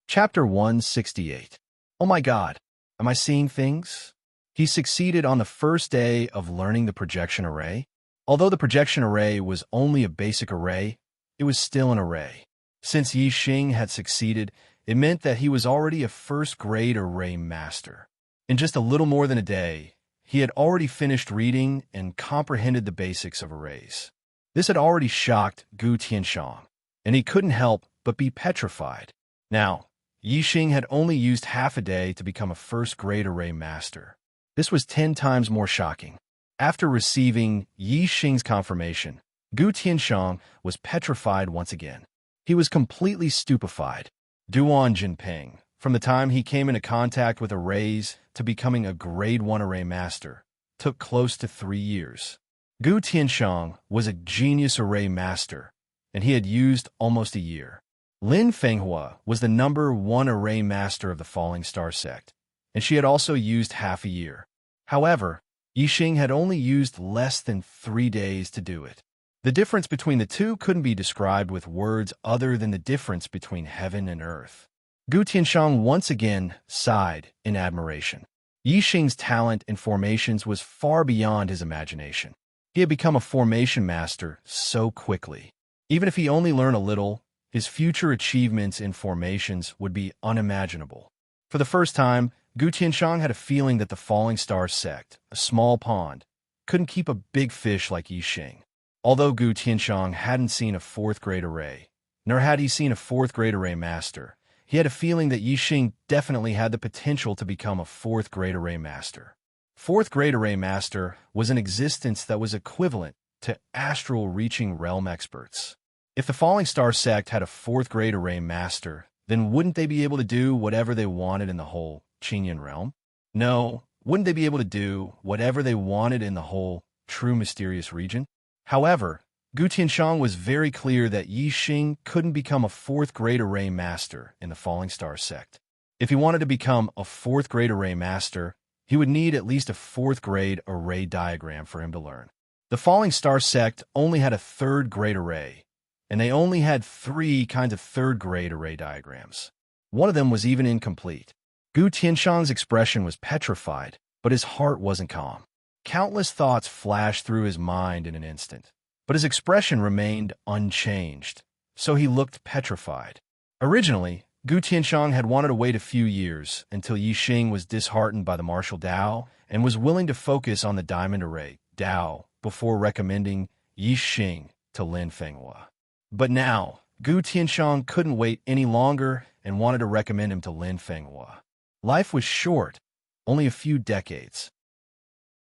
Chapter 168. Oh my God, am I seeing things? He succeeded on the first day of learning the projection array. Although the projection array was only a basic array, it was still an array. Since Yi Xing had succeeded, it meant that he was already a first-grade array master. In just a little more than a day, he had already finished reading and comprehended the basics of arrays. This had already shocked Gu Tianshang, and he couldn't help but be petrified. Now, Yi Xing had only used half a day to become a first-grade array master. This was 10 times more shocking. After receiving Yi Xing's confirmation, Gu Tianshang was petrified once again. He was completely stupefied. Duan Jinping, from the time he came into contact with arrays to becoming a grade 1 array master, took close to 3 years. Gu Tianshang was a genius array master, and he had used almost a year. Lin Fenghua was the #1 array master of the Falling Star sect, and she had also used half a year. However, Yi Xing had only used less than 3 days to do it. The difference between the two couldn't be described with words other than the difference between heaven and earth. Gu Tianshang once again sighed in admiration. Yi Xing's talent in formations was far beyond his imagination. He had become a formation master so quickly. Even if he only learned a little, his future achievements in formations would be unimaginable. For the first time, Gu Tianshang had a feeling that the Falling Star sect, a small pond, couldn't keep a big fish like Yi Xing. Although Gu Tianshang hadn't seen a 4th-grade array, nor had he seen a 4th-grade array master, he had a feeling that Yi Xing definitely had the potential to become a 4th-grade array master. 4th-grade array master was an existence that was equivalent to astral-reaching realm experts. If the Falling Star sect had a 4th-grade array master, then wouldn't they be able to do whatever they wanted in the whole Qingyan realm? No, wouldn't they be able to do whatever they wanted in the whole true mysterious region? However, Gu Tianshang was very clear that Yi Xing couldn't become a 4th-grade array master in the Falling Star sect. If he wanted to become a 4th-grade array master, he would need at least a 4th-grade array diagram for him to learn. The Falling Star sect only had a 3rd-grade array, and they only had 3 kinds of 3rd-grade array diagrams. One of them was even incomplete. Gu Tianshang's expression was petrified, but his heart wasn't calm. Countless thoughts flashed through his mind in an instant, but his expression remained unchanged, so he looked petrified. Originally, Gu Tianshang had wanted to wait a few years until Yi Xing was disheartened by the martial Dao and was willing to focus on the diamond array, Dao, before recommending Yi Xing to Lin Fenghua. But now, Gu Tianshang couldn't wait any longer and wanted to recommend him to Lin Fenghua. Life was short, only a few decades.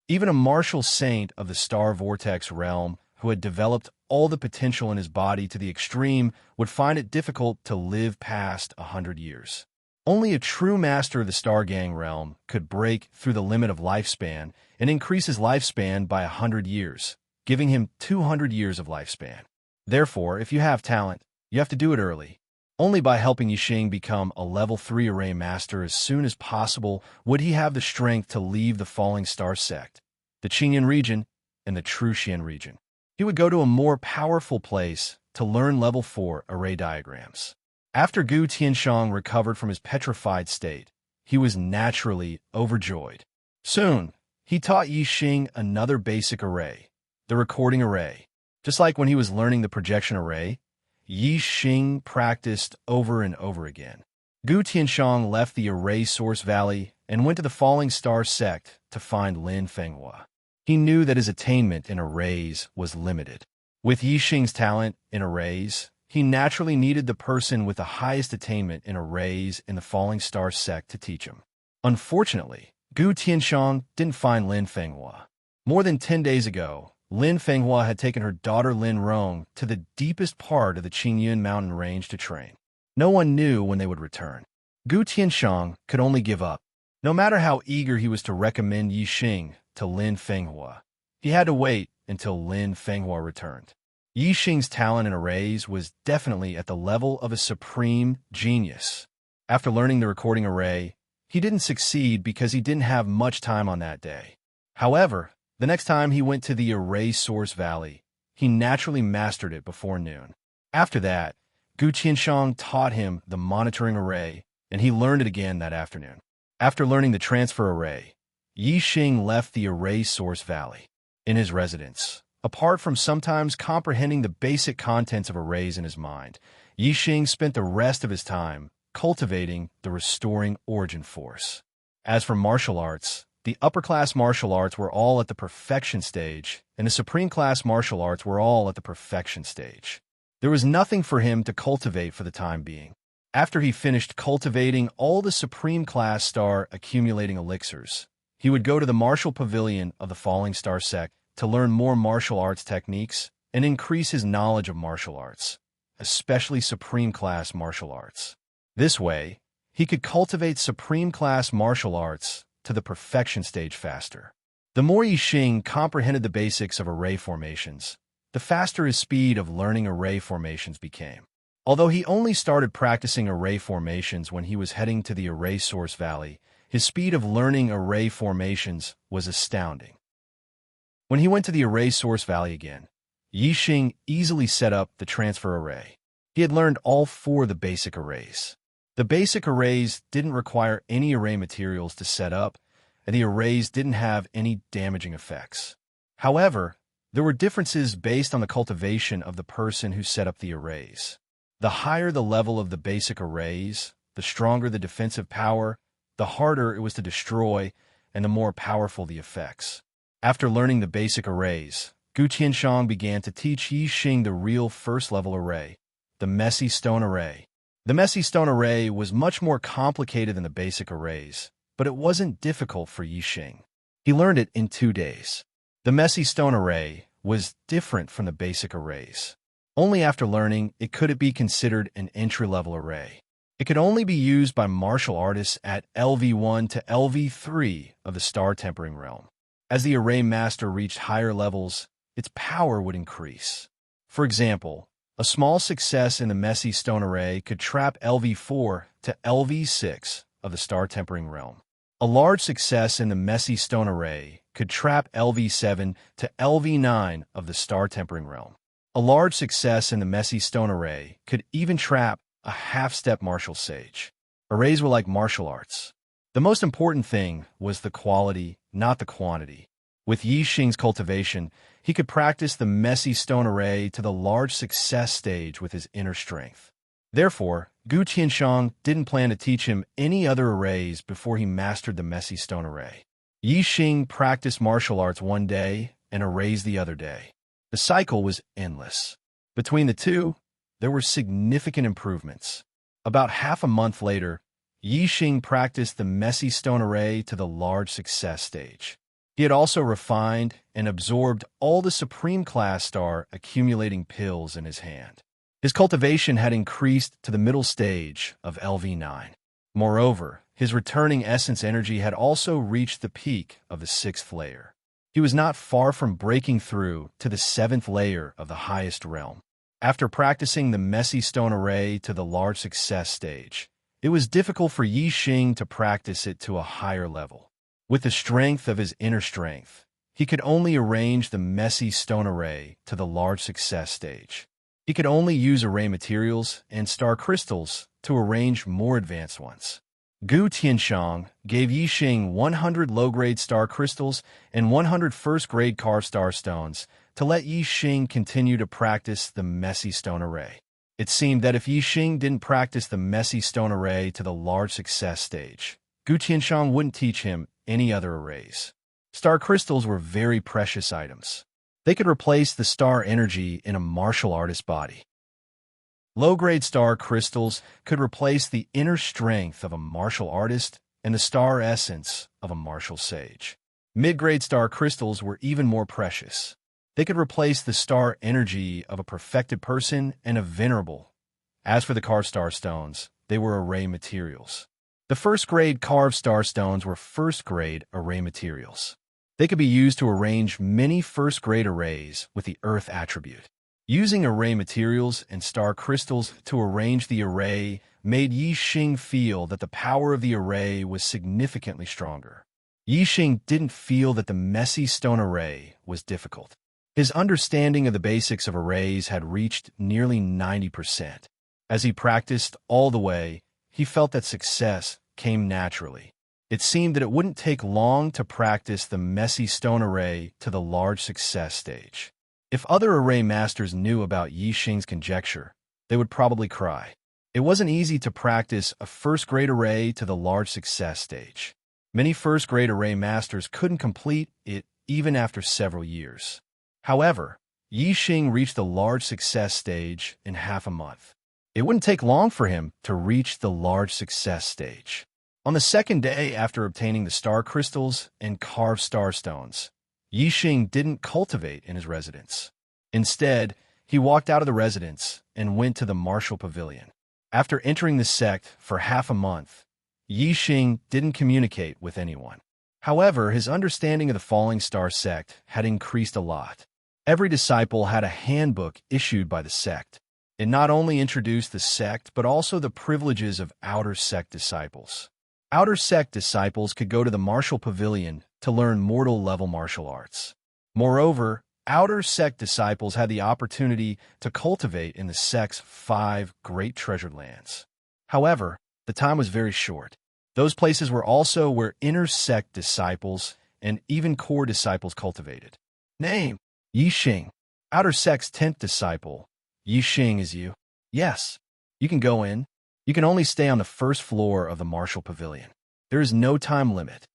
Even a martial saint of the Star Vortex realm who had developed all the potential in his body to the extreme would find it difficult to live past 100 years. Only a true master of the Star Gang realm could break through the limit of lifespan and increase his lifespan by 100 years, giving him 200 years of lifespan. Therefore, if you have talent, you have to do it early. Only by helping Yi Xing become a level 3 array master as soon as possible would he have the strength to leave the Falling Star sect, the Qingyan region, and the True Xian region. He would go to a more powerful place to learn level 4 array diagrams. After Gu Tianshang recovered from his petrified state, he was naturally overjoyed. Soon, he taught Yi Xing another basic array, the recording array. Just like when he was learning the projection array, Yi Xing practiced over and over again. Gu Tianshang left the Array Source Valley and went to the Falling Star sect to find Lin Fenghua. He knew that his attainment in arrays was limited. With Yi Xing's talent in arrays, he naturally needed the person with the highest attainment in arrays in the Falling Star sect to teach him. Unfortunately, Gu Tianshang didn't find Lin Fenghua. More than 10 days ago, Lin Fenghua had taken her daughter Lin Rong to the deepest part of the Qingyun mountain range to train. No one knew when they would return. Gu Tianshang could only give up. No matter how eager he was to recommend Yi Xing to Lin Fenghua, he had to wait until Lin Fenghua returned. Yi Xing's talent in arrays was definitely at the level of a supreme genius. After learning the recording array, he didn't succeed because he didn't have much time on that day. However, the next time he went to the Array Source Valley, he naturally mastered it before noon. After that, Gu Tianshang taught him the monitoring array and he learned it again that afternoon. After learning the transfer array, Yixing left the array source valley. In his residence, apart from sometimes comprehending the basic contents of arrays in his mind, Yixing spent the rest of his time cultivating the restoring origin force. As for martial arts, the upper-class martial arts were all at the perfection stage, and the supreme-class martial arts were all at the perfection stage. There was nothing for him to cultivate for the time being. After he finished cultivating all the supreme-class star-accumulating elixirs, he would go to the martial pavilion of the Falling Star sect to learn more martial arts techniques and increase his knowledge of martial arts, especially supreme-class martial arts. This way, he could cultivate supreme-class martial arts to the perfection stage faster. The more Yixing comprehended the basics of array formations, the faster his speed of learning array formations became. Although he only started practicing array formations when he was heading to the array source valley, his speed of learning array formations was astounding. When he went to the array source valley again, Yixing easily set up the transfer array. He had learned all 4 of the basic arrays. The basic arrays didn't require any array materials to set up, and the arrays didn't have any damaging effects. However, there were differences based on the cultivation of the person who set up the arrays. The higher the level of the basic arrays, the stronger the defensive power, the harder it was to destroy, and the more powerful the effects. After learning the basic arrays, Gu Tianshang began to teach Yixing the real first-level array, the messy stone array. The messy stone array was much more complicated than the basic arrays, but it wasn't difficult for Yixing. He learned it in 2 days. The messy stone array was different from the basic arrays. Only after learning it could it be considered an entry-level array. It could only be used by martial artists at LV1 to LV3 of the star tempering realm. As the array master reached higher levels, its power would increase. For example, a small success in the messy stone array could trap LV4 to LV6 of the star tempering realm. A large success in the messy stone array could trap LV7 to LV9 of the star tempering realm. A large success in the messy stone array could even trap a half-step martial sage. Arrays were like martial arts. The most important thing was the quality, not the quantity. With Yixing's cultivation, he could practice the messy stone array to the large success stage with his inner strength. Therefore, Gu Tianshang didn't plan to teach him any other arrays before he mastered the messy stone array. Yixing practiced martial arts one day and arrays the other day. The cycle was endless. Between the two, there were significant improvements. About half a month later, Yixing practiced the messy stone array to the large success stage. He had also refined and absorbed all the supreme class star accumulating pills in his hand. His cultivation had increased to the middle stage of LV9. Moreover, his returning essence energy had also reached the peak of the 6th layer. He was not far from breaking through to the 7th layer of the highest realm. After practicing the messy stone array to the large success stage, it was difficult for Yixing to practice it to a higher level. With the strength of his inner strength, he could only arrange the messy stone array to the large success stage. He could only use array materials and star crystals to arrange more advanced ones. Gu Tianshang gave Yixing 100 low-grade star crystals and 100 first-grade carved star stones to let Yixing continue to practice the messy stone array. It seemed that if Yixing didn't practice the messy stone array to the large success stage, Gu Tianshang wouldn't teach him any other arrays. Star crystals were very precious items. They could replace the star energy in a martial artist's body. Low-grade star crystals could replace the inner strength of a martial artist and the star essence of a martial sage. Mid-grade star crystals were even more precious. They could replace the star energy of a perfected person and a venerable. As for the carved star stones, they were array materials. The first-grade carved star stones were first-grade array materials. They could be used to arrange many first-grade arrays with the Earth attribute. Using array materials and star crystals to arrange the array made Yixing feel that the power of the array was significantly stronger. Yixing didn't feel that the messy stone array was difficult. His understanding of the basics of arrays had reached nearly 90%. As he practiced all the way, he felt that success came naturally. It seemed that it wouldn't take long to practice the messy stone array to the large success stage. If other array masters knew about Yi Xing's conjecture, they would probably cry. It wasn't easy to practice a first-grade array to the large success stage. Many first-grade array masters couldn't complete it even after several years. However, Yi Xing reached the large success stage in half a month. It wouldn't take long for him to reach the large success stage. On the second day after obtaining the star crystals and carved star stones, Yi Xing didn't cultivate in his residence. Instead, he walked out of the residence and went to the martial pavilion. After entering the sect for half a month, Yi Xing didn't communicate with anyone. However, his understanding of the Falling Star sect had increased a lot. Every disciple had a handbook issued by the sect. It not only introduced the sect, but also the privileges of outer sect disciples. Outer sect disciples could go to the martial pavilion to learn mortal-level martial arts. Moreover, outer sect disciples had the opportunity to cultivate in the sect's 5 great treasured lands. However, the time was very short. Those places were also where inner sect disciples and even core disciples cultivated. Name: Yi Xing. Outer sect's 10th disciple. Yi Xing is you. Yes. You can go in. You can only stay on the first floor of the martial pavilion. There is no time limit.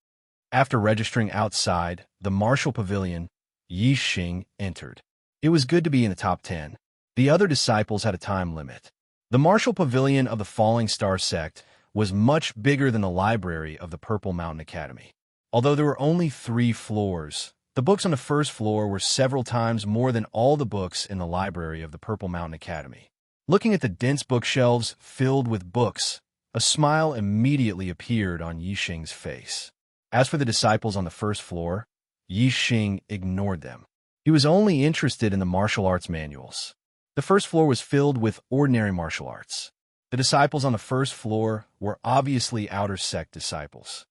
After registering outside the martial pavilion, Yi Xing entered. It was good to be in the top 10. The other disciples had a time limit. The martial pavilion of the Falling Star sect was much bigger than the library of the Purple Mountain Academy. Although there were only 3 floors, the books on the first floor were several times more than all the books in the library of the Purple Mountain Academy. Looking at the dense bookshelves filled with books, a smile immediately appeared on Yi Xing's face. As for the disciples on the first floor, Yi Xing ignored them. He was only interested in the martial arts manuals. The first floor was filled with ordinary martial arts. The disciples on the first floor were obviously outer sect disciples.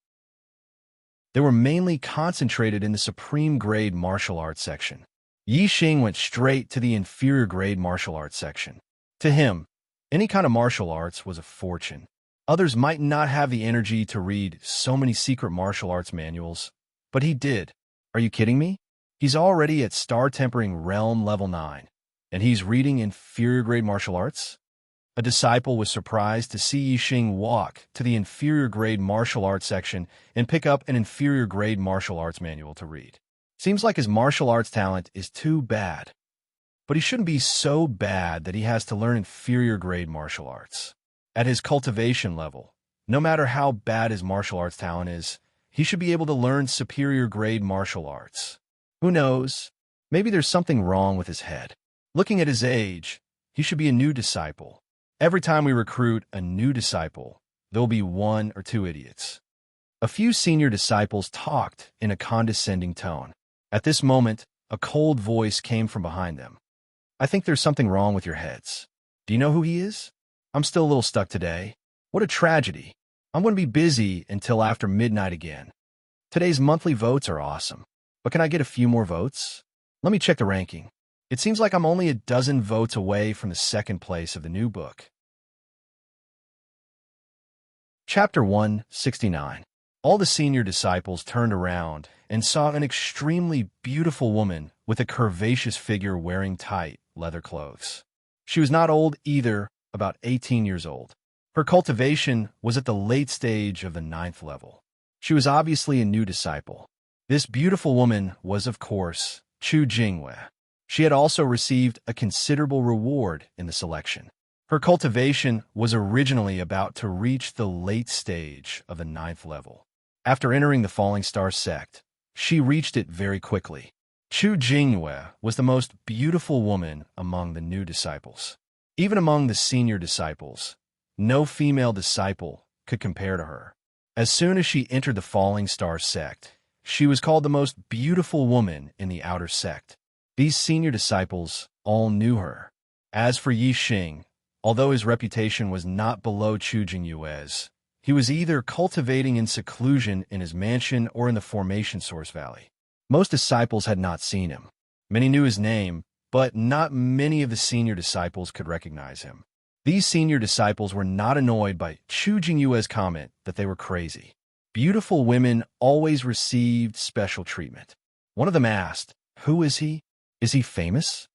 They were mainly concentrated in the supreme grade martial arts section. Yi Xing went straight to the inferior grade martial arts section. To him, any kind of martial arts was a fortune. Others might not have the energy to read so many secret martial arts manuals, but he did. Are you kidding me? He's already at Star Tempering Realm level 9, and he's reading inferior grade martial arts? A disciple was surprised to see Yi Xing walk to the inferior grade martial arts section and pick up an inferior grade martial arts manual to read. Seems like his martial arts talent is too bad. But he shouldn't be so bad that he has to learn inferior grade martial arts. At his cultivation level, no matter how bad his martial arts talent is, he should be able to learn superior grade martial arts. Who knows? Maybe there's something wrong with his head. Looking at his age, he should be a new disciple. Every time we recruit a new disciple, there'll be 1 or 2 idiots. A few senior disciples talked in a condescending tone. At this moment, a cold voice came from behind them. I think there's something wrong with your heads. Do you know who he is? I'm still a little stuck today. What a tragedy. I'm going to be busy until after midnight again. Today's monthly votes are awesome. But can I get a few more votes? Let me check the ranking. It seems like I'm only a dozen votes away from the second place of the new book. Chapter 169. All the senior disciples turned around and saw an extremely beautiful woman with a curvaceous figure wearing tight leather clothes. She was not old either, about 18 years old. Her cultivation was at the late stage of the 9th level. She was obviously a new disciple. This beautiful woman was, of course, Chu Jingwei. She had also received a considerable reward in the selection. Her cultivation was originally about to reach the late stage of the 9th level. After entering the Falling Star sect, she reached it very quickly. Chu Jingwei was the most beautiful woman among the new disciples. Even among the senior disciples, no female disciple could compare to her. As soon as she entered the Falling Star sect, she was called the most beautiful woman in the outer sect. These senior disciples all knew her. As for Yi Xing, although his reputation was not below Chu Jingyue's, he was either cultivating in seclusion in his mansion or in the Formation Source Valley. Most disciples had not seen him. Many knew his name, but not many of the senior disciples could recognize him. These senior disciples were not annoyed by Chu Jingyue's comment that they were crazy. Beautiful women always received special treatment. One of them asked, "Who is he? Is he famous?"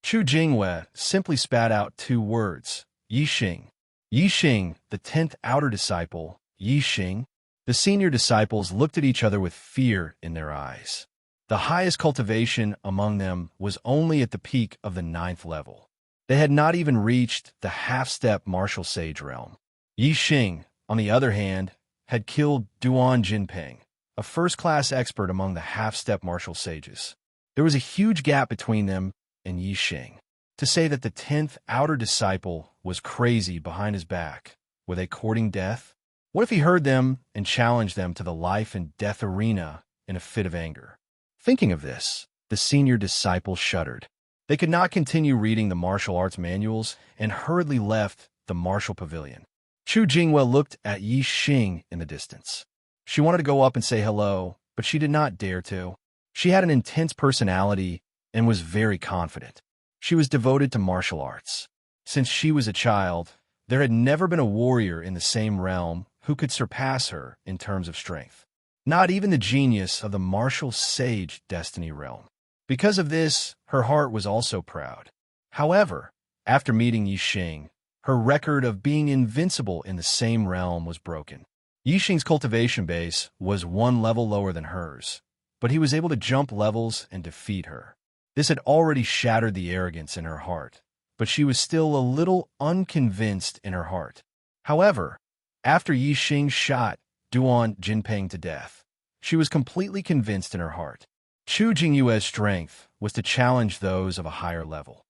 Chu Jingyue simply spat out two words, Yixing. Yixing, the 10th outer disciple, Yixing. The senior disciples looked at each other with fear in their eyes. The highest cultivation among them was only at the peak of the 9th level. They had not even reached the half-step martial sage realm. Yixing, on the other hand, had killed Duan Jinping, a first-class expert among the half-step martial sages. There was a huge gap between them and Yixing. To say that the 10th outer disciple was crazy behind his back, were they courting death? What if he heard them and challenged them to the life and death arena in a fit of anger? Thinking of this, the senior disciples shuddered. They could not continue reading the martial arts manuals and hurriedly left the martial pavilion. Chu Jingyue looked at Yixing in the distance. She wanted to go up and say hello, but she did not dare to. She had an intense personality and was very confident. She was devoted to martial arts. Since she was a child, there had never been a warrior in the same realm who could surpass her in terms of strength. Not even the genius of the martial sage destiny realm. Because of this, her heart was also proud. However, after meeting Yixing, her record of being invincible in the same realm was broken. Yixing's cultivation base was one level lower than hers, but he was able to jump levels and defeat her. This had already shattered the arrogance in her heart, but she was still a little unconvinced in her heart. However, after Yixing shot Duan Jinping to death, she was completely convinced in her heart. Chu Jingyue's strength was to challenge those of a higher level.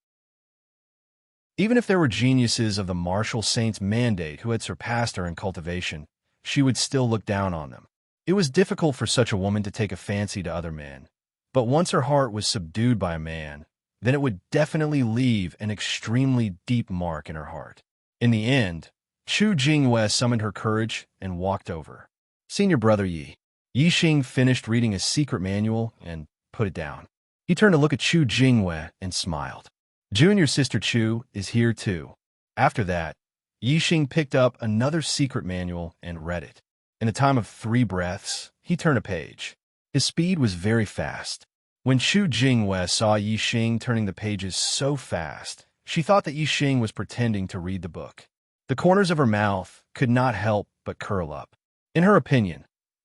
Even if there were geniuses of the martial saint's mandate who had surpassed her in cultivation, she would still look down on them. It was difficult for such a woman to take a fancy to other men, but once her heart was subdued by a man, then it would definitely leave an extremely deep mark in her heart. In the end, Chu Jingyue summoned her courage and walked over. "Senior brother Yi." Yixing finished reading a secret manual and put it down. He turned to look at Chu Jingyue and smiled. "Junior sister Chu is here too." After that, Yixing picked up another secret manual and read it. In a time of 3 breaths, he turned a page. His speed was very fast. When Chu Jingyue saw Yixing turning the pages so fast, she thought that Yixing was pretending to read the book. The corners of her mouth could not help but curl up. In her opinion,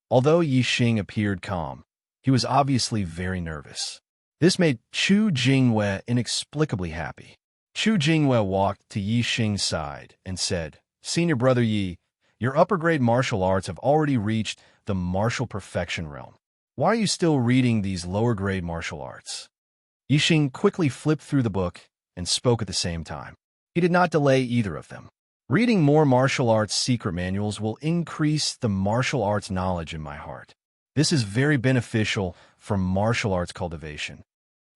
although Yixing appeared calm, he was obviously very nervous. This made Chu Jingyue inexplicably happy. Chu Jingyue walked to Yixing's side and said, "Senior brother Yi, your upper-grade martial arts have already reached the martial perfection realm. Why are you still reading these lower-grade martial arts?" Yixing quickly flipped through the book and spoke at the same time. He did not delay either of them. "Reading more martial arts secret manuals will increase the martial arts knowledge in my heart. This is very beneficial for martial arts cultivation."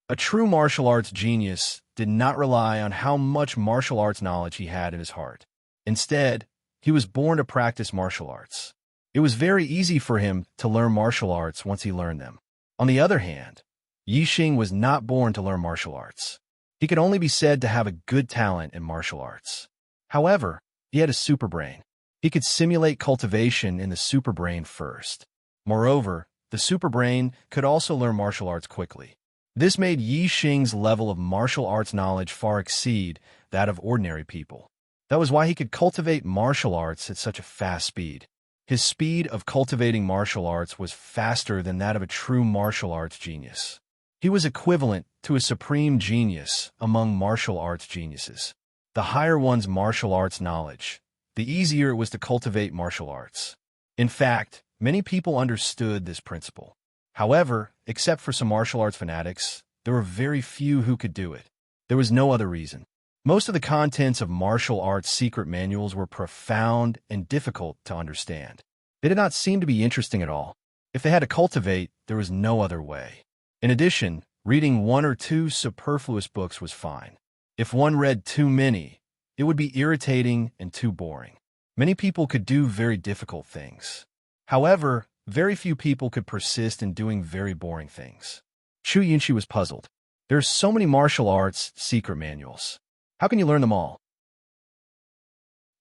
A true martial arts genius did not rely on how much martial arts knowledge he had in his heart. Instead, he was born to practice martial arts. It was very easy for him to learn martial arts once he learned them. On the other hand, Yixing was not born to learn martial arts. He could only be said to have a good talent in martial arts. However, he had a superbrain. He could simulate cultivation in the superbrain first. Moreover, the superbrain could also learn martial arts quickly. This made Yixing's level of martial arts knowledge far exceed that of ordinary people. That was why he could cultivate martial arts at such a fast speed. His speed of cultivating martial arts was faster than that of a true martial arts genius. He was equivalent to a supreme genius among martial arts geniuses. The higher one's martial arts knowledge, the easier it was to cultivate martial arts. In fact, many people understood this principle. However, except for some martial arts fanatics, there were very few who could do it. There was no other reason. Most of the contents of martial arts secret manuals were profound and difficult to understand. They did not seem to be interesting at all. If they had to cultivate, there was no other way. In addition, reading 1 or 2 superfluous books was fine. If one read too many, it would be irritating and too boring. Many people could do very difficult things. However, very few people could persist in doing very boring things. Chu Yunxi was puzzled. There are so many martial arts secret manuals. How can you learn them all?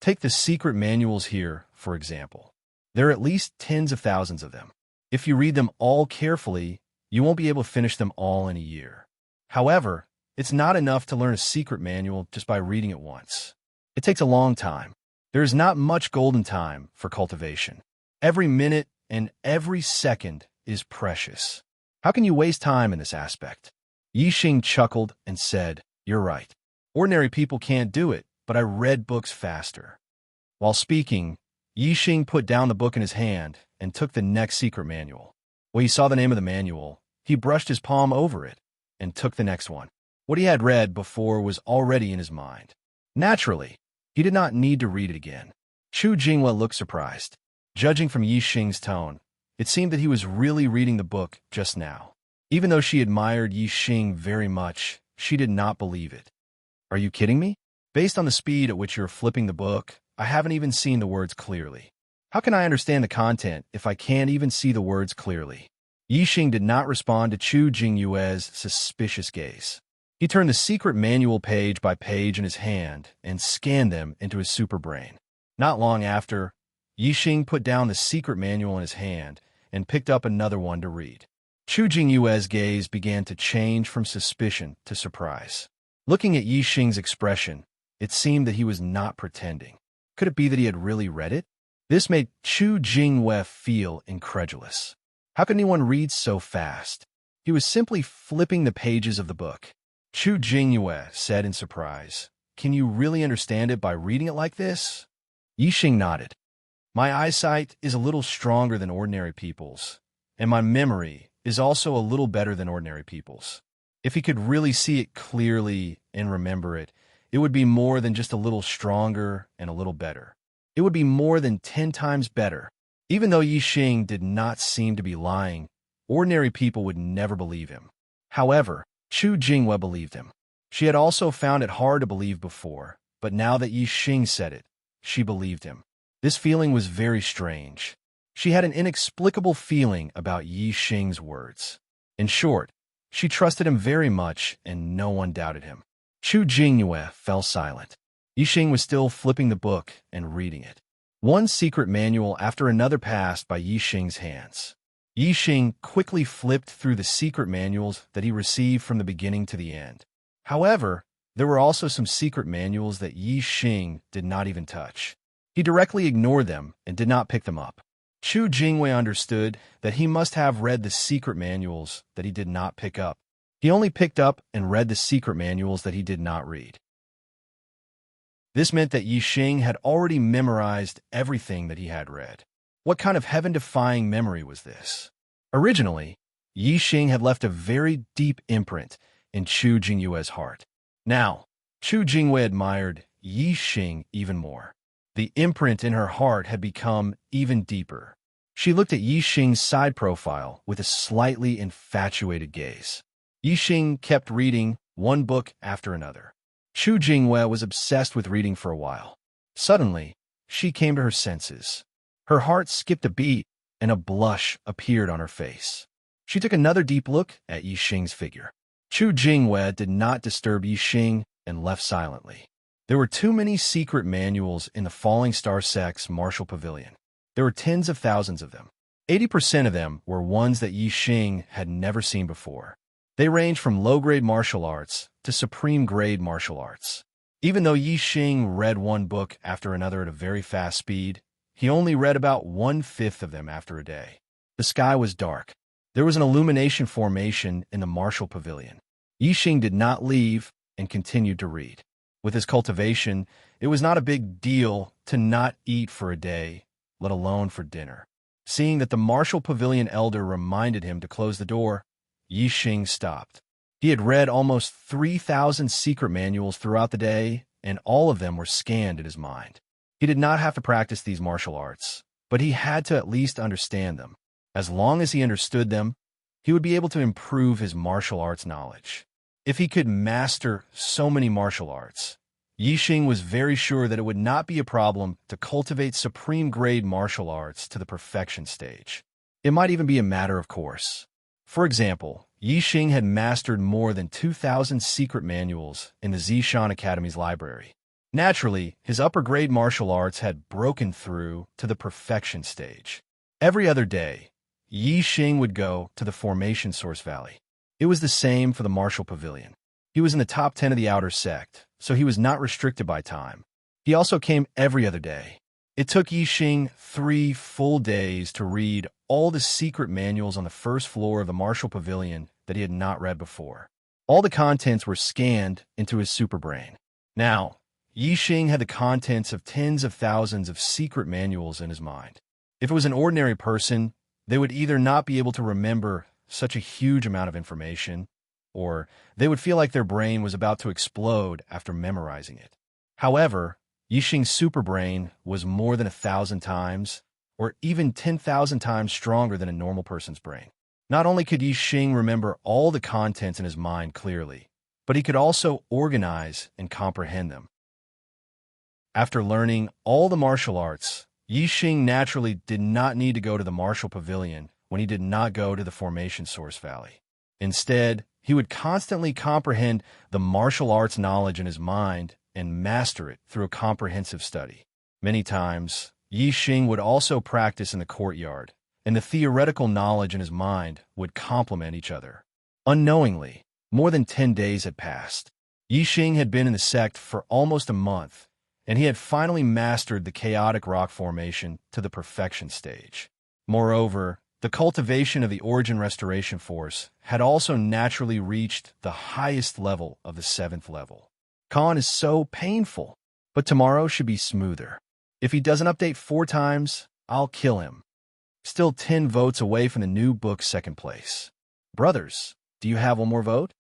Take the secret manuals here, for example. There are at least tens of thousands of them. If you read them all carefully, you won't be able to finish them all in a year. However, it's not enough to learn a secret manual just by reading it once. It takes a long time. There is not much golden time for cultivation. Every minute and every second is precious. How can you waste time in this aspect? Yixing chuckled and said, "You're right. Ordinary people can't do it, but I read books faster." While speaking, Yixing put down the book in his hand and took the next secret manual. When he saw the name of the manual, he brushed his palm over it and took the next one. What he had read before was already in his mind. Naturally, he did not need to read it again. Chu Jinghua looked surprised. Judging from Yixing's tone, it seemed that he was really reading the book just now. Even though she admired Yixing very much, she did not believe it. "Are you kidding me? Based on the speed at which you're flipping the book, I haven't even seen the words clearly. How can I understand the content if I can't even see the words clearly?" Yixing did not respond to Chu Jinghua's suspicious gaze. He turned the secret manual page by page in his hand and scanned them into his superbrain. Not long after, Yixing put down the secret manual in his hand and picked up another one to read. Chu Jinghua's gaze began to change from suspicion to surprise. Looking at Yixing's expression, it seemed that he was not pretending. Could it be that he had really read it? This made Chu Jinghua feel incredulous. How could anyone read so fast? He was simply flipping the pages of the book. Chu Jinghua said in surprise, "Can you really understand it by reading it like this?" Yixing nodded. "My eyesight is a little stronger than ordinary people's, and my memory is also a little better than ordinary people's. If he could really see it clearly and remember it, it would be more than just a little stronger and a little better. It would be more than 10 times better." Even though Yixing did not seem to be lying, ordinary people would never believe him. However, Chu Jinghua believed him. She had also found it hard to believe before, but now that Yixing said it, she believed him. This feeling was very strange. She had an inexplicable feeling about Yixing's words. In short, she trusted him very much and no one doubted him. Chu Jinghua fell silent. Yixing was still flipping the book and reading it. One secret manual after another passed by Yixing's hands. Yixing quickly flipped through the secret manuals that he received from the beginning to the end. However, there were also some secret manuals that Yixing did not even touch. He directly ignored them and did not pick them up. Chu Jinghua understood that he must have read the secret manuals that he did not pick up. He only picked up and read the secret manuals that he did not read. This meant that Yixing had already memorized everything that he had read. What kind of heaven-defying memory was this? Originally, Yixing had left a very deep imprint in Chu Jinghua's heart. Now, Chu Jinghua admired Yixing even more. The imprint in her heart had become even deeper. She looked at Yixing's side profile with a slightly infatuated gaze. Yixing kept reading one book after another. Chu Jinghua was obsessed with reading for a while. Suddenly, she came to her senses. Her heart skipped a beat, and a blush appeared on her face. She took another deep look at Yixing's figure. Chu Jinghua did not disturb Yixing and left silently. There were too many secret manuals in the Falling Star Sect's Martial Pavilion. There were tens of thousands of them. 80% of them were ones that Yixing had never seen before. They ranged from low-grade martial arts to supreme-grade martial arts. Even though Yixing read one book after another at a very fast speed, he only read about 1/5 of them after a day. The sky was dark. There was an illumination formation in the martial pavilion. Yixing did not leave and continued to read. With his cultivation, it was not a big deal to not eat for a day, let alone for dinner. Seeing that the martial pavilion elder reminded him to close the door, Yixing stopped. He had read almost 3,000 secret manuals throughout the day, and all of them were scanned in his mind. He did not have to practice these martial arts, but he had to at least understand them. As long as he understood them, he would be able to improve his martial arts knowledge. If he could master so many martial arts, Yixing was very sure that it would not be a problem to cultivate supreme-grade martial arts to the perfection stage. It might even be a matter of course. For example, Yixing had mastered more than 2,000 secret manuals in the Zishan Academy's library. Naturally, his upper-grade martial arts had broken through to the perfection stage. Every other day, Yi Xing would go to the Formation Source Valley. It was the same for the Martial Pavilion. He was in the top 10 of the outer sect, so he was not restricted by time. He also came every other day. It took Yi Xing 3 full days to read all the secret manuals on the first floor of the Martial Pavilion that he had not read before. All the contents were scanned into his superbrain. Now, Yi Xing had the contents of tens of thousands of secret manuals in his mind. If it was an ordinary person, they would either not be able to remember such a huge amount of information, or they would feel like their brain was about to explode after memorizing it. However, Yi Xing's superbrain was more than 1,000 times, or even 10,000 times stronger than a normal person's brain. Not only could Yi Xing remember all the contents in his mind clearly, but he could also organize and comprehend them. After learning all the martial arts, Yi Xing naturally did not need to go to the Martial Pavilion when he did not go to the Formation Source Valley. Instead, he would constantly comprehend the martial arts knowledge in his mind and master it through a comprehensive study. Many times, Yi Xing would also practice in the courtyard, and the theoretical knowledge in his mind would complement each other. Unknowingly, more than 10 days had passed. Yi Xing had been in the sect for almost a month, and he had finally mastered the chaotic rock formation to the perfection stage. Moreover, the cultivation of the Origin Restoration Force had also naturally reached the highest level of the 7th level. Khan is so painful, but tomorrow should be smoother. If he doesn't update 4 times, I'll kill him. Still 10 votes away from the new book's 2nd place. Brothers, do you have one more vote?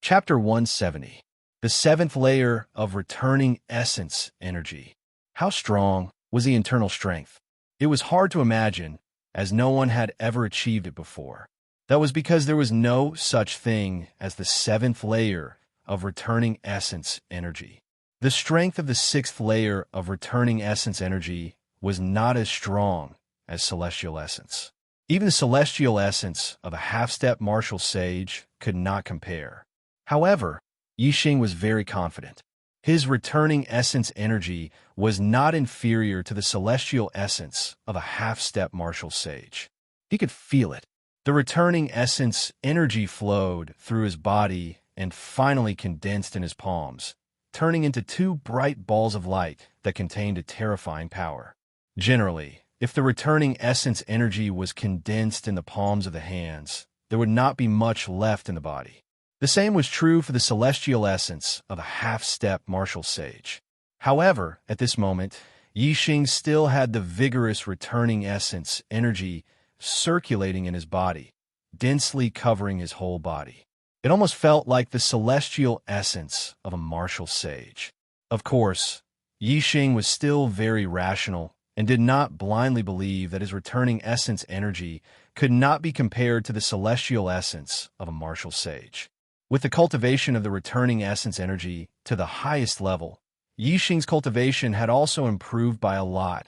Chapter 170. The 7th layer of returning essence energy. How strong was the internal strength? It was hard to imagine, as no one had ever achieved it before. That was because there was no such thing as the 7th layer of returning essence energy. The strength of the 6th layer of returning essence energy was not as strong as celestial essence. Even the celestial essence of a half-step martial sage could not compare. However, Yi Xing was very confident. His returning essence energy was not inferior to the celestial essence of a half-step martial sage. He could feel it. The returning essence energy flowed through his body and finally condensed in his palms, turning into 2 bright balls of light that contained a terrifying power. Generally, if the returning essence energy was condensed in the palms of the hands, there would not be much left in the body. The same was true for the celestial essence of a half-step martial sage. However, at this moment, Yi Xing still had the vigorous returning essence energy circulating in his body, densely covering his whole body. It almost felt like the celestial essence of a martial sage. Of course, Yi Xing was still very rational and did not blindly believe that his returning essence energy could not be compared to the celestial essence of a martial sage. With the cultivation of the returning essence energy to the highest level, Yi Xing's cultivation had also improved by a lot,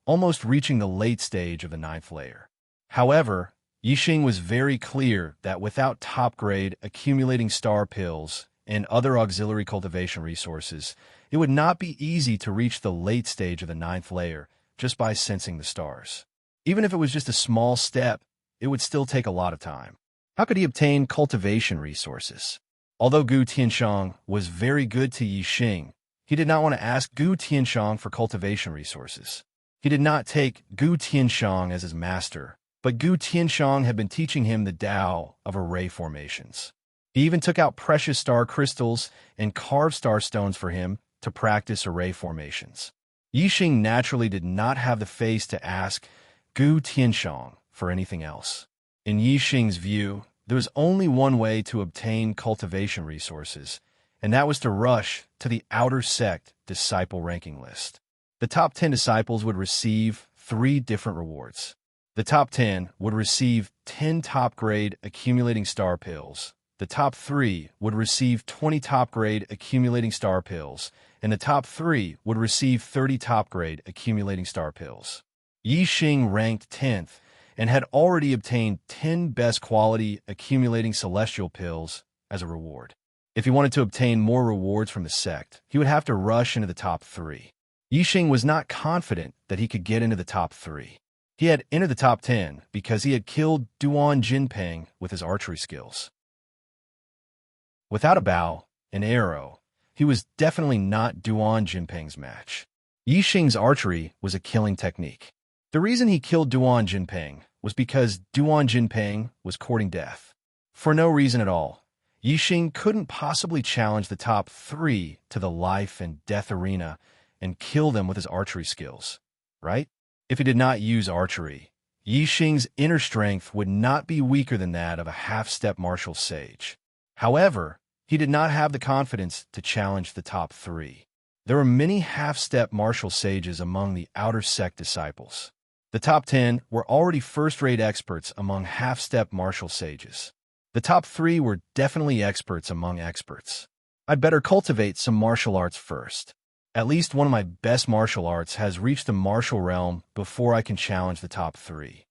almost reaching the late stage of the 9th layer. However, Yi Xing was very clear that without top-grade accumulating star pills and other auxiliary cultivation resources, it would not be easy to reach the late stage of the 9th layer just by sensing the stars. Even if it was just a small step, it would still take a lot of time. How could he obtain cultivation resources? Although Gu Tianshang was very good to Yi Xing, he did not want to ask Gu Tianshang for cultivation resources. He did not take Gu Tianshang as his master, but Gu Tianshang had been teaching him the Tao of array formations. He even took out precious star crystals and carved star stones for him to practice array formations. Yi Xing naturally did not have the face to ask Gu Tianshang for anything else. In Yi Xing's view, there was only one way to obtain cultivation resources, and that was to rush to the outer sect disciple ranking list. The top 10 disciples would receive 3 different rewards. The top 10 would receive 10 top-grade accumulating star pills. The top 3 would receive 20 top-grade accumulating star pills, and the top 3 would receive 30 top-grade accumulating star pills. Yi Xing ranked 10th and had already obtained 10 best quality accumulating celestial pills as a reward. If he wanted to obtain more rewards from the sect, he would have to rush into the top 3. Yixing was not confident that he could get into the top 3. He had entered the top 10 because he had killed Duan Jinping with his archery skills. Without a bow, an arrow, he was definitely not Duan Jinping's match. Yixing's archery was a killing technique. The reason he killed Duan Jinping was because Duan Jinping was courting death. For no reason at all, Yixing couldn't possibly challenge the top 3 to the life and death arena and kill them with his archery skills, right? If he did not use archery, Yixing's inner strength would not be weaker than that of a half-step martial sage. However, he did not have the confidence to challenge the top 3. There were many half-step martial sages among the outer sect disciples. The top 10 were already first-rate experts among half-step martial sages. The top 3 were definitely experts among experts. I'd better cultivate some martial arts first. At least one of my best martial arts has reached the martial realm before I can challenge the top 3.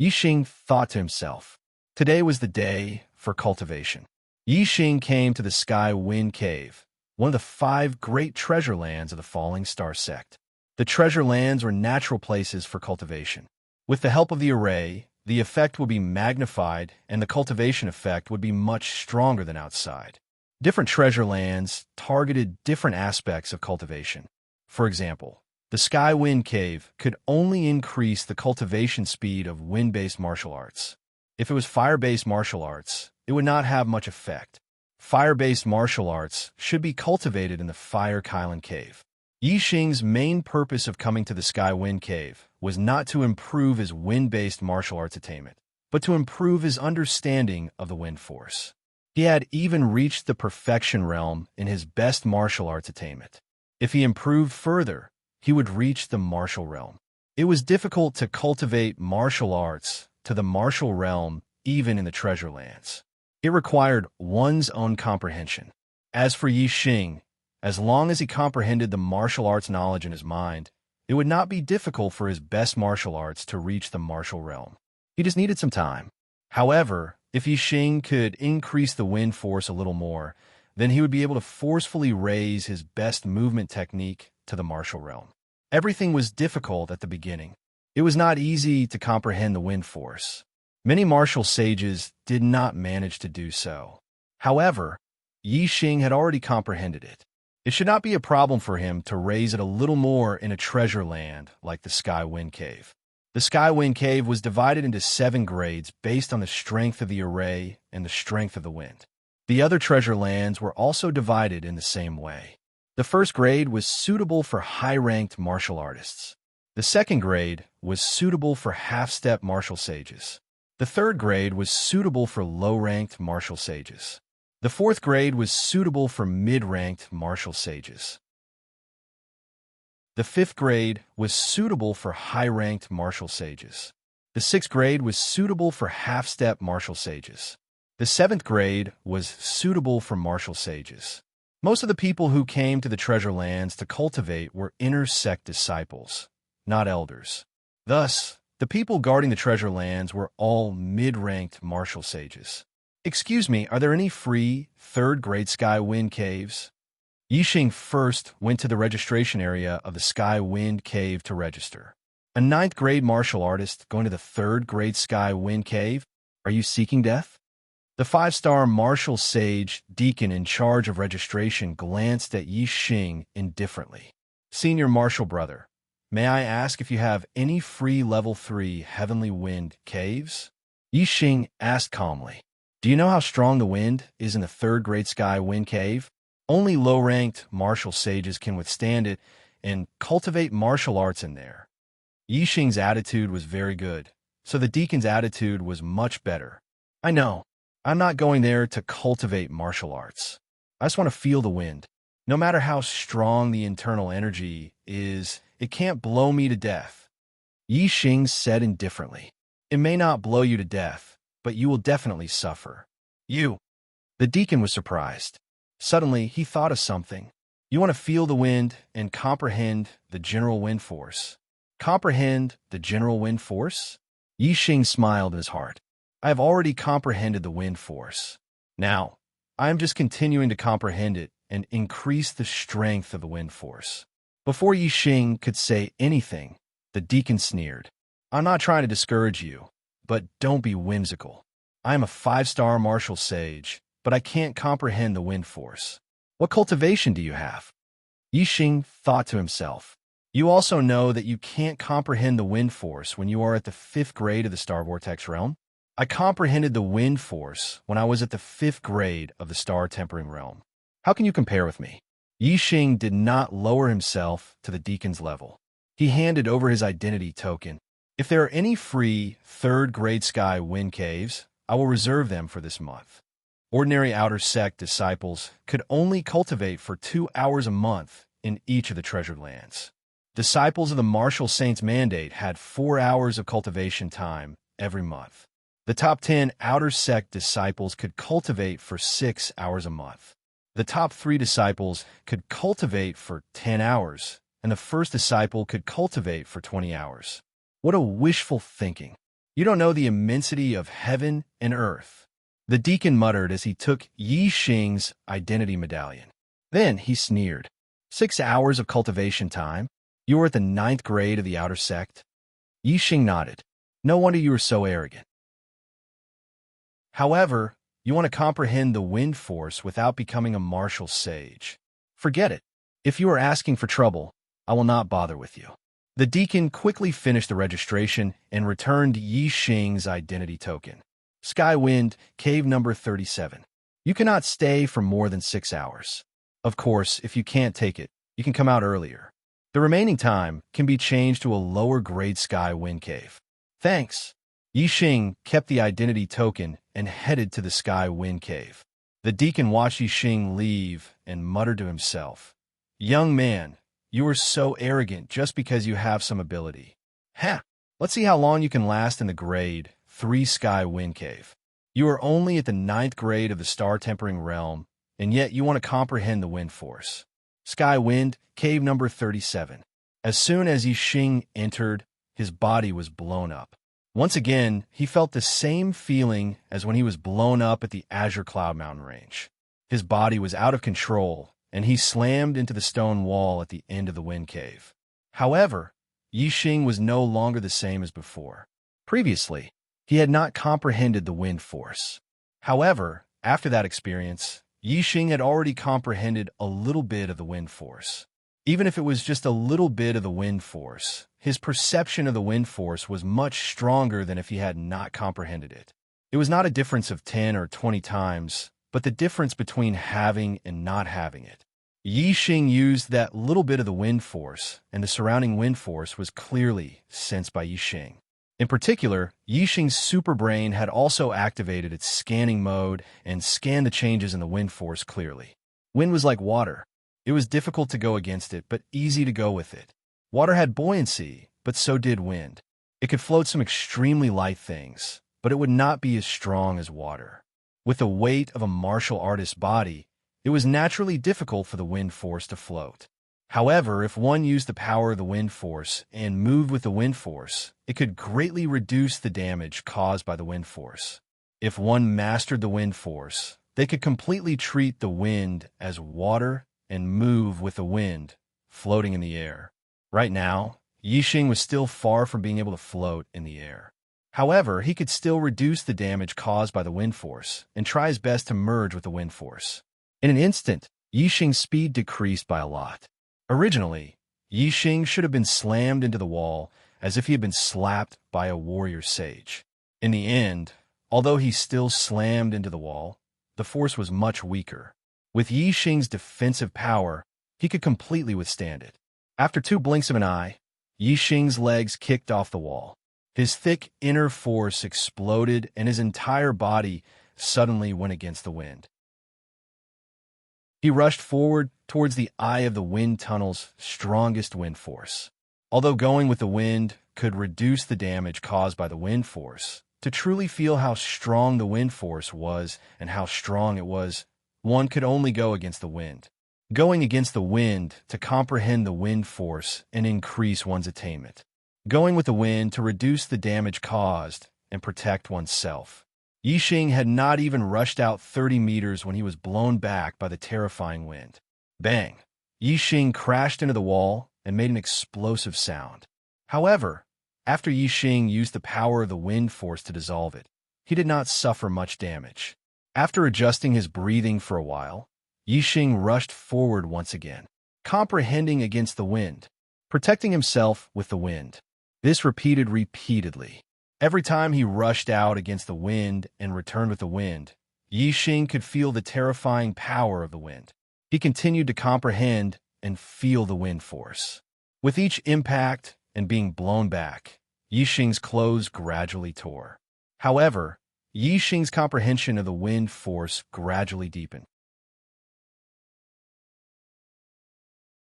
Yixing thought to himself. Today was the day for cultivation. Yixing came to the Sky Wind Cave, one of the 5 great treasure lands of the Falling Star sect. The treasure lands were natural places for cultivation. With the help of the array, the effect would be magnified and the cultivation effect would be much stronger than outside. Different treasure lands targeted different aspects of cultivation. For example, the Sky Wind Cave could only increase the cultivation speed of wind-based martial arts. If it was fire-based martial arts, it would not have much effect. Fire-based martial arts should be cultivated in the Fire Kylan Cave. Yixing's main purpose of coming to the Sky Wind Cave was not to improve his wind-based martial arts attainment, but to improve his understanding of the wind force. He had even reached the perfection realm in his best martial arts attainment. If he improved further, he would reach the martial realm. It was difficult to cultivate martial arts to the martial realm even in the treasure lands. It required one's own comprehension. As for Yixing, as long as he comprehended the martial arts knowledge in his mind, it would not be difficult for his best martial arts to reach the martial realm. He just needed some time. However, if Yixing could increase the wind force a little more, then he would be able to forcefully raise his best movement technique to the martial realm. Everything was difficult at the beginning. It was not easy to comprehend the wind force. Many martial sages did not manage to do so. However, Yixing had already comprehended it. It should not be a problem for him to raise it a little more in a treasure land like the Sky Wind Cave. The Sky Wind Cave was divided into 7 grades based on the strength of the array and the strength of the wind. The other treasure lands were also divided in the same way. The first grade was suitable for high-ranked martial artists. The second grade was suitable for half-step martial sages. The third grade was suitable for low-ranked martial sages. The fourth grade was suitable for mid-ranked martial sages. The fifth grade was suitable for high-ranked martial sages. The sixth grade was suitable for half-step martial sages. The seventh grade was suitable for martial sages. Most of the people who came to the treasure lands to cultivate were inner sect disciples, not elders. Thus, the people guarding the treasure lands were all mid-ranked martial sages. Excuse me, are there any free third-grade Sky Wind Caves? Yixing first went to the registration area of the Sky Wind Cave to register. A 9th-grade martial artist going to the 3rd-grade Sky Wind Cave? Are you seeking death? The 5-star martial sage deacon in charge of registration glanced at Yixing indifferently. Senior martial brother, may I ask if you have any free level 3 Heavenly Wind caves? Yixing asked calmly. Do you know how strong the wind is in the 3rd-grade Sky Wind Cave? Only low-ranked martial sages can withstand it and cultivate martial arts in there. Yixing's attitude was very good, so the deacon's attitude was much better. I know. I'm not going there to cultivate martial arts. I just want to feel the wind. No matter how strong the internal energy is, it can't blow me to death. Yixing said indifferently. It may not blow you to death, but you will definitely suffer. You. The deacon was surprised. Suddenly, he thought of something. You want to feel the wind and comprehend the general wind force. Comprehend the general wind force? Yixing smiled in his heart. I have already comprehended the wind force. Now, I am just continuing to comprehend it and increase the strength of the wind force. Before Yi Xing could say anything, the deacon sneered. I'm not trying to discourage you, but don't be whimsical. I am a 5-star martial sage, but I can't comprehend the wind force. What cultivation do you have? Yi Xing thought to himself. You also know that you can't comprehend the wind force when you are at the 5th grade of the Star Vortex realm? I comprehended the wind force when I was at the 5th grade of the Star Tempering realm. How can you compare with me? Yi Xing did not lower himself to the deacon's level. He handed over his identity token. If there are any free 3rd grade sky wind caves, I will reserve them for this month. Ordinary outer sect disciples could only cultivate for 2 hours a month in each of the treasured lands. Disciples of the Martial Saints Mandate had 4 hours of cultivation time every month. The top 10 outer sect disciples could cultivate for 6 hours a month. The top 3 disciples could cultivate for 10 hours, and the first disciple could cultivate for 20 hours. What a wishful thinking. You don't know the immensity of heaven and earth. The deacon muttered as he took Yi Xing's identity medallion. Then he sneered. 6 hours of cultivation time? You were at the 9th grade of the outer sect? Yi Xing nodded. No wonder you were so arrogant. However, you want to comprehend the wind force without becoming a martial sage. Forget it. If you are asking for trouble, I will not bother with you. The deacon quickly finished the registration and returned Yi Xing's identity token. Sky Wind, Cave number 37. You cannot stay for more than 6 hours. Of course, if you can't take it, you can come out earlier. The remaining time can be changed to a lower grade Sky Wind Cave. Thanks. Yi Xing kept the identity token and headed to the Sky Wind Cave. The deacon watched Yi Xing leave and muttered to himself, Young man, you are so arrogant just because you have some ability. Ha! Let's see how long you can last in the grade 3 Sky Wind Cave. You are only at the 9th grade of the Star Tempering realm, and yet you want to comprehend the wind force. Sky Wind, Cave number 37. As soon as Yi Xing entered, his body was blown up. Once again, he felt the same feeling as when he was blown up at the Azure Cloud Mountain Range. His body was out of control, and he slammed into the stone wall at the end of the wind cave. However, Yi Xing was no longer the same as before. Previously, he had not comprehended the wind force. However, after that experience, Yi Xing had already comprehended a little bit of the wind force. Even if it was just a little bit of the wind force, his perception of the wind force was much stronger than if he had not comprehended it. It was not a difference of 10 or 20 times, but the difference between having and not having it. Yi Xing used that little bit of the wind force, and the surrounding wind force was clearly sensed by Yi Xing. In particular, Yi Xing's superbrain had also activated its scanning mode and scanned the changes in the wind force clearly. Wind was like water. It was difficult to go against it, but easy to go with it. Water had buoyancy, but so did wind. It could float some extremely light things, but it would not be as strong as water. With the weight of a martial artist's body, it was naturally difficult for the wind force to float. However, if one used the power of the wind force and moved with the wind force, it could greatly reduce the damage caused by the wind force. If one mastered the wind force, they could completely treat the wind as water and move with the wind, floating in the air. Right now, Yi Xing was still far from being able to float in the air. However, he could still reduce the damage caused by the wind force and try his best to merge with the wind force. In an instant, Yi Xing's speed decreased by a lot. Originally, Yi Xing should have been slammed into the wall as if he had been slapped by a warrior sage. In the end, although he still slammed into the wall, the force was much weaker. With Yi Xing's defensive power, he could completely withstand it. After 2 blinks of an eye, Yi Xing's legs kicked off the wall. His thick inner force exploded and his entire body suddenly went against the wind. He rushed forward towards the eye of the wind tunnel's strongest wind force. Although going with the wind could reduce the damage caused by the wind force, to truly feel how strong the wind force was and how strong it was, one could only go against the wind. Going against the wind to comprehend the wind force and increase one's attainment. Going with the wind to reduce the damage caused and protect oneself. Yixing had not even rushed out 30 meters when he was blown back by the terrifying wind. Bang! Yixing crashed into the wall and made an explosive sound. However, after Yixing used the power of the wind force to dissolve it, he did not suffer much damage. After adjusting his breathing for a while, Yixing rushed forward once again, comprehending against the wind, protecting himself with the wind. This repeated repeatedly. Every time he rushed out against the wind and returned with the wind, Yixing could feel the terrifying power of the wind. He continued to comprehend and feel the wind force. With each impact and being blown back, Yixing's clothes gradually tore. However, Yixing's comprehension of the wind force gradually deepened.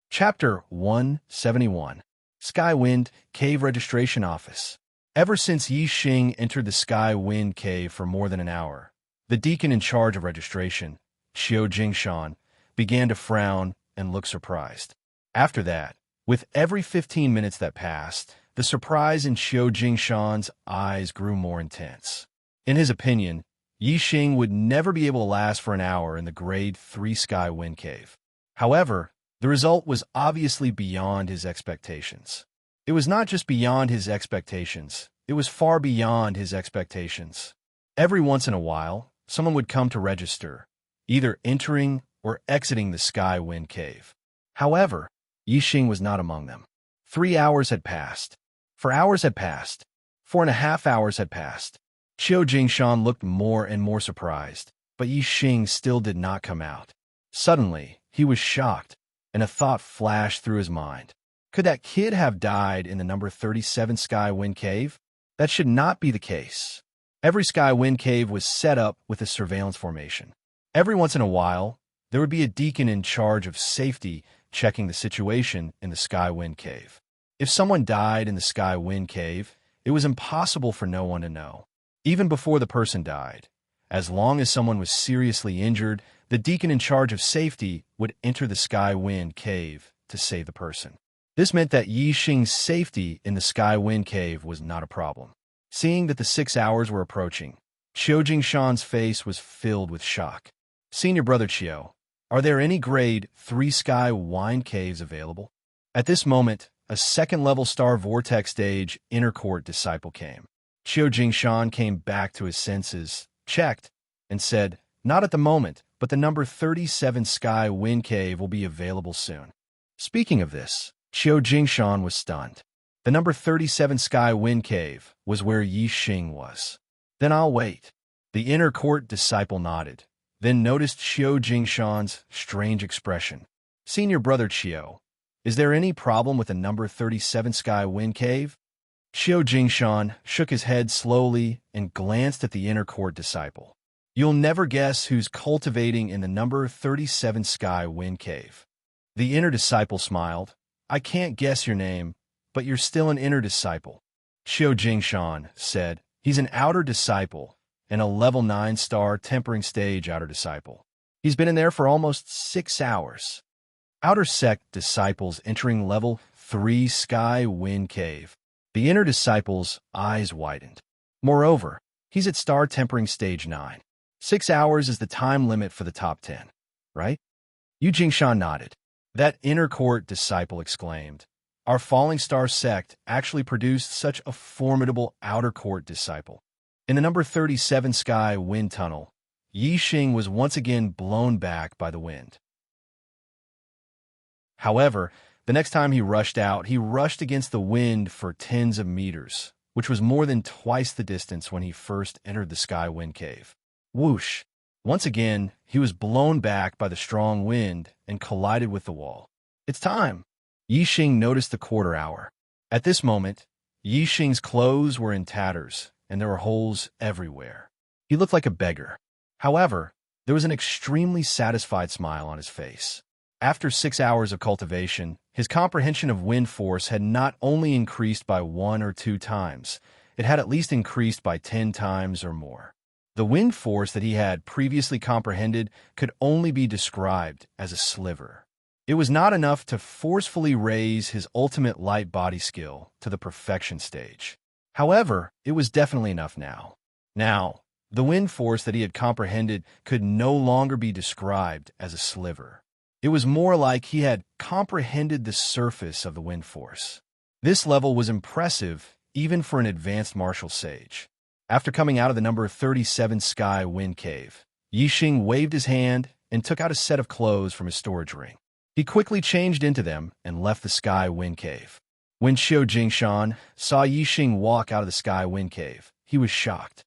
Chapter 171. Sky Wind Cave Registration Office. Ever since Yixing entered the Sky Wind Cave for more than an hour, the deacon in charge of registration, Xiao Jingshan, began to frown and look surprised. After that, with every 15 minutes that passed, the surprise in Xiao Jingshan's eyes grew more intense. In his opinion, Yixing would never be able to last for an hour in the Grade 3 Sky Wind Cave. However, the result was obviously beyond his expectations. It was not just beyond his expectations, it was far beyond his expectations. Every once in a while, someone would come to register, either entering or exiting the Sky Wind Cave. However, Yixing was not among them. 3 hours had passed. 4 hours had passed. 4.5 hours had passed. Xiao Jingshan looked more and more surprised, but Yixing still did not come out. Suddenly, he was shocked, and a thought flashed through his mind. Could that kid have died in the number 37 Sky Wind Cave? That should not be the case. Every Sky Wind Cave was set up with a surveillance formation. Every once in a while, there would be a deacon in charge of safety checking the situation in the Sky Wind Cave. If someone died in the Sky Wind Cave, it was impossible for no one to know. Even before the person died, as long as someone was seriously injured, the deacon in charge of safety would enter the Sky Wind Cave to save the person. This meant that Yixing's safety in the Sky Wind Cave was not a problem. Seeing that the 6 hours were approaching, Xiao Jingshan's face was filled with shock. Senior Brother Qiao, are there any Grade 3 Sky Wind Caves available? At this moment, a second-level Star Vortex Stage Inner Court disciple came. Xiao Jingshan came back to his senses, checked, and said, "Not at the moment, but the number 37 Sky Wind Cave will be available soon." Speaking of this, Xiao Jingshan was stunned. The number 37 Sky Wind Cave was where Yixing was. "Then I'll wait." The Inner Court disciple nodded, then noticed Xiao Jingshan's strange expression. "Senior Brother Qiao, is there any problem with the number 37 Sky Wind Cave?" Xiao Jingshan shook his head slowly and glanced at the Inner Court disciple. "You'll never guess who's cultivating in the number 37 Sky Wind Cave." The inner disciple smiled. "I can't guess your name, but you're still an inner disciple." Xiao Jingshan said, "He's an outer disciple and a level 9 star tempering stage outer disciple. He's been in there for almost 6 hours." Outer sect disciples entering level 3 Sky Wind Cave. The inner disciple's eyes widened. Moreover, he's at star tempering stage 9. 6 hours is the time limit for the top 10, right? Yu Jingshan nodded. That inner court disciple exclaimed, "Our falling star sect actually produced such a formidable outer court disciple." In the number 37 Sky Wind Tunnel, Yixing was once again blown back by the wind. However, the next time he rushed out, he rushed against the wind for tens of meters, which was more than twice the distance when he first entered the Sky Wind Cave. Whoosh! Once again, he was blown back by the strong wind and collided with the wall. "It's time!" Yixing noticed the quarter hour. At this moment, Yixing's clothes were in tatters, and there were holes everywhere. He looked like a beggar. However, there was an extremely satisfied smile on his face. After 6 hours of cultivation, his comprehension of wind force had not only increased by 1 or 2 times, it had at least increased by 10 times or more. The wind force that he had previously comprehended could only be described as a sliver. It was not enough to forcefully raise his ultimate light body skill to the perfection stage. However, it was definitely enough now. Now, The wind force that he had comprehended could no longer be described as a sliver. It was more like he had comprehended the surface of the wind force. This level was impressive even for an advanced martial sage. After coming out of the number 37 Sky Wind Cave, Yixing waved his hand and took out a set of clothes from his storage ring. He quickly changed into them and left the Sky Wind Cave. When Qiu Jingshan saw Yixing walk out of the Sky Wind Cave, he was shocked.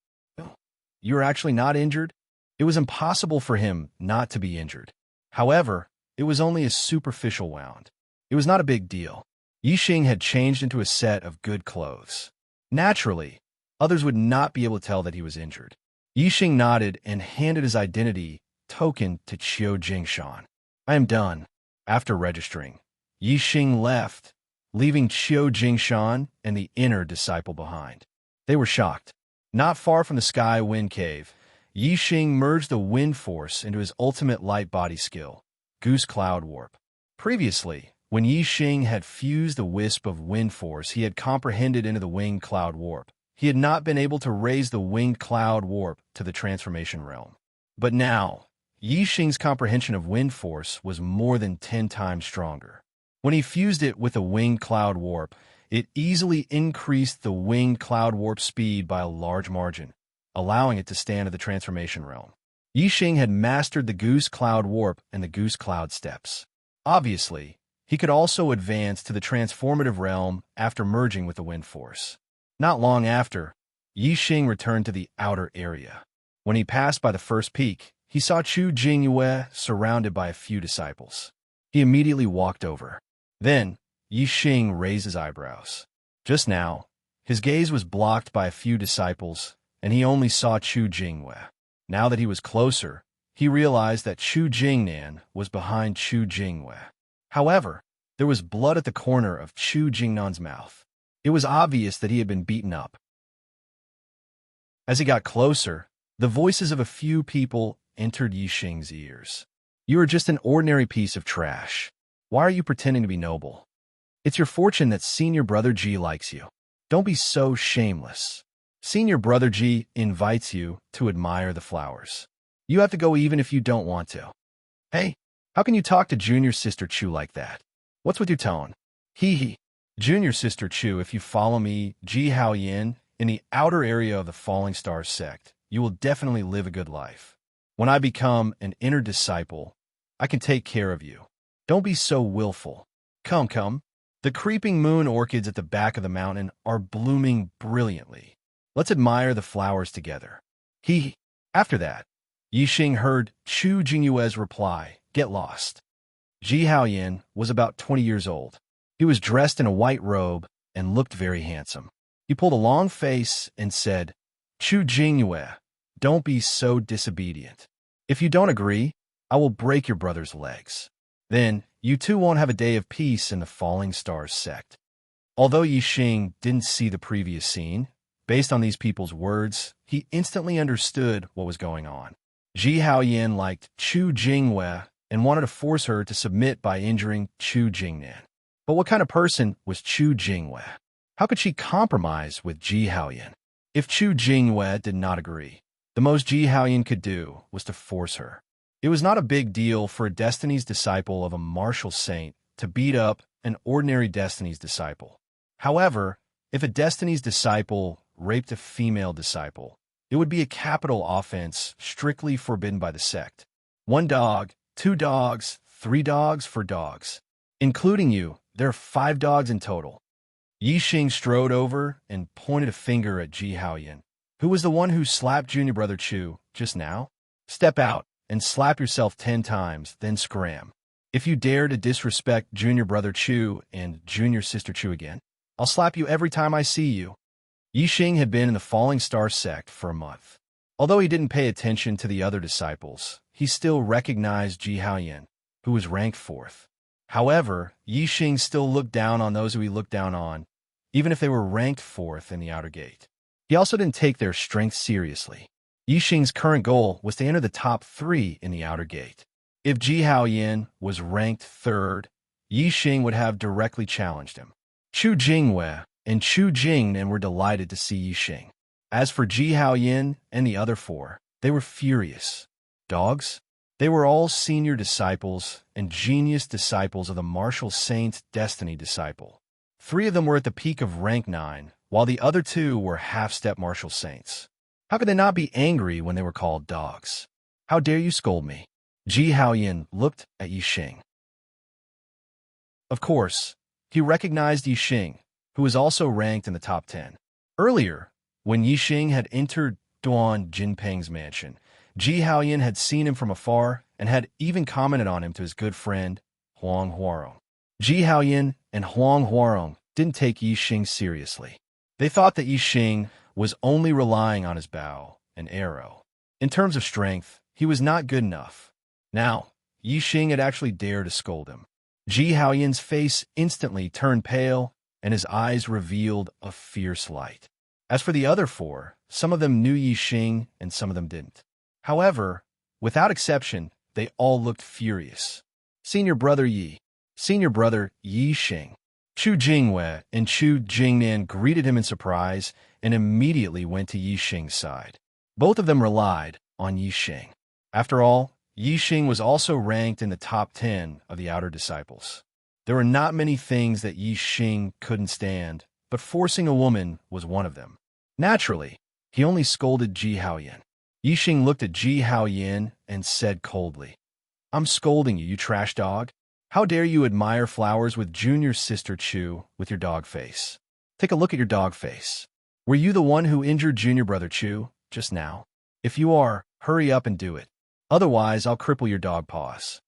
"You are actually not injured?" It was impossible for him not to be injured. However, it was only a superficial wound. It was not a big deal. Yixing had changed into a set of good clothes. Naturally, others would not be able to tell that he was injured. Yixing nodded and handed his identity token to Qiu Jingshan. "I am done." After registering, Yixing left, leaving Qiu Jingshan and the inner disciple behind. They were shocked. Not far from the Sky Wind Cave, Yixing merged the wind force into his ultimate light body skill, Goose Cloud Warp. Previously, when Yixing had fused the wisp of wind force he had comprehended into the winged cloud warp, he had not been able to raise the winged cloud warp to the transformation realm. But now, Yixing's comprehension of wind force was more than 10 times stronger. When he fused it with the winged cloud warp, it easily increased the winged cloud warp speed by a large margin, allowing it to stand at the transformation realm. Yixing had mastered the Goose Cloud Warp and the Goose Cloud Steps. Obviously, he could also advance to the transformative realm after merging with the wind force. Not long after, Yixing returned to the outer area. When he passed by the first peak, he saw Chu Jingyue surrounded by a few disciples. He immediately walked over. Then, Yixing raised his eyebrows. Just now, his gaze was blocked by a few disciples, and he only saw Chu Jingyue. Now that he was closer, he realized that Chu Jingnan was behind Chu Jingyue. However, there was blood at the corner of Chu Jingnan's mouth. It was obvious that he had been beaten up. As he got closer, the voices of a few people entered Yixing's ears. "You are just an ordinary piece of trash. Why are you pretending to be noble? It's your fortune that Senior Brother Ji likes you. Don't be so shameless. Senior Brother Ji invites you to admire the flowers. You have to go even if you don't want to. Hey, how can you talk to Junior Sister Chu like that? What's with your tone? Hee hee. Junior Sister Chu, if you follow me, Ji Haoyin, in the outer area of the Falling Stars sect, you will definitely live a good life. When I become an inner disciple, I can take care of you. Don't be so willful. Come, come. The creeping moon orchids at the back of the mountain are blooming brilliantly. Let's admire the flowers together." He. After that, Yixing heard Chu Jingyue's reply, "Get lost." Ji Haoyin was about 20 years old. He was dressed in a white robe and looked very handsome. He pulled a long face and said, "Chu Jingyue, don't be so disobedient. If you don't agree, I will break your brother's legs. Then, you two won't have a day of peace in the Falling Stars sect." Although Yixing didn't see the previous scene, based on these people's words, he instantly understood what was going on. Ji Haoyin liked Chu Jingyue and wanted to force her to submit by injuring Chu Jingnan. But what kind of person was Chu Jingyue? How could she compromise with Ji Haoyin? If Chu Jingyue did not agree, the most Ji Haoyin could do was to force her. It was not a big deal for a Destiny's disciple of a martial saint to beat up an ordinary Destiny's disciple. However, if a Destiny's disciple raped a female disciple, it would be a capital offense strictly forbidden by the sect. 1 dog, 2 dogs, 3 dogs for dogs. Including you, there are 5 dogs in total. Yixing strode over and pointed a finger at Ji Haoyin, who was the one who slapped Junior Brother Chu just now. "Step out and slap yourself 10 times, then scram. If you dare to disrespect Junior Brother Chu and Junior Sister Chu again, I'll slap you every time I see you." Yixing had been in the Falling Star sect for a month. Although he didn't pay attention to the other disciples, he still recognized Ji Haoyin, who was ranked 4th. However, Yixing still looked down on those who he looked down on, even if they were ranked 4th in the outer gate. He also didn't take their strength seriously. Yixing's current goal was to enter the top 3 in the outer gate. If Ji Haoyin was ranked 3rd, Yixing would have directly challenged him. Chu Jingyue and Chu Jingnan were delighted to see Yixing. As for Ji Haoyin and the other four, they were furious. Dogs? They were all senior disciples and genius disciples of the martial saint Destiny disciple. 3 of them were at the peak of rank 9, while the other 2 were half-step martial saints. How could they not be angry when they were called dogs? How dare you scold me? Ji Haoyin looked at Yixing. Of course, he recognized Yixing, who was also ranked in the top 10. Earlier, when Yixing had entered Duan Jinpeng's mansion, Ji Haoyin had seen him from afar and had even commented on him to his good friend, Huang Huarong. Ji Haoyin and Huang Huarong didn't take Yixing seriously. They thought that Yixing was only relying on his bow and arrow. In terms of strength, he was not good enough. Now, Yixing had actually dared to scold him. Ji Haoyin's face instantly turned pale, and his eyes revealed a fierce light. As for the other 4, some of them knew Yixing and some of them didn't. However, without exception, they all looked furious. Senior brother Yixing. Chu Jingwei and Chu Jingnan greeted him in surprise and immediately went to Yixing's side. Both of them relied on Yixing. After all, Yixing was also ranked in the top 10 of the outer disciples. There were not many things that Yixing couldn't stand, but forcing a woman was one of them. Naturally, he only scolded Ji Haoyin. Yixing looked at Ji Haoyin and said coldly, "I'm scolding you, you trash dog. How dare you admire flowers with junior sister Chu with your dog face? Take a look at your dog face. Were you the one who injured junior brother Chu just now? If you are, hurry up and do it. Otherwise, I'll cripple your dog paws."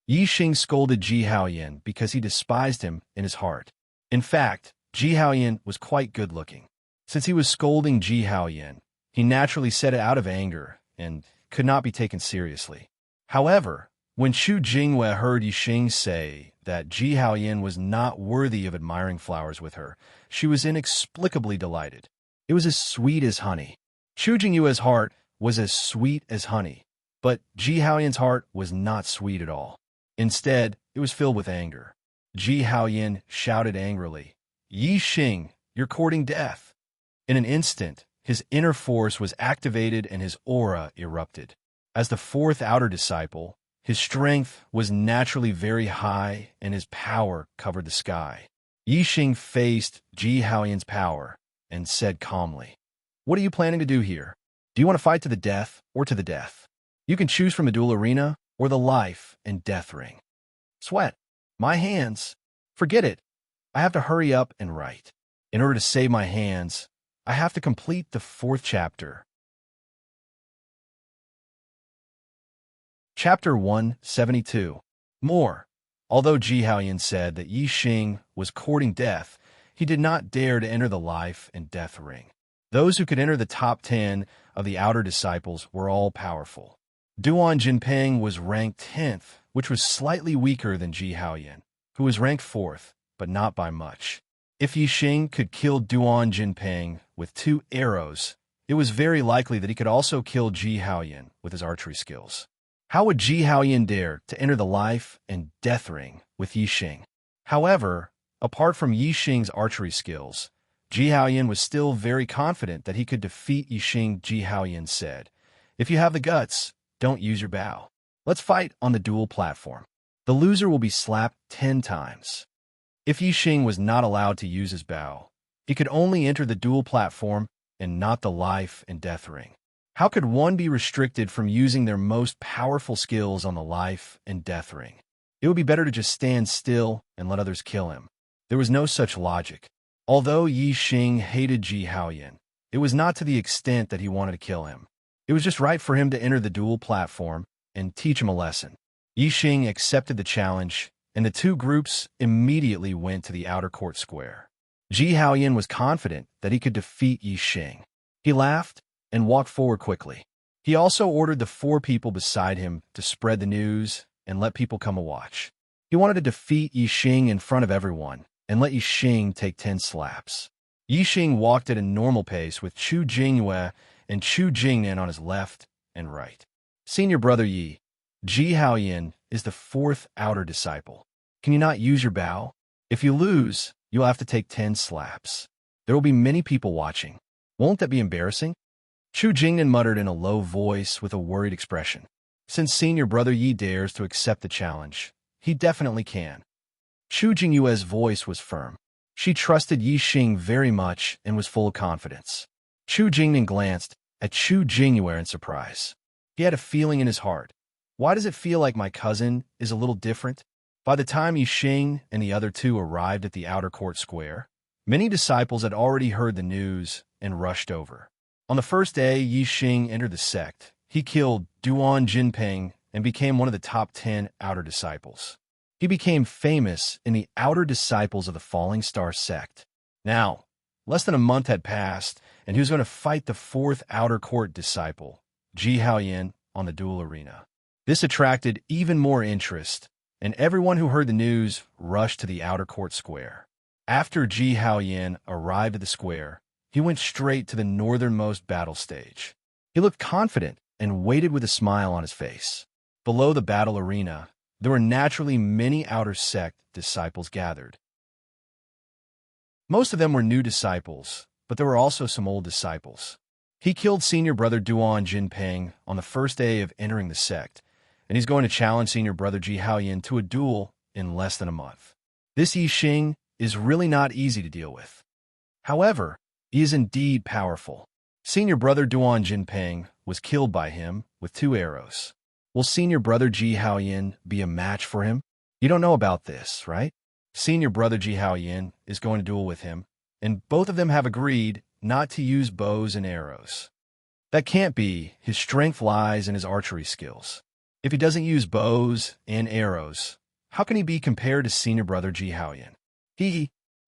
Yixing scolded Ji Haoyin because he despised him in his heart. In fact, Ji Haoyin was quite good-looking. Since he was scolding Ji Haoyin, he naturally said it out of anger and could not be taken seriously. However, when Chu Jingwei heard Yixing say that Ji Haoyin was not worthy of admiring flowers with her, she was inexplicably delighted. It was as sweet as honey. Chu Jingwei's heart was as sweet as honey, but Ji Haoyin's heart was not sweet at all. Instead, it was filled with anger. Ji Haoyin shouted angrily, "Yixing, you're courting death." In an instant, his inner force was activated and his aura erupted. As the 4th outer disciple, his strength was naturally very high and his power covered the sky. Yixing faced Ji Haoyin's power and said calmly, "What are you planning to do here? Do you want to fight to the death or to the death? You can choose from the duel arena or the life and death ring." "Sweat. My hands. Forget it. I have to hurry up and write. In order to save my hands, I have to complete the 4th chapter." Chapter 172. More. Although Ji Haoyin said that Yixing was courting death, he did not dare to enter the life and death ring. Those who could enter the top 10 of the outer disciples were all powerful. Duan Jinpeng was ranked 10th, which was slightly weaker than Ji Haoyin, who was ranked 4th, but not by much. If Yixing could kill Duan Jinpeng with 2 arrows, it was very likely that he could also kill Ji Haoyin with his archery skills. How would Ji Haoyin dare to enter the life and death ring with Yixing? However, apart from Yixing's archery skills, Ji Haoyin was still very confident that he could defeat Yixing. Ji Haoyin said, "If you have the guts, don't use your bow. Let's fight on the duel platform. The loser will be slapped 10 times. If Yixing was not allowed to use his bow, he could only enter the duel platform and not the life and death ring. How could one be restricted from using their most powerful skills on the life and death ring? It would be better to just stand still and let others kill him." There was no such logic. Although Yixing hated Ji Haoyin, it was not to the extent that he wanted to kill him. It was just right for him to enter the duel platform and teach him a lesson. Yixing accepted the challenge, and the 2 groups immediately went to the outer court square. Ji Haoyin was confident that he could defeat Yixing. He laughed and walked forward quickly. He also ordered the 4 people beside him to spread the news and let people come and watch. He wanted to defeat Yixing in front of everyone and let Yixing take 10 slaps. Yixing walked at a normal pace with Chu Jingwei and Chu Jingnan on his left and right. Senior brother Ji Haoyin is the 4th outer disciple. Can you not use your bow? If you lose, you'll have to take 10 slaps. There will be many people watching. Won't that be embarrassing? Chu Jingnan muttered in a low voice with a worried expression. Since senior brother Yi dares to accept the challenge, he definitely can. Chu Jingyue's voice was firm. She trusted Yi Xing very much and was full of confidence. Chu Jingnan glanced at Chu Jingyue in surprise. He had a feeling in his heart. Why does it feel like my cousin is a little different? By the time Yi Xing and the other two arrived at the outer court square, many disciples had already heard the news and rushed over. On the first day Yi Xing entered the sect, he killed Duan Jinping and became one of the top 10 outer disciples. He became famous in the outer disciples of the Falling Star sect. Now, less than a month had passed, and he was going to fight the fourth outer court disciple, Ji Haoyan, on the duel arena. This attracted even more interest, and everyone who heard the news rushed to the outer court square. After Ji Haoyan arrived at the square, he went straight to the northernmost battle stage. He looked confident and waited with a smile on his face. Below the battle arena, there were naturally many outer sect disciples gathered. Most of them were new disciples, but there were also some old disciples. He killed senior brother Duan Jinping on the first day of entering the sect, and he's going to challenge senior brother Ji Haoyan to a duel in less than a month. This Yi Xing is really not easy to deal with. However, he is indeed powerful. Senior brother Duan Jinping was killed by him with 2 arrows. Will senior brother Ji Haoyan be a match for him? You don't know about this, right? Senior brother Ji Haoyan is going to duel with him, and both of them have agreed not to use bows and arrows. That can't be. His strength lies in his archery skills. If he doesn't use bows and arrows, how can he be compared to senior brother Ji Haoyan?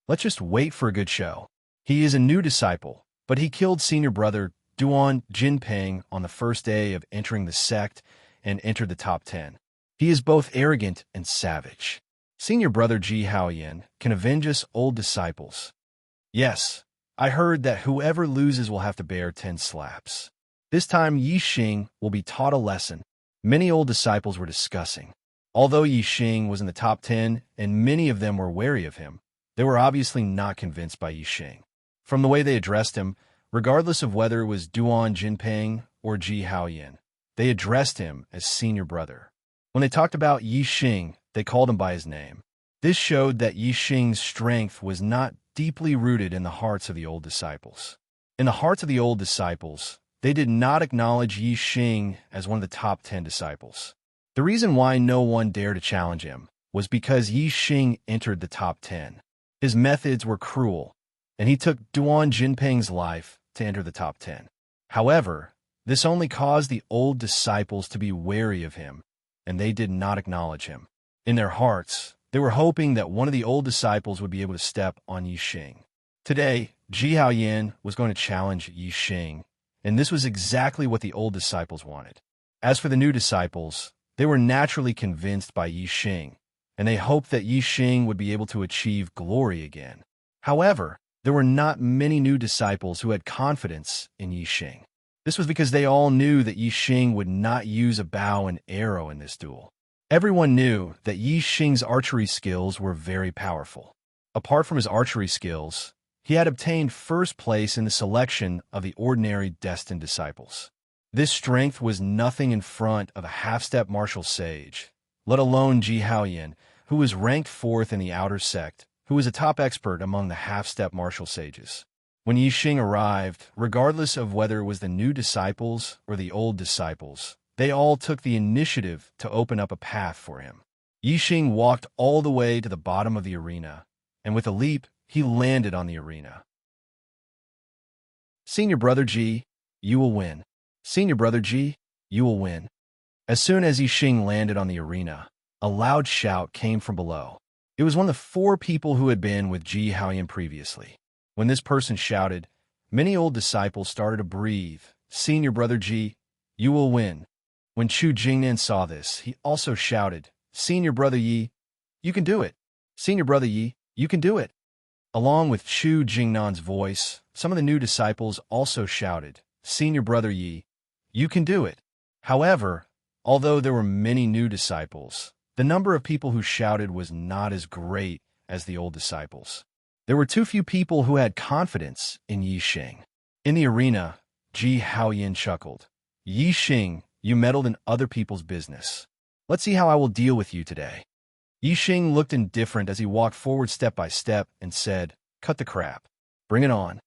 Let's just wait for a good show. He is a new disciple, but he killed senior brother Duan Jinping on the first day of entering the sect and entered the top 10. He is both arrogant and savage. Senior brother Ji Haoyan can avenge us old disciples. Yes, I heard that whoever loses will have to bear 10 slaps. This time Yi Xing will be taught a lesson. Many old disciples were discussing. Although Yi Xing was in the top 10 and many of them were wary of him, they were obviously not convinced by Yi Xing. From the way they addressed him, regardless of whether it was Duan Jinping or Ji Haoyan, they addressed him as senior brother. When they talked about Yi Xing, they called him by his name. This showed that Yi Xing's strength was not deeply rooted in the hearts of the old disciples. In the hearts of the old disciples, they did not acknowledge Yi Xing as one of the top 10 disciples. The reason why no one dared to challenge him was because Yi Xing entered the top 10. His methods were cruel, and he took Duan Jinping's life to enter the top 10. However, this only caused the old disciples to be wary of him, and they did not acknowledge him. In their hearts, they were hoping that one of the old disciples would be able to step on Yi Xing. Today, Ji Haoyan was going to challenge Yi Xing, and this was exactly what the old disciples wanted. As for the new disciples, they were naturally convinced by Yi Xing, and they hoped that Yi Xing would be able to achieve glory again. However, there were not many new disciples who had confidence in Yi Xing. This was because they all knew that Yi Xing would not use a bow and arrow in this duel. Everyone knew that Yi Xing's archery skills were very powerful. Apart from his archery skills, he had obtained first place in the selection of the ordinary destined disciples. This strength was nothing in front of a half-step martial sage, let alone Ji Haoyan, who was ranked 4th in the outer sect, who was a top expert among the half-step martial sages. When Yi Xing arrived, regardless of whether it was the new disciples or the old disciples, they all took the initiative to open up a path for him. Yi Xing walked all the way to the bottom of the arena, and with a leap, he landed on the arena. Senior brother Ji, you will win. Senior brother Ji, you will win. As soon as Yi Xing landed on the arena, a loud shout came from below. It was one of the 4 people who had been with Ji Haoyan previously. When this person shouted, many old disciples started to breathe. Senior brother Ji, you will win. When Chu Jingnan saw this, he also shouted, Senior brother Yi, you can do it. Senior brother Yi, you can do it. Along with Chu Jingnan's voice, some of the new disciples also shouted, Senior brother Yi, you can do it. However, although there were many new disciples, the number of people who shouted was not as great as the old disciples. There were too few people who had confidence in Yi Xing. In the arena, Ji Haoyin chuckled. Yi Xing, you meddled in other people's business. Let's see how I will deal with you today. Yi Xing looked indifferent as he walked forward step by step and said, cut the crap. Bring it on.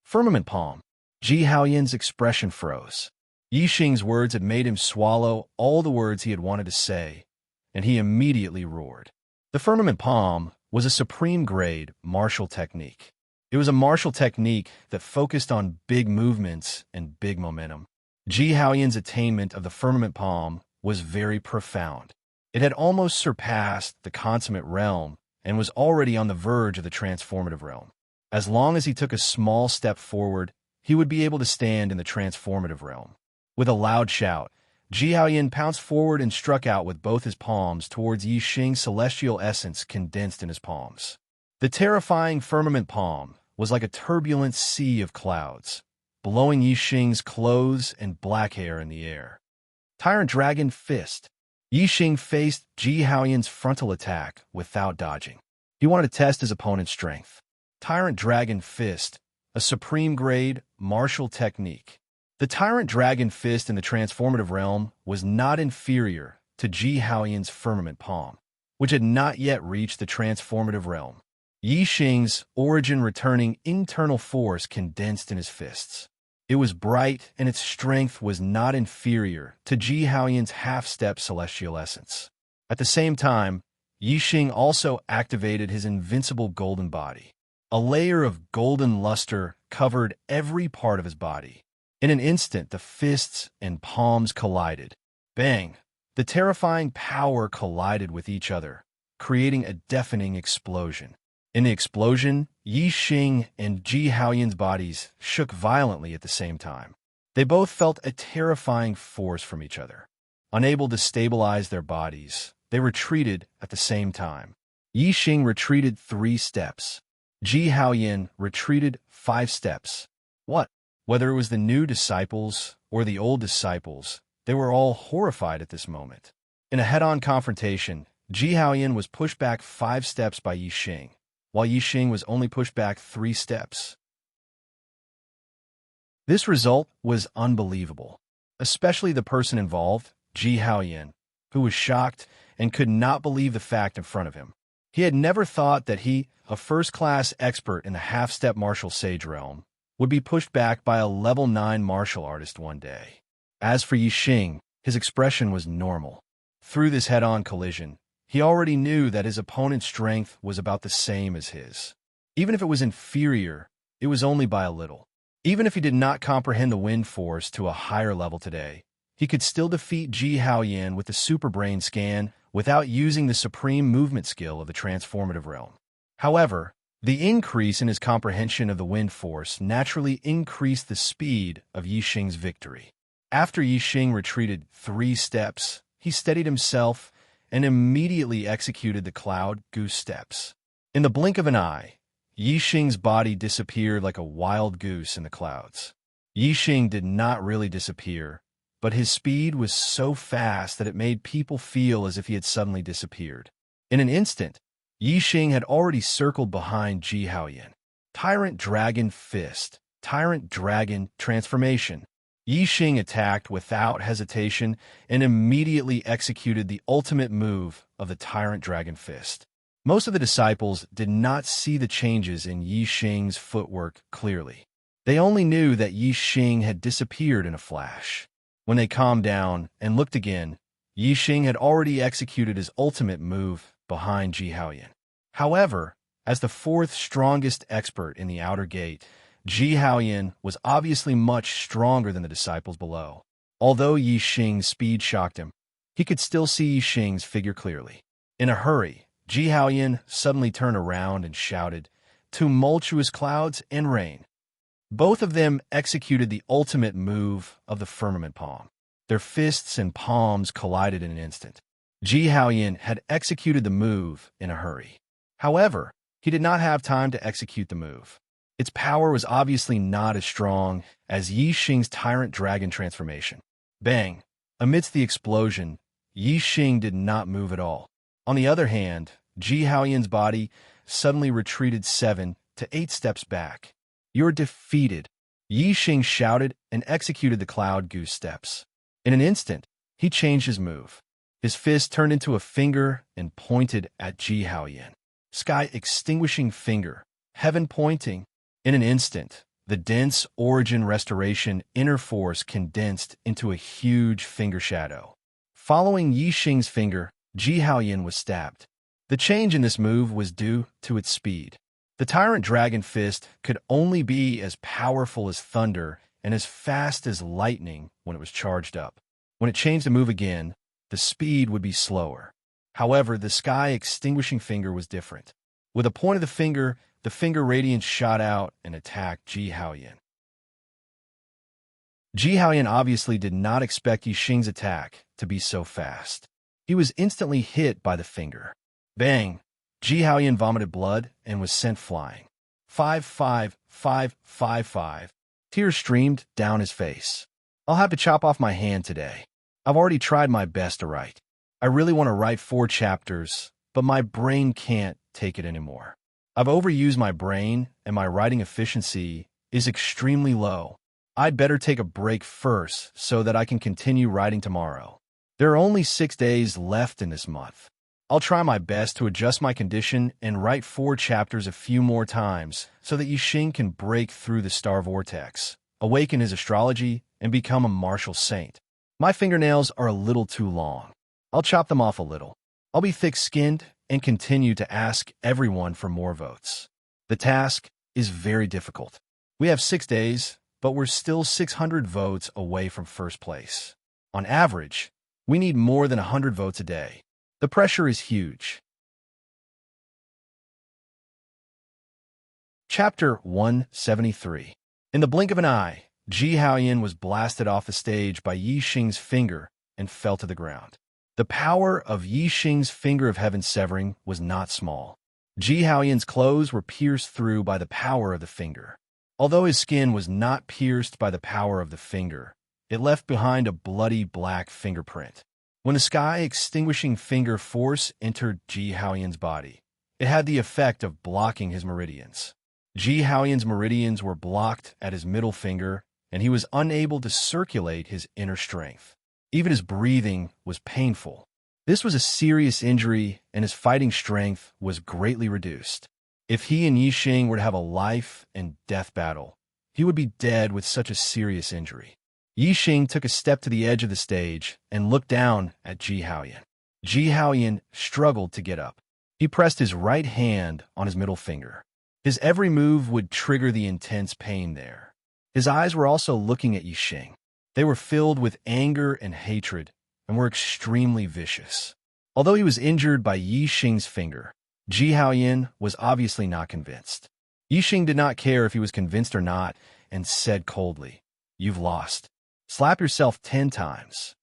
Firmament palm. Ji Haoyin's expression froze. Yi Xing's words had made him swallow all the words he had wanted to say, and he immediately roared. The firmament palm was a supreme-grade martial technique. It was a martial technique that focused on big movements and big momentum. Ji Haoyin's attainment of the firmament palm was very profound. It had almost surpassed the consummate realm and was already on the verge of the transformative realm. As long as he took a small step forward, he would be able to stand in the transformative realm. With a loud shout, Ji Haoyin pounced forward and struck out with both his palms towards Yi Xing's celestial essence condensed in his palms. The terrifying firmament palm was like a turbulent sea of clouds, blowing Yi Xing's clothes and black hair in the air. Tyrant Dragon Fist. Yi Xing faced Ji Haoyin's frontal attack without dodging. He wanted to test his opponent's strength. Tyrant Dragon Fist, a supreme-grade martial technique. The Tyrant Dragon Fist in the transformative realm was not inferior to Ji Haoyin's firmament palm, which had not yet reached the transformative realm. Yi Xing's origin-returning internal force condensed in his fists. It was bright, and its strength was not inferior to Ji Haoyin's half-step celestial essence. At the same time, Yi Xing also activated his invincible golden body. A layer of golden luster covered every part of his body. In an instant, the fists and palms collided. Bang! The terrifying power collided with each other, creating a deafening explosion. In the explosion, Yi Xing and Ji Haoyin's bodies shook violently at the same time. They both felt a terrifying force from each other. Unable to stabilize their bodies, they retreated at the same time. Yi Xing retreated 3 steps. Ji Haoyin retreated 5 steps. What? Whether it was the new disciples or the old disciples, they were all horrified at this moment. In a head-on confrontation, Ji Haoyin was pushed back 5 steps by Yi Xing, while Yi Xing was only pushed back 3 steps. This result was unbelievable, especially the person involved, Ji Haoyin, who was shocked and could not believe the fact in front of him. He had never thought that he, a first-class expert in the half-step martial sage realm, would be pushed back by a level 9 martial artist one day. As for Yi Xing, his expression was normal. Through this head-on collision, he already knew that his opponent's strength was about the same as his. Even if it was inferior, it was only by a little. Even if he did not comprehend the wind force to a higher level today, he could still defeat Ji Haoyin with the super brain scan without using the supreme movement skill of the transformative realm. However, the increase in his comprehension of the wind force naturally increased the speed of Yi Xing's victory. After Yi Xing retreated 3 steps, he steadied himself and immediately executed the cloud goose steps. In the blink of an eye, Yi Xing's body disappeared like a wild goose in the clouds. Yi Xing did not really disappear, but his speed was so fast that it made people feel as if he had suddenly disappeared. In an instant, Yi Xing had already circled behind Ji Haoyin. Tyrant Dragon Fist, Tyrant Dragon Transformation. Yi Xing attacked without hesitation and immediately executed the ultimate move of the Tyrant Dragon Fist. Most of the disciples did not see the changes in Yi Xing's footwork clearly. They only knew that Yi Xing had disappeared in a flash. When they calmed down and looked again, Yi Xing had already executed his ultimate move behind Ji Haoyin. However, as the 4th strongest expert in the outer gate, Ji Haoyin was obviously much stronger than the disciples below. Although Yi Xing's speed shocked him, he could still see Yi Xing's figure clearly. In a hurry, Ji Haoyin suddenly turned around and shouted, "Tumultuous clouds and rain." Both of them executed the ultimate move of the firmament palm. Their fists and palms collided in an instant. Ji Haoyin had executed the move in a hurry. However, he did not have time to execute the move. Its power was obviously not as strong as Yi Xing's Tyrant Dragon Transformation. Bang! Amidst the explosion, Yi Xing did not move at all. On the other hand, Ji Haoyin's body suddenly retreated 7 to 8 steps back. "You're defeated." Yi Xing shouted and executed the cloud goose steps. In an instant, he changed his move. His fist turned into a finger and pointed at Ji Haoyan. Sky extinguishing finger, heaven pointing. In an instant, the dense origin restoration inner force condensed into a huge finger shadow. Following Yi Xing's finger, Ji Haoyan was stabbed. The change in this move was due to its speed. The Tyrant Dragon Fist could only be as powerful as thunder and as fast as lightning when it was charged up. When it changed the move again, the speed would be slower. However, the Sky Extinguishing Finger was different. With a point of the finger radiance shot out and attacked Ji Haoyan. Ji Haoyan obviously did not expect Yi Xing's attack to be so fast. He was instantly hit by the finger. Bang! Ji Haoyan vomited blood and was sent flying. 55555. Tears streamed down his face. I'll have to chop off my hand today. I've already tried my best to write. I really want to write 4 chapters, but my brain can't take it anymore. I've overused my brain and my writing efficiency is extremely low. I'd better take a break first so that I can continue writing tomorrow. There are only 6 days left in this month. I'll try my best to adjust my condition and write 4 chapters a few more times so that Yi Xing can break through the star vortex, awaken his astrology, and become a martial saint. My fingernails are a little too long. I'll chop them off a little. I'll be thick-skinned and continue to ask everyone for more votes. The task is very difficult. We have 6 days, but we're still 600 votes away from first place. On average, we need more than 100 votes a day. The pressure is huge. Chapter 173. In the blink of an eye, Ji Haoyan was blasted off the stage by Yi Xing's finger and fell to the ground. The power of Yi Xing's finger of heaven severing was not small. Ji Haoyan's clothes were pierced through by the power of the finger. Although his skin was not pierced by the power of the finger, it left behind a bloody black fingerprint. When the Sky Extinguishing Finger force entered Ji Haoyan's body, it had the effect of blocking his meridians. Ji Haoyan's meridians were blocked at his middle finger, and he was unable to circulate his inner strength. Even his breathing was painful. This was a serious injury, and his fighting strength was greatly reduced. If he and Yi Xing were to have a life and death battle, he would be dead with such a serious injury. Yi Xing took a step to the edge of the stage and looked down at Ji Haoyan. Ji Haoyan struggled to get up. He pressed his right hand on his middle finger. His every move would trigger the intense pain there. His eyes were also looking at Yi Xing. They were filled with anger and hatred and were extremely vicious. Although he was injured by Yi Xing's finger, Ji Haoyan was obviously not convinced. Yi Xing did not care if he was convinced or not and said coldly, "You've lost. Slap yourself 10 times.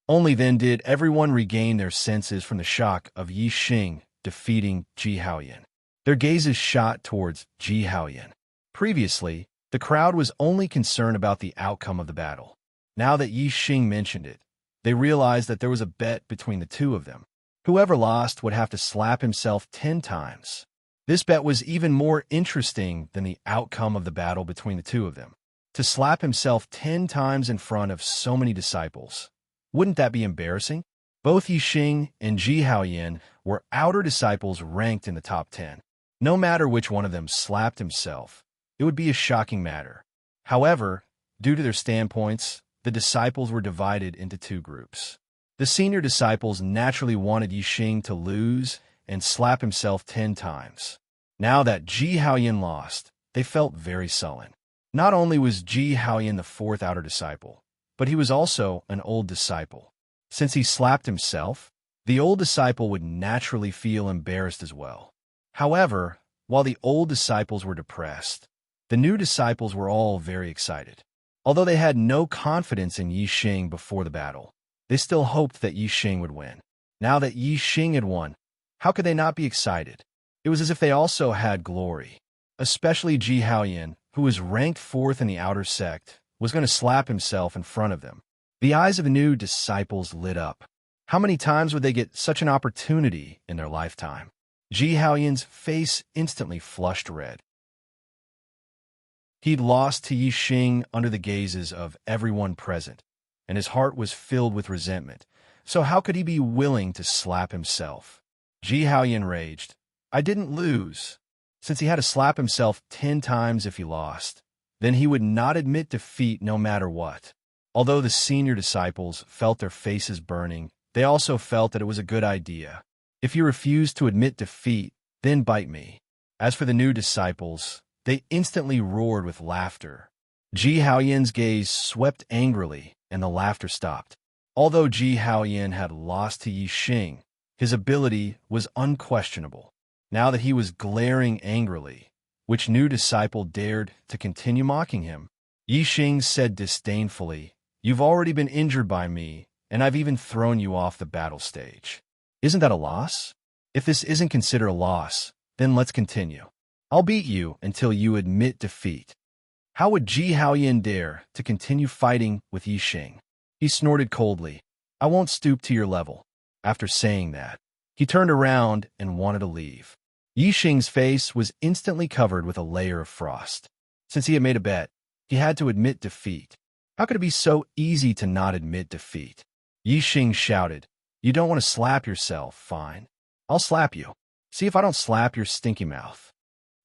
Only then did everyone regain their senses from the shock of Yi Xing defeating Ji Haoyan. Their gazes shot towards Ji Haoyan. Previously, the crowd was only concerned about the outcome of the battle. Now that Yi Xing mentioned it, they realized that there was a bet between the two of them. Whoever lost would have to slap himself 10 times. This bet was even more interesting than the outcome of the battle between the two of them. To slap himself 10 times in front of so many disciples. Wouldn't that be embarrassing? Both Yi Xing and Ji Haoyan were outer disciples ranked in the top 10. No matter which one of them slapped himself, it would be a shocking matter. However, due to their standpoints, the disciples were divided into 2 groups. The senior disciples naturally wanted Yi Xing to lose and slap himself 10 times. Now that Ji Haoyan lost, they felt very sullen. Not only was Ji Haoyan the 4th outer disciple, but he was also an old disciple. Since he slapped himself, the old disciple would naturally feel embarrassed as well. However, while the old disciples were depressed, the new disciples were all very excited. Although they had no confidence in Yi Xing before the battle, they still hoped that Yi Xing would win. Now that Yi Xing had won, how could they not be excited? It was as if they also had glory. Especially Ji Haoyan, who was ranked 4th in the outer sect, was going to slap himself in front of them. The eyes of the new disciples lit up. How many times would they get such an opportunity in their lifetime? Ji Haoyan's face instantly flushed red. He'd lost to Yi Xing under the gazes of everyone present, and his heart was filled with resentment. So how could he be willing to slap himself? Ji Haoyan raged. I didn't lose. Since he had to slap himself 10 times if he lost, then he would not admit defeat no matter what. Although the senior disciples felt their faces burning, they also felt that it was a good idea. If you refuse to admit defeat, then bite me. As for the new disciples, they instantly roared with laughter. Ji Haoyan's gaze swept angrily, and the laughter stopped. Although Ji Haoyan had lost to Yi Xing, his ability was unquestionable. Now that he was glaring angrily, which new disciple dared to continue mocking him? Yi Xing said disdainfully, You've already been injured by me, and I've even thrown you off the battle stage. Isn't that a loss? If this isn't considered a loss, then let's continue. I'll beat you until you admit defeat. How would Ji Haoyan dare to continue fighting with Yi Xing? He snorted coldly. I won't stoop to your level. After saying that, he turned around and wanted to leave. Yi Xing's face was instantly covered with a layer of frost. Since he had made a bet, he had to admit defeat. How could it be so easy to not admit defeat? Yi Xing shouted, You don't want to slap yourself, fine. I'll slap you. See if I don't slap your stinky mouth.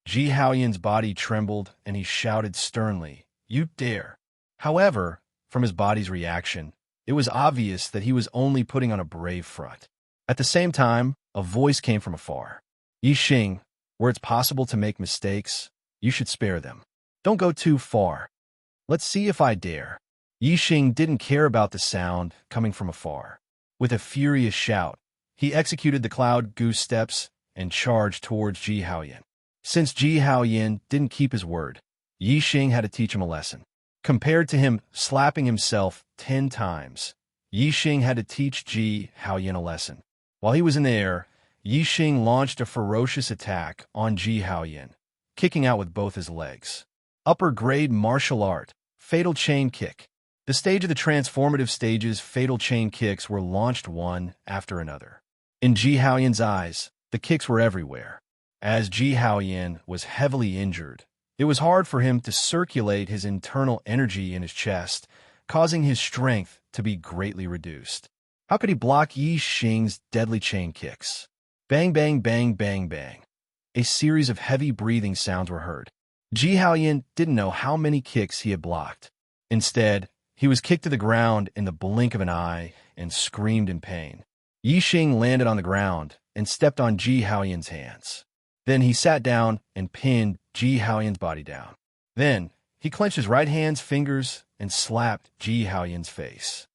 Ji Haoyan's body trembled, and he shouted sternly, You dare. However, from his body's reaction, it was obvious that he was only putting on a brave front. At the same time, a voice came from afar. Yi Xing, where it's possible to make mistakes, you should spare them. Don't go too far. Let's see if I dare. Yi Xing didn't care about the sound coming from afar. With a furious shout, he executed the cloud goose steps and charged towards Ji Haoyan. Since Ji Haoyan didn't keep his word, Yi Xing had to teach him a lesson. Compared to him slapping himself 10 times, Yi Xing had to teach Ji Haoyan a lesson. While he was in the air, Yi Xing launched a ferocious attack on Ji Haoyan, kicking out with both his legs. Upper grade martial art, fatal chain kick. The stage of the transformative stages, fatal chain kicks were launched one after another. In Ji Haoyan's eyes, the kicks were everywhere. As Ji Haoyan was heavily injured, it was hard for him to circulate his internal energy in his chest, causing his strength to be greatly reduced. How could he block Yi Xing's deadly chain kicks? Bang, bang, bang, bang, bang. A series of heavy breathing sounds were heard. Ji Haoyan didn't know how many kicks he had blocked. Instead, he was kicked to the ground in the blink of an eye and screamed in pain. Yi Xing landed on the ground and stepped on Ji Haoyan's hands. Then he sat down and pinned Ji Haoyan's body down. Then he clenched his right hand's fingers and slapped Ji Haoyan's face.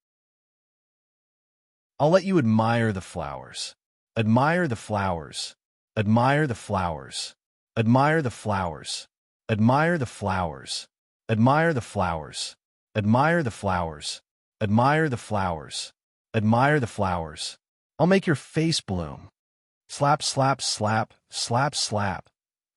I'll let you admire the flowers. Admire the flowers. Admire the flowers. Admire the flowers. Admire the flowers. Admire the flowers. Admire the flowers. Admire the flowers. Admire the flowers. I'll make your face bloom. Slap, slap, slap, slap, slap.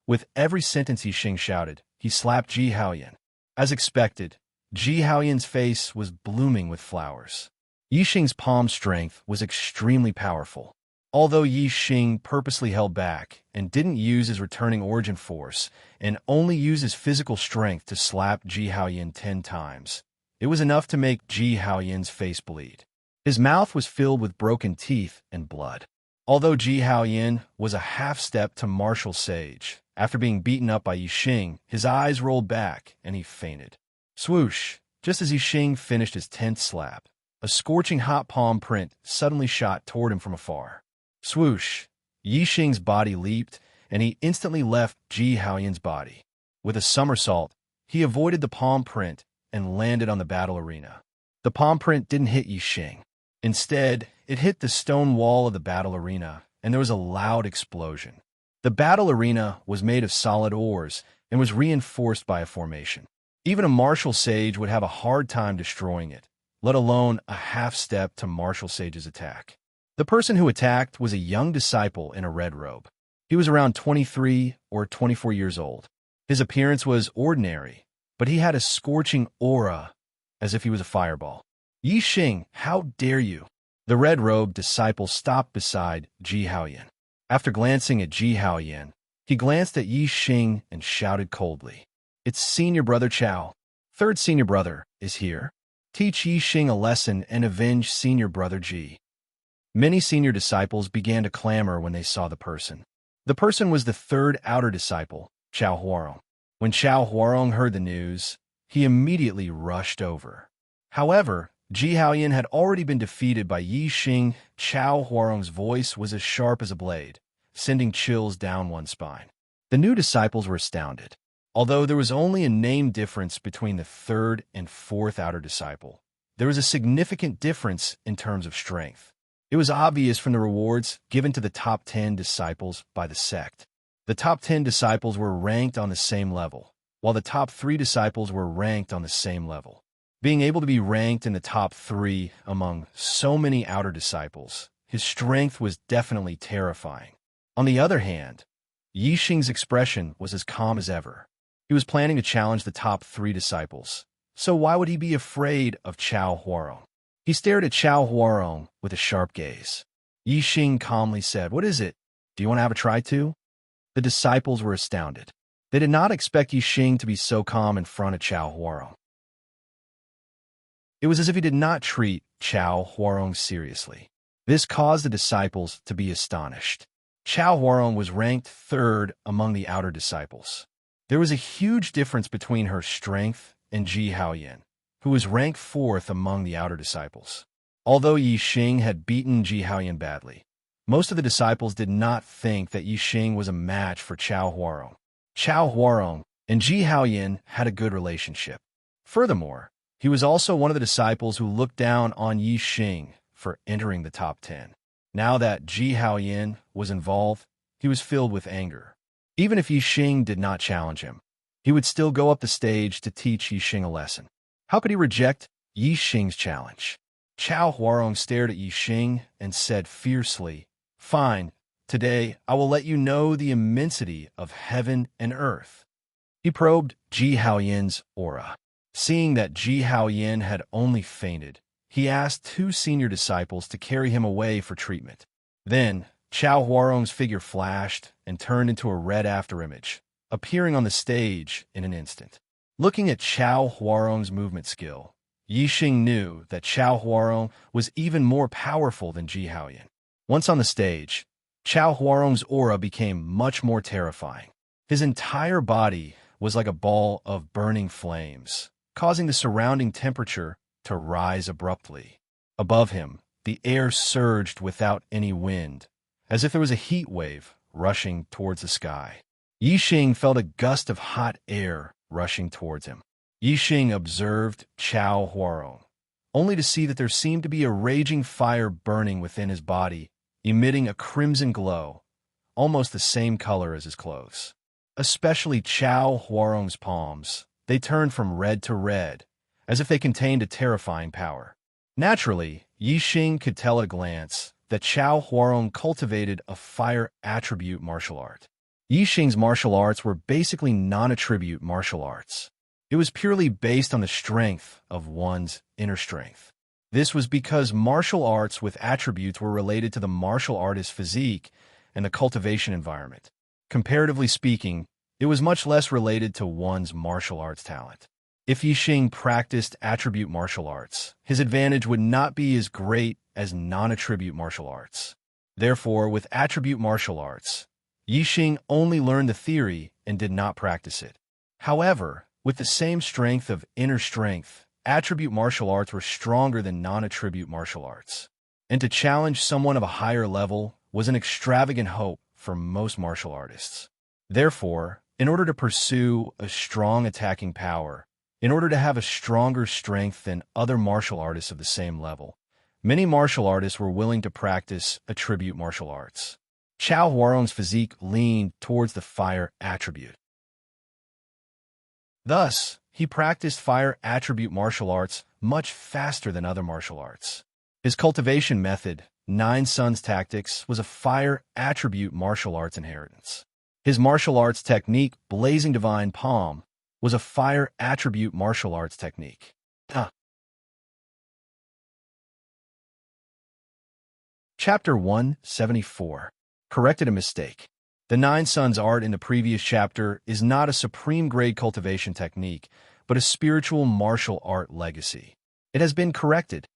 With every sentence Yi Xing shouted, he slapped Ji Haoyan. As expected, Ji Haoyan's face was blooming with flowers. Yi Xing's palm strength was extremely powerful. Although Yi Xing purposely held back and didn't use his returning origin force and only used his physical strength to slap Ji Haoyan 10 times, it was enough to make Ji Haoyan's face bleed. His mouth was filled with broken teeth and blood. Although Ji Haoyan was a half-step to martial sage, after being beaten up by Yi Xing, his eyes rolled back and he fainted. Swoosh! Just as Yi Xing finished his 10th slap, a scorching hot palm print suddenly shot toward him from afar. Swoosh! Yi Xing's body leaped, and he instantly left Ji Haoyan's body. With a somersault, he avoided the palm print and landed on the battle arena. The palm print didn't hit Yi Xing. Instead, it hit the stone wall of the battle arena, and there was a loud explosion. The battle arena was made of solid ores and was reinforced by a formation. Even a martial sage would have a hard time destroying it, let alone a half-step to martial sage's attack. The person who attacked was a young disciple in a red robe. He was around 23 or 24 years old. His appearance was ordinary, but he had a scorching aura, as if he was a fireball. Yi Xing, how dare you? The red-robed disciple stopped beside Ji Haoyan. After glancing at Ji Haoyan, he glanced at Yi Xing and shouted coldly, It's senior brother Chao. Third senior brother is here. Teach Yi Xing a lesson and avenge senior brother Ji. Many senior disciples began to clamor when they saw the person. The person was the third outer disciple, Chao Huarong. When Chao Huarong heard the news, he immediately rushed over. However, Ji Haoyan had already been defeated by Yi Xing. Chao Huarong's voice was as sharp as a blade, sending chills down one's spine. The new disciples were astounded. Although there was only a name difference between the third and fourth outer disciple, there was a significant difference in terms of strength. It was obvious from the rewards given to the top 10 disciples by the sect. The top 10 disciples were ranked on the same level, while the top 3 disciples were ranked on the same level. Being able to be ranked in the top 3 among so many outer disciples, his strength was definitely terrifying. On the other hand, Yi Xing's expression was as calm as ever. He was planning to challenge the top 3 disciples, so why would he be afraid of Chao Huarong? He stared at Chao Huarong with a sharp gaze. Yi Xing calmly said, "What is it? Do you want to have a try too?" The disciples were astounded. They did not expect Yi Xing to be so calm in front of Chao Huarong. It was as if he did not treat Chao Huarong seriously. This caused the disciples to be astonished. Chao Huarong was ranked third among the outer disciples. There was a huge difference between her strength and Ji Haoyan, who was ranked fourth among the outer disciples. Although Yi Xing had beaten Ji Haoyan badly, most of the disciples did not think that Yi Xing was a match for Chao Huarong. Chao Huarong and Ji Haoyan had a good relationship. Furthermore, he was also one of the disciples who looked down on Yi Xing for entering the top 10. Now that Ji Haoyan was involved, he was filled with anger. Even if Yi Xing did not challenge him, he would still go up the stage to teach Yi Xing a lesson. How could he reject Yi Xing's challenge? Chao Huarong stared at Yi Xing and said fiercely, "Fine, today I will let you know the immensity of heaven and earth." He probed Ji Haoyan's aura. Seeing that Ji Haoyan had only fainted, he asked 2 senior disciples to carry him away for treatment. Then, Chao Huarong's figure flashed and turned into a red afterimage, appearing on the stage in an instant. Looking at Chao Huarong's movement skill, Yi Xing knew that Chao Huarong was even more powerful than Ji Haoyan. Once on the stage, Chao Huarong's aura became much more terrifying. His entire body was like a ball of burning flames, causing the surrounding temperature to rise abruptly. Above him, the air surged without any wind, as if there was a heat wave rushing towards the sky. Yi Xing felt a gust of hot air rushing towards him. Yi Xing observed Chao Huarong, only to see that there seemed to be a raging fire burning within his body, emitting a crimson glow, almost the same color as his clothes. Especially Chao Huarong's palms, they turned from red to red, as if they contained a terrifying power. Naturally, Yi Xing could tell at a glance that Chao Huarong cultivated a fire attribute martial art. Yi Xing's martial arts were basically non-attribute martial arts. It was purely based on the strength of one's inner strength. This was because martial arts with attributes were related to the martial artist's physique and the cultivation environment. Comparatively speaking, it was much less related to one's martial arts talent. If Yi Xing practiced attribute martial arts, his advantage would not be as great as non-attribute martial arts. Therefore, with attribute martial arts, Yi Xing only learned the theory and did not practice it. However, with the same strength of inner strength, attribute martial arts were stronger than non-attribute martial arts. And to challenge someone of a higher level was an extravagant hope for most martial artists. Therefore, in order to pursue a strong attacking power, in order to have a stronger strength than other martial artists of the same level, many martial artists were willing to practice attribute martial arts. Chao Huarong's physique leaned towards the fire attribute. Thus, he practiced fire attribute martial arts much faster than other martial arts. His cultivation method, 9 Suns Tactics, was a fire attribute martial arts inheritance. His martial arts technique, Blazing Divine Palm, was a fire attribute martial arts technique. Chapter 174. Corrected a mistake. The Nine Suns art in the previous chapter is not a supreme-grade cultivation technique, but a spiritual martial art legacy. It has been corrected.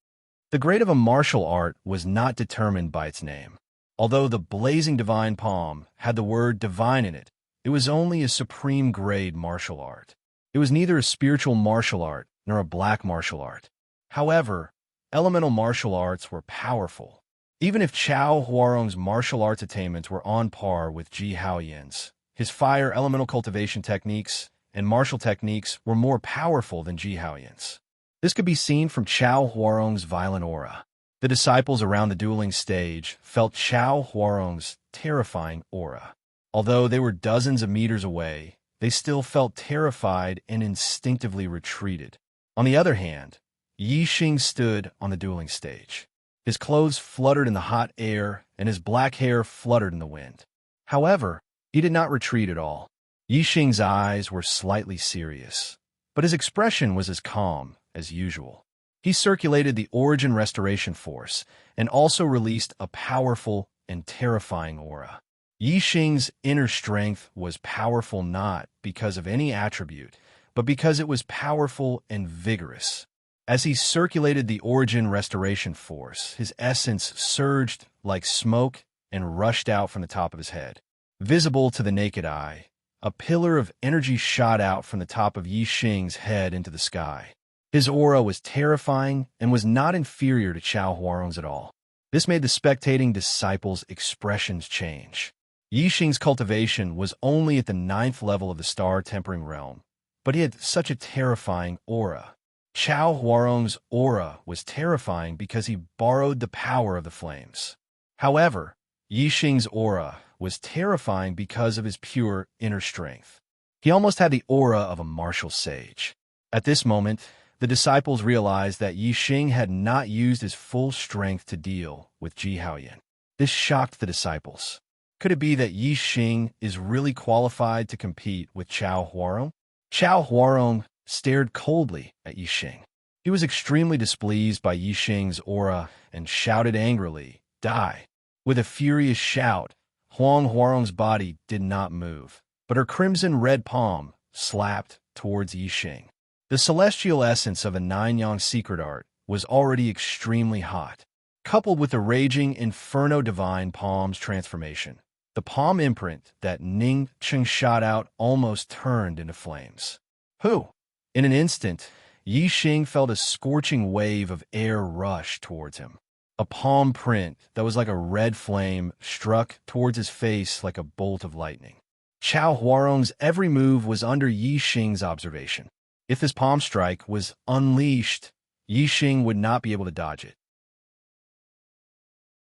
The grade of a martial art was not determined by its name. Although the blazing divine palm had the word divine in it, it was only a supreme-grade martial art. It was neither a spiritual martial art nor a black martial art. However, elemental martial arts were powerful. Even if Chao Huarong's martial arts attainments were on par with Ji Haoyan's, his fire elemental cultivation techniques and martial techniques were more powerful than Ji Haoyan's. This could be seen from Chao Huarong's violent aura. The disciples around the dueling stage felt Chao Huarong's terrifying aura. Although they were dozens of meters away, they still felt terrified and instinctively retreated. On the other hand, Yi Xing stood on the dueling stage. His clothes fluttered in the hot air, and his black hair fluttered in the wind. However, he did not retreat at all. Yi Xing's eyes were slightly serious, but his expression was as calm as usual. He circulated the Origin Restoration Force and also released a powerful and terrifying aura. Yi Xing's inner strength was powerful not because of any attribute, but because it was powerful and vigorous. As he circulated the Origin Restoration Force, his essence surged like smoke and rushed out from the top of his head. Visible to the naked eye, a pillar of energy shot out from the top of Yi Xing's head into the sky. His aura was terrifying and was not inferior to Chao Huarong's at all. This made the spectating disciples' expressions change. Yi Xing's cultivation was only at the 9th level of the star-tempering realm, but he had such a terrifying aura. Chao Huarong's aura was terrifying because he borrowed the power of the flames. However, Yi Xing's aura was terrifying because of his pure inner strength. He almost had the aura of a martial sage. At this moment, the disciples realized that Yi Xing had not used his full strength to deal with Ji Haoyan. This shocked the disciples. Could it be that Yi Xing is really qualified to compete with Chao Huarong? Chao Huarong stared coldly at Yi Xing. He was extremely displeased by Yi Xing's aura and shouted angrily, "Die!" With a furious shout, Huang Huarong's body did not move, but her crimson-red palm slapped towards Yi Xing. The celestial essence of a nine-yang secret art was already extremely hot. Coupled with the raging Inferno Divine Palm's transformation, the palm imprint that Ning Cheng shot out almost turned into flames. Who? In an instant, Yi Xing felt a scorching wave of air rush towards him. A palm print that was like a red flame struck towards his face like a bolt of lightning. Chao Huarong's every move was under Yi Xing's observation. If this palm strike was unleashed, Yi Xing would not be able to dodge it.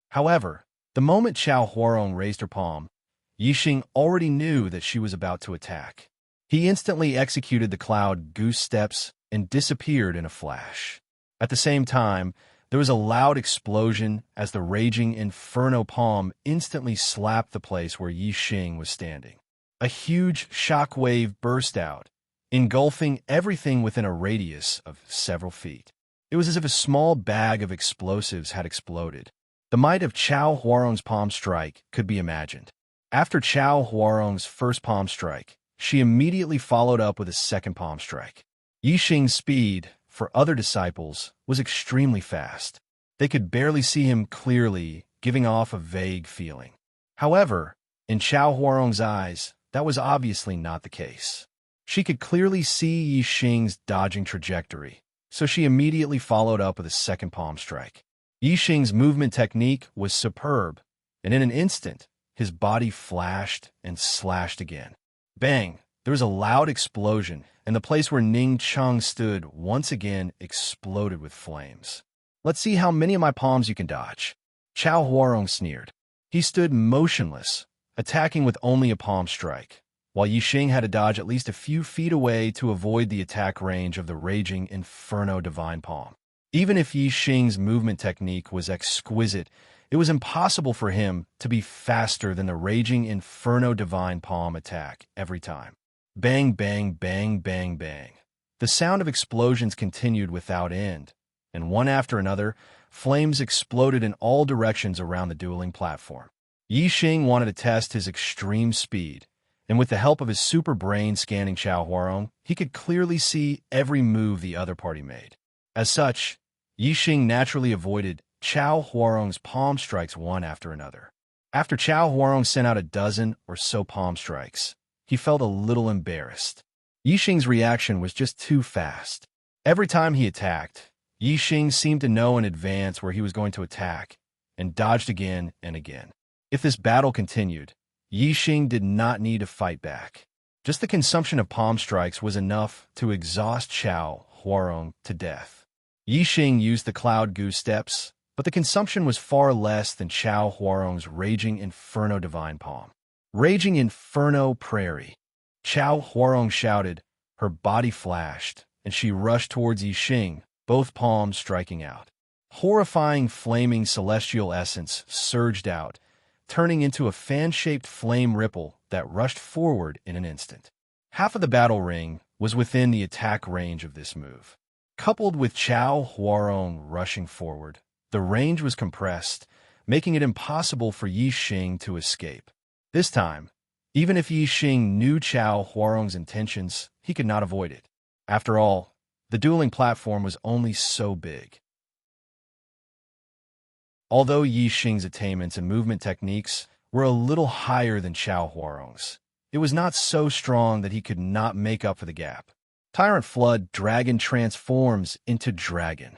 However, the moment Chao Huarong raised her palm, Yi Xing already knew that she was about to attack. He instantly executed the cloud goose steps and disappeared in a flash. At the same time, there was a loud explosion as the raging Inferno Palm instantly slapped the place where Yi Xing was standing. A huge shock wave burst out, engulfing everything within a radius of several feet. It was as if a small bag of explosives had exploded. The might of Chao Huarong's palm strike could be imagined. After Chao Huarong's first palm strike, she immediately followed up with a second palm strike. Yi Xing's speed, for other disciples, was extremely fast. They could barely see him clearly, giving off a vague feeling. However, in Chao Huarong's eyes, that was obviously not the case. She could clearly see Yi Xing's dodging trajectory, so she immediately followed up with a second palm strike. Yi Xing's movement technique was superb, and in an instant, his body flashed and slashed again. Bang! There was a loud explosion, and the place where Ning Cheng stood once again exploded with flames. Let's see how many of my palms you can dodge. Chao Huarong sneered. He stood motionless, attacking with only a palm strike, while Yi Xing had to dodge at least a few feet away to avoid the attack range of the raging Inferno Divine Palm. Even if Yi Xing's movement technique was exquisite, it was impossible for him to be faster than the raging Inferno Divine Palm attack every time. Bang, bang, bang, bang, bang. The sound of explosions continued without end, and one after another, flames exploded in all directions around the dueling platform. Yi Xing wanted to test his extreme speed, and with the help of his super brain scanning Chao Huarong, he could clearly see every move the other party made. As such, Yi Xing naturally avoided Chao Huarong's palm strikes one after another. After Chao Huarong sent out a dozen or so palm strikes, he felt a little embarrassed. Yi Xing's reaction was just too fast. Every time he attacked, Yi Xing seemed to know in advance where he was going to attack, and dodged again and again. If this battle continued, Yi Xing did not need to fight back. Just the consumption of palm strikes was enough to exhaust Chao Huarong to death. Yi Xing used the Cloud Goose Steps, but the consumption was far less than Chao Huarong's Raging Inferno Divine Palm. Raging Inferno Prairie. Chao Huarong shouted, her body flashed, and she rushed towards Yi Xing, both palms striking out. Horrifying flaming celestial essence surged out, turning into a fan-shaped flame ripple that rushed forward in an instant. Half of the battle ring was within the attack range of this move. Coupled with Chao Huarong rushing forward, the range was compressed, making it impossible for Yi Xing to escape. This time, even if Yi Xing knew Chao Huarong's intentions, he could not avoid it. After all, the dueling platform was only so big. Although Yi Xing's attainments and movement techniques were a little higher than Chao Huarong's, it was not so strong that he could not make up for the gap. Tyrant Flood Dragon transforms into dragon.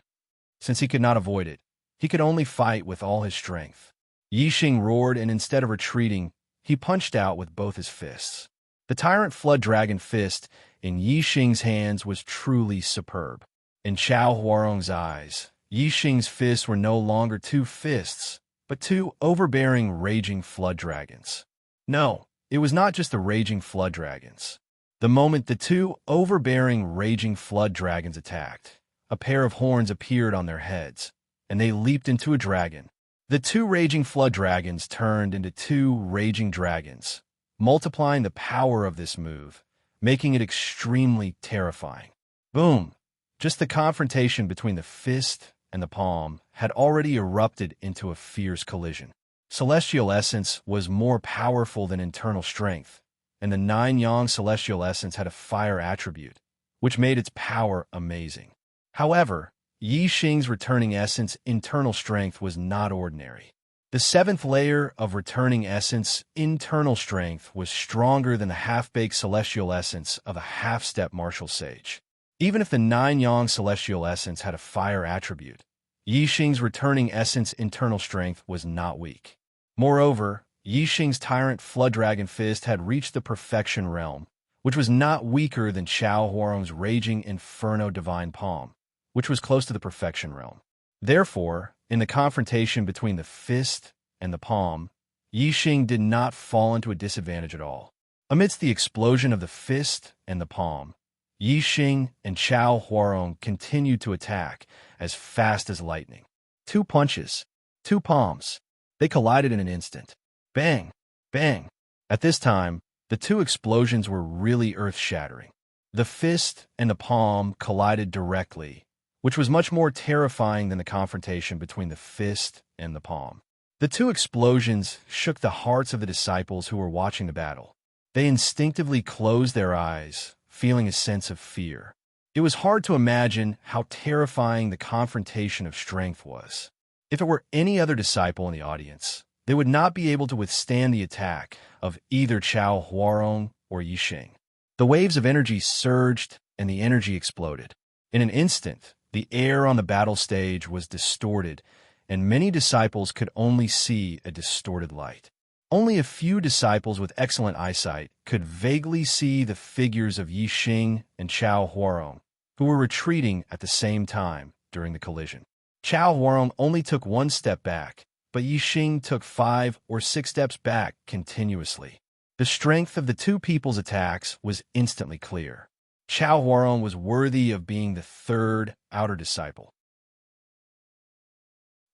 Since he could not avoid it, he could only fight with all his strength. Yi Xing roared, and instead of retreating, he punched out with both his fists. The Tyrant Flood Dragon fist in Yi Xing's hands was truly superb. In Chao Huarong's eyes, Yi Xing's fists were no longer two fists, but two overbearing raging flood dragons. No, it was not just the raging flood dragons. The moment the two overbearing raging flood dragons attacked, a pair of horns appeared on their heads, and they leaped into a dragon. The two raging flood dragons turned into two raging dragons, multiplying the power of this move, making it extremely terrifying. Boom! Just the confrontation between the fist and the palm had already erupted into a fierce collision. Celestial Essence was more powerful than internal strength, and the Nine-Yang Celestial Essence had a fire attribute, which made its power amazing. However, Yi Xing's returning essence internal strength was not ordinary. The seventh layer of returning essence internal strength was stronger than the half-baked celestial essence of a half-step martial sage. Even if the Nine-Yang Celestial Essence had a fire attribute, Yi Xing's returning essence internal strength was not weak. Moreover, Yi Xing's Tyrant Flood Dragon Fist had reached the perfection realm, which was not weaker than Chao Huarong's Raging Inferno Divine Palm, which was close to the perfection realm. Therefore, in the confrontation between the fist and the palm, Yi Xing did not fall into a disadvantage at all. Amidst the explosion of the fist and the palm, Yi Xing and Chao Huarong continued to attack as fast as lightning. Two punches, two palms. They collided in an instant. Bang! Bang! At this time, the two explosions were really earth-shattering. The fist and the palm collided directly, which was much more terrifying than the confrontation between the fist and the palm. The two explosions shook the hearts of the disciples who were watching the battle. They instinctively closed their eyes, feeling a sense of fear. It was hard to imagine how terrifying the confrontation of strength was. If it were any other disciple in the audience, they would not be able to withstand the attack of either Chao Huarong or Yi Xing. The waves of energy surged and the energy exploded. In an instant, the air on the battle stage was distorted, and many disciples could only see a distorted light. Only a few disciples with excellent eyesight could vaguely see the figures of Yi Xing and Chao Huarong, who were retreating at the same time during the collision. Chao Huarong only took one step back, but Yi Xing took 5 or 6 steps back continuously. The strength of the two people's attacks was instantly clear. Chao Huarong was worthy of being the third outer disciple.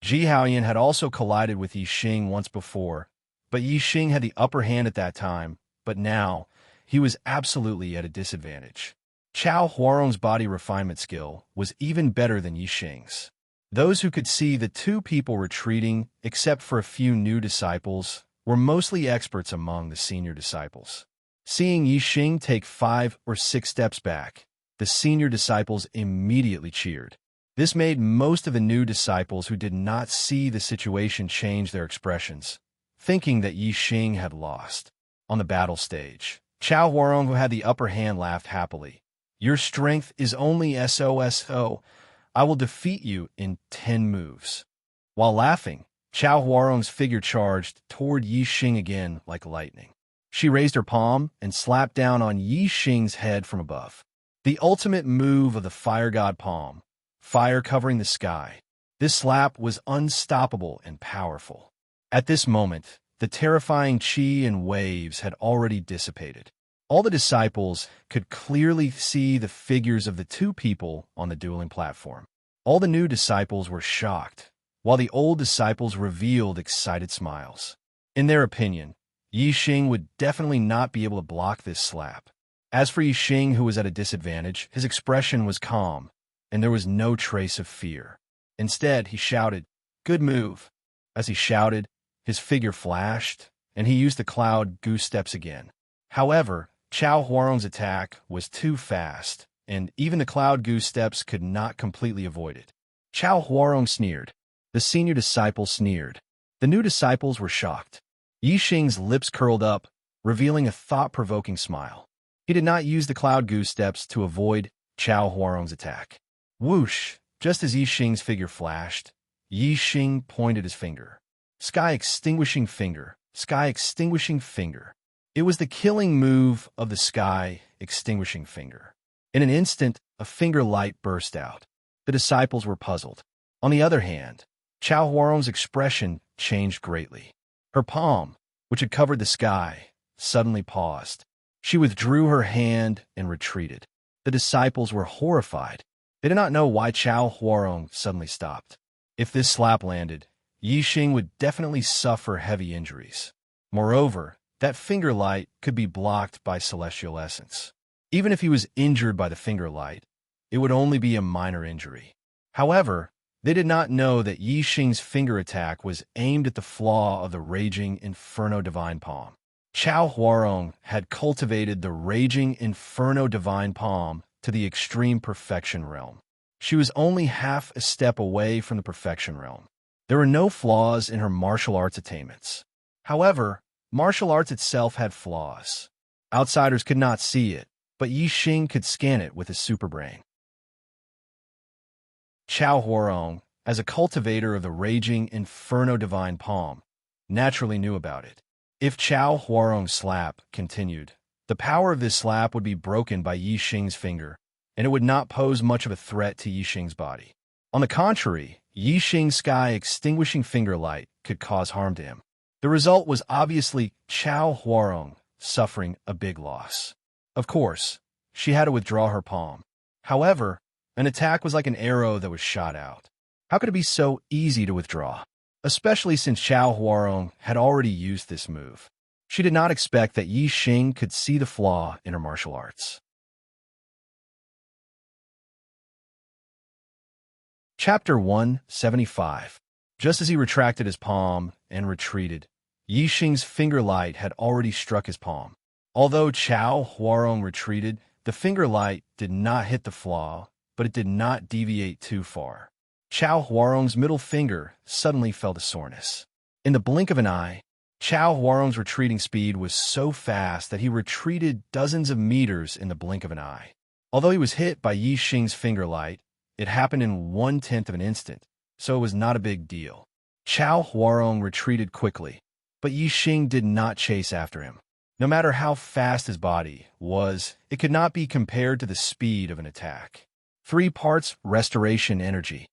Ji Haoyan had also collided with Yi Xing once before, but Yi Xing had the upper hand at that time, but now he was absolutely at a disadvantage. Chao Huarong's body refinement skill was even better than Yi Xing's. Those who could see the two people retreating, except for a few new disciples, were mostly experts among the senior disciples. Seeing Yi Xing take 5 or 6 steps back, the senior disciples immediately cheered. This made most of the new disciples who did not see the situation change their expressions, thinking that Yi Xing had lost. On the battle stage, Chao Huarong, who had the upper hand, laughed happily. "Your strength is only SOSO. I will defeat you in 10 moves." While laughing, Chao Huarong's figure charged toward Yi Xing again like lightning. She raised her palm and slapped down on Yi Xing's head from above. The ultimate move of the fire god palm, fire covering the sky. This slap was unstoppable and powerful. At this moment, the terrifying qi and waves had already dissipated. All the disciples could clearly see the figures of the two people on the dueling platform. All the new disciples were shocked, while the old disciples revealed excited smiles. In their opinion, Yi Xing would definitely not be able to block this slap. As for Yi Xing, who was at a disadvantage, his expression was calm, and there was no trace of fear. Instead, he shouted, "Good move." As he shouted, his figure flashed, and he used the cloud goose steps again. However, Chao Huarong's attack was too fast, and even the cloud goose steps could not completely avoid it. Chao Huarong sneered. The senior disciples sneered. The new disciples were shocked. Yi Xing's lips curled up, revealing a thought-provoking smile. He did not use the cloud goose steps to avoid Chao Huarong's attack. Whoosh! Just as Yi Xing's figure flashed, Yi Xing pointed his finger. Sky extinguishing finger, sky extinguishing finger. It was the killing move of the sky extinguishing finger. In an instant, a finger light burst out. The disciples were puzzled. On the other hand, Chao Huarong's expression changed greatly. Her palm, which had covered the sky, suddenly paused. She withdrew her hand and retreated. The disciples were horrified. They did not know why Chao Huarong suddenly stopped. If this slap landed, Yi Xing would definitely suffer heavy injuries. Moreover, that finger light could be blocked by celestial essence. Even if he was injured by the finger light, it would only be a minor injury. However, they did not know that Yi Xing's finger attack was aimed at the flaw of the raging Inferno Divine Palm. Chao Huarong had cultivated the raging Inferno Divine Palm to the extreme perfection realm. She was only half a step away from the perfection realm. There were no flaws in her martial arts attainments. However, martial arts itself had flaws. Outsiders could not see it, but Yi Xing could scan it with his superbrain. Chao Huarong, as a cultivator of the raging Inferno Divine Palm, naturally knew about it. If Chao Huarong's slap continued, the power of this slap would be broken by Yi Xing's finger, and it would not pose much of a threat to Yi Xing's body. On the contrary, Yi Xing's sky extinguishing finger light could cause harm to him. The result was obviously Chao Huarong suffering a big loss. Of course, she had to withdraw her palm. However, an attack was like an arrow that was shot out. How could it be so easy to withdraw? Especially since Chao Huarong had already used this move. She did not expect that Yi Xing could see the flaw in her martial arts. Chapter 175. Just as he retracted his palm and retreated, Yi Xing's finger light had already struck his palm. Although Chao Huarong retreated, the finger light did not hit the flaw, but it did not deviate too far. Chao Huarong's middle finger suddenly felt a soreness. In the blink of an eye, Chao Huarong's retreating speed was so fast that he retreated dozens of meters in the blink of an eye. Although he was hit by Yi Xing's finger light, it happened in 1/10 of an instant, so it was not a big deal. Chao Huarong retreated quickly, but Yi Xing did not chase after him. No matter how fast his body was, it could not be compared to the speed of an attack. 3 parts restoration energy.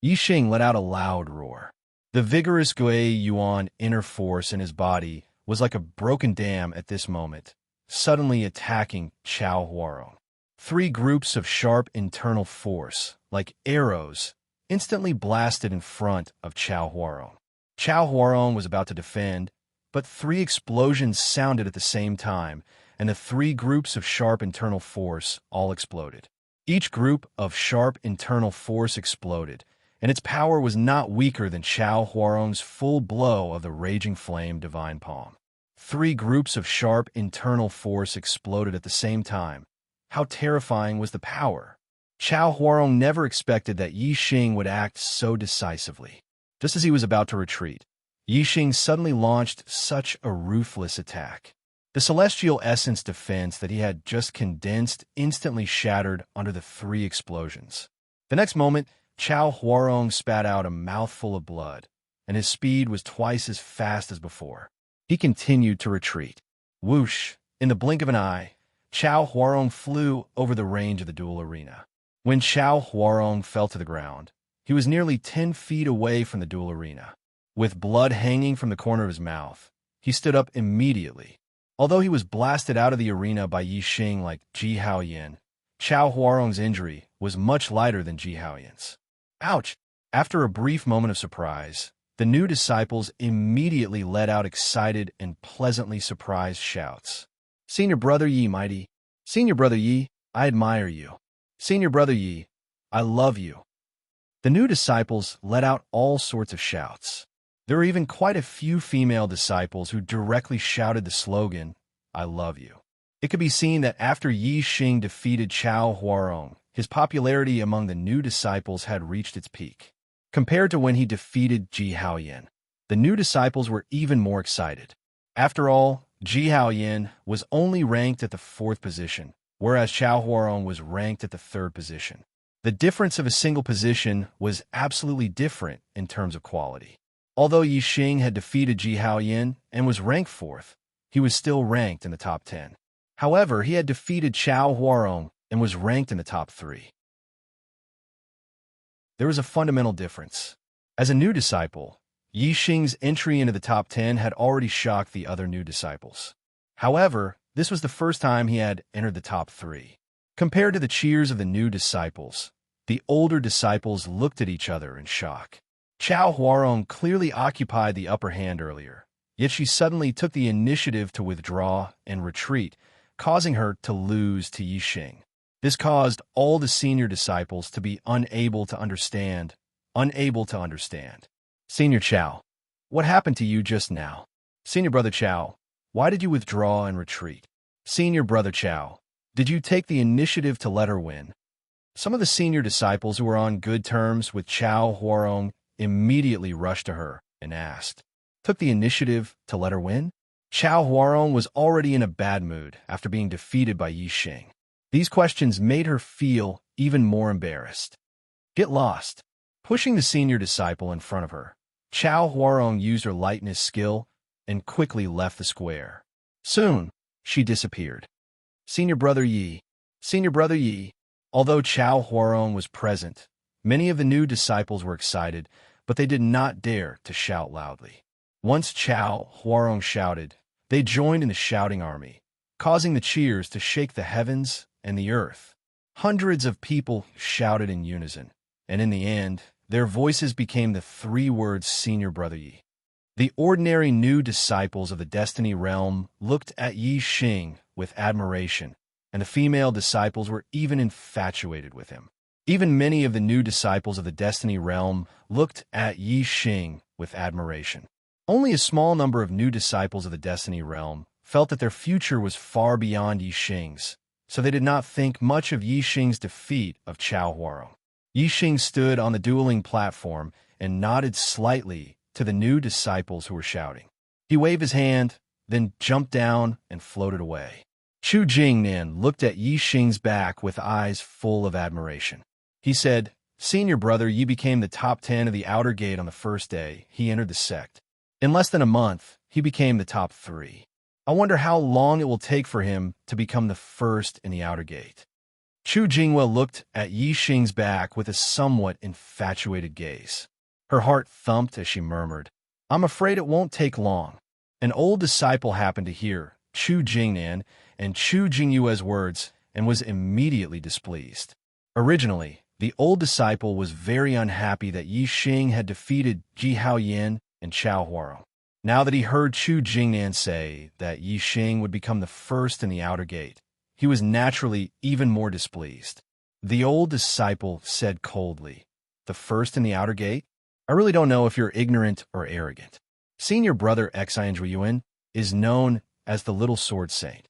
Yi Xing let out a loud roar. The vigorous Gui Yuan inner force in his body was like a broken dam at this moment, suddenly attacking Chao Huarong. 3 groups of sharp internal force, like arrows, instantly blasted in front of Chao Huarong. Chao Huarong was about to defend, but 3 explosions sounded at the same time, and the 3 groups of sharp internal force all exploded. Each group of sharp internal force exploded, and its power was not weaker than Chao Huarong's full blow of the raging flame divine palm. 3 groups of sharp internal force exploded at the same time. How terrifying was the power! Chao Huarong never expected that Yi Xing would act so decisively. Just as he was about to retreat, Yi Xing suddenly launched such a ruthless attack. The celestial essence defense that he had just condensed instantly shattered under the 3 explosions. The next moment, Chao Huarong spat out a mouthful of blood, and his speed was twice as fast as before. He continued to retreat. Whoosh! In the blink of an eye, Chao Huarong flew over the range of the duel arena. When Chao Huarong fell to the ground, he was nearly 10 feet away from the duel arena. With blood hanging from the corner of his mouth, he stood up immediately. Although he was blasted out of the arena by Yi Xing like Ji Haoyan, Chao Huarong's injury was much lighter than Ji Haoyan's. Ouch! After a brief moment of surprise, the new disciples immediately let out excited and pleasantly surprised shouts. Senior Brother Yi, mighty! Senior Brother Yi, I admire you! Senior Brother Yi, I love you! The new disciples let out all sorts of shouts. There were even quite a few female disciples who directly shouted the slogan, I love you. It could be seen that after Yi Xing defeated Chao Huarong, his popularity among the new disciples had reached its peak. Compared to when he defeated Ji Haoyan, the new disciples were even more excited. After all, Ji Haoyan was only ranked at the 4th position, whereas Chao Huarong was ranked at the 3rd position. The difference of a single position was absolutely different in terms of quality. Although Yi Xing had defeated Ji Haoyan and was ranked 4th, he was still ranked in the top 10. However, he had defeated Chao Huarong and was ranked in the top 3. There was a fundamental difference. As a new disciple, Yi Xing's entry into the top 10 had already shocked the other new disciples. However, this was the first time he had entered the top 3. Compared to the cheers of the new disciples, the older disciples looked at each other in shock. Chao Huarong clearly occupied the upper hand earlier, yet she suddenly took the initiative to withdraw and retreat, causing her to lose to Yi Xing. This caused all the senior disciples to be unable to understand. Senior Chao, what happened to you just now? Senior Brother Chao, why did you withdraw and retreat? Senior Brother Chao, did you take the initiative to let her win? Some of the senior disciples who were on good terms with Chao Huarong immediately rushed to her and asked, took the initiative to let her win? Chao Huarong was already in a bad mood after being defeated by Yi Xing. These questions made her feel even more embarrassed. Get lost. Pushing the senior disciple in front of her, Chao Huarong used her lightness skill and quickly left the square. Soon, she disappeared. Senior Brother Yi. Although Chao Huarong was present, many of the new disciples were excited, but they did not dare to shout loudly. Once Chao Huarong shouted, they joined in the shouting army, causing the cheers to shake the heavens and the earth. Hundreds of people shouted in unison, and in the end, their voices became the 3 words Senior Brother Yi. The ordinary new disciples of the Destiny Realm looked at Yi Xing with admiration, and the female disciples were even infatuated with him. Even many of the new disciples of the Destiny Realm looked at Yi Xing with admiration. Only a small number of new disciples of the Destiny Realm felt that their future was far beyond Yi Xing's, so they did not think much of Yi Xing's defeat of Chao Huarong. Yi Xing stood on the dueling platform and nodded slightly to the new disciples who were shouting. He waved his hand, then jumped down and floated away. Chu Jingnan looked at Yi Xing's back with eyes full of admiration. He said, Senior Brother Yi became the top 10 of the outer gate on the first day he entered the sect. In less than a month, he became the top 3. I wonder how long it will take for him to become the first in the outer gate. Chu Jingwa looked at Yi Xing's back with a somewhat infatuated gaze. Her heart thumped as she murmured, I'm afraid it won't take long. An old disciple happened to hear Chu Jingnan and Chu Jingyue's words and was immediately displeased. Originally, the old disciple was very unhappy that Yi Xing had defeated Ji Haoyan and Chao Huarong. Now that he heard Chu Jingnan say that Yi Xing would become the first in the outer gate, he was naturally even more displeased. The old disciple said coldly, the first in the outer gate? I really don't know if you're ignorant or arrogant. Senior brother Yuan is known as the Little Sword Saint.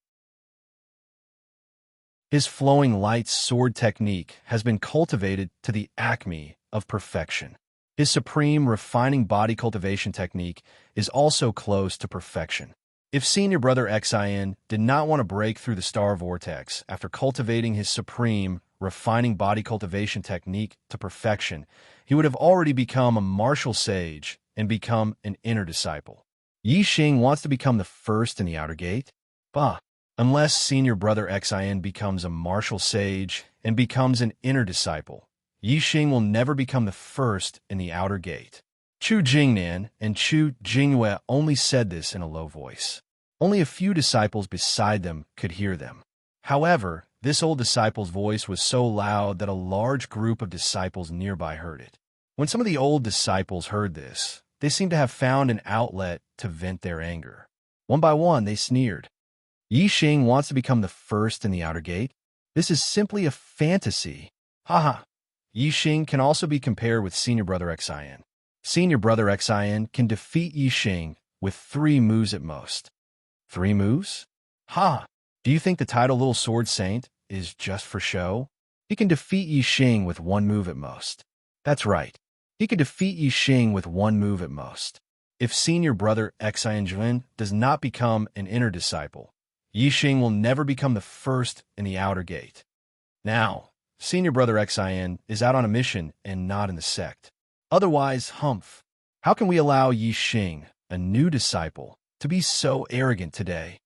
His flowing light sword technique has been cultivated to the acme of perfection. His supreme refining body cultivation technique is also close to perfection. If senior brother Xin did not want to break through the star vortex after cultivating his supreme refining body cultivation technique to perfection, he would have already become a martial sage and become an inner disciple. Yi Xing wants to become the first in the outer gate? Bah! Unless senior brother Xin becomes a martial sage and becomes an inner disciple, Yi Xing will never become the first in the outer gate. Chu Jingnan and Chu Jingyue only said this in a low voice. Only a few disciples beside them could hear them. However, this old disciple's voice was so loud that a large group of disciples nearby heard it. When some of the old disciples heard this, they seemed to have found an outlet to vent their anger. One by one, they sneered. Yi Xing wants to become the first in the outer gate? This is simply a fantasy. Haha. Yi Xing can also be compared with senior brother Xin. Senior brother Xin can defeat Yi Xing with 3 moves at most. 3 moves? Ha! Do you think the title Little Sword Saint is just for show? He can defeat Yi Xing with 1 move at most. That's right. He can defeat Yi Xing with 1 move at most. If senior brother Xin does not become an inner disciple, Yi Xing will never become the first in the outer gate. Now, senior brother Xin is out on a mission and not in the sect. Otherwise, humph. How can we allow Yi Xing, a new disciple, to be so arrogant today?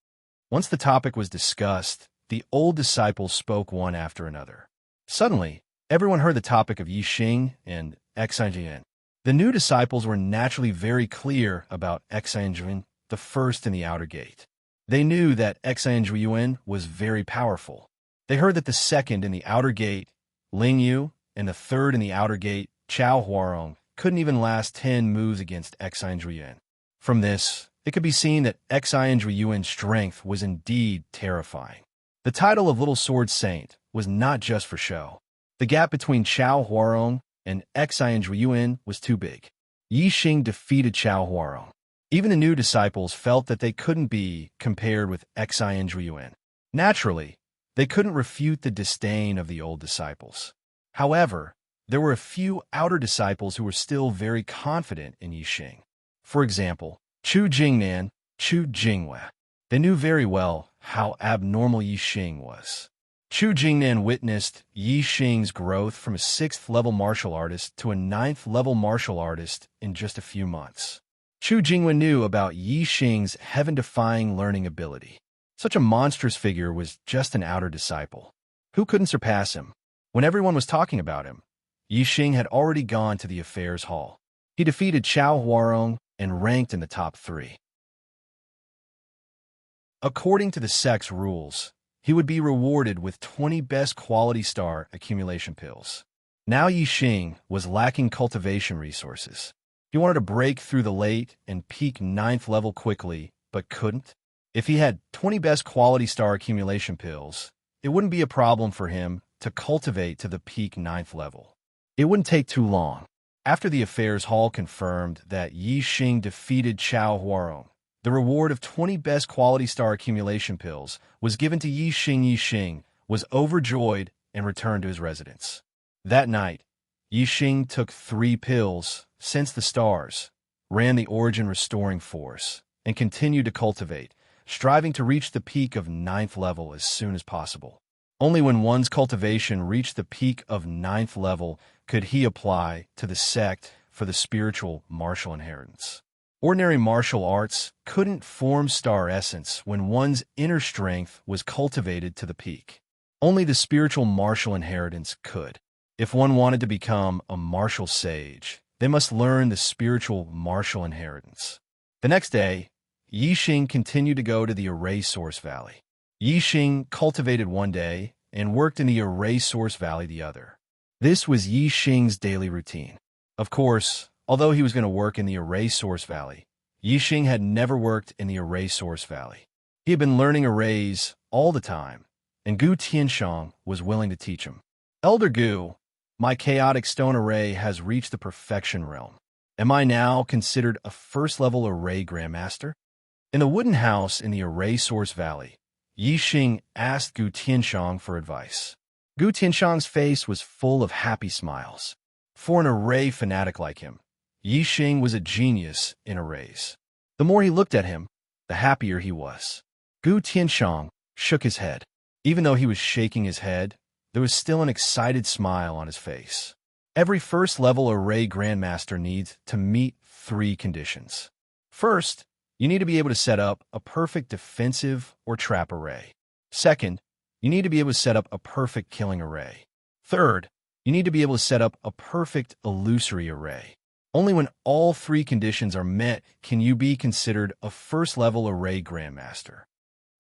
Once the topic was discussed, the old disciples spoke one after another. Suddenly, everyone heard the topic of Yi Xing and Xin. The new disciples were naturally very clear about Xin, the first in the outer gate. They knew that Xin was very powerful. They heard that the second in the outer gate, Ling Yu, and the third in the outer gate, Chao Huarong, couldn't even last 10 moves against Xin. From this, it could be seen that Xin's strength was indeed terrifying. The title of Little Sword Saint was not just for show. The gap between Chao Huarong and Xin was too big. Yi Xing defeated Chao Huarong. Even the new disciples felt that they couldn't be compared with Xin. Naturally, they couldn't refute the disdain of the old disciples. However, there were a few outer disciples who were still very confident in Yi Xing. For example, Chu Jingnan, Chu Jingyue. They knew very well how abnormal Yi Xing was. Chu Jingnan witnessed Yi Xing's growth from a 6th-level martial artist to a 9th-level martial artist in just a few months. Chu Jingyue knew about Yi Xing's heaven-defying learning ability. Such a monstrous figure was just an outer disciple. Who couldn't surpass him? When everyone was talking about him, Yi Xing had already gone to the affairs hall. He defeated Chao Huarong and ranked in the top 3. According to the sect's rules, he would be rewarded with 20 best quality star accumulation pills. Now Yi Xing was lacking cultivation resources. He wanted to break through the late and peak 9th level quickly, but couldn't. If he had 20 best quality star accumulation pills, it wouldn't be a problem for him to cultivate to the peak 9th level. It wouldn't take too long. After the affairs hall confirmed that Yi Xing defeated Chao Huarong, the reward of 20 best quality star accumulation pills was given to Yi Xing. Yi Xing was overjoyed and returned to his residence. That night, Yi Xing took 3 pills, sensed the stars, ran the origin restoring force, and continued to cultivate, striving to reach the peak of 9th level as soon as possible. Only when one's cultivation reached the peak of 9th level could he apply to the sect for the spiritual martial inheritance. Ordinary martial arts couldn't form star essence when one's inner strength was cultivated to the peak. Only the spiritual martial inheritance could. If one wanted to become a martial sage, they must learn the spiritual martial inheritance. The next day, Yi Xing continued to go to the Array Source Valley. Yi Xing cultivated one day and worked in the Array Source Valley the other. This was Yi Xing's daily routine. Of course, although he was going to work in the Array Source Valley, Yi Xing had never worked in the Array Source Valley. He had been learning arrays all the time, and Gu Tianshang was willing to teach him. Elder Gu, My chaotic stone array has reached the perfection realm. Am I now considered a first-level array grandmaster? In the wooden house in the array source valley, Yi Xing asked Gu Tianxiang for advice. Gu Tianxiang's face was full of happy smiles. For an array fanatic like him, Yi Xing was a genius in arrays. The more he looked at him, the happier he was. Gu Tianxiang shook his head. Even though he was shaking his head, there was still an excited smile on his face. Every first-level array grandmaster needs to meet 3 conditions. First, you need to be able to set up a perfect defensive or trap array. Second, you need to be able to set up a perfect killing array. Third, you need to be able to set up a perfect illusory array. Only when all 3 conditions are met can you be considered a first-level array grandmaster.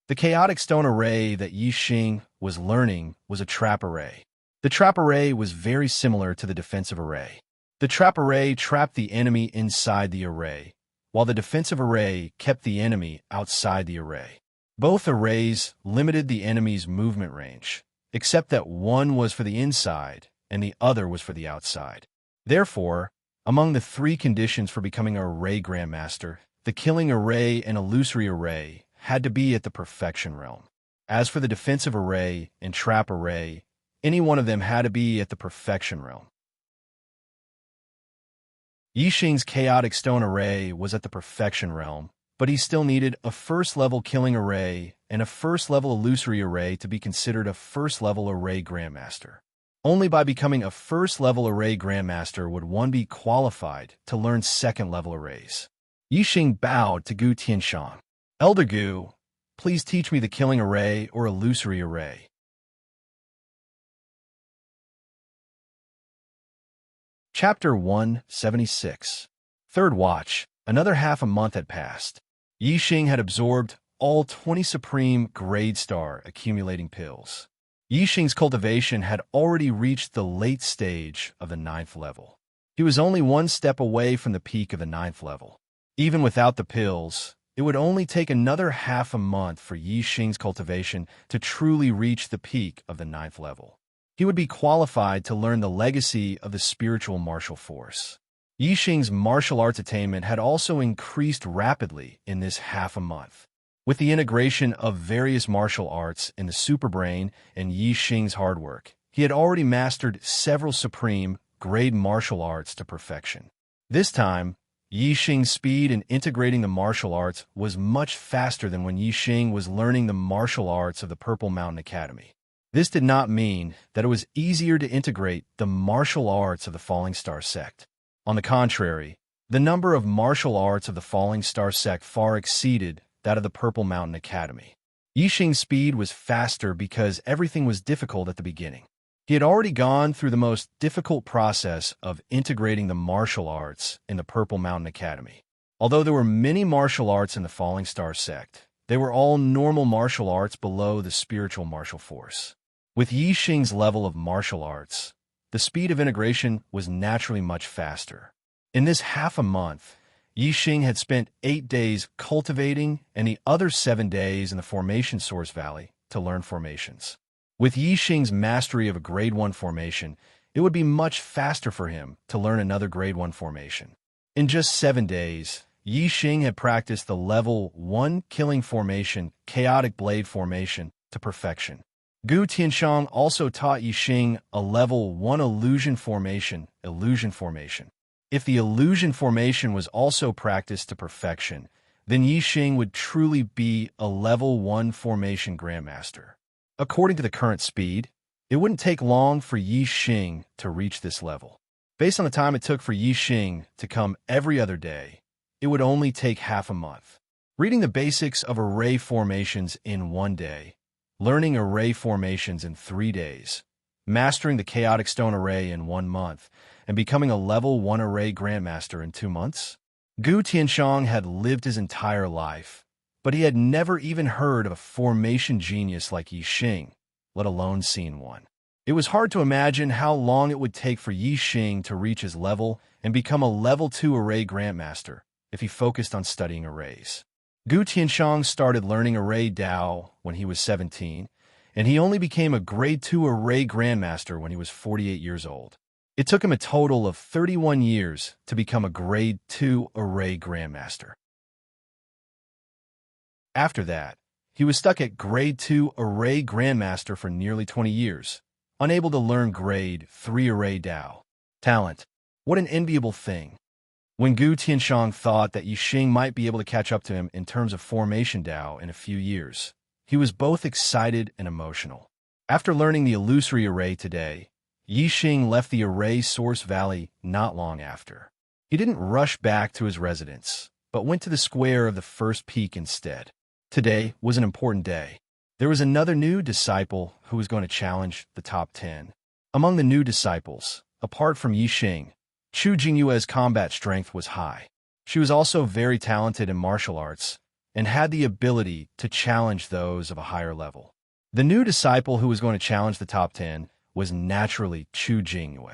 The chaotic stone array that Yi Xing was learning was a trap array. The trap array was very similar to the defensive array. The trap array trapped the enemy inside the array, while the defensive array kept the enemy outside the array. Both arrays limited the enemy's movement range, except that one was for the inside and the other was for the outside. Therefore, among the 3 conditions for becoming an array grandmaster, the killing array and illusory array had to be at the perfection realm. As for the defensive array and trap array, any one of them had to be at the perfection realm. Yi Xing's chaotic stone array was at the perfection realm, but he still needed a first-level killing array and a first-level illusory array to be considered a first-level array grandmaster. Only by becoming a first-level array grandmaster would one be qualified to learn second-level arrays. Yi Xing bowed to Gu Tianxiang. Elder Gu, please teach me the killing array or illusory array. Chapter 176. Third watch. Another half a month had passed. Yi Xing had absorbed all 20 supreme grade star accumulating pills. Yi Xing's cultivation had already reached the late stage of the 9th level. He was only 1 step away from the peak of the 9th level. Even without the pills, it would only take another half a month for Yi Xing's cultivation to truly reach the peak of the 9th level. He would be qualified to learn the legacy of the spiritual martial force. Yi Xing's martial arts attainment had also increased rapidly in this half a month. With the integration of various martial arts in the superbrain and Yi Xing's hard work, he had already mastered several supreme grade martial arts to perfection. This time, Yi Xing's speed in integrating the martial arts was much faster than when Yi Xing was learning the martial arts of the Purple Mountain Academy. This did not mean that it was easier to integrate the martial arts of the Falling Star sect. On the contrary, the number of martial arts of the Falling Star sect far exceeded that of the Purple Mountain Academy. Yi Xing's speed was faster because everything was difficult at the beginning. He had already gone through the most difficult process of integrating the martial arts in the Purple Mountain Academy. Although there were many martial arts in the Falling Star sect, they were all normal martial arts below the spiritual martial force. With Yi Xing's level of martial arts, the speed of integration was naturally much faster. In this half a month, Yi Xing had spent 8 days cultivating and the other 7 days in the Formation Source Valley to learn formations. With Yi Xing's mastery of a Grade 1 formation, it would be much faster for him to learn another Grade 1 formation. In just 7 days, Yi Xing had practiced the Level 1 killing formation, Chaotic Blade formation, to perfection. Gu Tianxiang also taught Yi Xing a Level 1 illusion formation, Illusion formation. If the illusion formation was also practiced to perfection, then Yi Xing would truly be a Level 1 formation grandmaster. According to the current speed, it wouldn't take long for Yi Xing to reach this level. Based on the time it took for Yi Xing to come every other day, it would only take half a month. Reading the basics of array formations in 1 day, learning array formations in 3 days, mastering the chaotic stone array in 1 month, and becoming a Level 1 array grandmaster in 2 months? Gu Tianxiang had lived his entire life, but he had never even heard of a formation genius like Yi Xing, let alone seen one. It was hard to imagine how long it would take for Yi Xing to reach his level and become a Level 2 array grandmaster if he focused on studying arrays. Gu Tianxiang started learning array Dao when he was 17, and he only became a Grade 2 array grandmaster when he was 48 years old. It took him a total of 31 years to become a Grade 2 Array Grandmaster. After that, he was stuck at Grade 2 Array Grandmaster for nearly 20 years, unable to learn Grade 3 Array Dao. Talent. What an enviable thing. When Gu Tianshang thought that Yixing might be able to catch up to him in terms of formation Dao in a few years, he was both excited and emotional. After learning the illusory array today, Yixing left the Array Source Valley not long after. He didn't rush back to his residence, but went to the square of the first peak instead. Today was an important day. There was another new disciple who was going to challenge the top 10. Among the new disciples, apart from Yixing, Chu Jingyue's combat strength was high. She was also very talented in martial arts and had the ability to challenge those of a higher level. The new disciple who was going to challenge the top 10 was naturally Chu Jingyue.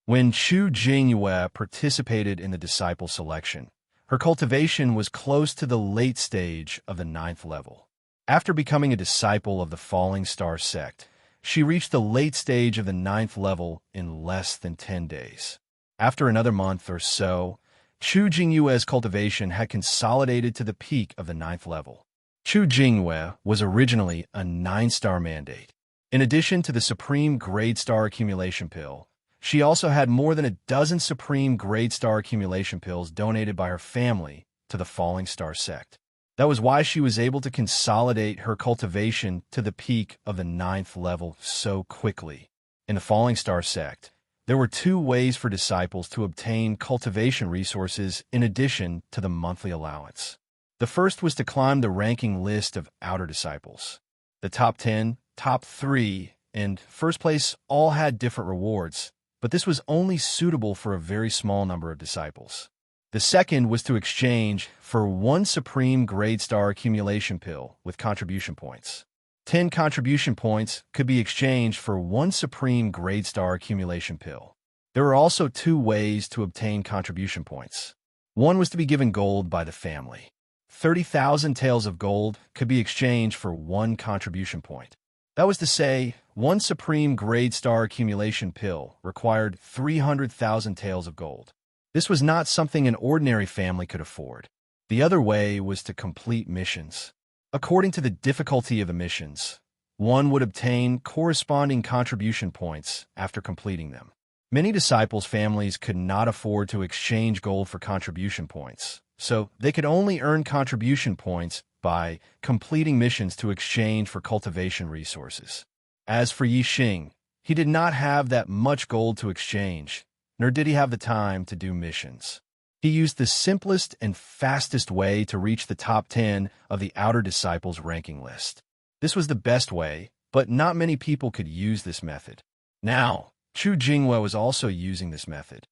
When Chu Jingyue participated in the disciple selection, her cultivation was close to the late stage of the 9th level. After becoming a disciple of the Falling Star sect, she reached the late stage of the 9th level in less than 10 days. After another month or so, Chu Jingyue's cultivation had consolidated to the peak of the 9th level. Chu Jingyue was originally a 9-star mandate. In addition to the Supreme Grade Star Accumulation Pill, she also had more than a dozen Supreme Grade Star Accumulation Pills donated by her family to the Falling Star sect. That was why she was able to consolidate her cultivation to the peak of the 9th level so quickly. In the Falling Star sect, there were 2 ways for disciples to obtain cultivation resources in addition to the monthly allowance. The first was to climb the ranking list of outer disciples. The top 10, top 3, and first place all had different rewards, but this was only suitable for a very small number of disciples. The second was to exchange for 1 Supreme Grade Star Accumulation Pill with contribution points. 10 contribution points could be exchanged for 1 Supreme Grade Star Accumulation Pill. There were also 2 ways to obtain contribution points. One was to be given gold by the family. 30,000 taels of gold could be exchanged for 1 contribution point. That was to say, 1 Supreme Grade Star Accumulation Pill required 300,000 taels of gold. This was not something an ordinary family could afford. The other way was to complete missions. According to the difficulty of the missions, one would obtain corresponding contribution points after completing them. Many disciples' families could not afford to exchange gold for contribution points, so they could only earn contribution points by completing missions to exchange for cultivation resources. As for Yixing, he did not have that much gold to exchange, nor did he have the time to do missions. He used the simplest and fastest way to reach the top 10 of the outer disciples' ranking list. This was the best way, but not many people could use this method. Now, Chu Jingyue was also using this method.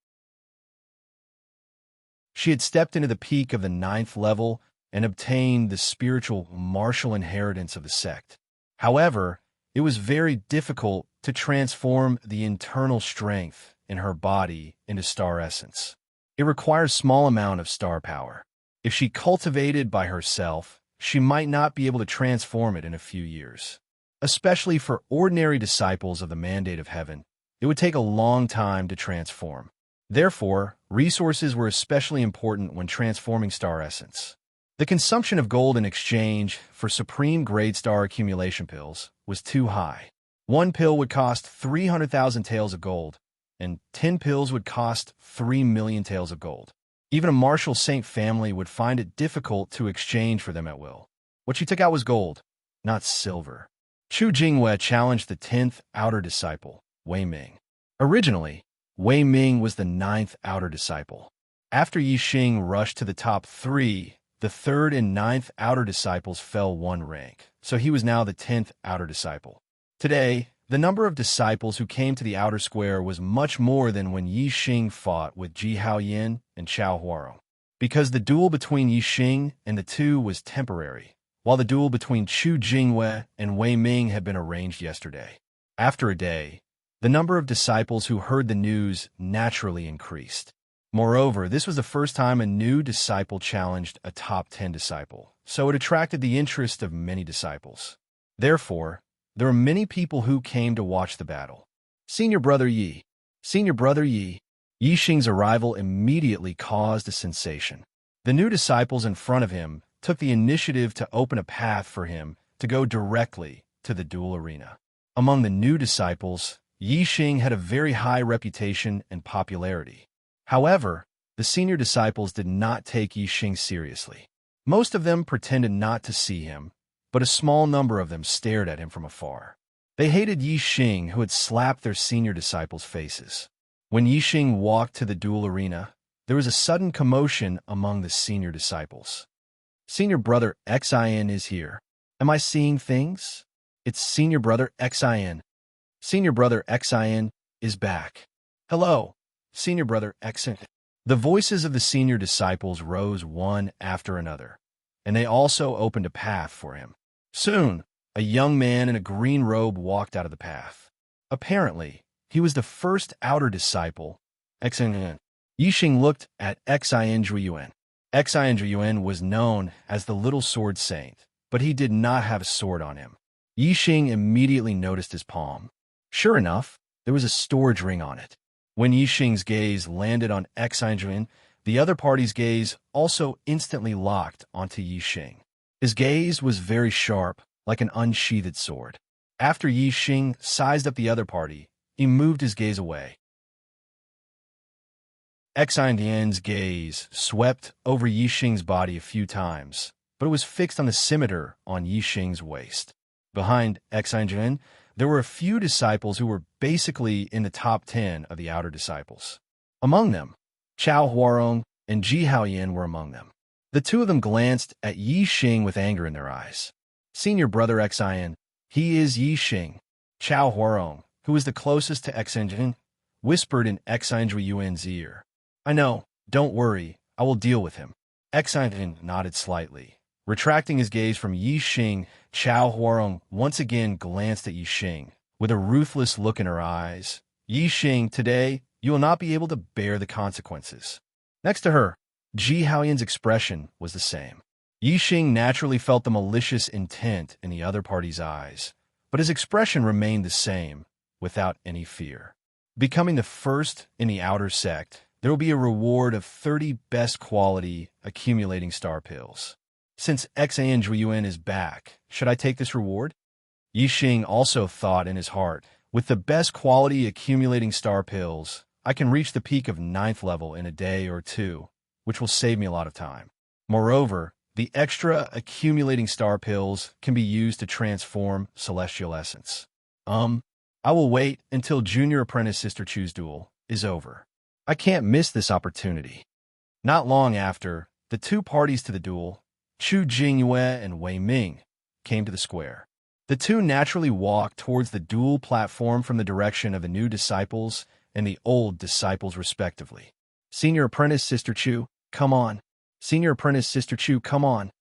She had stepped into the peak of the 9th level and obtained the spiritual martial inheritance of the sect. However, it was very difficult to transform the internal strength in her body into star essence. It requires small amount of star power. If she cultivated by herself, she might not be able to transform it in a few years. Especially for ordinary disciples of the Mandate of Heaven, it would take a long time to transform. Therefore, resources were especially important when transforming star essence. The consumption of gold in exchange for Supreme Grade Star Accumulation Pills was too high. 1 pill would cost 300,000 taels of gold, and 10 pills would cost 3 million taels of gold. Even a martial saint family would find it difficult to exchange for them at will. What she took out was gold, not silver. Chu Jingyue challenged the 10th outer disciple, Wei Ming. Originally, Wei Ming was the 9th outer disciple. After Yixing rushed to the top 3, the 3rd and 9th outer disciples fell 1 rank, so he was now the 10th outer disciple. Today, the number of disciples who came to the outer square was much more than when Yixing fought with Ji Haoyin and Chao Huaro. Because the duel between Yixing and the 2 was temporary, while the duel between Chu Jingyue and Wei Ming had been arranged yesterday. After a day, the number of disciples who heard the news naturally increased. Moreover, this was the first time a new disciple challenged a top 10 disciple, so it attracted the interest of many disciples. Therefore, there were many people who came to watch the battle. Senior Brother Yi, Senior brother Yi. Yi Xing's arrival immediately caused a sensation. The new disciples in front of him took the initiative to open a path for him to go directly to the duel arena. Among the new disciples, Yi Xing had a very high reputation and popularity. However, the senior disciples did not take Yi Xing seriously. Most of them pretended not to see him, but a small number of them stared at him from afar. They hated Yi Xing, who had slapped their senior disciples' faces. When Yi Xing walked to the duel arena, there was a sudden commotion among the senior disciples. Senior brother Xin is here. Am I seeing things? It's senior brother Xin. Senior brother Xin is back. Hello, senior brother Xin. The voices of the senior disciples rose one after another, and they also opened a path for him. Soon, a young man in a green robe walked out of the path. Apparently, he was the first outer disciple, Xin. Yi Xing looked at Xin Zhuiyuan. Xin Zhuiyuan was known as the Little Sword Saint, but he did not have a sword on him. Yi Xing immediately noticed his palm. Sure enough, there was a storage ring on it. When Yi Xing's gaze landed on Xin Zhuiyuan, the other party's gaze also instantly locked onto Yi Xing. His gaze was very sharp, like an unsheathed sword. After Yi Xing sized up the other party, he moved his gaze away. Xin Zhuiyuan's gaze swept over Yi Xing's body a few times, but it was fixed on the scimitar on Yi Xing's waist. Behind Xin Zhuiyuan, there were a few disciples who were basically in the top 10 of the outer disciples. Among them, Chao Huarong and Ji Haoyan were among them. The two of them glanced at Yi Xing with anger in their eyes. Senior brother Xin, he is Yi Xing. Chao Huarong, who was the closest to Xin Zhuiyuan, whispered in Xin Zhuiyuan's ear. I know, don't worry, I will deal with him. Xin Zhuiyuan nodded slightly. Retracting his gaze from Yi Xing, Chao Huarong once again glanced at Yi Xing, with a ruthless look in her eyes. Yi Xing, today, you will not be able to bear the consequences. Next to her, Ji Haoyan's expression was the same. Yi Xing naturally felt the malicious intent in the other party's eyes, but his expression remained the same, without any fear. Becoming the first in the outer sect, there will be a reward of 30 best quality accumulating star pills. Since Xin Zhuiyuan is back, should I take this reward? Yi Xing also thought in his heart, with the best quality accumulating star pills, I can reach the peak of 9th level in a day or two, which will save me a lot of time. Moreover, the extra accumulating star pills can be used to transform celestial essence. I will wait until Junior Apprentice Sister Chu's duel is over. I can't miss this opportunity. Not long after, the two parties to the duel, Chu Jingyue and Wei Ming, came to the square. The two naturally walked towards the duel platform from the direction of the new disciples and the old disciples respectively. Senior Apprentice Sister Chu, come on. Senior Apprentice Sister Chu, come on.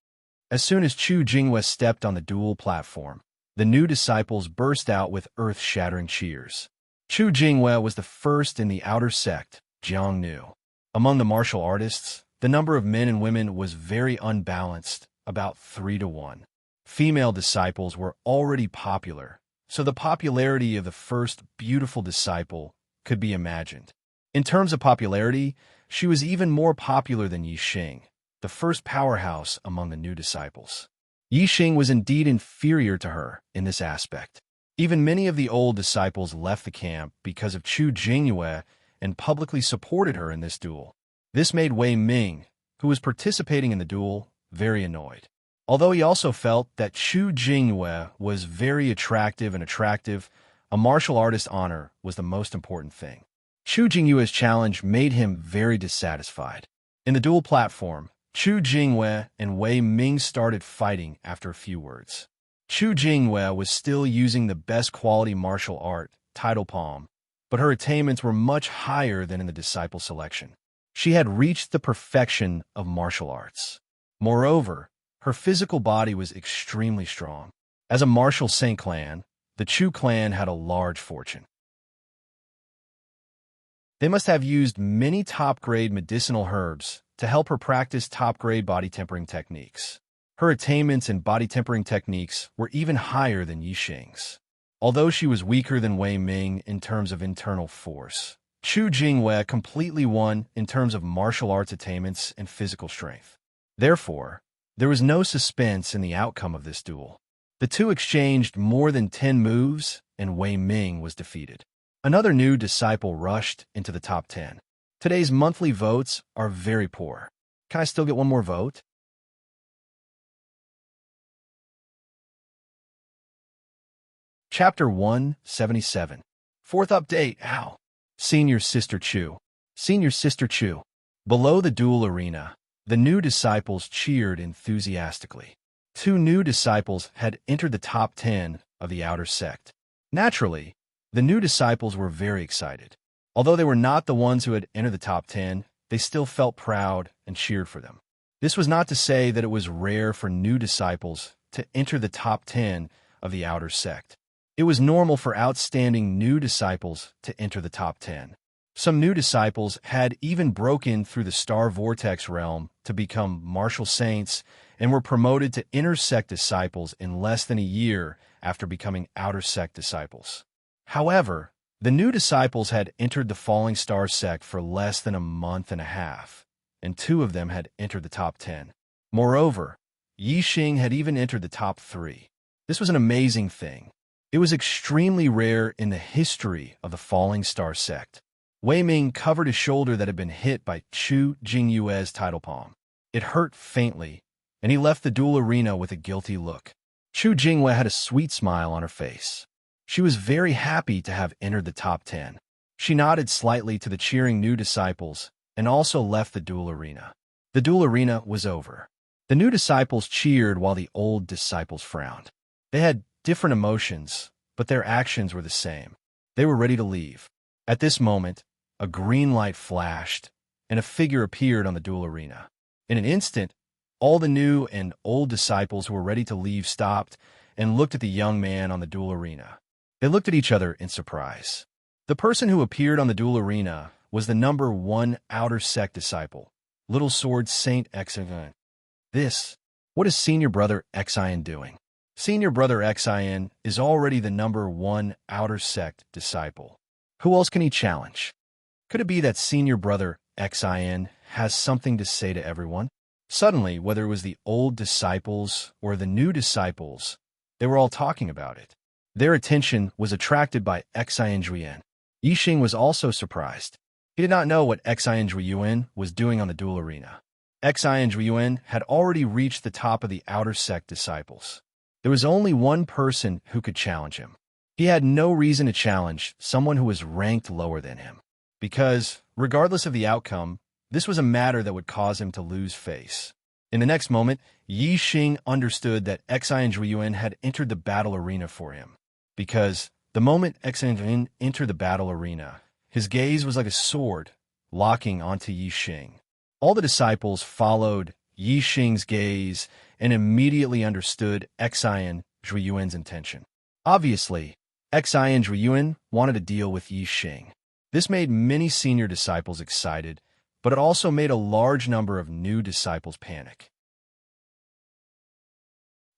As soon as Chu Jingyue stepped on the duel platform, the new disciples burst out with earth-shattering cheers. Chu Jingyue was the first in the outer sect, Jiangnu. Among the martial artists, the number of men and women was very unbalanced, about 3 to 1. Female disciples were already popular, so the popularity of the first beautiful disciple could be imagined. In terms of popularity, she was even more popular than Yi Xing, the first powerhouse among the new disciples. Yi Xing was indeed inferior to her in this aspect. Even many of the old disciples left the camp because of Chu Jingyue and publicly supported her in this duel. This made Wei Ming, who was participating in the duel, very annoyed. Although he also felt that Chu Jingyue was very attractive, a martial artist honor was the most important thing. Chu Jingyue's challenge made him very dissatisfied. In the duel platform, Chu Jingyue and Wei Ming started fighting after a few words. Chu Jingyue was still using the best quality martial art, Tidal Palm, but her attainments were much higher than in the disciple selection. She had reached the perfection of martial arts. Moreover, her physical body was extremely strong. As a martial Saint clan, the Chu clan had a large fortune. They must have used many top-grade medicinal herbs to help her practice top-grade body tempering techniques. Her attainments in body tempering techniques were even higher than Yi Xing's. Although she was weaker than Wei Ming in terms of internal force, Chu Jingwei completely won in terms of martial arts attainments and physical strength. Therefore, there was no suspense in the outcome of this duel. The two exchanged more than 10 moves, and Wei Ming was defeated. Another new disciple rushed into the top 10. Today's monthly votes are very poor. Can I still get one more vote? Chapter 177. Fourth update. Ow. Senior Sister Chu. Senior Sister Chu. Below the duel arena, the new disciples cheered enthusiastically. 2 new disciples had entered the top 10 of the outer sect. Naturally, the new disciples were very excited. Although they were not the ones who had entered the top 10, they still felt proud and cheered for them. This was not to say that it was rare for new disciples to enter the top 10 of the outer sect. It was normal for outstanding new disciples to enter the top 10. Some new disciples had even broken through the star vortex realm to become martial saints and were promoted to inner sect disciples in less than a year after becoming outer sect disciples. However, the new disciples had entered the falling star sect for less than a month and a half, and 2 of them had entered the top 10. Moreover, Yi Xing had even entered the top 3. This was an amazing thing. It was extremely rare in the history of the falling star sect. Wei Ming covered a shoulder that had been hit by Chu Jingyue's tidal palm. It hurt faintly, and he left the duel arena with a guilty look. Chu Jingwei had a sweet smile on her face. She was very happy to have entered the top 10. She nodded slightly to the cheering new disciples and also left the duel arena. The duel arena was over. The new disciples cheered while the old disciples frowned. They had different emotions, but their actions were the same. They were ready to leave. At this moment, a green light flashed, and a figure appeared on the duel arena. In an instant, all the new and old disciples who were ready to leave stopped and looked at the young man on the duel arena. They looked at each other in surprise. The person who appeared on the duel arena was the number 1 outer sect disciple, Little Sword Saint Xian. What is Senior Brother Xian doing? Senior Brother Xian is already the number 1 outer sect disciple. Who else can he challenge? Could it be that Senior Brother Xian has something to say to everyone? Suddenly, whether it was the old disciples or the new disciples, they were all talking about it. Their attention was attracted by Xian Zhuyan. Yi Xing was also surprised. He did not know what Xian Zhuyan was doing on the duel arena. Xian Zhuyan had already reached the top of the outer sect disciples. There was only one person who could challenge him. He had no reason to challenge someone who was ranked lower than him, because, regardless of the outcome, this was a matter that would cause him to lose face. In the next moment, Yi Xing understood that Xian Zhuyan had entered the battle arena for him, because the moment Xian Zhuyan entered the battle arena, his gaze was like a sword locking onto Yi Xing. All the disciples followed Yi Xing's gaze and immediately understood Xian Zhuyan's intention. Obviously, Xian Zhuyan wanted to deal with Yi Xing. This made many senior disciples excited, but it also made a large number of new disciples panic.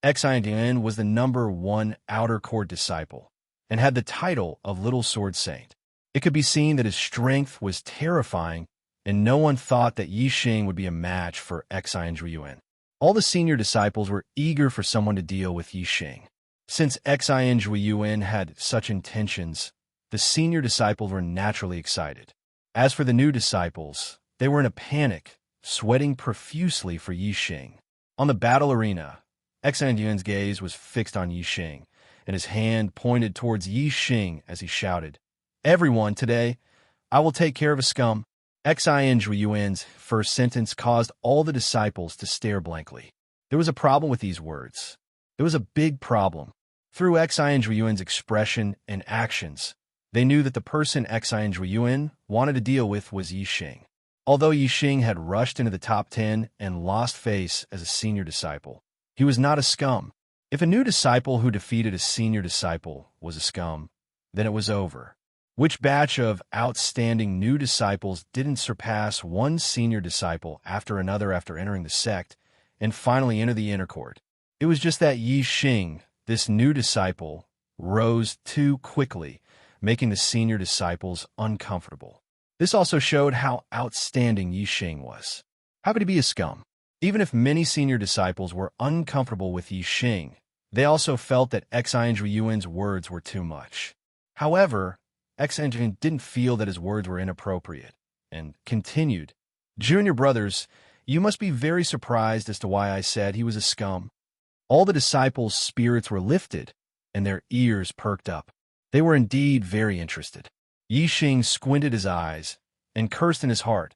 Xian Zhuyan was the number 1 outer court disciple and had the title of Little Sword Saint. It could be seen that his strength was terrifying, and no one thought that Yi Xing would be a match for Xian Zhuyan. All the senior disciples were eager for someone to deal with Yi Xing. Since Xian Zhuyan had such intentions, the senior disciples were naturally excited. As for the new disciples, they were in a panic, sweating profusely for Yi Xing. On the battle arena, Xian Zhuyan's gaze was fixed on Yi Xing, and his hand pointed towards Yi Xing as he shouted, "Everyone, today, I will take care of a scum." Xian Zhuyan's first sentence caused all the disciples to stare blankly. There was a problem with these words. There was a big problem. Through Xian Zhuyan's expression and actions, they knew that the person Xian Zhuyan wanted to deal with was Yi Xing. Although Yi Xing had rushed into the top 10 and lost face as a senior disciple, he was not a scum. If a new disciple who defeated a senior disciple was a scum, then it was over. Which batch of outstanding new disciples didn't surpass one senior disciple after another after entering the sect and finally enter the inner court? It was just that Yi Xing, this new disciple, rose too quickly, making the senior disciples uncomfortable. This also showed how outstanding Yixing was. How could he be a scum? Even if many senior disciples were uncomfortable with Yixing, they also felt that Xinjuan's words were too much. However, Xinjuan didn't feel that his words were inappropriate, and continued, "Junior brothers, you must be very surprised as to why I said he was a scum." All the disciples' spirits were lifted, and their ears perked up. They were indeed very interested. Yixing squinted his eyes and cursed in his heart,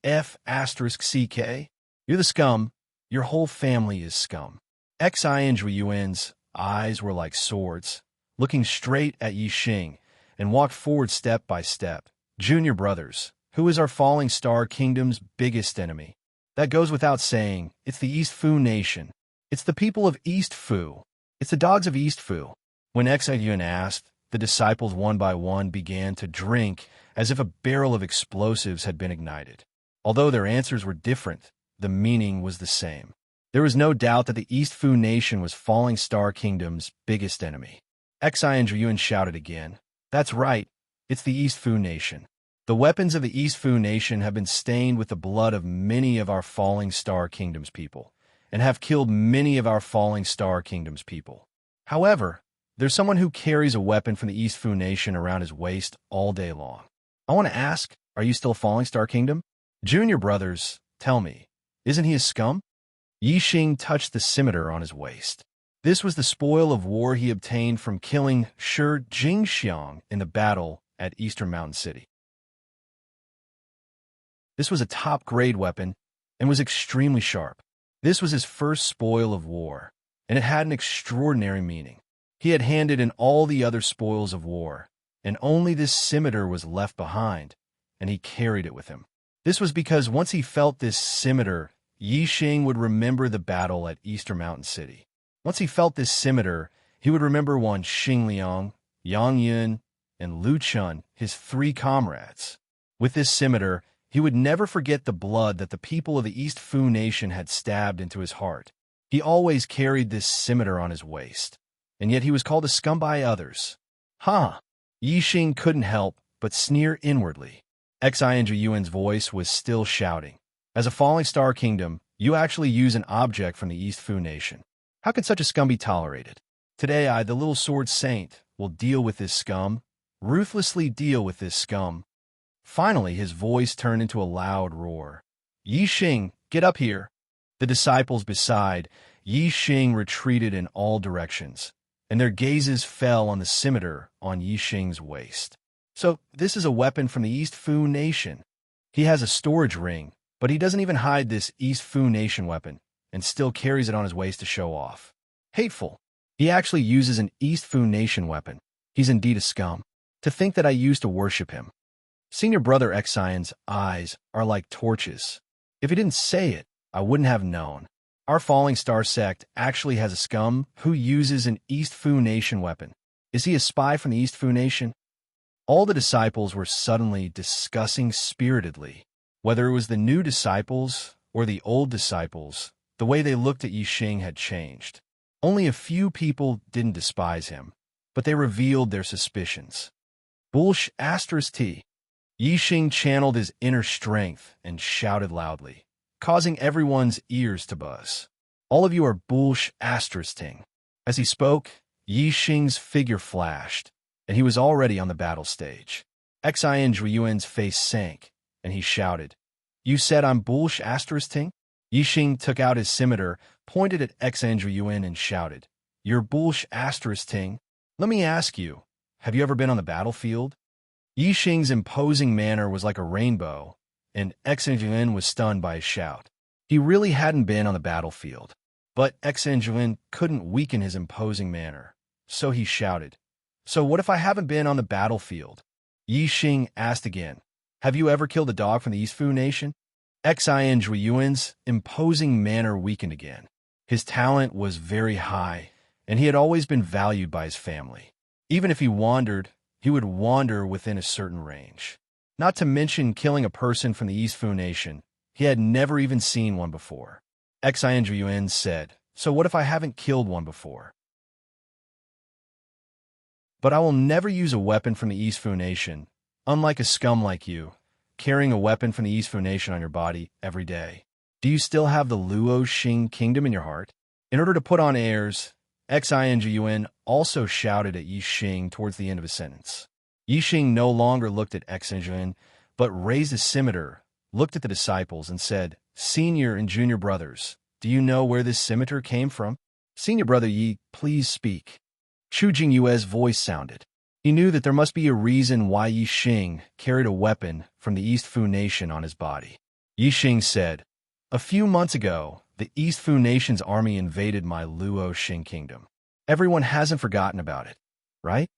F***CK? You're the scum. Your whole family is scum. Xinjuan's eyes were like swords, looking straight at Yixing, and walked forward step by step. "Junior brothers, who is our falling star kingdom's biggest enemy?" "That goes without saying. It's the East Fu nation. It's the people of East Fu. It's the dogs of East Fu." When Xinjuan asked, the disciples one by one began to drink as if a barrel of explosives had been ignited. Although their answers were different, the meaning was the same. There was no doubt that the East Fu nation was Falling Star Kingdom's biggest enemy. Xinjuan shouted again, "That's right, it's the East Fu nation. The weapons of the East Fu nation have been stained with the blood of many of our Falling Star Kingdom's people, and have killed many of our Falling Star Kingdom's people. However, there's someone who carries a weapon from the East Fu nation around his waist all day long. I want to ask, are you still Falling Star Kingdom? Junior brothers, tell me, isn't he a scum?" Yixing touched the scimitar on his waist. This was the spoil of war he obtained from killing Shi Jingxiang in the battle at Eastern Mountain City. This was a top-grade weapon and was extremely sharp. This was his first spoil of war, and it had an extraordinary meaning. He had handed in all the other spoils of war, and only this scimitar was left behind, and he carried it with him. This was because once he felt this scimitar, Yixing would remember the battle at Eastern Mountain City. Once he felt this scimitar, he would remember one Xingliang, Yang Yun, and Lu Chun, his 3 comrades. With this scimitar, he would never forget the blood that the people of the East Fu nation had stabbed into his heart. He always carried this scimitar on his waist, and yet he was called a scum by others. Huh! Yixing couldn't help but sneer inwardly. Xinjuan's voice was still shouting, "As a Falling Star Kingdom, you actually use an object from the East Fu nation. How can such a scum be tolerated? Today I, the little sword saint, will deal with this scum, ruthlessly deal with this scum." Finally, his voice turned into a loud roar. "Yixing, get up here!" The disciples beside Yixing retreated in all directions, and their gazes fell on the scimitar on Yixing's waist. So, this is a weapon from the East Fu nation. He has a storage ring, but he doesn't even hide this East Fu nation weapon, and still carries it on his waist to show off. Hateful. He actually uses an East Fu nation weapon. He's indeed a scum. To think that I used to worship him. Senior brother Xion's eyes are like torches. If he didn't say it, I wouldn't have known. Our Falling Star sect actually has a scum who uses an East Fu nation weapon. Is he a spy from the East Fu nation? All the disciples were suddenly discussing spiritedly. Whether it was the new disciples or the old disciples, the way they looked at Yixing had changed. Only a few people didn't despise him, but they revealed their suspicions. Bullsh *T. Yixing channeled his inner strength and shouted loudly, causing everyone's ears to buzz. "All of you are Bullsh *Ting." As he spoke, Yixing's figure flashed, and he was already on the battle stage. Xinjuan's face sank, and he shouted, "You said I'm Bullsh *Ting?" Yixing took out his scimitar, pointed at Xinjuan, and shouted, "You're Bullsh *Ting? Let me ask you, have you ever been on the battlefield?" Yixing's imposing manner was like a rainbow, and Xinjuan was stunned by his shout. He really hadn't been on the battlefield, but Xinjuan couldn't weaken his imposing manner, so he shouted, "So what if I haven't been on the battlefield?" Yixing asked again, "Have you ever killed a dog from the East Fu nation?" Xinjuan's imposing manner weakened again. His talent was very high, and he had always been valued by his family. Even if he wandered, he would wander within a certain range. Not to mention killing a person from the East Fu nation. He had never even seen one before. Xinjuan said, "So what if I haven't killed one before? But I will never use a weapon from the East Fu nation. Unlike a scum like you, carrying a weapon from the East Fu Nation on your body every day. Do you still have the Luo Xing kingdom in your heart? In order to put on airs, Xingyuan also shouted at Yi Xing towards the end of his sentence. Yi Xing no longer looked at Xingyuan, but raised his scimitar, looked at the disciples, and said, "Senior and junior brothers, do you know where this scimitar came from? Senior brother Yi, please speak." Chu Jingyue's voice sounded. He knew that there must be a reason why Yi Xing carried a weapon from the East Fu Nation on his body. Yi Xing said, "A few months ago, the East Fu Nation's army invaded my Luo Xing kingdom. Everyone hasn't forgotten about it, right?"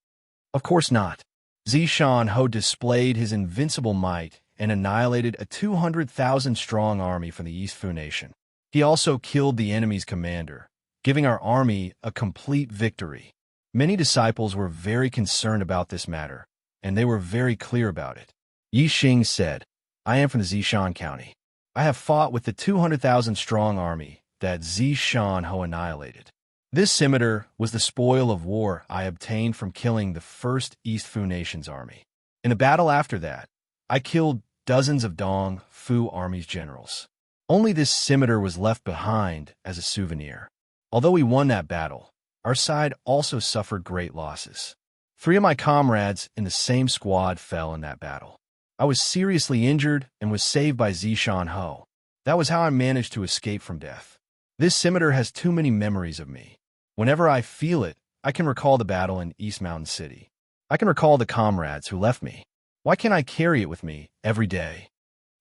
"Of course not." Zishan Ho displayed his invincible might and annihilated a 200,000-strong army from the East Fu Nation. He also killed the enemy's commander, giving our army a complete victory. Many disciples were very concerned about this matter, and they were very clear about it. Yi Xing said, "I am from the Zishan County. I have fought with the 200,000-strong army that Zishan Ho annihilated. This scimitar was the spoil of war I obtained from killing the first East Fu Nation's army. In a battle after that, I killed dozens of Dong Fu Army's generals. Only this scimitar was left behind as a souvenir. Although we won that battle, our side also suffered great losses. 3 of my comrades in the same squad fell in that battle. I was seriously injured and was saved by Zishan Ho. That was how I managed to escape from death. This scimitar has too many memories of me. Whenever I feel it, I can recall the battle in East Mountain City. I can recall the comrades who left me. Why can't I carry it with me every day?"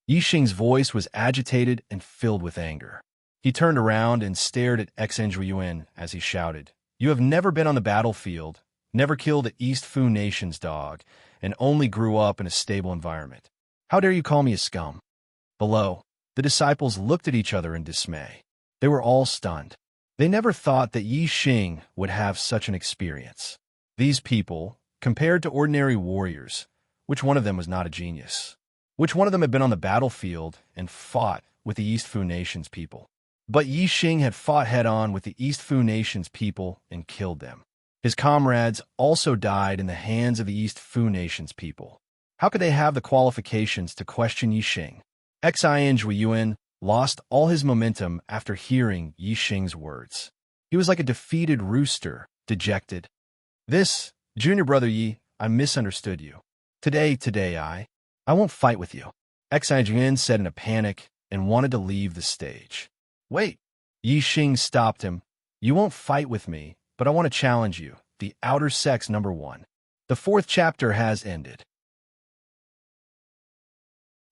Yi Xing's voice was agitated and filled with anger. He turned around and stared at Xingyuan as he shouted, "You have never been on the battlefield, never killed the East Fu Nation's dog, and only grew up in a stable environment. How dare you call me a scum?" Below, the disciples looked at each other in dismay. They were all stunned. They never thought that Yi Xing would have such an experience. These people, compared to ordinary warriors, which one of them was not a genius? Which one of them had been on the battlefield and fought with the East Fu Nation's people? But Yi Xing had fought head-on with the East Fu Nation's people and killed them. His comrades also died in the hands of the East Fu Nation's people. How could they have the qualifications to question Yi Xing? Xingyuan lost all his momentum after hearing Yi Xing's words. He was like a defeated rooster, dejected. "This, junior brother Yi, I misunderstood you. Today, I won't fight with you," Xingyuan said in a panic and wanted to leave the stage. "Wait." Yi Xing stopped him. "You won't fight with me, but I want to challenge you. The outer sex number 1. The 4th chapter has ended."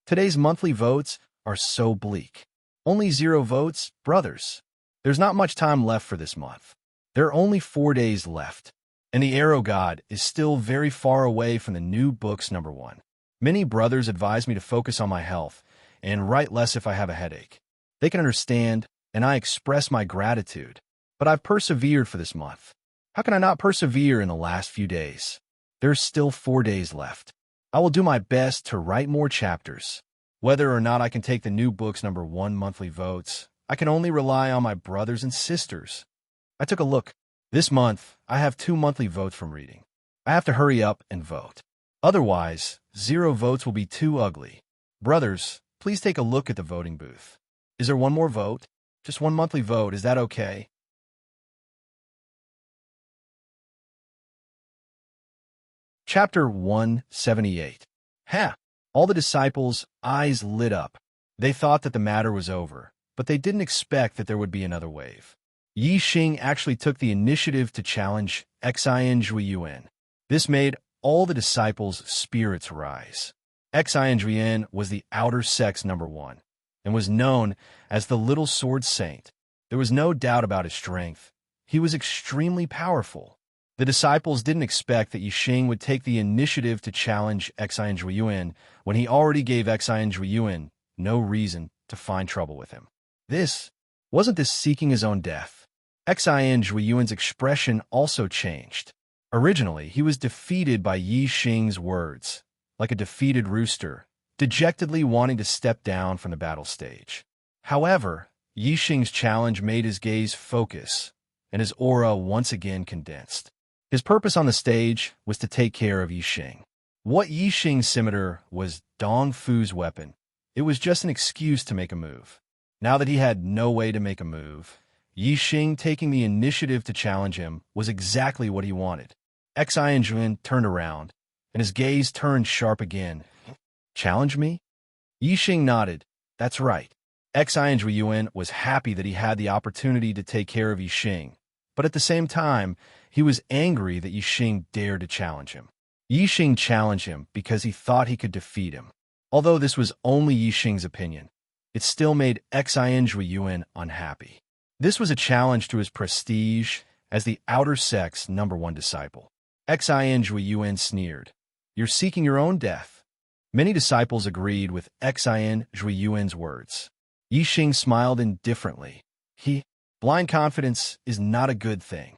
Today's monthly votes are so bleak. Only 0 votes, brothers. There's not much time left for this month. There are only 4 days left, and the Arrow God is still very far away from the new books number 1. Many brothers advise me to focus on my health and write less if I have a headache. They can understand, and I express my gratitude. But I've persevered for this month. How can I not persevere in the last few days? There's still 4 days left. I will do my best to write more chapters. Whether or not I can take the new books number 1 monthly votes, I can only rely on my brothers and sisters. I took a look. This month, I have 2 monthly votes from reading. I have to hurry up and vote. Otherwise, 0 votes will be too ugly. Brothers, please take a look at the voting booth. Is there one more vote? Just 1 monthly vote, is that okay? Chapter 178. Ha! All the disciples' eyes lit up. They thought that the matter was over, but they didn't expect that there would be another wave. Yi Xing actually took the initiative to challenge Xingyuan. This made all the disciples' spirits rise. Xingyuan was the outer sex number 1, and was known as the Little Sword Saint. There was no doubt about his strength. He was extremely powerful. The disciples didn't expect that Yi Xing would take the initiative to challenge Xingyuan when he already gave Xingyuan no reason to find trouble with him. Wasn't this seeking his own death? Xingyuan's expression also changed. Originally, he was defeated by Yi Xing's words, like a defeated rooster, dejectedly wanting to step down from the battle stage. However, Yi Xing's challenge made his gaze focus, and his aura once again condensed. His purpose on the stage was to take care of Yi Xing. What Yixing's scimitar was Dong Fu's weapon. It was just an excuse to make a move. Now that he had no way to make a move, Yixing taking the initiative to challenge him was exactly what he wanted. Xianjuan turned around, and his gaze turned sharp again. Challenge me? Yixing nodded. That's right. Xianjuan was happy that he had the opportunity to take care of Yixing, but at the same time, he was angry that Yixing dared to challenge him. Yixing challenged him because he thought he could defeat him. Although this was only Yixing's opinion, it still made Xianjuan unhappy. This was a challenge to his prestige as the outer sex #1 disciple. Xianjuan sneered. You're seeking your own death. Many disciples agreed with Xianjuan's words. Yixing smiled indifferently. Blind confidence is not a good thing.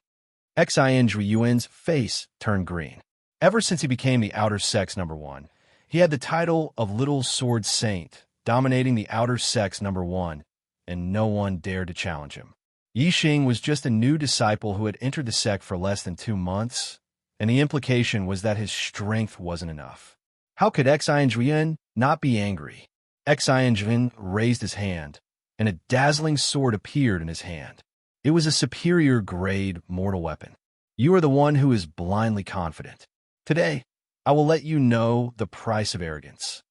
Xianjuan's face turned green. Ever since he became the outer sex #1, he had the title of Little Sword Saint, dominating the outer sex #1, and no one dared to challenge him. Yixing was just a new disciple who had entered the sect for less than 2 months, and the implication was that his strength wasn't enough. How could Xianjuan not be angry? Xianjuan raised his hand, and a dazzling sword appeared in his hand. It was a superior-grade mortal weapon. You are the one who is blindly confident. Today, I will let you know the price of arrogance.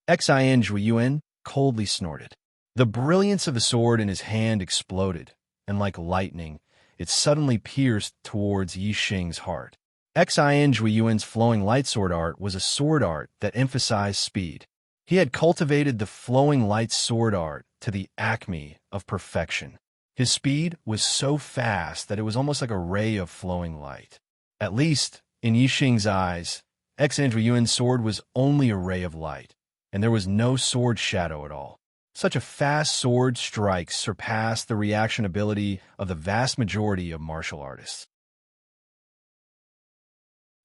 Xianjuan coldly snorted. The brilliance of the sword in his hand exploded, and like lightning, it suddenly pierced towards Yixing's heart. Xianjuan's flowing light sword art was a sword art that emphasized speed. He had cultivated the flowing light sword art to the acme of perfection. His speed was so fast that it was almost like a ray of flowing light. At least, in Yixing's eyes, Xianjuan's sword was only a ray of light, and there was no sword shadow at all. Such a fast sword strike surpassed the reaction ability of the vast majority of martial artists.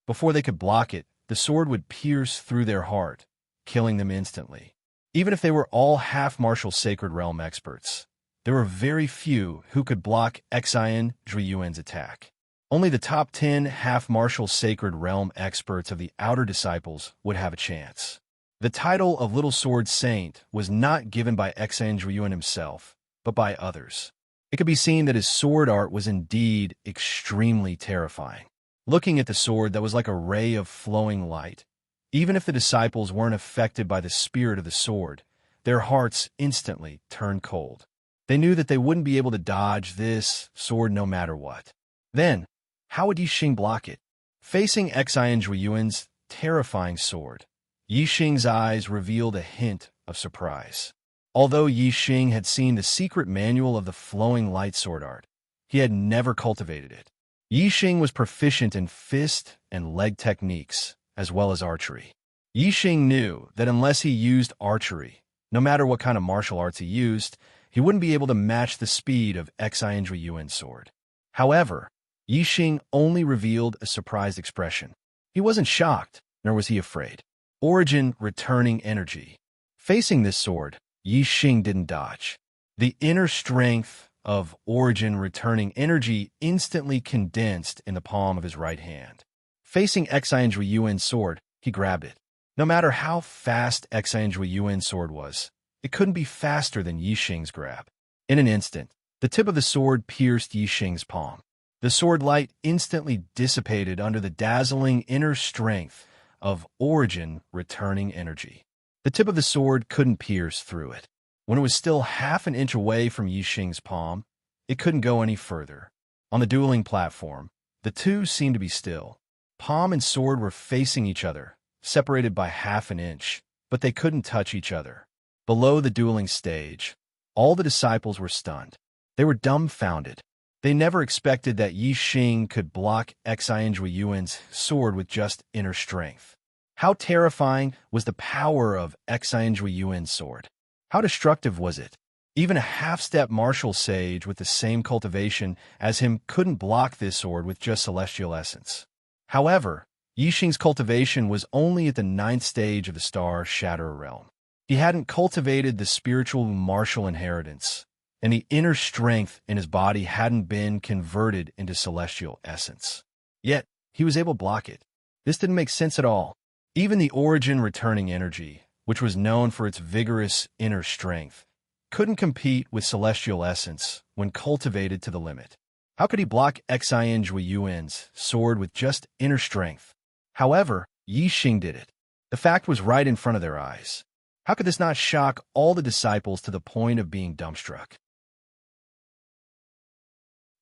Before they could block it, the sword would pierce through their heart, killing them instantly. Even if they were all half-martial Sacred Realm experts, there were very few who could block Xianjuan's attack. Only the top 10 half-martial Sacred Realm experts of the outer disciples would have a chance. The title of Little Sword Saint was not given by Xianjuan himself, but by others. It could be seen that his sword art was indeed extremely terrifying. Looking at the sword that was like a ray of flowing light, even if the disciples weren't affected by the spirit of the sword, their hearts instantly turned cold. They knew that they wouldn't be able to dodge this sword no matter what. Then, how would Yixing block it? Facing Xianjuan's terrifying sword, Yixing's eyes revealed a hint of surprise. Although Yixing had seen the secret manual of the flowing light sword art, he had never cultivated it. Yixing was proficient in fist and leg techniques, as well as archery. Yixing knew that unless he used archery, no matter what kind of martial arts he used, he wouldn't be able to match the speed of Xianjuan's sword. However, Yixing only revealed a surprised expression. He wasn't shocked, nor was he afraid. Origin returning energy. Facing this sword, Yixing didn't dodge. The inner strength of Origin returning energy instantly condensed in the palm of his right hand. Facing Xianjuan's sword, he grabbed it. No matter how fast Xianjuan's sword was, it couldn't be faster than Yixing's grab. In an instant, the tip of the sword pierced Yixing's palm. The sword light instantly dissipated under the dazzling inner strength of Origin returning energy. The tip of the sword couldn't pierce through it. When it was still half an inch away from Yixing's palm, it couldn't go any further. On the dueling platform, the two seemed to be still. Palm and sword were facing each other, separated by half an inch, but they couldn't touch each other. Below the dueling stage, all the disciples were stunned. They were dumbfounded. They never expected that Yixing could block Xianjuan's sword with just inner strength. How terrifying was the power of Xianjuan's sword? How destructive was it? Even a half-step martial sage with the same cultivation as him couldn't block this sword with just celestial essence. However, Yixing's cultivation was only at the 9th stage of the Star Shatterer realm. He hadn't cultivated the spiritual martial inheritance, and the inner strength in his body hadn't been converted into celestial essence. Yet, he was able to block it. This didn't make sense at all. Even the origin returning energy, which was known for its vigorous inner strength, couldn't compete with celestial essence when cultivated to the limit. How could he block Xinjueyuan's sword with just inner strength? However, Yi Xing did it. The fact was right in front of their eyes. How could this not shock all the disciples to the point of being dumbstruck?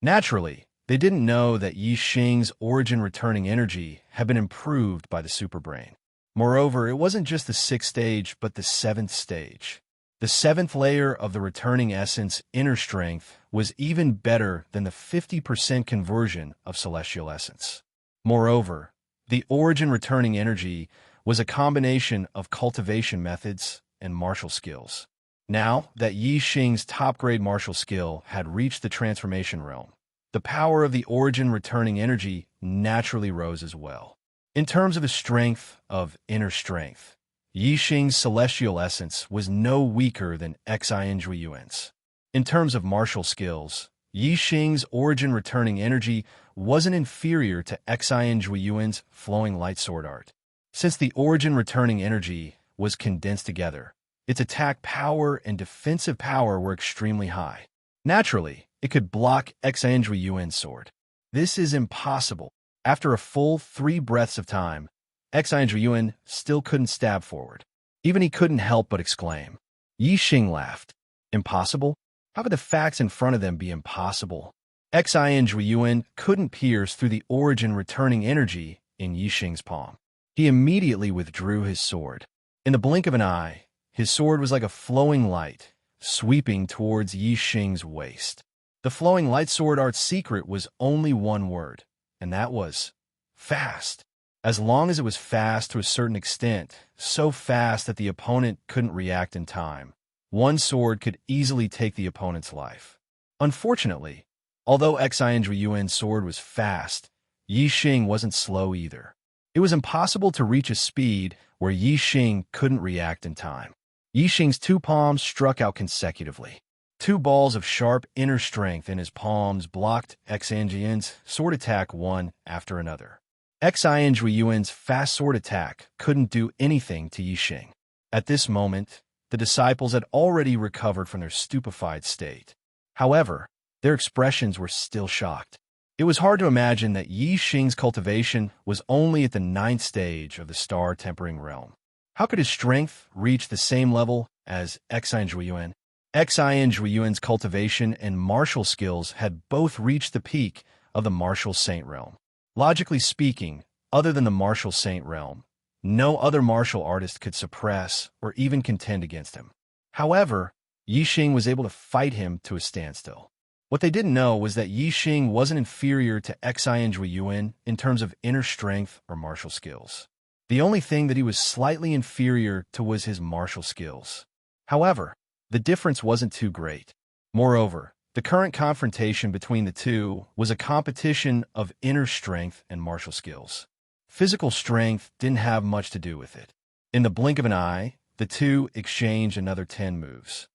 Naturally, they didn't know that Yi Xing's origin-returning energy had been improved by the superbrain. Moreover, it wasn't just the 6th stage, but the 7th stage. The 7th layer of the returning essence inner strength was even better than the 50% conversion of celestial essence. Moreover, the origin-returning energy was a combination of cultivation methods and martial skills. Now that Yi Xing's top-grade martial skill had reached the transformation realm, the power of the origin-returning energy naturally rose as well. In terms of his strength of inner strength, Yi Xing's celestial essence was no weaker than Xinjueyuan's. In terms of martial skills, Yi Xing's origin-returning energy wasn't inferior to Xinjueyuan's flowing light sword art. Since the origin-returning energy was condensed together, its attack power and defensive power were extremely high. Naturally, it could block Xinjueyuan's sword. This is impossible. After a full 3 breaths of time, Xinjueyuan still couldn't stab forward. Even he couldn't help but exclaim. Yi Xing laughed. Impossible? How could the facts in front of them be impossible? Xinjueyuan couldn't pierce through the origin-returning energy in Yi Xing's palm. He immediately withdrew his sword. In the blink of an eye, his sword was like a flowing light, sweeping towards Yi Xing's waist. The flowing light sword art's secret was only one word, and that was fast. As long as it was fast to a certain extent, so fast that the opponent couldn't react in time, one sword could easily take the opponent's life. Unfortunately, although Xinjueyuan's sword was fast, Yi Xing wasn't slow either. It was impossible to reach a speed where Yi Xing couldn't react in time. Yi Xing's 2 palms struck out consecutively. 2 balls of sharp inner strength in his palms blocked Xinjueyuan's sword attack one after another. Xinjueyuan's fast sword attack couldn't do anything to Yi Xing. At this moment, the disciples had already recovered from their stupefied state. However, their expressions were still shocked. It was hard to imagine that Yi Xing's cultivation was only at the 9th stage of the star-tempering realm. How could his strength reach the same level as Xinjueyuan? Xinjueyuan's cultivation and martial skills had both reached the peak of the martial saint realm. Logically speaking, other than the martial saint realm, no other martial artist could suppress or even contend against him. However, Yi Xing was able to fight him to a standstill. What they didn't know was that Yi Xing wasn't inferior to Xinjueyuan in terms of inner strength or martial skills. The only thing that he was slightly inferior to was his martial skills. However, the difference wasn't too great. Moreover, the current confrontation between the two was a competition of inner strength and martial skills. Physical strength didn't have much to do with it. In the blink of an eye, the two exchanged another 10 moves.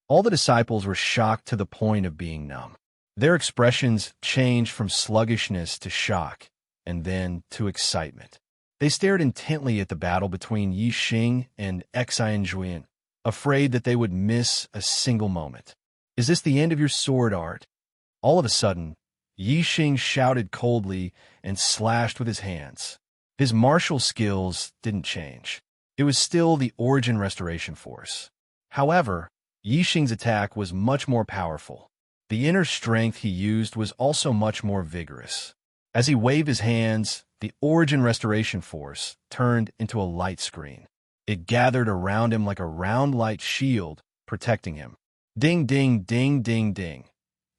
All the disciples were shocked to the point of being numb. Their expressions changed from sluggishness to shock, and then to excitement. They stared intently at the battle between Yi Xing and Xinjueyuan, afraid that they would miss a single moment. Is this the end of your sword art? All of a sudden, Yi Xing shouted coldly and slashed with his hands. His martial skills didn't change. It was still the origin restoration force. However, Yi Xing's attack was much more powerful. The inner strength he used was also much more vigorous. As he waved his hands, the origin restoration force turned into a light screen. It gathered around him like a round light shield, protecting him. Ding, ding, ding, ding, ding.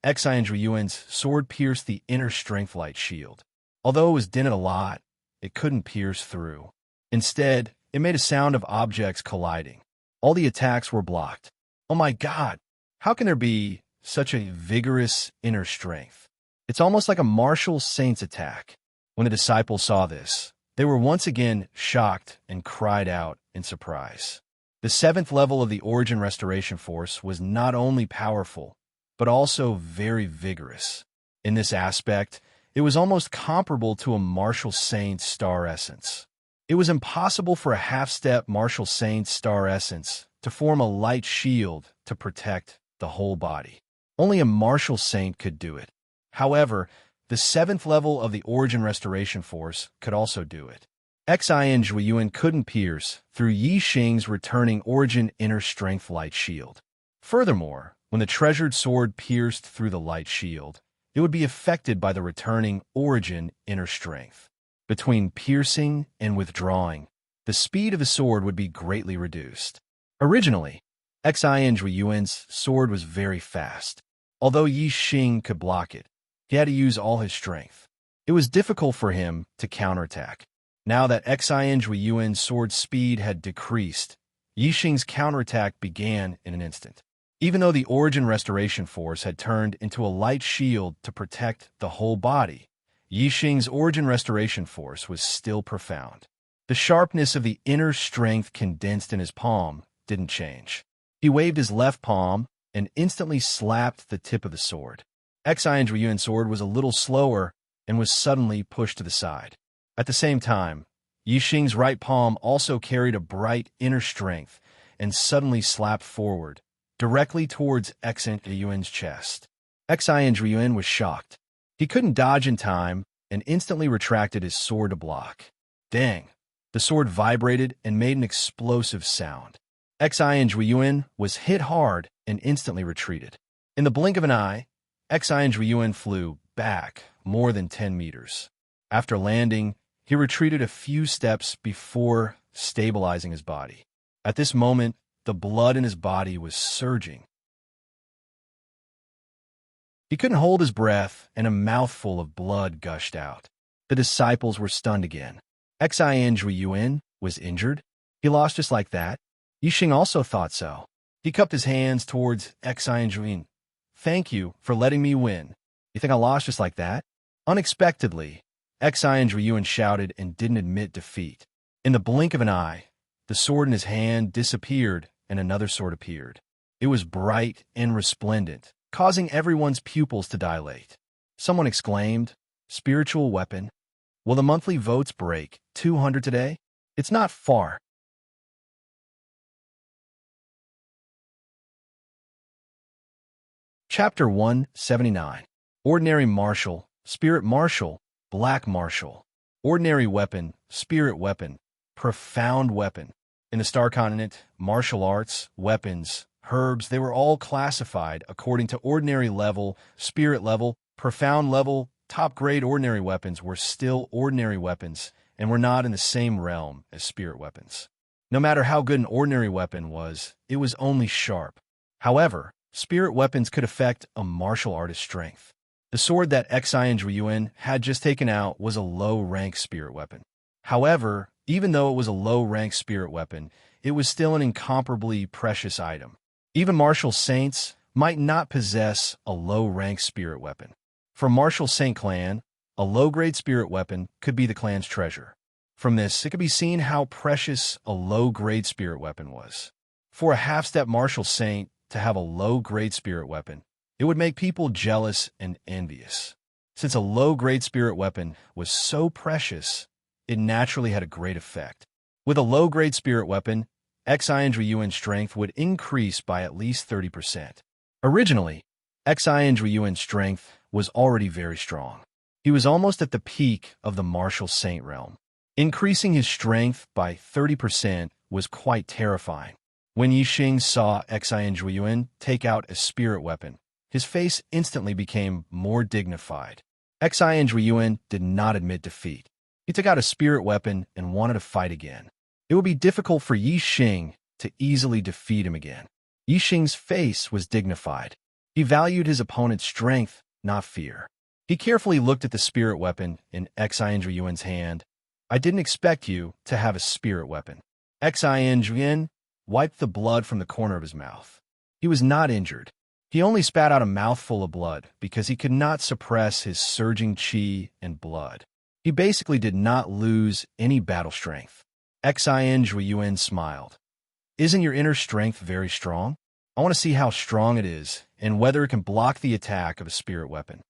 Xinjueyuan's sword pierced the inner strength light shield. Although it was dented a lot, it couldn't pierce through. Instead, it made a sound of objects colliding. All the attacks were blocked. Oh my God! How can there be such a vigorous inner strength? It's almost like a martial saint's attack. When the disciples saw this, they were once again shocked and cried out in surprise. The 7th level of the origin restoration force was not only powerful, but also very vigorous. In this aspect, It was almost comparable to a martial saint's star essence. It was impossible for a half-step martial saint's star essence to form a light shield to protect the whole body. Only a martial saint could do it. However, the 7th level of the Origin Restoration Force could also do it. Xin Zhuiyuan couldn't pierce through Yi Xing's returning Origin Inner Strength Light Shield. Furthermore, when the treasured sword pierced through the light shield, it would be affected by the returning Origin Inner Strength. Between piercing and withdrawing, the speed of the sword would be greatly reduced. Originally, Xin Zhuiyuan's sword was very fast. Although Yi Xing could block it, he had to use all his strength. It was difficult for him to counterattack. Now that Xin Zhuiyuan's sword speed had decreased, Yi Xing's counterattack began in an instant. Even though the Origin Restoration Force had turned into a light shield to protect the whole body, Yi Xing's Origin Restoration Force was still profound. The sharpness of the inner strength condensed in his palm didn't change. He waved his left palm and instantly slapped the tip of the sword. Xin Zhuiyuan's sword was a little slower and was suddenly pushed to the side. At the same time, Yi Xing's right palm also carried a bright inner strength and suddenly slapped forward, directly towards Xin Zhuiyuan's chest. Xin Zhuiyuan was shocked. He couldn't dodge in time and instantly retracted his sword to block. Dang! The sword vibrated and made an explosive sound. Xin Zhuiyuan was hit hard and instantly retreated. In the blink of an eye, Xin Zhuiyuan flew back more than 10 meters. After landing, he retreated a few steps before stabilizing his body. At this moment, the blood in his body was surging. He couldn't hold his breath, and a mouthful of blood gushed out. The disciples were stunned again. Xin Zhuiyuan was injured? He lost just like that? Yi Xing also thought so. He cupped his hands towards Xin Zhuiyuan. Thank you for letting me win. You think I lost just like that? Unexpectedly, Xin Zhuiyuan shouted and didn't admit defeat. In the blink of an eye, the sword in his hand disappeared and another sword appeared. It was bright and resplendent, causing everyone's pupils to dilate. Someone exclaimed, "Spiritual weapon? Will the monthly votes break 200 today? It's not far." Chapter 179. Ordinary Martial, Spirit Martial, Black Martial. Ordinary Weapon, Spirit Weapon, Profound Weapon. In the Star Continent, martial arts, weapons, herbs, they were all classified according to ordinary level, spirit level, profound level. Top-grade ordinary weapons were still ordinary weapons and were not in the same realm as spirit weapons. No matter how good an ordinary weapon was, it was only sharp. However, spirit weapons could affect a martial artist's strength. The sword that Xin Zhuiyuan had just taken out was a low-rank spirit weapon. However, even though it was a low-rank spirit weapon, it was still an incomparably precious item. Even martial saints might not possess a low-rank spirit weapon. For martial saint clan, a low-grade spirit weapon could be the clan's treasure. From this, it could be seen how precious a low-grade spirit weapon was. For a half-step martial saint to have a low-grade spirit weapon, it would make people jealous and envious. Since a low-grade spirit weapon was so precious, it naturally had a great effect. With a low-grade spirit weapon, Xin Zhuiyuan's strength would increase by at least 30%. Originally, Xin Zhuiyuan's strength was already very strong. He was almost at the peak of the martial saint realm. Increasing his strength by 30% was quite terrifying. When Yi Xing saw Xin Zhuiyuan take out a spirit weapon, his face instantly became more dignified. Xin Zhuiyuan did not admit defeat. He took out a spirit weapon and wanted to fight again. It would be difficult for Yi Xing to easily defeat him again. Yi Xing's face was dignified. He valued his opponent's strength, not fear. He carefully looked at the spirit weapon in Xin Zhuiyuan's hand. "I didn't expect you to have a spirit weapon." Xin Zhuiyuan wiped the blood from the corner of his mouth. He was not injured. He only spat out a mouthful of blood because he could not suppress his surging qi and blood. He basically did not lose any battle strength. Xin Zhuiyuan smiled. "Isn't your inner strength very strong? I want to see how strong it is and whether it can block the attack of a spirit weapon."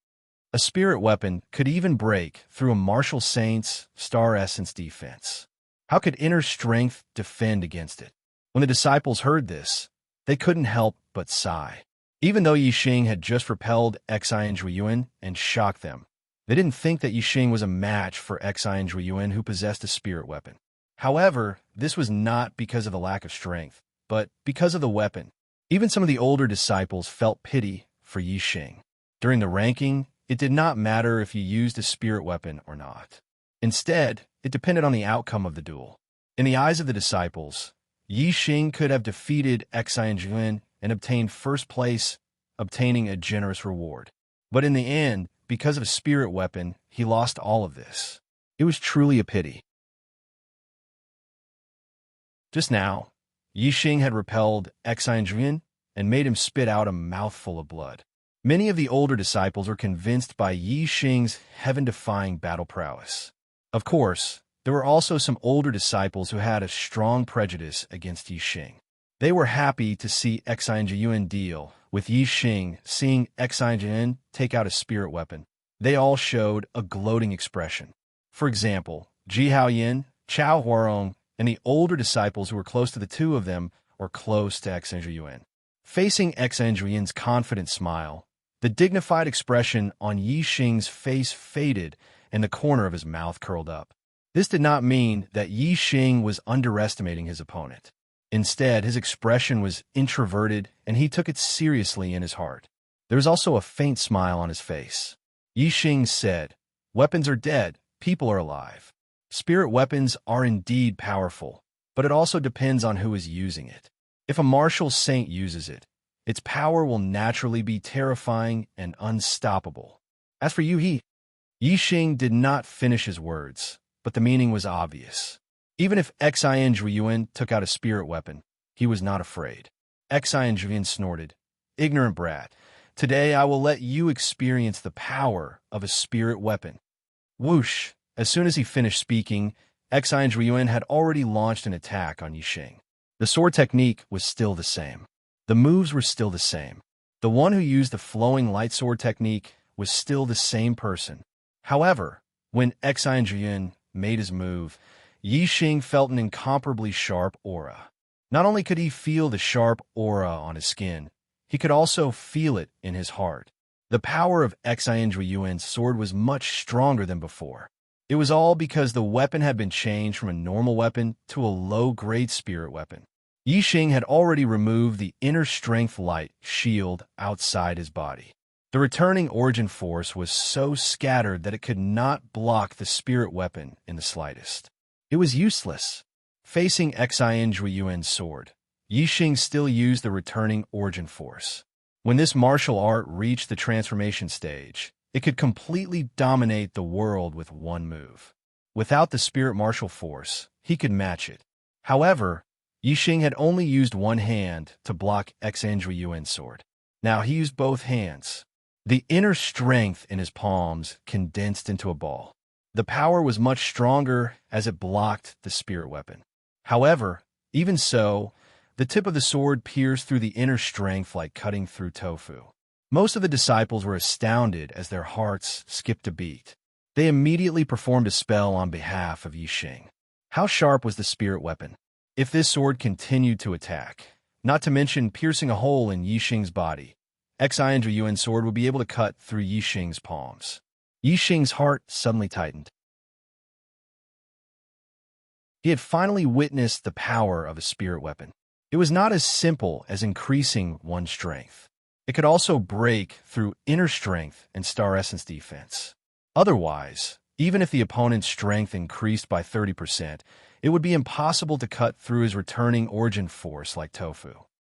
A spirit weapon could even break through a martial saint's star essence defense. How could inner strength defend against it? When the disciples heard this, they couldn't help but sigh. Even though Yixing had just repelled Xi and Zhuiyuan and shocked them, they didn't think that Yixing was a match for Xi and Zhuiyuan, who possessed a spirit weapon. However, this was not because of the lack of strength, but because of the weapon. Even some of the older disciples felt pity for Yixing. During the ranking, it did not matter if you used a spirit weapon or not. Instead, it depended on the outcome of the duel. In the eyes of the disciples, Yixing could have defeated Xi and Zhuiyuan and obtained first place, obtaining a generous reward. But in the end, because of a spirit weapon, he lost all of this. It was truly a pity. Just now, Yixing had repelled Xi and Zhuiyuan and made him spit out a mouthful of blood. Many of the older disciples were convinced by Yixing's heaven-defying battle prowess. Of course, there were also some older disciples who had a strong prejudice against Yixing. They were happy to see Xi and Zhuiyuan deal with Yixing. Seeing Xi and Zhuiyuan take out a spirit weapon, they all showed a gloating expression. For example, Ji Haoyin, Chao Huarong, and the older disciples who were close to the two of them were close to Xi and Zhuiyuan. Facing Xi and Zhuiyuan's confident smile, the dignified expression on Yixing's face faded and the corner of his mouth curled up. This did not mean that Yixing was underestimating his opponent. Instead, his expression was introverted and he took it seriously in his heart. There was also a faint smile on his face. Yixing said, "Weapons are dead, people are alive. Spirit weapons are indeed powerful, but it also depends on who is using it. If a martial saint uses it, its power will naturally be terrifying and unstoppable. As for you, Yixing did not finish his words, but the meaning was obvious. Even if Xi and Zhuiyuan took out a spirit weapon, he was not afraid. Xi and Zhuiyuan snorted, "Ignorant brat, today I will let you experience the power of a spirit weapon." Whoosh! As soon as he finished speaking, Xi and Zhuiyuan had already launched an attack on Yixing. The sword technique was still the same. The moves were still the same. The one who used the flowing light sword technique was still the same person. However, when Xi and Zhuiyuan made his move, Yixing felt an incomparably sharp aura. Not only could he feel the sharp aura on his skin, he could also feel it in his heart. The power of Xi and Zhuiyuan's sword was much stronger than before. It was all because the weapon had been changed from a normal weapon to a low-grade spirit weapon. Yixing had already removed the inner strength light shield outside his body. The returning origin force was so scattered that it could not block the spirit weapon in the slightest. It was useless. Facing Xi and Zhuiyuan's sword, Yixing still used the returning origin force. When this martial art reached the transformation stage, it could completely dominate the world with one move. Without the spirit martial force, he could match it. However, Yixing had only used one hand to block Xi and Zhuiyuan's sword. Now he used both hands. The inner strength in his palms condensed into a ball. The power was much stronger as it blocked the spirit weapon. However, even so, the tip of the sword pierced through the inner strength like cutting through tofu. Most of the disciples were astounded as their hearts skipped a beat. They immediately performed a spell on behalf of Yixing. How sharp was the spirit weapon? If this sword continued to attack, not to mention piercing a hole in Yixing's body, Xi and Zhuiyuan's sword would be able to cut through Yixing's palms. Yixing's heart suddenly tightened. He had finally witnessed the power of a spirit weapon. It was not as simple as increasing one's strength. It could also break through inner strength and star essence defense. Otherwise, even if the opponent's strength increased by 30%, it would be impossible to cut through his returning origin force like tofu.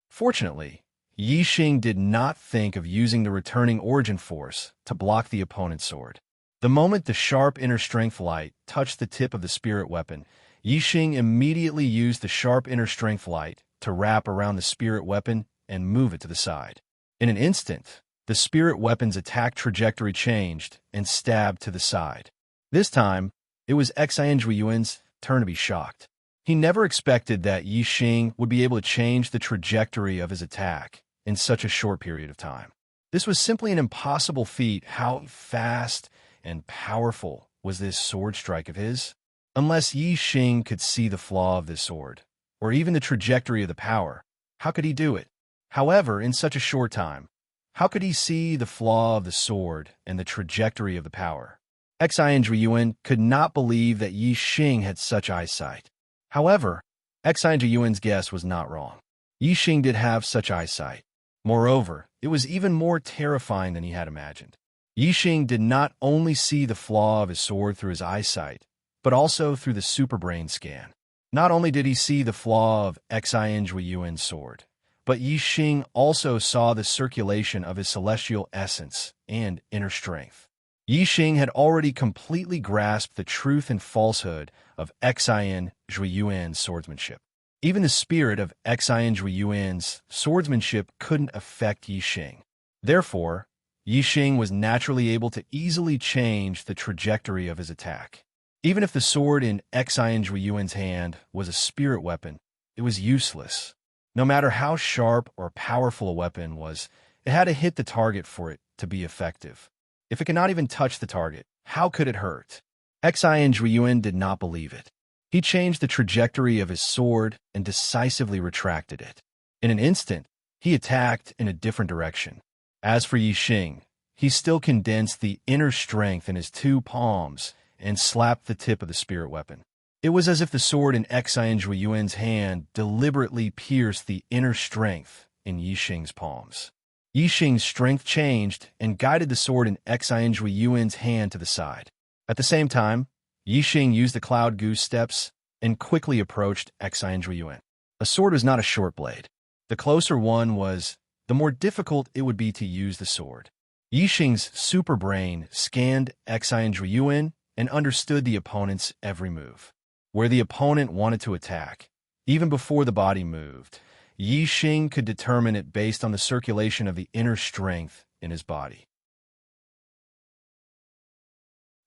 Fortunately, Yixing did not think of using the returning origin force to block the opponent's sword. The moment the sharp inner strength light touched the tip of the spirit weapon, Yixing immediately used the sharp inner strength light to wrap around the spirit weapon and move it to the side. In an instant, the spirit weapon's attack trajectory changed and stabbed to the side. This time, it was Xi and Zhuiyuan's turn to be shocked. He never expected that Yixing would be able to change the trajectory of his attack in such a short period of time. This was simply an impossible feat. How fast and powerful was this sword strike of his? Unless Yi Xing could see the flaw of this sword, or even the trajectory of the power, how could he do it? However, in such a short time, how could he see the flaw of the sword and the trajectory of the power? Xian Zhuiyuan could not believe that Yi Xing had such eyesight. However, Xian Zhuiyuan's guess was not wrong. Yi Xing did have such eyesight. Moreover, it was even more terrifying than he had imagined. Yi Xing did not only see the flaw of his sword through his eyesight, but also through the superbrain scan. Not only did he see the flaw of Xian Zhuiyuan's sword, but Yi Xing also saw the circulation of his celestial essence and inner strength. Yi Xing had already completely grasped the truth and falsehood of Xian Zhuiyuan's swordsmanship. Even the spirit of Xian Zhuiyuan's swordsmanship couldn't affect Yi Xing. Therefore, Yi Xing was naturally able to easily change the trajectory of his attack. Even if the sword in Xian Zhuiyuan's hand was a spirit weapon, it was useless. No matter how sharp or powerful a weapon was, it had to hit the target for it to be effective. If it could not even touch the target, how could it hurt? Xian Zhuiyuan did not believe it. He changed the trajectory of his sword and decisively retracted it. In an instant, he attacked in a different direction. As for Yi Xing, he still condensed the inner strength in his two palms and slapped the tip of the spirit weapon. It was as if the sword in Xian Zhuiyuan's hand deliberately pierced the inner strength in Yi Xing's palms. Yi Xing's strength changed and guided the sword in Xian Zhuiyuan's hand to the side. At the same time, Yi Xing used the cloud goose steps and quickly approached Xian Zhuiyuan. A sword was not a short blade. The closer one was, the more difficult it would be to use the sword. Yi Xing's super brain scanned Xian Zhuiyuan and understood the opponent's every move. Where the opponent wanted to attack, even before the body moved, Yi Xing could determine it based on the circulation of the inner strength in his body.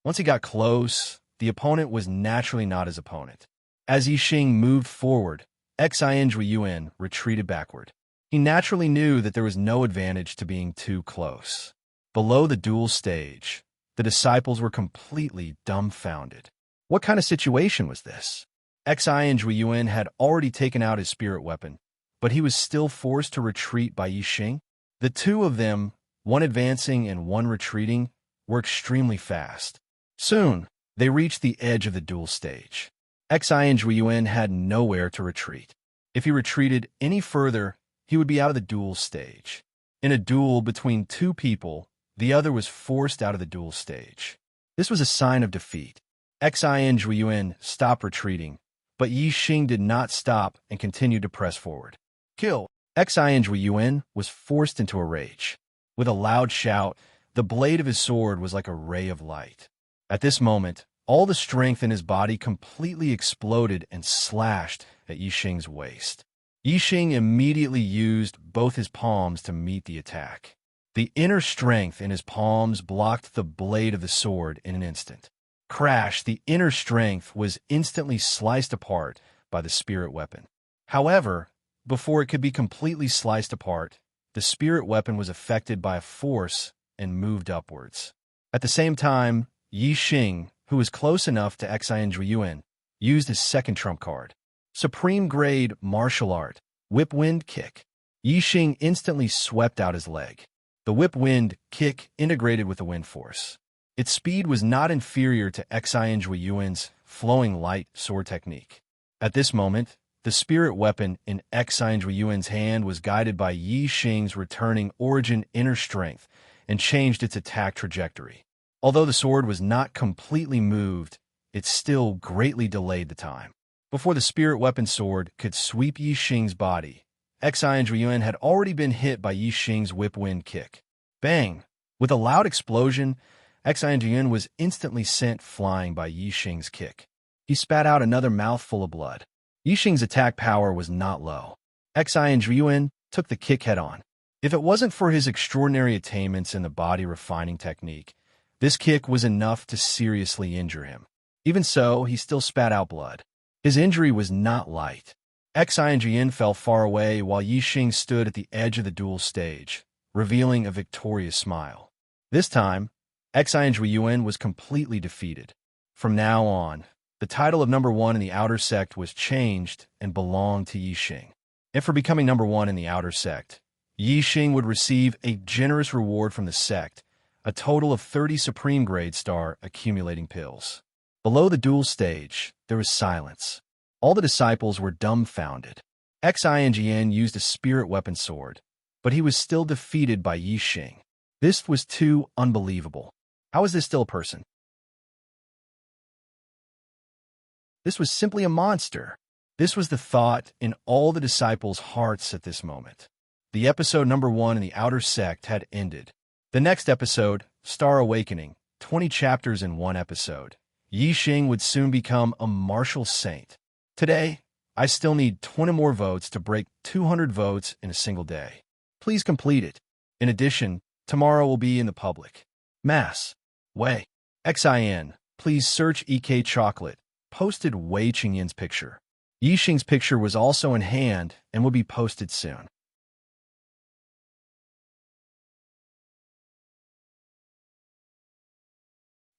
Once he got close, the opponent was naturally not his opponent. As Yi Xing moved forward, Xian Zhuiyuan retreated backward. He naturally knew that there was no advantage to being too close. Below the duel stage, the disciples were completely dumbfounded. What kind of situation was this? Xian Zhuiyuan had already taken out his spirit weapon, but he was still forced to retreat by Yi Xing. The two of them, one advancing and one retreating, were extremely fast. Soon, they reached the edge of the duel stage. Xian Zhuiyuan had nowhere to retreat. If he retreated any further, he would be out of the duel stage. In a duel between two people, the other was forced out of the duel stage. This was a sign of defeat. Xian Zhuiyuan stopped retreating, but Yi Xing did not stop and continued to press forward. Kill! Xian Zhuiyuan was forced into a rage. With a loud shout, the blade of his sword was like a ray of light. At this moment, all the strength in his body completely exploded and slashed at Yi Xing's waist. Yi Xing immediately used both his palms to meet the attack. The inner strength in his palms blocked the blade of the sword in an instant. Crash! The inner strength was instantly sliced apart by the spirit weapon. However, before it could be completely sliced apart, the spirit weapon was affected by a force and moved upwards. At the same time, Yi Xing, who was close enough to Xian Zhuiyuan, used his second trump card. Supreme Grade Martial Art, Whip Wind Kick. Yi Xing instantly swept out his leg. The Whip Wind Kick integrated with the wind force. Its speed was not inferior to Xian Zhuiyuan's flowing light sword technique. At this moment, the spirit weapon in Xian Zhuiyuan's hand was guided by Yi Xing's returning origin inner strength and changed its attack trajectory. Although the sword was not completely moved, it still greatly delayed the time. Before the spirit weapon sword could sweep Yi Xing's body, Xian Zhuiyuan had already been hit by Yi Xing's whip wind kick. Bang! With a loud explosion, Xian Zhuiyuan was instantly sent flying by Yi Xing's kick. He spat out another mouthful of blood. Yi Xing's attack power was not low. Xian Zhuiyuan took the kick head-on. If it wasn't for his extraordinary attainments in the body refining technique, this kick was enough to seriously injure him. Even so, he still spat out blood. His injury was not light. Xian Zhuiyuan fell far away while Yi Xing stood at the edge of the duel stage, revealing a victorious smile. This time, Xinjuan was completely defeated. From now on, the title of number one in the outer sect was changed and belonged to Yixing. And for becoming number one in the outer sect, Yixing would receive a generous reward from the sect, a total of 30 Supreme Grade Star accumulating pills. Below the duel stage, there was silence. All the disciples were dumbfounded. Xingyan used a spirit weapon sword, but he was still defeated by Yixing. This was too unbelievable. How is this still a person? This was simply a monster. This was the thought in all the disciples' hearts at this moment. The episode number one in the outer sect had ended. The next episode, Star Awakening, 20 chapters in one episode. Yixing would soon become a martial saint. Today, I still need 20 more votes to break 200 votes in a single day. Please complete it. In addition, tomorrow will be in the public. Mass. Wei. Xin. Please search EK Chocolate. Posted Wei Qingyan's picture. Yixing's picture was also in hand and will be posted soon.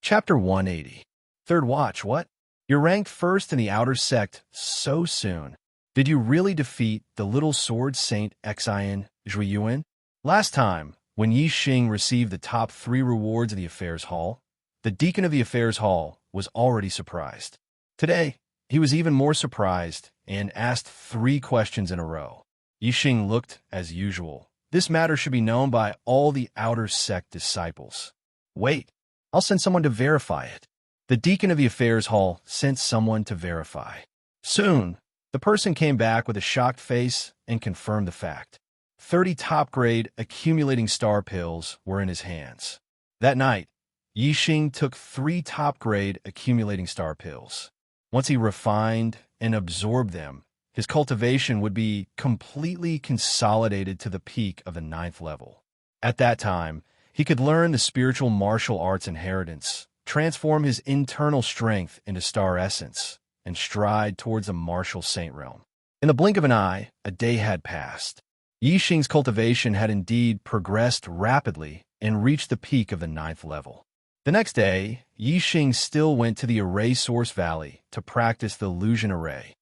Chapter 180. Third watch, what? You're ranked first in the outer sect so soon. Did you really defeat the little sword saint Xinjuan? Last time, when Yixing received the top 3 rewards of the Affairs Hall, the deacon of the Affairs Hall was already surprised. Today, he was even more surprised and asked 3 questions in a row. Yixing looked as usual. This matter should be known by all the outer sect disciples. Wait, I'll send someone to verify it. The deacon of the Affairs Hall sent someone to verify. Soon, the person came back with a shocked face and confirmed the fact. 30 top-grade accumulating star pills were in his hands. That night, Yixing took 3 top-grade accumulating star pills. Once he refined and absorbed them, his cultivation would be completely consolidated to the peak of the 9th level. At that time, he could learn the spiritual martial arts inheritance, transform his internal strength into star essence, and stride towards a martial saint realm. In the blink of an eye, a day had passed. Yixing's cultivation had indeed progressed rapidly and reached the peak of the 9th level. The next day, Yixing still went to the Array Source Valley to practice the illusion array.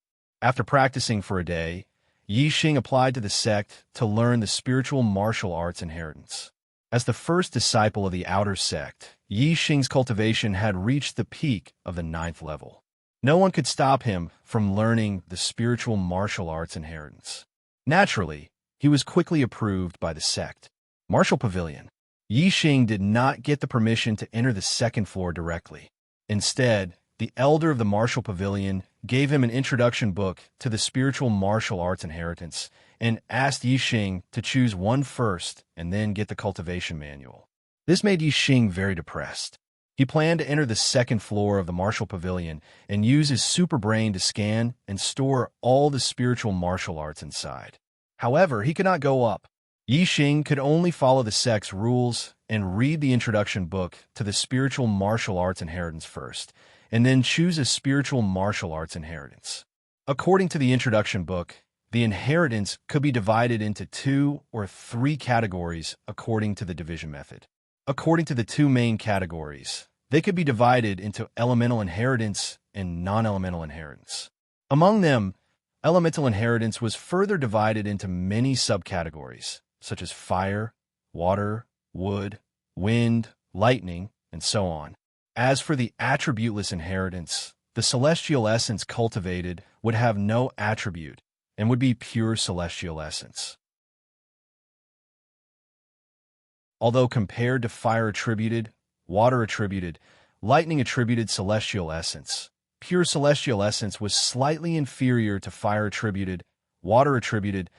After practicing for a day, Yixing applied to the sect to learn the spiritual martial arts inheritance. As the first disciple of the outer sect, Yixing's cultivation had reached the peak of the 9th level. No one could stop him from learning the spiritual martial arts inheritance. Naturally, he was quickly approved by the sect. Martial Pavilion. Yixing did not get the permission to enter the 2nd floor directly. Instead, the elder of the Martial Pavilion gave him an introduction book to the spiritual martial arts inheritance and asked Yixing to choose one first and then get the cultivation manual. This made Yixing very depressed. He planned to enter the 2nd floor of the Martial Pavilion and use his super brain to scan and store all the spiritual martial arts inside. However, he could not go up. Yixing could only follow the sect's rules and read the introduction book to the spiritual martial arts inheritance first, and then choose a spiritual martial arts inheritance. According to the introduction book, the inheritance could be divided into 2 or 3 categories according to the division method. According to the 2 main categories, they could be divided into elemental inheritance and non-elemental inheritance. Among them, elemental inheritance was further divided into many subcategories, such as fire, water, wood, wind, lightning, and so on. As for the attributeless inheritance, the celestial essence cultivated would have no attribute and would be pure celestial essence. Although compared to fire attributed, water attributed, lightning attributed celestial essence, pure celestial essence was slightly inferior to fire attributed, water attributed,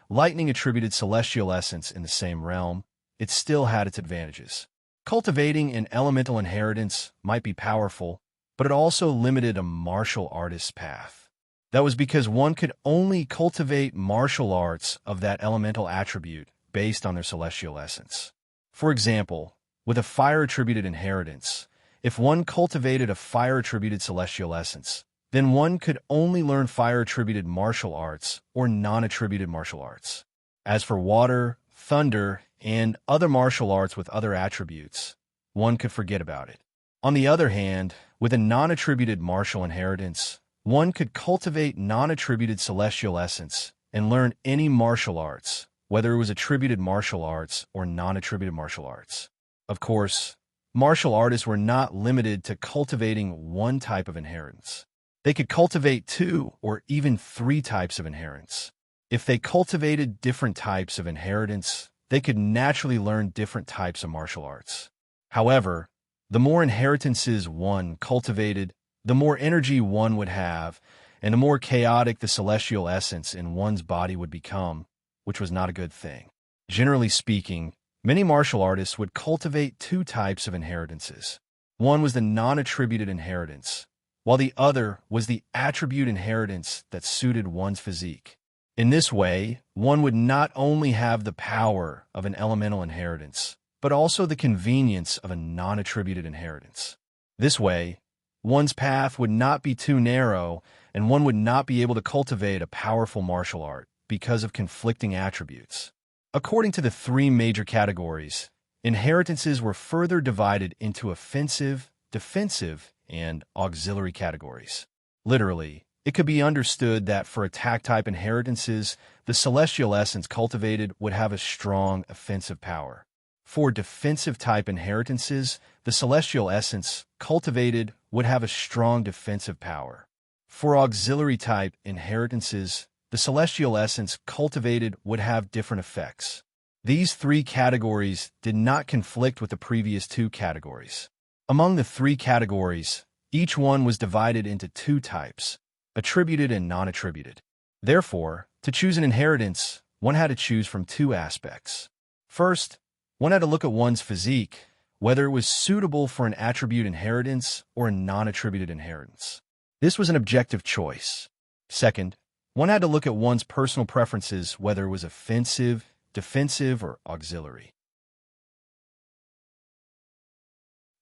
lightning attributed celestial essence in the same realm, it still had its advantages. Cultivating an elemental inheritance might be powerful, but it also limited a martial artist's path. That was because one could only cultivate martial arts of that elemental attribute based on their celestial essence. For example, with a fire-attributed inheritance, if one cultivated a fire-attributed celestial essence, then one could only learn fire-attributed martial arts or non-attributed martial arts. As for water, thunder, and other martial arts with other attributes, one could forget about it. On the other hand, with a non-attributed martial inheritance, one could cultivate non-attributed celestial essence and learn any martial arts, whether it was attributed martial arts or non-attributed martial arts. Of course, martial artists were not limited to cultivating one type of inheritance. They could cultivate 2 or even 3 types of inheritance. If they cultivated different types of inheritance, they could naturally learn different types of martial arts. However, the more inheritances one cultivated, the more energy one would have, and the more chaotic the celestial essence in one's body would become, which was not a good thing. Generally speaking, many martial artists would cultivate 2 types of inheritances. One was the non-attributed inheritance, while the other was the attribute inheritance that suited one's physique. In this way, one would not only have the power of an elemental inheritance, but also the convenience of a non-attributed inheritance. This way, one's path would not be too narrow, and one would not be able to cultivate a powerful martial art because of conflicting attributes. According to the 3 major categories, inheritances were further divided into offensive, defensive, and auxiliary categories. Literally, it could be understood that for attack-type inheritances, the celestial essence cultivated would have a strong offensive power. For defensive-type inheritances, the celestial essence cultivated would have a strong defensive power. For auxiliary-type inheritances, the celestial essence cultivated would have different effects. These 3 categories did not conflict with the previous 2 categories. Among the 3 categories, each one was divided into 2 types, attributed and non-attributed. Therefore, to choose an inheritance, one had to choose from 2 aspects. First, one had to look at one's physique, whether it was suitable for an attribute inheritance or a non-attributed inheritance. This was an objective choice. Second, one had to look at one's personal preferences, whether it was offensive, defensive, or auxiliary.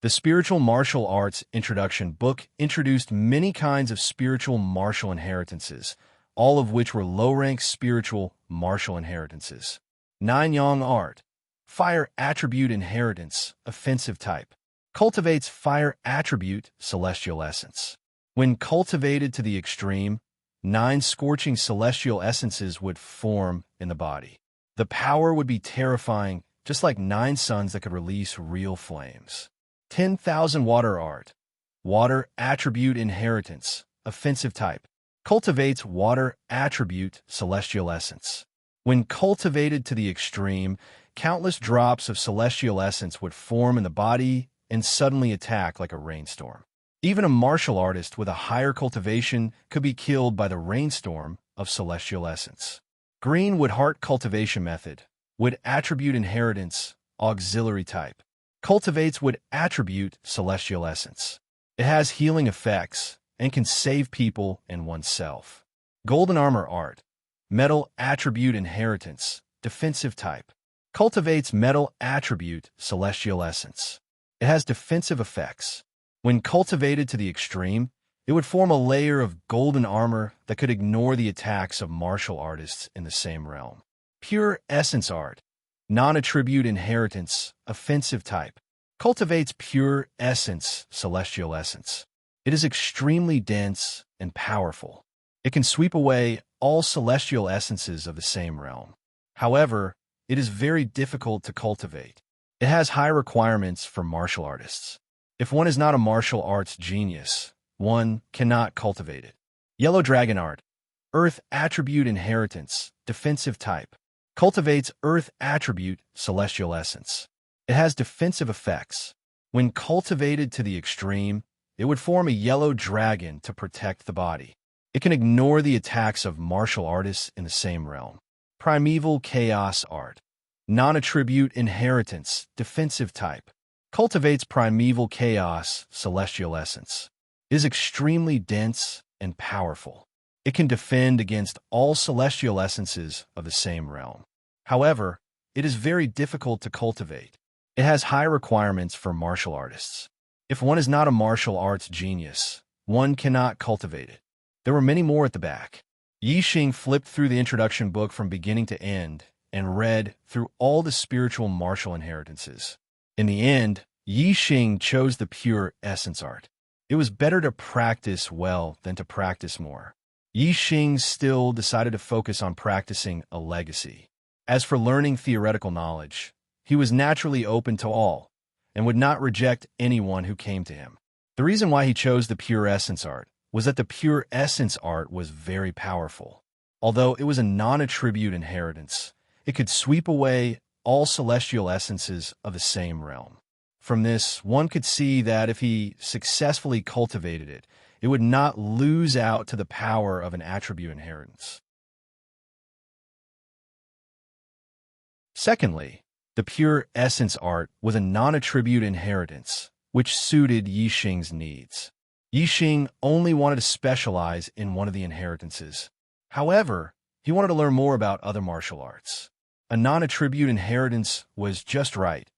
The Spiritual Martial Arts Introduction book introduced many kinds of spiritual martial inheritances, all of which were low-rank spiritual martial inheritances. 9 Yang Art. Fire Attribute Inheritance, Offensive Type. Cultivates Fire Attribute, Celestial Essence. When cultivated to the extreme, 9 scorching celestial essences would form in the body. The power would be terrifying, just like 9 suns that could release real flames. 10,000 Water Art. Water Attribute Inheritance, Offensive Type. Cultivates Water Attribute, Celestial Essence. When cultivated to the extreme, countless drops of celestial essence would form in the body and suddenly attack like a rainstorm. Even a martial artist with a higher cultivation could be killed by the rainstorm of celestial essence. Green Wood Heart Cultivation Method. Wood Attribute Inheritance, Auxiliary Type. Cultivates Wood Attribute, Celestial Essence. It has healing effects and can save people and oneself. Golden Armor Art. Metal Attribute Inheritance, Defensive Type. Cultivates Metal Attribute, Celestial Essence. It has defensive effects. When cultivated to the extreme, it would form a layer of golden armor that could ignore the attacks of martial artists in the same realm. Pure Essence Art. Non-attribute inheritance, offensive type. Cultivates pure essence, celestial essence. It is extremely dense and powerful. It can sweep away all celestial essences of the same realm. However, it is very difficult to cultivate. It has high requirements for martial artists. If one is not a martial arts genius, one cannot cultivate it. Yellow Dragon Art. Earth Attribute Inheritance, Defensive Type. Cultivates Earth Attribute, Celestial Essence. It has defensive effects. When cultivated to the extreme, it would form a yellow dragon to protect the body. It can ignore the attacks of martial artists in the same realm. Primeval Chaos Art. Non-attribute inheritance, defensive type. Cultivates primeval chaos, celestial essence. Is extremely dense and powerful. It can defend against all celestial essences of the same realm. However, it is very difficult to cultivate. It has high requirements for martial artists. If one is not a martial arts genius, one cannot cultivate it. There were many more at the back. Yi Xing flipped through the introduction book from beginning to end, and read through all the spiritual martial inheritances. In the end, Yi Xing chose the pure essence art. It was better to practice well than to practice more. Yi Xing still decided to focus on practicing a legacy. As for learning theoretical knowledge, he was naturally open to all and would not reject anyone who came to him. The reason why he chose the pure essence art was that the pure essence art was very powerful. Although it was a non-attribute inheritance, it could sweep away all celestial essences of the same realm. From this, one could see that if he successfully cultivated it, it would not lose out to the power of an attribute inheritance. Secondly, the pure essence art was a non-attribute inheritance, which suited Yi Xing's needs. Yi Xing only wanted to specialize in one of the inheritances. However, he wanted to learn more about other martial arts. A non-attribute inheritance was just right,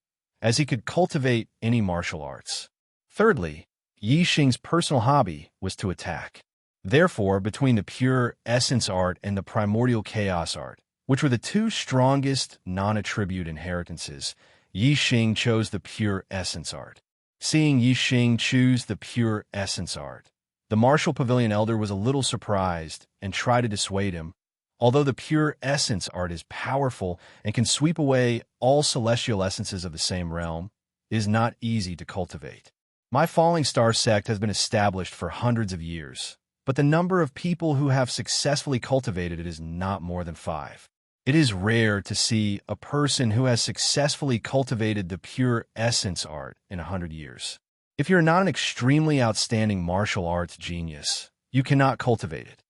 as he could cultivate any martial arts. Thirdly, Yi Xing's personal hobby was to attack. Therefore, between the pure essence art and the primordial chaos art, which were the two strongest non-attribute inheritances, Yi Xing chose the pure essence art. Seeing Yi Xing choose the pure essence art, the Martial Pavilion Elder was a little surprised and tried to dissuade him. Although the pure essence art is powerful and can sweep away all celestial essences of the same realm, it is not easy to cultivate. My Falling Star sect has been established for hundreds of years, but the number of people who have successfully cultivated it is not more than 5. It is rare to see a person who has successfully cultivated the pure essence art in 100 years. If you're not an extremely outstanding martial arts genius, you cannot cultivate it.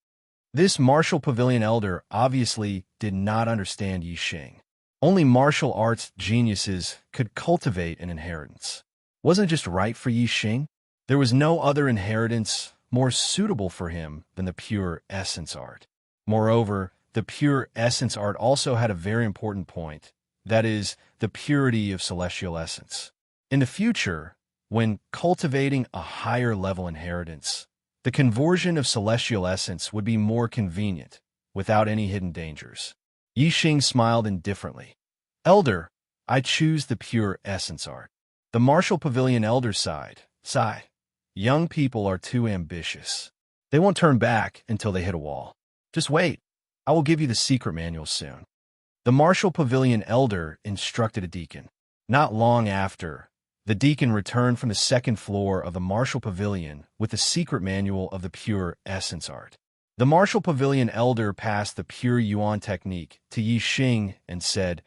This Martial Pavilion Elder obviously did not understand Yi Xing. Only martial arts geniuses could cultivate an inheritance. Wasn't it just right for Yi Xing? There was no other inheritance more suitable for him than the pure essence art. Moreover, the pure essence art also had a very important point, that is, the purity of celestial essence. In the future, when cultivating a higher level inheritance, the conversion of celestial essence would be more convenient, without any hidden dangers. Yi Xing smiled indifferently. Elder, I choose the pure essence art. The Martial Pavilion Elder sighed. Young people are too ambitious. They won't turn back until they hit a wall. Just wait. I will give you the secret manual soon. The Martial Pavilion Elder instructed a deacon. Not long after, the deacon returned from the second floor of the Martial Pavilion with the secret manual of the pure essence art. The Martial Pavilion Elder passed the pure yuan technique to Yi Xing and said,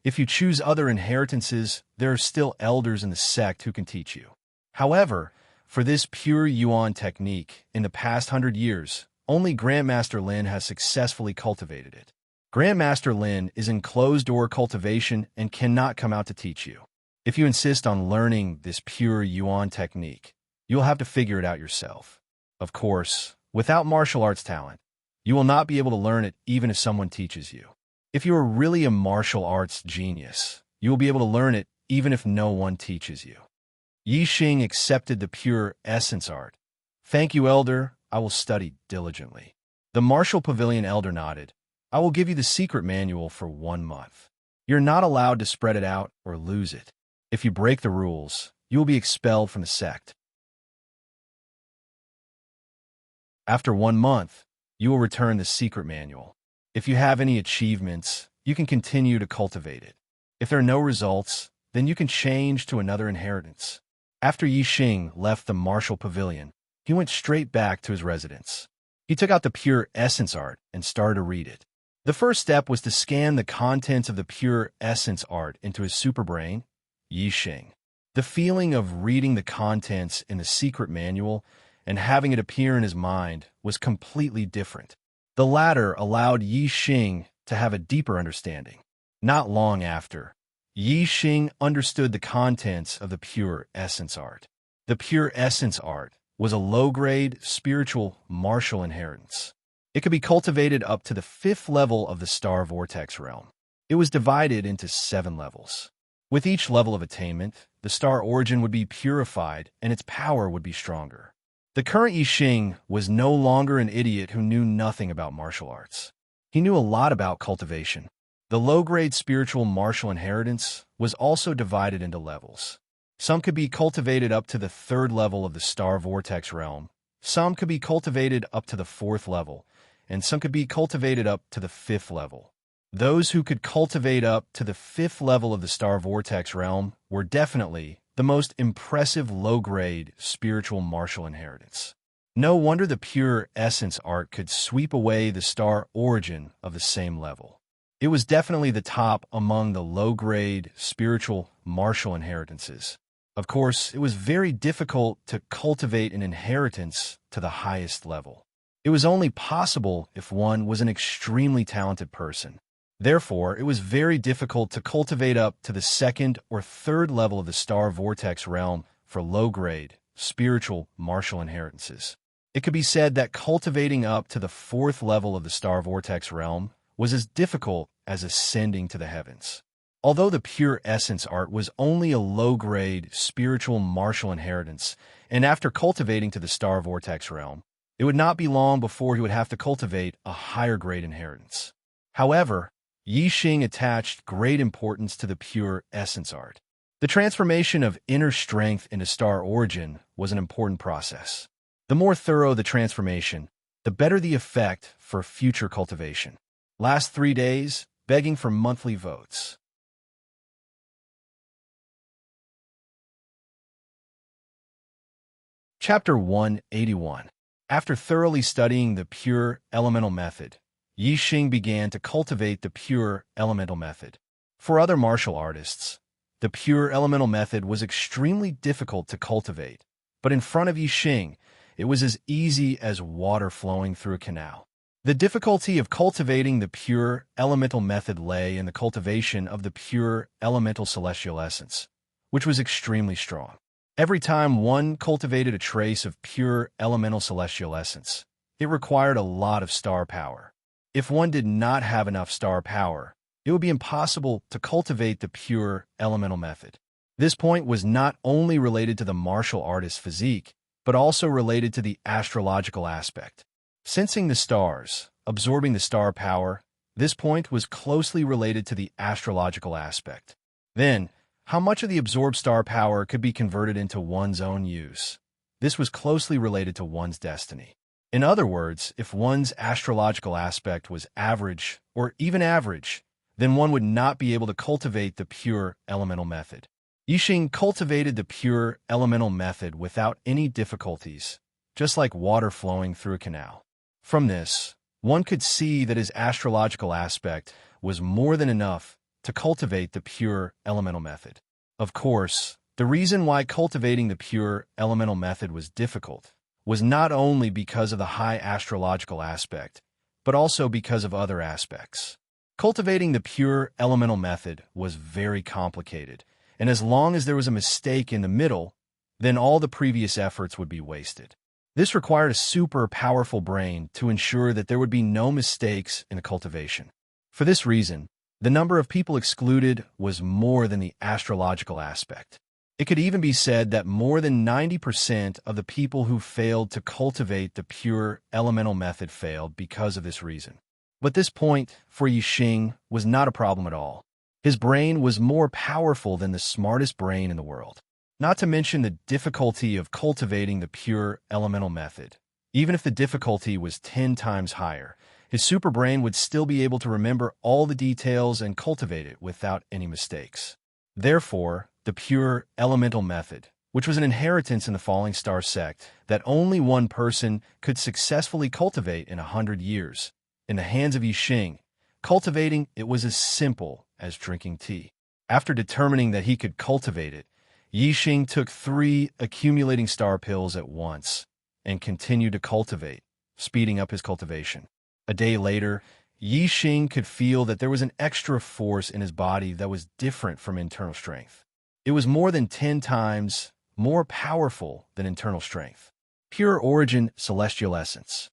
if you choose other inheritances, there are still elders in the sect who can teach you. However, for this pure yuan technique, in the past 100 years, only Grandmaster Lin has successfully cultivated it. Grandmaster Lin is in closed-door cultivation and cannot come out to teach you. If you insist on learning this pure yuan technique, you'll have to figure it out yourself. Of course, without martial arts talent, you will not be able to learn it even if someone teaches you. If you are really a martial arts genius, you will be able to learn it even if no one teaches you. Yi Xing accepted the pure essence art. Thank you, Elder. I will study diligently. The Martial Pavilion Elder nodded. I will give you the secret manual for 1 month. You're not allowed to spread it out or lose it. If you break the rules, you will be expelled from the sect. After 1 month, you will return the secret manual. If you have any achievements, you can continue to cultivate it. If there are no results, then you can change to another inheritance. After Yi Xing left the Martial Pavilion, he went straight back to his residence. He took out the pure essence art and started to read it. The first step was to scan the contents of the pure essence art into his superbrain, Yi Xing. The feeling of reading the contents in the secret manual and having it appear in his mind was completely different. The latter allowed Yi Xing to have a deeper understanding. Not long after, Yi Xing understood the contents of the pure essence art. The pure essence art was a low-grade, spiritual, martial inheritance. It could be cultivated up to the 5th level of the Star Vortex realm. It was divided into 7 levels. With each level of attainment, the star origin would be purified and its power would be stronger. The current Yi Xing was no longer an idiot who knew nothing about martial arts. He knew a lot about cultivation. The low-grade spiritual martial inheritance was also divided into levels. Some could be cultivated up to the 3rd level of the star vortex realm, some could be cultivated up to the 4th level, and some could be cultivated up to the 5th level. Those who could cultivate up to the 5th level of the star vortex realm were definitely the most impressive low-grade spiritual martial inheritance. No wonder the pure essence art could sweep away the star origin of the same level. It was definitely the top among the low-grade spiritual martial inheritances. Of course, it was very difficult to cultivate an inheritance to the highest level. It was only possible if one was an extremely talented person. Therefore, it was very difficult to cultivate up to the 2nd or 3rd level of the star vortex realm for low-grade spiritual martial inheritances. It could be said that cultivating up to the 4th level of the star vortex realm was as difficult as ascending to the heavens. Although the pure essence art was only a low-grade spiritual martial inheritance, and after cultivating to the star vortex realm, it would not be long before he would have to cultivate a higher-grade inheritance. However, Yi Xing attached great importance to the pure essence art. The transformation of inner strength into star origin was an important process. The more thorough the transformation, the better the effect for future cultivation. Last 3 days, begging for monthly votes. Chapter 181. After thoroughly studying the pure elemental method, Yi Xing began to cultivate the pure elemental method. For other martial artists, the pure elemental method was extremely difficult to cultivate, but in front of Yi Xing, it was as easy as water flowing through a canal. The difficulty of cultivating the pure elemental method lay in the cultivation of the pure elemental celestial essence, which was extremely strong. Every time one cultivated a trace of pure elemental celestial essence, it required a lot of star power. If one did not have enough star power, it would be impossible to cultivate the pure elemental method. This point was not only related to the martial artist's physique, but also related to the astrological aspect. Sensing the stars, absorbing the star power, this point was closely related to the astrological aspect. Then, how much of the absorbed star power could be converted into one's own use? This was closely related to one's destiny. In other words, if one's astrological aspect was average or even average, then one would not be able to cultivate the pure elemental method. Yi Xing cultivated the pure elemental method without any difficulties, just like water flowing through a canal. From this, one could see that his astrological aspect was more than enough to cultivate the pure elemental method. Of course, the reason why cultivating the pure elemental method was difficult was not only because of the high astrological aspect, but also because of other aspects. Cultivating the pure elemental method was very complicated, and as long as there was a mistake in the middle, then all the previous efforts would be wasted. This required a super powerful brain to ensure that there would be no mistakes in the cultivation. For this reason, the number of people excluded was more than the astrological aspect. It could even be said that more than 90% of the people who failed to cultivate the pure elemental method failed because of this reason. But this point, for Yi Xing, was not a problem at all. His brain was more powerful than the smartest brain in the world. Not to mention the difficulty of cultivating the pure elemental method. Even if the difficulty was 10 times higher, his superbrain would still be able to remember all the details and cultivate it without any mistakes. Therefore, the pure elemental method, which was an inheritance in the Falling Star sect that only one person could successfully cultivate in 100 years, in the hands of Yi Xing, cultivating it was as simple as drinking tea. After determining that he could cultivate it, Yi Xing took 3 accumulating star pills at once and continued to cultivate, speeding up his cultivation. A day later, Yi Xing could feel that there was an extra force in his body that was different from internal strength. It was more than 10 times more powerful than internal strength. Pure origin celestial essence.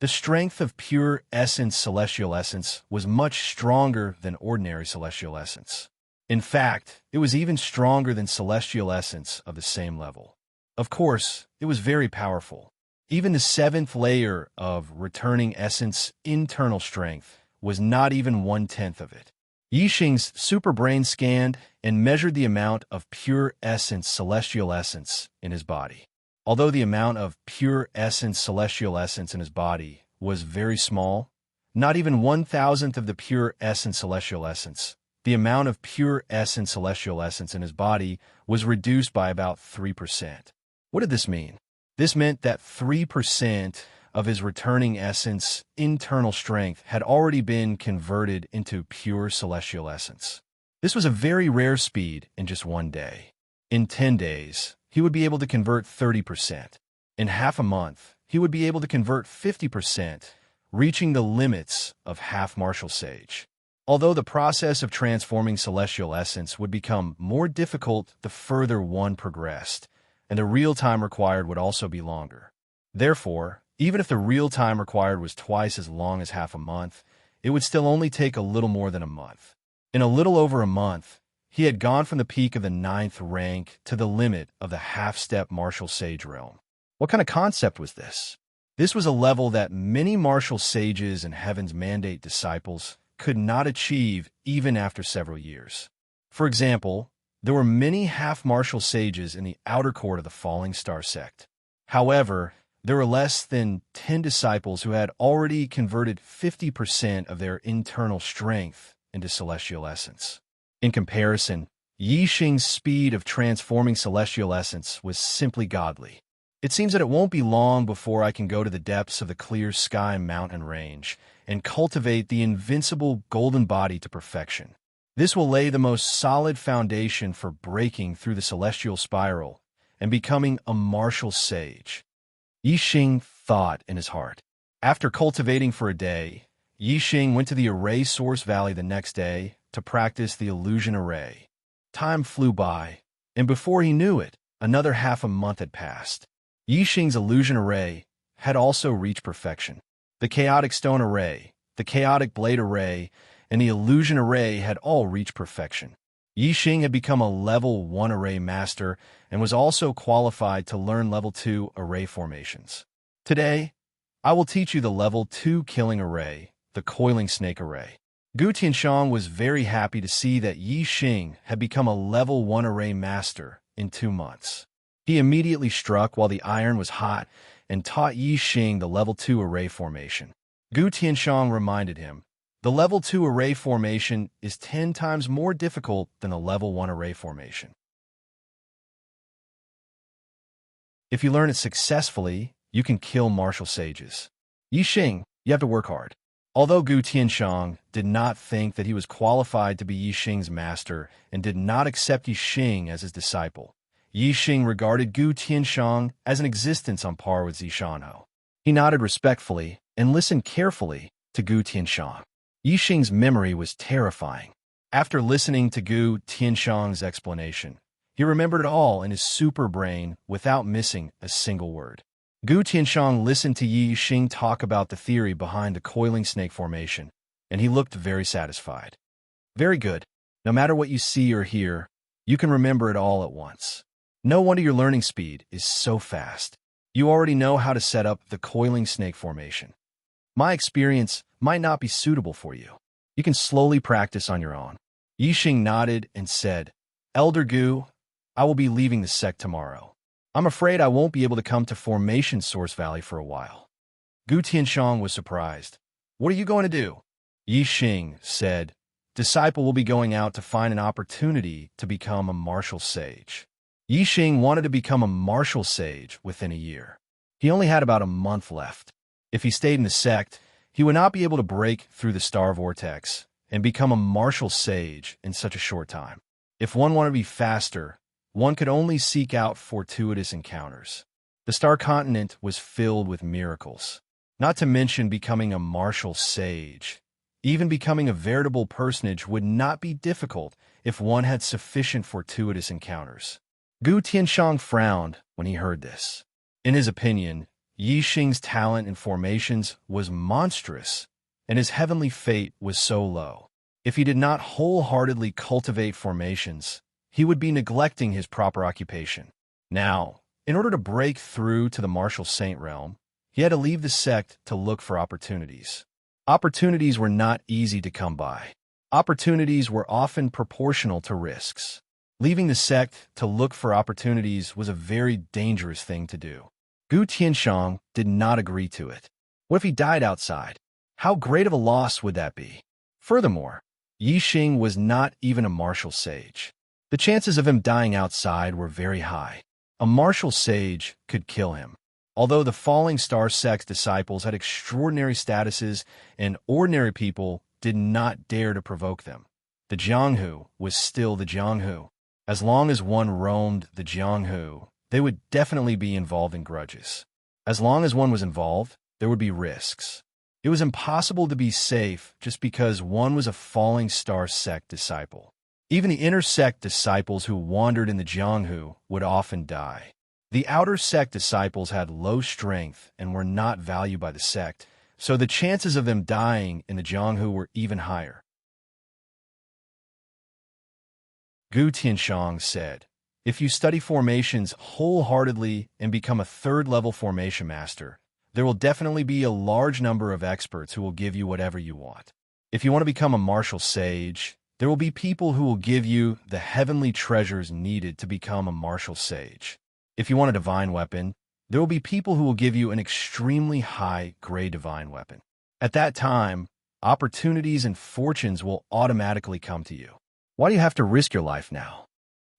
The strength of pure essence celestial essence was much stronger than ordinary celestial essence. In fact, it was even stronger than celestial essence of the same level. Of course, it was very powerful. Even the seventh layer of returning essence internal strength was not even one-tenth of it. Yixing's superbrain scanned and measured the amount of pure essence celestial essence in his body. Although the amount of pure essence celestial essence in his body was very small, not even 1,000th of the pure essence celestial essence, the amount of pure essence celestial essence in his body was reduced by about 3%. What did this mean? This meant that 3% of his returning essence internal strength had already been converted into pure celestial essence. This was a very rare speed in just one day. In 10 days, he would be able to convert 30%. In half a month, he would be able to convert 50%, reaching the limits of half martial sage. Although the process of transforming celestial essence would become more difficult the further one progressed, and the real time required would also be longer. Therefore, even if the real time required was twice as long as half a month, it would still only take a little more than a month. In a little over a month, he had gone from the peak of the 9th rank to the limit of the half-step martial sage realm. What kind of concept was this? This was a level that many martial sages and Heaven's Mandate disciples could not achieve even after several years. For example, there were many half-martial sages in the outer court of the Falling Star sect. However, there were less than 10 disciples who had already converted 50% of their internal strength into celestial essence. In comparison, Yixing's speed of transforming celestial essence was simply godly. It seems that it won't be long before I can go to the depths of the clear sky mountain range and cultivate the invincible golden body to perfection. This will lay the most solid foundation for breaking through the celestial spiral and becoming a martial sage. Yixing thought in his heart. After cultivating for a day, Yixing went to the array source valley the next day to practice the illusion array. Time flew by, and before he knew it, another half a month had passed. Yixing's illusion array had also reached perfection. The chaotic stone array, the chaotic blade array, and the illusion array had all reached perfection. Yixing had become a level 1 array master and was also qualified to learn level 2 array formations. Today, I will teach you the level 2 killing array, the coiling snake array. Gu Tianxiang was very happy to see that Yixing had become a level 1 array master in 2 months. He immediately struck while the iron was hot and taught Yixing the level 2 array formation. Gu Tianxiang reminded him, the level 2 array formation is 10 times more difficult than the level 1 array formation. If you learn it successfully, you can kill martial sages. Yixing, you have to work hard. Although Gu Tianxiang did not think that he was qualified to be Yixing's master and did not accept Yixing as his disciple, Yixing regarded Gu Tianxiang as an existence on par with Zishanhou. He nodded respectfully and listened carefully to Gu Tianxiang. Yixing's memory was terrifying. After listening to Gu Tianxiang's explanation, he remembered it all in his super brain without missing a single word. Gu Tianxiang listened to Yixing talk about the theory behind the coiling snake formation, and he looked very satisfied. Very good. No matter what you see or hear, you can remember it all at once. No wonder your learning speed is so fast. You already know how to set up the coiling snake formation. My experience might not be suitable for you. You can slowly practice on your own. Yixing nodded and said, Elder Gu, I will be leaving the sect tomorrow. I'm afraid I won't be able to come to Formation Source Valley for a while. Gu Tianxiang was surprised. What are you going to do? Yixing said, Disciple will be going out to find an opportunity to become a martial sage. Yixing wanted to become a martial sage within a year. He only had about a month left. If he stayed in the sect, he would not be able to break through the star vortex and become a martial sage in such a short time. If one wanted to be faster, one could only seek out fortuitous encounters. The star continent was filled with miracles, not to mention becoming a martial sage. Even becoming a veritable personage would not be difficult if one had sufficient fortuitous encounters. Gu Tianxiang frowned when he heard this. In his opinion, Yixing's talent in formations was monstrous, and his heavenly fate was so low. If he did not wholeheartedly cultivate formations, he would be neglecting his proper occupation. Now, In order to break through to the martial saint realm, he had to leave the sect to look for opportunities. Opportunities were not easy to come by. Opportunities were often proportional to risks. Leaving the sect to look for opportunities was a very dangerous thing to do. Gu Tianshang did not agree to it. What if he died outside? How great of a loss would that be? Furthermore, Yi Xing was not even a martial sage. The chances of him dying outside were very high. A martial sage could kill him. Although the Falling Star sect's disciples had extraordinary statuses and ordinary people did not dare to provoke them, the Jianghu was still the Jianghu. As long as one roamed the Jianghu, they would definitely be involved in grudges. As long as one was involved, there would be risks. It was impossible to be safe just because one was a Falling Star sect disciple. Even the inner sect disciples who wandered in the Jianghu would often die. The outer sect disciples had low strength and were not valued by the sect, so the chances of them dying in the Jianghu were even higher. Gu Tianshang said, "If you study formations wholeheartedly and become a third-level formation master, there will definitely be a large number of experts who will give you whatever you want. If you want to become a martial sage, there will be people who will give you the heavenly treasures needed to become a martial sage. If you want a divine weapon, there will be people who will give you an extremely high-grade divine weapon. At that time, opportunities and fortunes will automatically come to you. Why do you have to risk your life now?"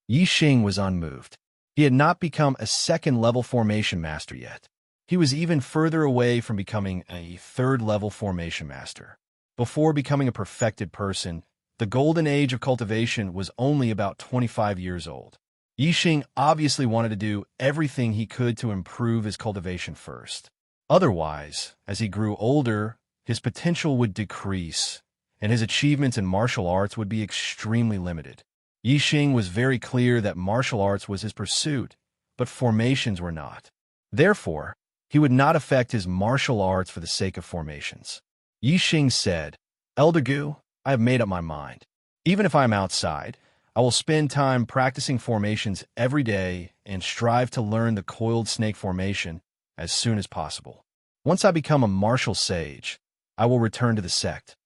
Yi Xing was unmoved. He had not become a second-level formation master yet. He was even further away from becoming a third-level formation master. Before becoming a perfected person, the golden age of cultivation was only about 25 years old. Yi Xing obviously wanted to do everything he could to improve his cultivation first. Otherwise, as he grew older, his potential would decrease, and his achievements in martial arts would be extremely limited. Yi Xing was very clear that martial arts was his pursuit, but formations were not. Therefore, he would not affect his martial arts for the sake of formations. Yi Xing said, "Elder Gu, I have made up my mind. Even if I am outside, I will spend time practicing formations every day and strive to learn the coiled snake formation as soon as possible. Once I become a martial sage, I will return to the sect."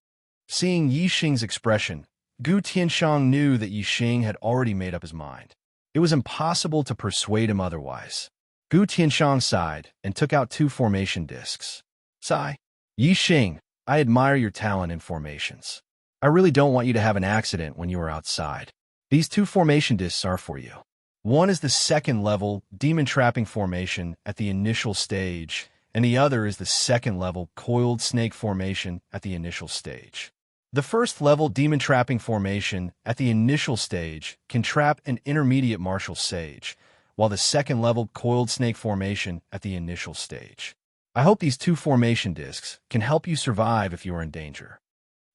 Seeing Yi Xing's expression, Gu Tianshang knew that Yi Xing had already made up his mind. It was impossible to persuade him otherwise. Gu Tianshang sighed and took out 2 formation discs. "Sigh. Yi Xing, I admire your talent in formations. I really don't want you to have an accident when you are outside. These 2 formation discs are for you. One is the second-level demon trapping formation at the initial stage, and the other is the second-level coiled snake formation at the initial stage. The first-level demon trapping formation at the initial stage can trap an intermediate martial sage, while the second-level coiled snake formation at the initial stage. I hope these 2 formation discs can help you survive if you are in danger."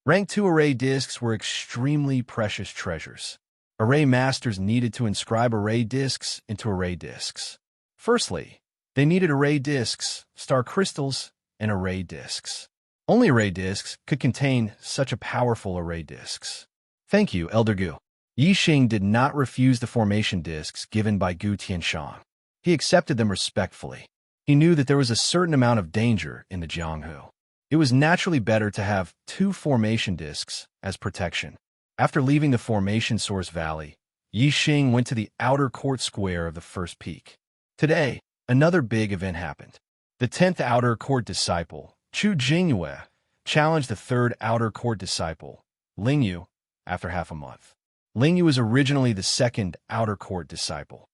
Rank 2 array discs were extremely precious treasures. Array masters needed to inscribe array discs into array discs. Firstly, they needed array discs, star crystals, and array discs. Only array discs could contain such a powerful array discs. "Thank you, Elder Gu." Yi Xing did not refuse the formation discs given by Gu Tianshang. He accepted them respectfully. He knew that there was a certain amount of danger in the Jianghu. It was naturally better to have 2 formation discs as protection. After leaving the Formation Source Valley, Yi Xing went to the outer court square of the first peak. Today, another big event happened. The 10th outer court disciple, Chu Jingyue, challenged the 3rd outer court disciple, Ling Yu, after half a month. Ling Yu was originally the 2nd outer court disciple.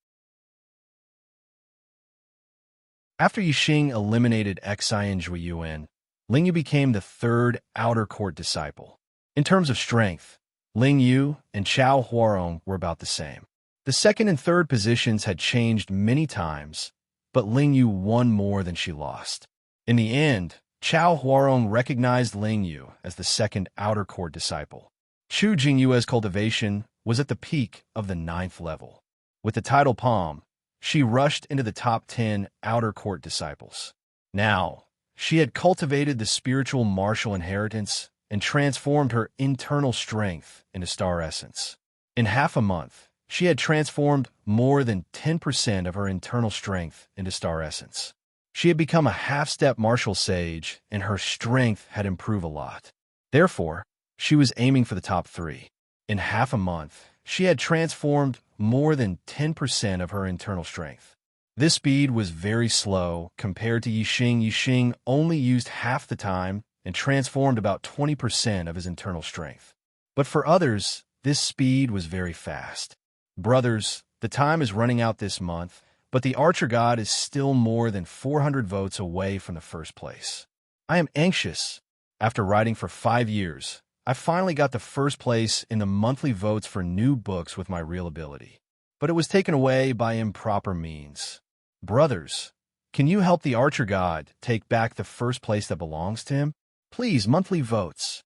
After Yi Xing eliminated Xian and Zhui Yuan, Ling Yu became the 3rd outer court disciple. In terms of strength, Ling Yu and Chao Huarong were about the same. The 2nd and 3rd positions had changed many times, but Ling Yu won more than she lost. In the end, Chao Huarong recognized Ling Yu as the 2nd outer court disciple. Chu Jingyue's cultivation was at the peak of the 9th level. With the title palm, she rushed into the top 10 outer court disciples. Now, she had cultivated the spiritual martial inheritance and transformed her internal strength into star essence. In half a month, she had transformed more than 10% of her internal strength into star essence. She had become a half-step martial sage, and her strength had improved a lot. Therefore, she was aiming for the top 3. In half a month, she had transformed more than 10% of her internal strength. This speed was very slow compared to Yixing. Yixing only used half the time and transformed about 20% of his internal strength. But for others, this speed was very fast. Brothers, the time is running out this month, but the Archer God is still more than 400 votes away from the first place. I am anxious. After writing for 5 years, I finally got the first place in the monthly votes for new books with my real ability. But it was taken away by improper means. Brothers, can you help the Archer God take back the first place that belongs to him? Please, monthly votes.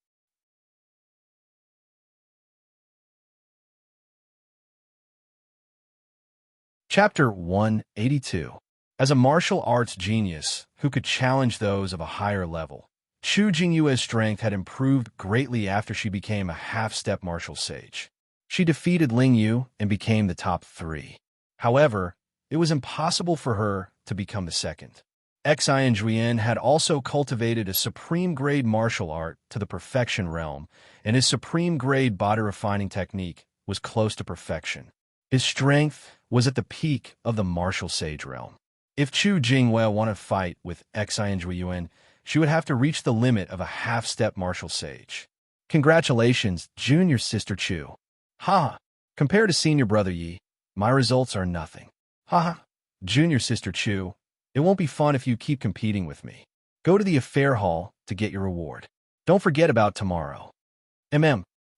Chapter 182. As a martial arts genius who could challenge those of a higher level, Chu Jingyue's strength had improved greatly after she became a half-step martial sage. She defeated Ling Yu and became the top 3. However, it was impossible for her to become the second. Xian Juiyan had also cultivated a supreme-grade martial art to the perfection realm, and his supreme-grade body refining technique was close to perfection. His strength was at the peak of the martial sage realm. If Chu Jingyue wanted to fight with Xian Juiyan, she would have to reach the limit of a half-step martial sage. Congratulations, junior sister Chu. Ha! Compared to senior brother Yi, my results are nothing. Ha ha! Junior sister Chu, it won't be fun if you keep competing with me. Go to the affair hall to get your reward. Don't forget about tomorrow.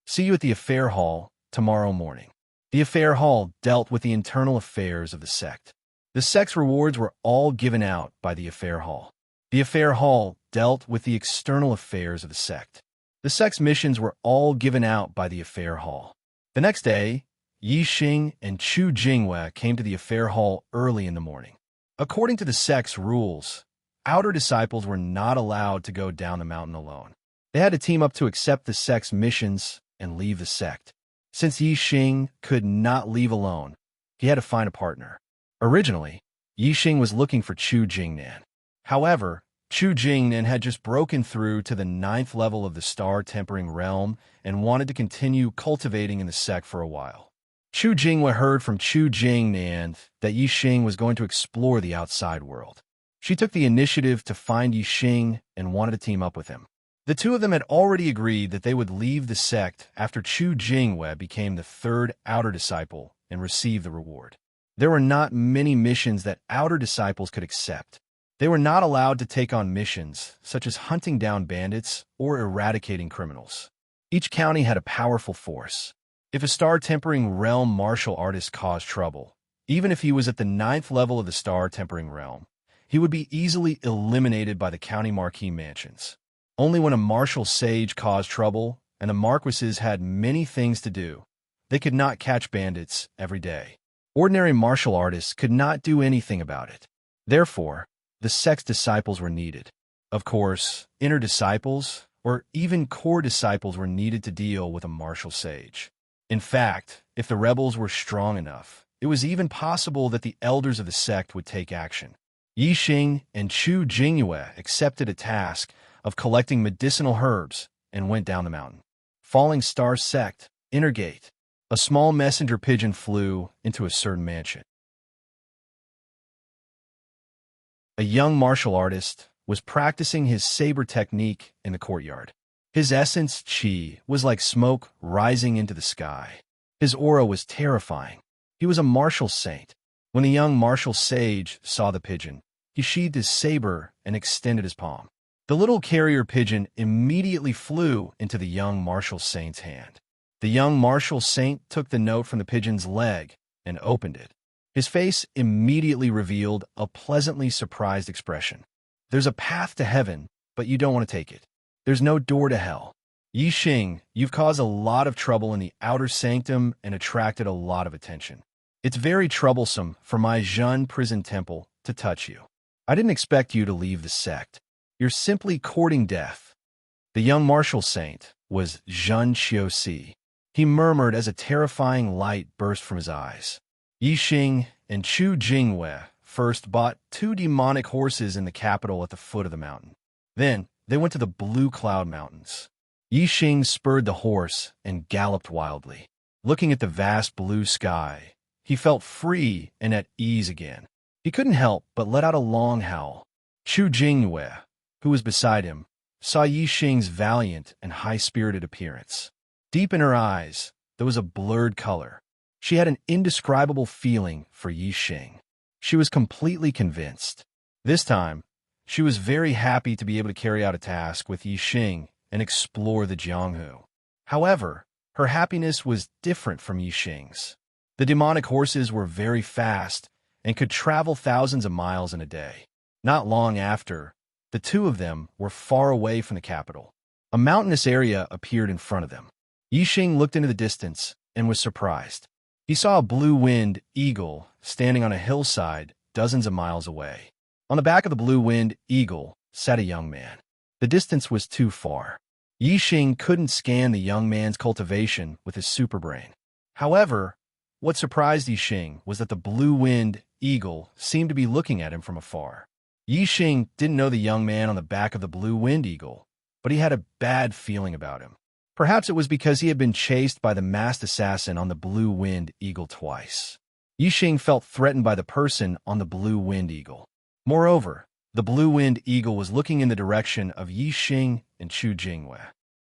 See you at the affair hall tomorrow morning. The affair hall dealt with the internal affairs of the sect. The sect's rewards were all given out by the affair hall. The affair hall dealt with the external affairs of the sect. The sect's missions were all given out by the affair hall. The next day, Yixing and Chu Jingyue came to the affair hall early in the morning. According to the sect's rules, outer disciples were not allowed to go down the mountain alone. They had to team up to accept the sect's missions and leave the sect. Since Yixing could not leave alone, he had to find a partner. Originally, Yixing was looking for Chu Jingnan. However, Chu Jingnan had just broken through to the 9th level of the star-tempering realm and wanted to continue cultivating in the sect for a while. Chu Jingyue heard from Chu Jingnan that Yixing was going to explore the outside world. She took the initiative to find Yixing and wanted to team up with him. The two of them had already agreed that they would leave the sect after Chu Jingyue became the 3rd outer disciple and received the reward. There were not many missions that outer disciples could accept. They were not allowed to take on missions such as hunting down bandits or eradicating criminals. Each county had a powerful force. If a star-tempering realm martial artist caused trouble, even if he was at the 9th level of the star-tempering realm, he would be easily eliminated by the county marquee mansions. Only when a martial sage caused trouble and the marquises had many things to do, they could not catch bandits every day. Ordinary martial artists could not do anything about it. Therefore, the sect's disciples were needed. Of course, inner disciples or even core disciples were needed to deal with a martial sage. In fact, if the rebels were strong enough, it was even possible that the elders of the sect would take action. Yixing and Chu Jingyue accepted a task of collecting medicinal herbs and went down the mountain. Falling Star Sect, Inner Gate. A small messenger pigeon flew into a certain mansion. A young martial artist was practicing his saber technique in the courtyard. His essence, qi, was like smoke rising into the sky. His aura was terrifying. He was a martial saint. When the young martial sage saw the pigeon, he sheathed his saber and extended his palm. The little carrier pigeon immediately flew into the young martial saint's hand. The young martial saint took the note from the pigeon's leg and opened it. His face immediately revealed a pleasantly surprised expression. There's a path to heaven, but you don't want to take it. There's no door to hell. Yixing, you've caused a lot of trouble in the outer sanctum and attracted a lot of attention. It's very troublesome for my Zhen prison temple to touch you. I didn't expect you to leave the sect. You're simply courting death. The young martial saint was Zhen Xiuxi. he murmured as a terrifying light burst from his eyes. Yixing and Chu Jingwei first bought 2 demonic horses in the capital at the foot of the mountain. Then, they went to the Blue Cloud Mountains. Yixing spurred the horse and galloped wildly. Looking at the vast blue sky, he felt free and at ease again. He couldn't help but let out a long howl. Chu Jingwei, who was beside him, saw Yixing's valiant and high-spirited appearance. Deep in her eyes, there was a blurred color. She had an indescribable feeling for Yixing. She was completely convinced. This time, she was very happy to be able to carry out a task with Yixing and explore the Jianghu. However, her happiness was different from Yixing's. The demonic horses were very fast and could travel thousands of miles in a day. Not long after, the 2 of them were far away from the capital. A mountainous area appeared in front of them. Yixing looked into the distance and was surprised. He saw a blue-winged eagle standing on a hillside dozens of miles away. On the back of the blue-winged eagle sat a young man. The distance was too far. Yixing couldn't scan the young man's cultivation with his superbrain. However, what surprised Yixing was that the blue-winged eagle seemed to be looking at him from afar. Yixing didn't know the young man on the back of the blue-winged eagle, but he had a bad feeling about him. Perhaps it was because he had been chased by the masked assassin on the blue-winged eagle twice. Yixing felt threatened by the person on the blue-winged eagle. Moreover, the blue-winged eagle was looking in the direction of Yixing and Chu Jingwei.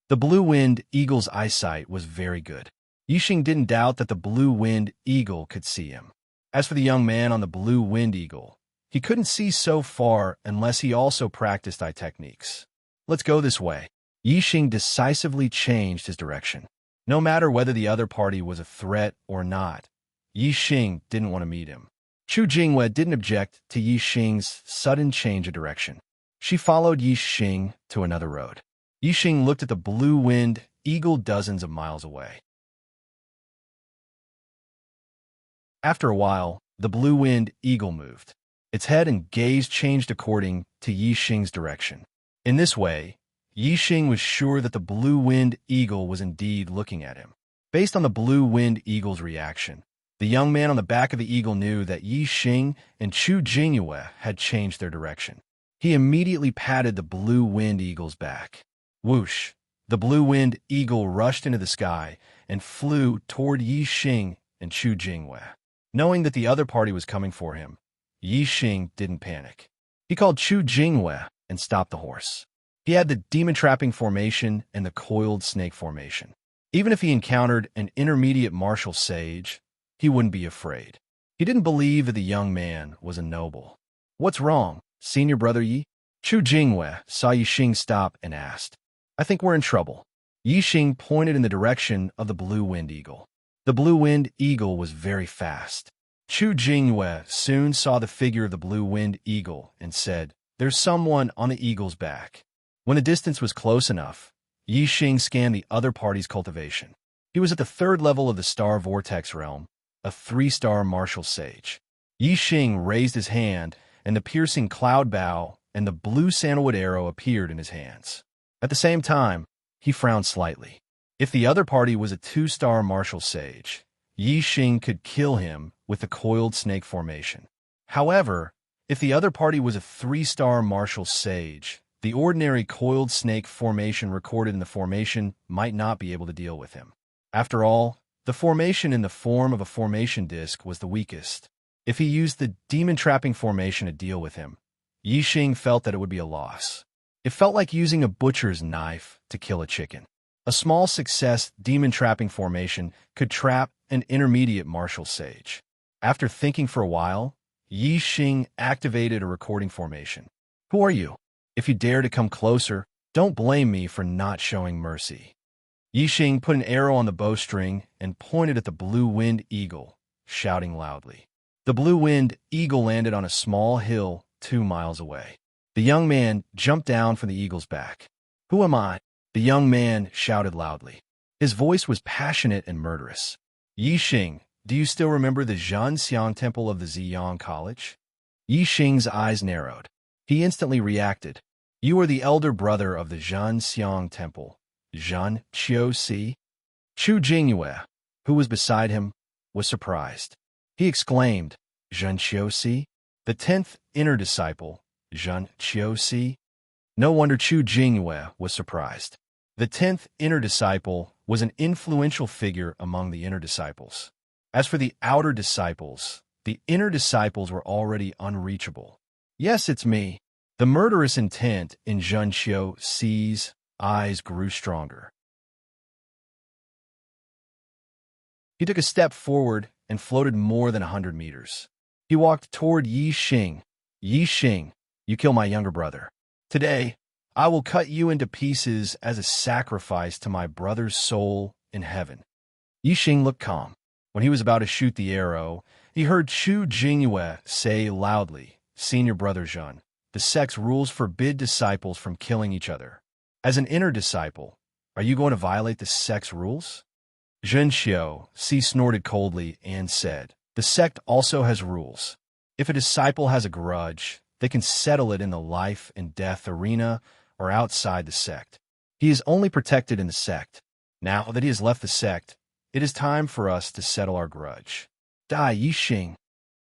The blue-winged eagle's eyesight was very good. Yixing didn't doubt that the blue-winged eagle could see him. As for the young man on the blue-winged eagle, he couldn't see so far unless he also practiced eye techniques. Let's go this way. Yixing decisively changed his direction. No matter whether the other party was a threat or not, Yixing didn't want to meet him. Chu Jingwei didn't object to Yixing's sudden change of direction. She followed Yixing to another road. Yixing looked at the blue-winged eagle dozens of miles away. After a while, the blue-winged eagle moved. Its head and gaze changed according to Yixing's direction. In this way, Yixing was sure that the blue-winged eagle was indeed looking at him. Based on the blue-winged eagle's reaction, the young man on the back of the eagle knew that Yixing and Chu Jingwei had changed their direction. He immediately patted the blue-winged eagle's back. Whoosh! The blue-winged eagle rushed into the sky and flew toward Yixing and Chu Jingwei. Knowing that the other party was coming for him, Yixing didn't panic. He called Chu Jingwei and stopped the horse. He had the demon-trapping formation and the coiled snake formation. Even if he encountered an intermediate martial sage, he wouldn't be afraid. He didn't believe that the young man was a noble. "What's wrong, senior brother Yi?" Chu Jingwei saw Yixing stop and asked. "I think we're in trouble." Yixing pointed in the direction of the blue-winged eagle. The blue-winged eagle was very fast. Chu Jingwei soon saw the figure of the blue-winged eagle and said, "There's someone on the eagle's back." When the distance was close enough, Yixing scanned the other party's cultivation. He was at the 3rd level of the Star Vortex realm, a 3-star martial sage. Yixing raised his hand, and the piercing cloud bow and the blue sandalwood arrow appeared in his hands. At the same time, he frowned slightly. If the other party was a 2-star martial sage, Yixing could kill him with the coiled snake formation. However, if the other party was a 3-star martial sage, the ordinary coiled snake formation recorded in the formation might not be able to deal with him. After all, the formation in the form of a formation disc was the weakest. If he used the demon-trapping formation to deal with him, Yixing felt that it would be a loss. It felt like using a butcher's knife to kill a chicken. A small success demon-trapping formation could trap an intermediate martial sage. After thinking for a while, Yixing activated a recording formation. "Who are you? If you dare to come closer, don't blame me for not showing mercy." Yixing put an arrow on the bowstring and pointed at the blue-winged eagle, shouting loudly. The blue-winged eagle landed on a small hill 2 miles away. The young man jumped down from the eagle's back. "Who am I?" the young man shouted loudly. His voice was passionate and murderous. "Yixing, do you still remember the Zhanxiang Temple of the Ziyang College?" Yixing's eyes narrowed. He instantly reacted. "You are the elder brother of the Zhanxiang Temple, Zhan Qiu Si?" Chu Jingyue, who was beside him, was surprised. He exclaimed, Zhen Qiuxi, the 10th inner disciple, Zhen Qiuxi. No wonder Chu Jingyue was surprised. The 10th inner disciple was an influential figure among the inner disciples. As for the outer disciples, the inner disciples were already unreachable. Yes, it's me. The murderous intent in Zhen Qiuxi's eyes grew stronger. He took a step forward and floated more than 100 meters. He walked toward Yi Xing. Yi Xing, you kill my younger brother. Today, I will cut you into pieces as a sacrifice to my brother's soul in heaven. Yi Xing looked calm. When he was about to shoot the arrow, he heard Chu Jingyue say loudly, Senior Brother Zhen, the sect's rules forbid disciples from killing each other. As an inner disciple, are you going to violate the sect's rules? Zhen Qiuxi snorted coldly and said, the sect also has rules. If a disciple has a grudge, they can settle it in the life and death arena or outside the sect. He is only protected in the sect. Now that he has left the sect, it is time for us to settle our grudge. Die, Yi Xing.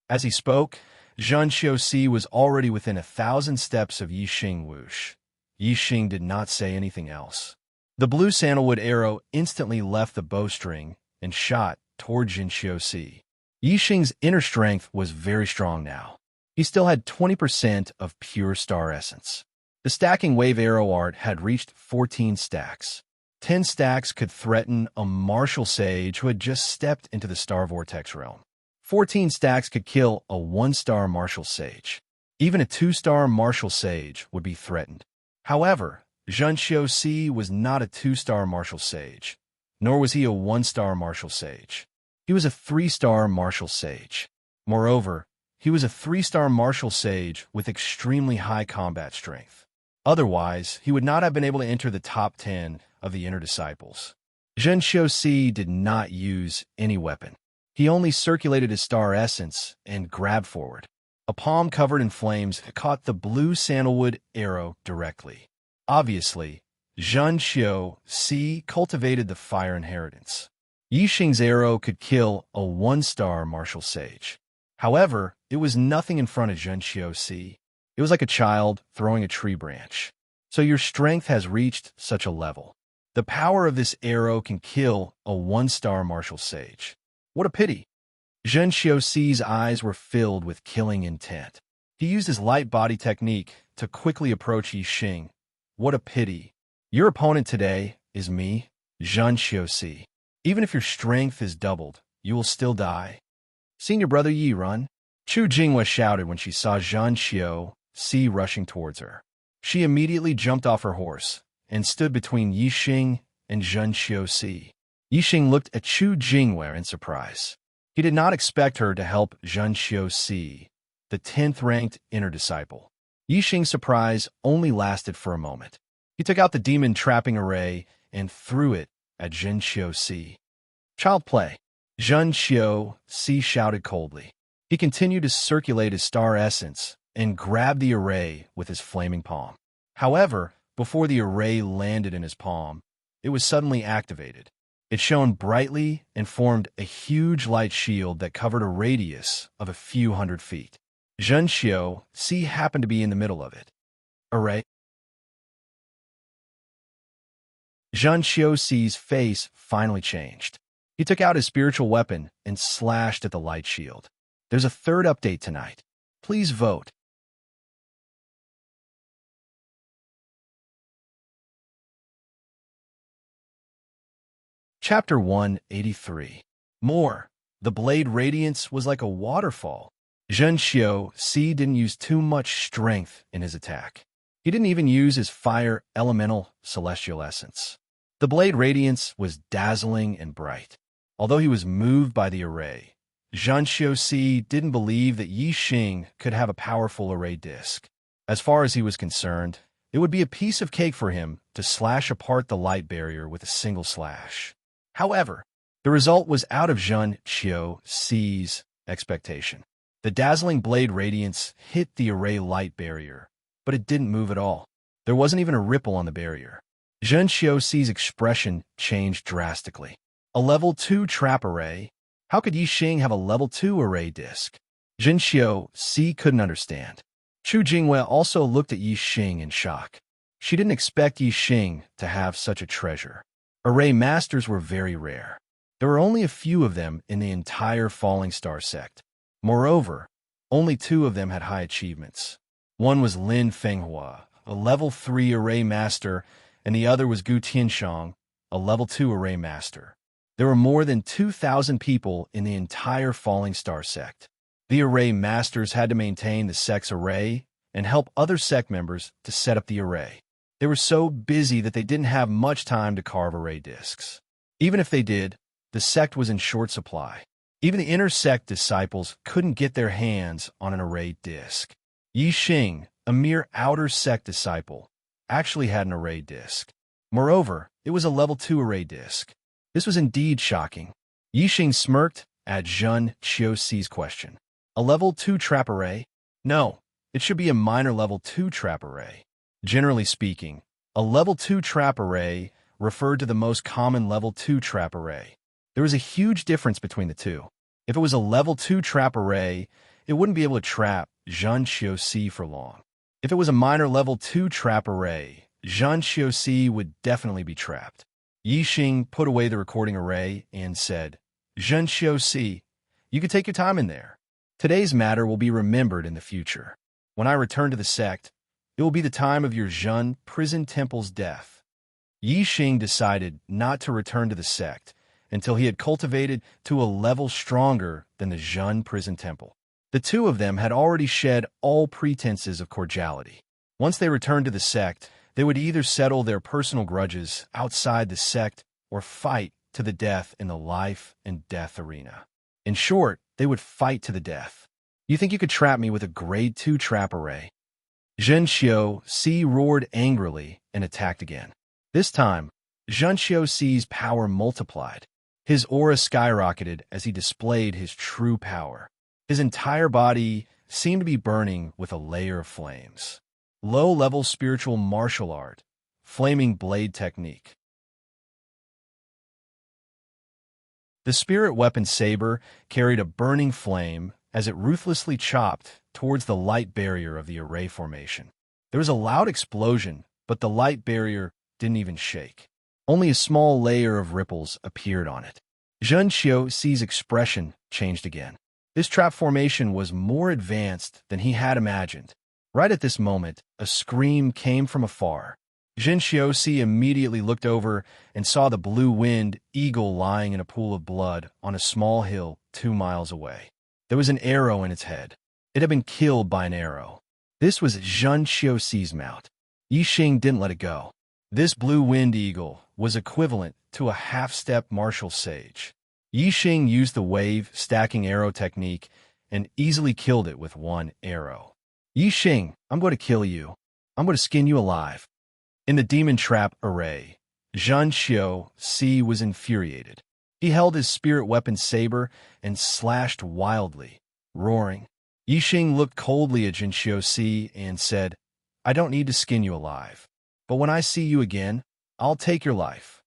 As he spoke, Zhen Qiuxi was already within 1,000 steps of Yi Xing whoosh. Yi Xing did not say anything else. The blue sandalwood arrow instantly left the bowstring and shot toward Zhen Qiuxi. Yi Xing's inner strength was very strong now. He still had 20% of pure star essence. The stacking wave arrow art had reached 14 stacks. 10 stacks could threaten a martial sage who had just stepped into the star vortex realm. 14 stacks could kill a 1-star martial sage. Even a 2-star martial sage would be threatened. However, Zhen Qiuxi was not a 2-star martial sage, nor was he a 1-star martial sage. He was a 3-star martial sage. Moreover, he was a 3-star martial sage with extremely high combat strength. Otherwise, he would not have been able to enter the top 10 of the inner disciples. Zhen Qiuxi did not use any weapon. He only circulated his star essence and grabbed forward. A palm covered in flames caught the blue sandalwood arrow directly. Obviously, Zhen Qiuxi cultivated the fire inheritance. Yi Xing's arrow could kill a 1-star martial sage. However, it was nothing in front of Zhen Qiuxi. It was like a child throwing a tree branch. So your strength has reached such a level. The power of this arrow can kill a 1-star martial sage. What a pity. Zhen Qiuxi's eyes were filled with killing intent. He used his light body technique to quickly approach Yi Xing. What a pity. Your opponent today is me, Zhen Qiuxi. Even if your strength is doubled, you will still die. Senior Brother Yi, run. Chu Jingyue shouted when she saw Zhen Qiuxi rushing towards her. She immediately jumped off her horse and stood between Yi Xing and Zhen Qiuxi. Yi Xing looked at Chu Jingyue in surprise. He did not expect her to help Zhen Qiuxi, the 10th-ranked inner disciple. Yi Xing's surprise only lasted for a moment. He took out the demon trapping array and threw it at Zhen Qiuxi. Child play. Zhen Qiuxi shouted coldly. He continued to circulate his star essence and grabbed the array with his flaming palm. However, before the array landed in his palm, it was suddenly activated. It shone brightly and formed a huge light shield that covered a radius of a few hundred feet. Zhen Qiuxi happened to be in the middle of it. Array. Zhen Qiuxi's face finally changed. He took out his spiritual weapon and slashed at the light shield. There's a third update tonight. Please vote. Chapter 183. More. The blade radiance was like a waterfall. Zhen Qiuxi didn't use too much strength in his attack. He didn't even use his fire elemental celestial essence. The blade radiance was dazzling and bright. Although he was moved by the array, Zhen Qiuxi didn't believe that Yi Xing could have a powerful array disc. As far as he was concerned, it would be a piece of cake for him to slash apart the light barrier with a single slash. However, the result was out of Zhen Qiuxi's expectation. The dazzling blade radiance hit the array light barrier, but it didn't move at all. There wasn't even a ripple on the barrier. Zhen Qiuxi's expression changed drastically. A level 2 trap array? How could Yixing have a level 2 array disc? Jinxiu Si couldn't understand. Chu Jingwei also looked at Yixing in shock. She didn't expect Yixing to have such a treasure. Array masters were very rare. There were only a few of them in the entire Falling Star sect. Moreover, only 2 of them had high achievements. One was Lin Fenghua, a level 3 array master, and the other was Gu Tianshang, a level 2 array master. There were more than 2,000 people in the entire Falling Star sect. The array masters had to maintain the sect's array and help other sect members to set up the array. They were so busy that they didn't have much time to carve array discs. Even if they did, the sect was in short supply. Even the inner sect disciples couldn't get their hands on an array disc. Yixing, a mere outer sect disciple, actually had an array disc. Moreover, it was a level 2 array disc. This was indeed shocking. Yixing smirked at Zhen Qiuxi's question. A level 2 trap array? No, it should be a minor level 2 trap array. Generally speaking, a level 2 trap array referred to the most common level 2 trap array. There was a huge difference between the two. If it was a level 2 trap array, it wouldn't be able to trap Zhen Qiuxi for long. If it was a minor level 2 trap array, Zhen Qiuxi would definitely be trapped. Yixing put away the recording array and said, Zhen Qiuxi, you can take your time in there. Today's matter will be remembered in the future. When I return to the sect, it will be the time of your Zhen prison temple's death. Yixing decided not to return to the sect until he had cultivated to a level stronger than the Zhen prison temple. The 2 of them had already shed all pretenses of cordiality. Once they returned to the sect, they would either settle their personal grudges outside the sect or fight to the death in the life and death arena. In short, they would fight to the death. You think you could trap me with a grade 2 trap array? Zhen Qiuxi roared angrily and attacked again. This time, Zhen Qiuxi's power multiplied. His aura skyrocketed as he displayed his true power. His entire body seemed to be burning with a layer of flames. Low-level spiritual martial art, flaming blade technique. The spirit weapon saber carried a burning flame as it ruthlessly chopped towards the light barrier of the array formation. There was a loud explosion, but the light barrier didn't even shake. Only a small layer of ripples appeared on it. Zhen Qiuxi's expression changed again. This trap formation was more advanced than he had imagined. Right at this moment, a scream came from afar. Zhen Qiuxi immediately looked over and saw the blue-winged eagle lying in a pool of blood on a small hill 2 miles away. There was an arrow in its head. It had been killed by an arrow. This was Zhen Qiuxi's mount. Yixing didn't let it go. This blue-winged eagle was equivalent to a half-step martial sage. Yixing used the wave stacking arrow technique and easily killed it with 1 arrow. Yixing, I'm going to kill you. I'm going to skin you alive. In the demon trap array, Zhen Qiuxi was infuriated. He held his spirit weapon saber and slashed wildly, roaring. Yixing looked coldly at Zhen Qiuxi and said, I don't need to skin you alive. But when I see you again, I'll take your life.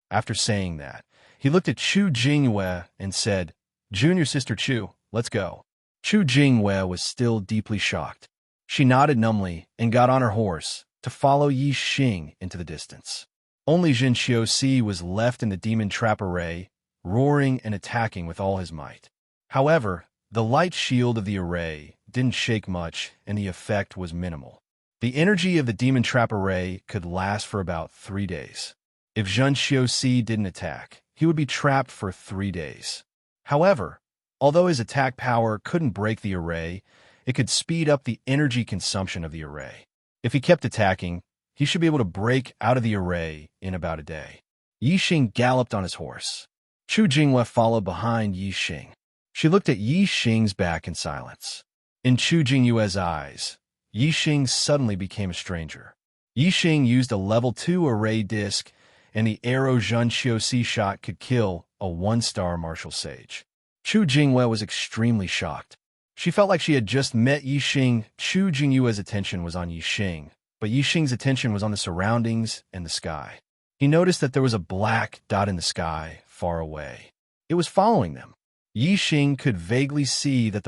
After saying that, he looked at Chu Jingwei and said, Junior Sister Chu, let's go. Chu Jingwei was still deeply shocked. She nodded numbly and got on her horse to follow Yixing into the distance. Only Zhen Qiuxi was left in the demon trap array, roaring and attacking with all his might. However, the light shield of the array didn't shake much and the effect was minimal. The energy of the demon trap array could last for about 3 days. If Zhen Qiuxi didn't attack, he would be trapped for 3 days. However, although his attack power couldn't break the array, it could speed up the energy consumption of the array. If he kept attacking, he should be able to break out of the array in about a day. Yixing galloped on his horse. Chu Jingwei followed behind Yixing. She looked at Yixing's back in silence. In Chu Jingwei's eyes, Yixing suddenly became a stranger. Yixing used a level 2 array disc, and the arrow Zhen Qiuxi shot could kill a 1-star martial sage. Chu Jingwei was extremely shocked. She felt like she had just met Yixing. Chu Jingwei's attention was on Yixing, but Yixing's attention was on the surroundings and the sky. He noticed that there was a black dot in the sky, far away. It was following them. Yi Xing could vaguely see that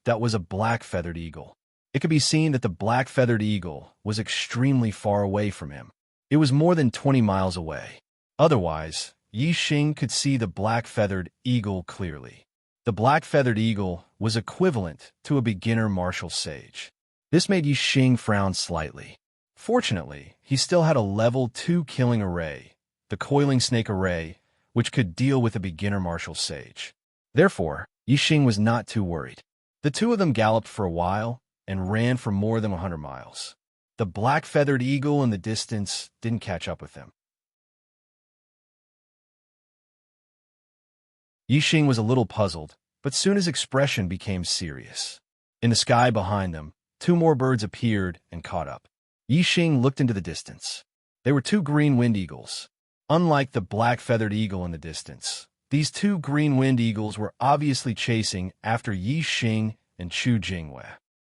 that was a black-feathered eagle. It could be seen that the black-feathered eagle was extremely far away from him. It was more than 20 miles away. Otherwise, Yi Xing could see the black-feathered eagle clearly. The black-feathered eagle was equivalent to a beginner martial sage. This made Yi Xing frown slightly. Fortunately, he still had a level 2 killing array, the coiling snake array, which could deal with a beginner martial sage. Therefore, Yi Xing was not too worried. The two of them galloped for a while and ran for more than 100 miles. The black-feathered eagle in the distance didn't catch up with them. Yi Xing was a little puzzled, but soon his expression became serious. In the sky behind them, two more birds appeared and caught up. Yi Xing looked into the distance. They were two green wind eagles. Unlike the black-feathered eagle in the distance, these two green wind eagles were obviously chasing after Yi Xing and Chu Jingwei.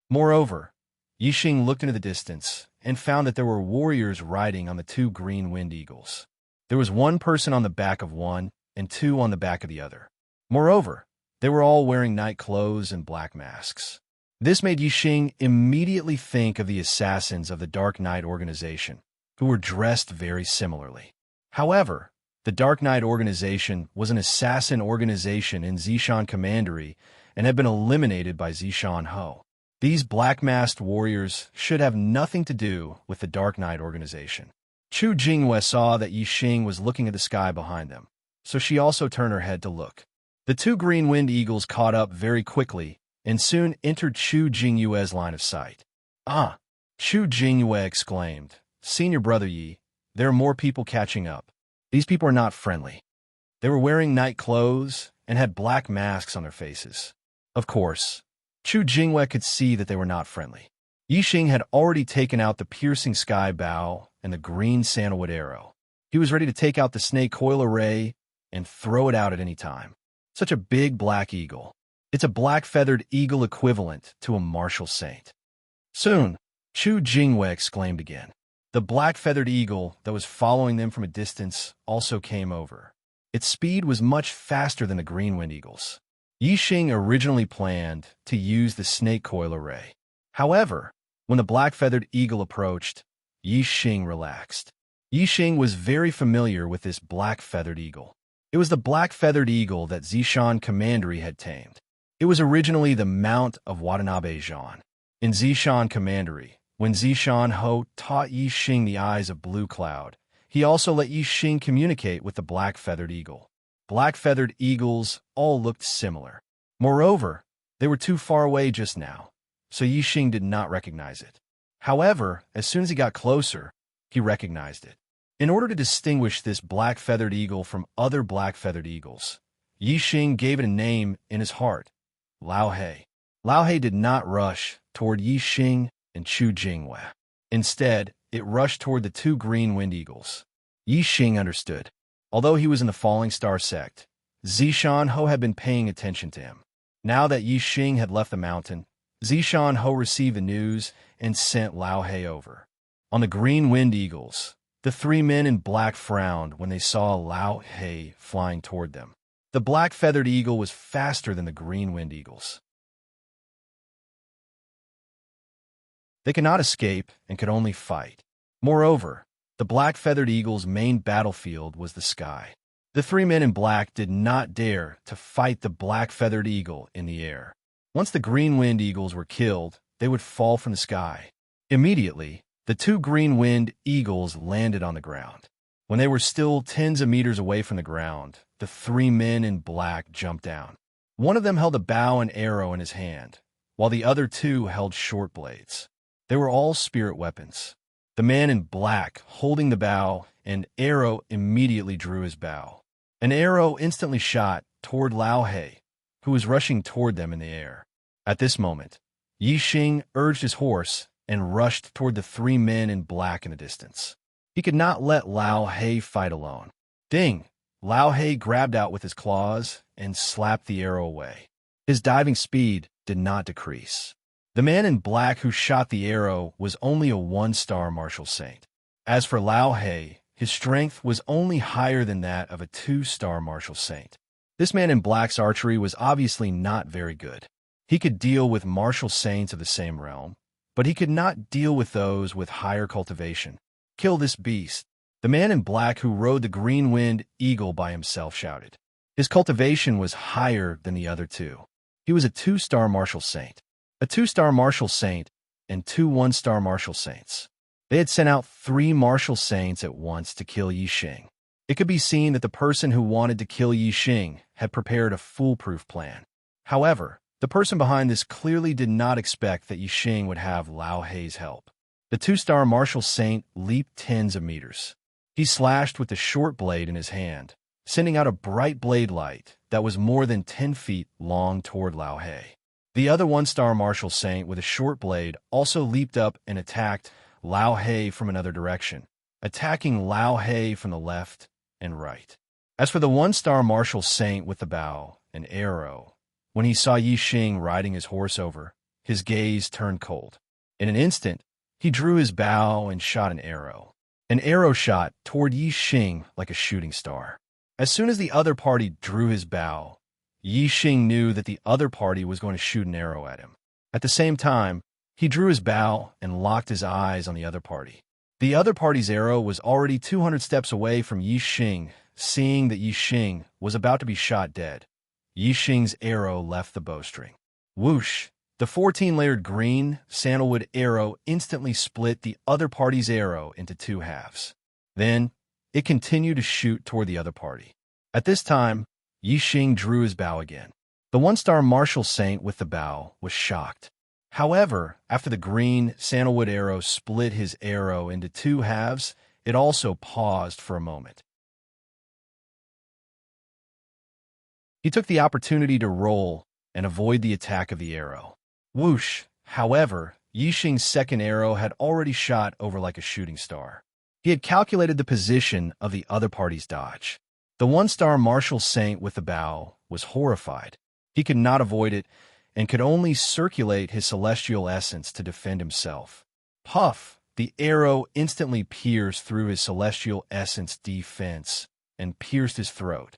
Moreover, Yi Xing looked into the distance and found that there were warriors riding on the two green wind eagles. There was one person on the back of one and two on the back of the other. Moreover, they were all wearing night clothes and black masks. This made Yi Xing immediately think of the assassins of the Dark Knight organization, who were dressed very similarly. However, the Dark Knight organization was an assassin organization in Zishan Commandery and had been eliminated by Zishan Ho. These black-masked warriors should have nothing to do with the Dark Knight organization. Chu Jingwei saw that Yi Xing was looking at the sky behind them, so she also turned her head to look. The two green wind eagles caught up very quickly and soon entered Chu Jingwei's line of sight. "Ah!" Chu Jingwei exclaimed. "Senior brother Yi, there are more people catching up. These people are not friendly." They were wearing night clothes and had black masks on their faces. Of course, Chu Jingwei could see that they were not friendly. Yi Xing had already taken out the piercing sky bow and the green sandalwood arrow. He was ready to take out the snake coil array and throw it out at any time. Such a big black eagle. It's a black-feathered eagle equivalent to a martial saint. Soon, Chu Jingwei exclaimed again. The black-feathered eagle that was following them from a distance also came over. Its speed was much faster than the green wind eagles. Yi Xing originally planned to use the snake coil array. However, when the black-feathered eagle approached, Yi Xing relaxed. Yi Xing was very familiar with this black-feathered eagle. It was the black-feathered eagle that Zishan Commandery had tamed. It was originally the mount of Watanabe Zhan. In Zishan Commandery, when Zishan Ho taught Yi Xing the eyes of Blue Cloud, he also let Yi Xing communicate with the black-feathered eagle. Black-feathered eagles all looked similar. Moreover, they were too far away just now, so Yi Xing did not recognize it. However, as soon as he got closer, he recognized it. In order to distinguish this black-feathered eagle from other black-feathered eagles, Yi Xing gave it a name in his heart, Lao He. Lao He did not rush toward Yi Xing and Chu Jingwei. Instead, it rushed toward the two green wind eagles. Yi Xing understood. Although he was in the Falling Star sect, Zishan Ho had been paying attention to him. Now that Yi Xing had left the mountain, Zishan Ho received the news and sent Lao He over. On the green wind eagles, the three men in black frowned when they saw Lao He flying toward them. The black-feathered eagle was faster than the green wind eagles. They could not escape and could only fight. Moreover, the black-feathered eagle's main battlefield was the sky. The three men in black did not dare to fight the black-feathered eagle in the air. Once the green wind eagles were killed, they would fall from the sky. Immediately, the two green wind eagles landed on the ground. When they were still tens of meters away from the ground, the three men in black jumped down. One of them held a bow and arrow in his hand, while the other two held short blades. They were all spirit weapons. The man in black, holding the bow and arrow, immediately drew his bow. An arrow instantly shot toward Lao He, who was rushing toward them in the air. At this moment, Yi Xing urged his horse and rushed toward the three men in black in the distance. He could not let Lao He fight alone. Ding! Lao He grabbed out with his claws and slapped the arrow away. His diving speed did not decrease. The man in black who shot the arrow was only a one-star martial saint. As for Lao He, his strength was only higher than that of a 2-star martial saint. This man in black's archery was obviously not very good. He could deal with martial saints of the same realm, but he could not deal with those with higher cultivation. "Kill this beast," the man in black who rode the green-winged eagle by himself shouted. His cultivation was higher than the other two. He was a 2-star martial saint. A 2-star martial saint and 2 1-star martial saints. They had sent out 3 martial saints at once to kill Yi Xing. It could be seen that the person who wanted to kill Yi Xing had prepared a foolproof plan. However, the person behind this clearly did not expect that Yi Xing would have Lao Hei's help. The 2-star martial saint leaped tens of meters. He slashed with the short blade in his hand, sending out a bright blade light that was more than 10 feet long toward Lao Hei. The other 1-star martial saint with a short blade also leaped up and attacked Lao Hei from another direction, attacking Lao Hei from the left and right. As for the 1-star martial saint with the bow and arrow, when he saw Yi Xing riding his horse over, his gaze turned cold. In an instant, he drew his bow and shot an arrow. An arrow shot toward Yi Xing like a shooting star. As soon as the other party drew his bow, Yi Xing knew that the other party was going to shoot an arrow at him. At the same time, he drew his bow and locked his eyes on the other party. The other party's arrow was already 200 steps away from Yi Xing. Seeing that Yi Xing was about to be shot dead, Yi Xing's arrow left the bowstring. Whoosh! The 14-layered green sandalwood arrow instantly split the other party's arrow into 2 halves. Then, it continued to shoot toward the other party. At this time, Yi Xing drew his bow again. The 1-star martial saint with the bow was shocked. However, after the green sandalwood arrow split his arrow into 2 halves, it also paused for a moment. He took the opportunity to roll and avoid the attack of the arrow. Whoosh! However, Yi Xing's second arrow had already shot over like a shooting star. He had calculated the position of the other party's dodge. The 1-star martial saint with the bow was horrified. He could not avoid it, and could only circulate his celestial essence to defend himself. Puff! The arrow instantly pierced through his celestial essence defense and pierced his throat.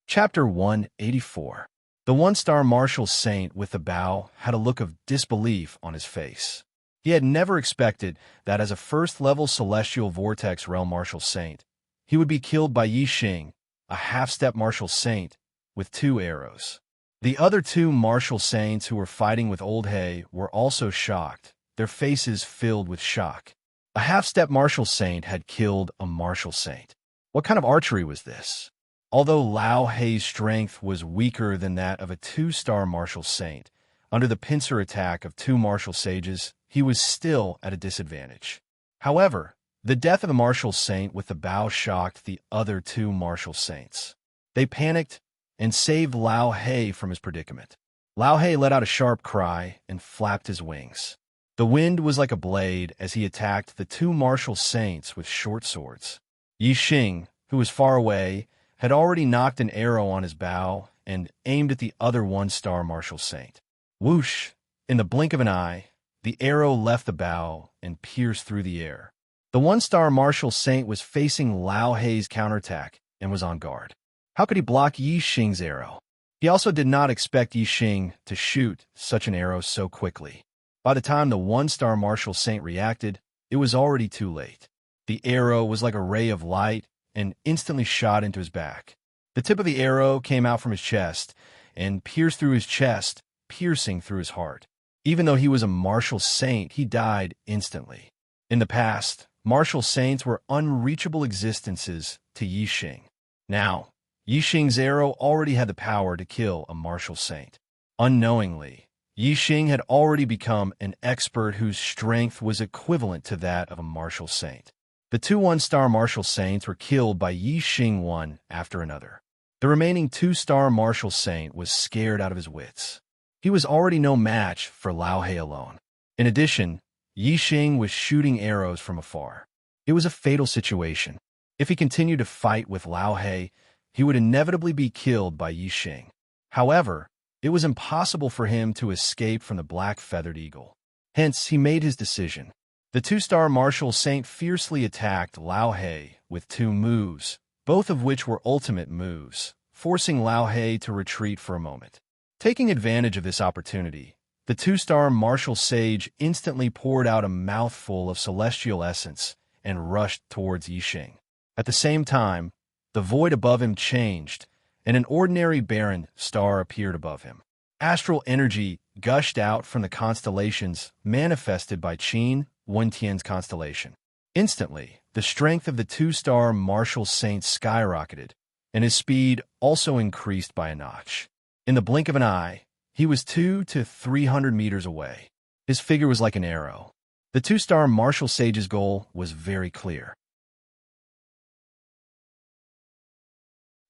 Chapter 184. The 1-star martial saint with the bow had a look of disbelief on his face. He had never expected that as a first-level celestial vortex realm martial saint, he would be killed by Yi Xing, a half-step martial saint, with 2 arrows. The other 2 martial saints who were fighting with Old Hei were also shocked, their faces filled with shock. A half-step martial saint had killed a martial saint. What kind of archery was this? Although Lao Hei's strength was weaker than that of a 2-star martial saint, under the pincer attack of 2 martial sages, he was still at a disadvantage. However, the death of the martial saint with the bow shocked the other 2 martial saints. They panicked and saved Lao Hei from his predicament. Lao Hei let out a sharp cry and flapped his wings. The wind was like a blade as he attacked the 2 martial saints with short swords. Yi Xing, who was far away, had already knocked an arrow on his bow and aimed at the other 1-star martial saint. Whoosh! In the blink of an eye, the arrow left the bow and pierced through the air. The 1-star martial saint was facing Lao Hei's counterattack and was on guard. How could he block Yi Xing's arrow? He also did not expect Yi Xing to shoot such an arrow so quickly. By the time the 1-star martial saint reacted, it was already too late. The arrow was like a ray of light and instantly shot into his back. The tip of the arrow came out from his chest and pierced through his chest, piercing through his heart. Even though he was a martial saint, he died instantly. In the past, martial saints were unreachable existences to Yi Xing. Now, Yi Xing's arrow already had the power to kill a martial saint. Unknowingly, Yi Xing had already become an expert whose strength was equivalent to that of a martial saint. The 2 1-star martial saints were killed by Yi Xing one after another. The remaining 2-star martial saint was scared out of his wits. He was already no match for Lao Hei alone. In addition, Yi Xing was shooting arrows from afar. It was a fatal situation. If he continued to fight with Lao Hei, he would inevitably be killed by Yi Xing. However, It was impossible for him to escape from the black-feathered eagle. Hence, he made his decision. The two-star martial saint fiercely attacked Lao He with 2 moves, both of which were ultimate moves, forcing Lao He to retreat for a moment. Taking advantage of this opportunity, the two-star martial sage instantly poured out a mouthful of celestial essence and rushed towards Yixing. At the same time, the void above him changed, and an ordinary barren star appeared above him. Astral energy gushed out from the constellations manifested by Qin Wentian's constellation. Instantly, the strength of the two-star martial saint skyrocketed, and his speed also increased by a notch. In the blink of an eye, he was 200 to 300 meters away. His figure was like an arrow. The two-star martial sage's goal was very clear.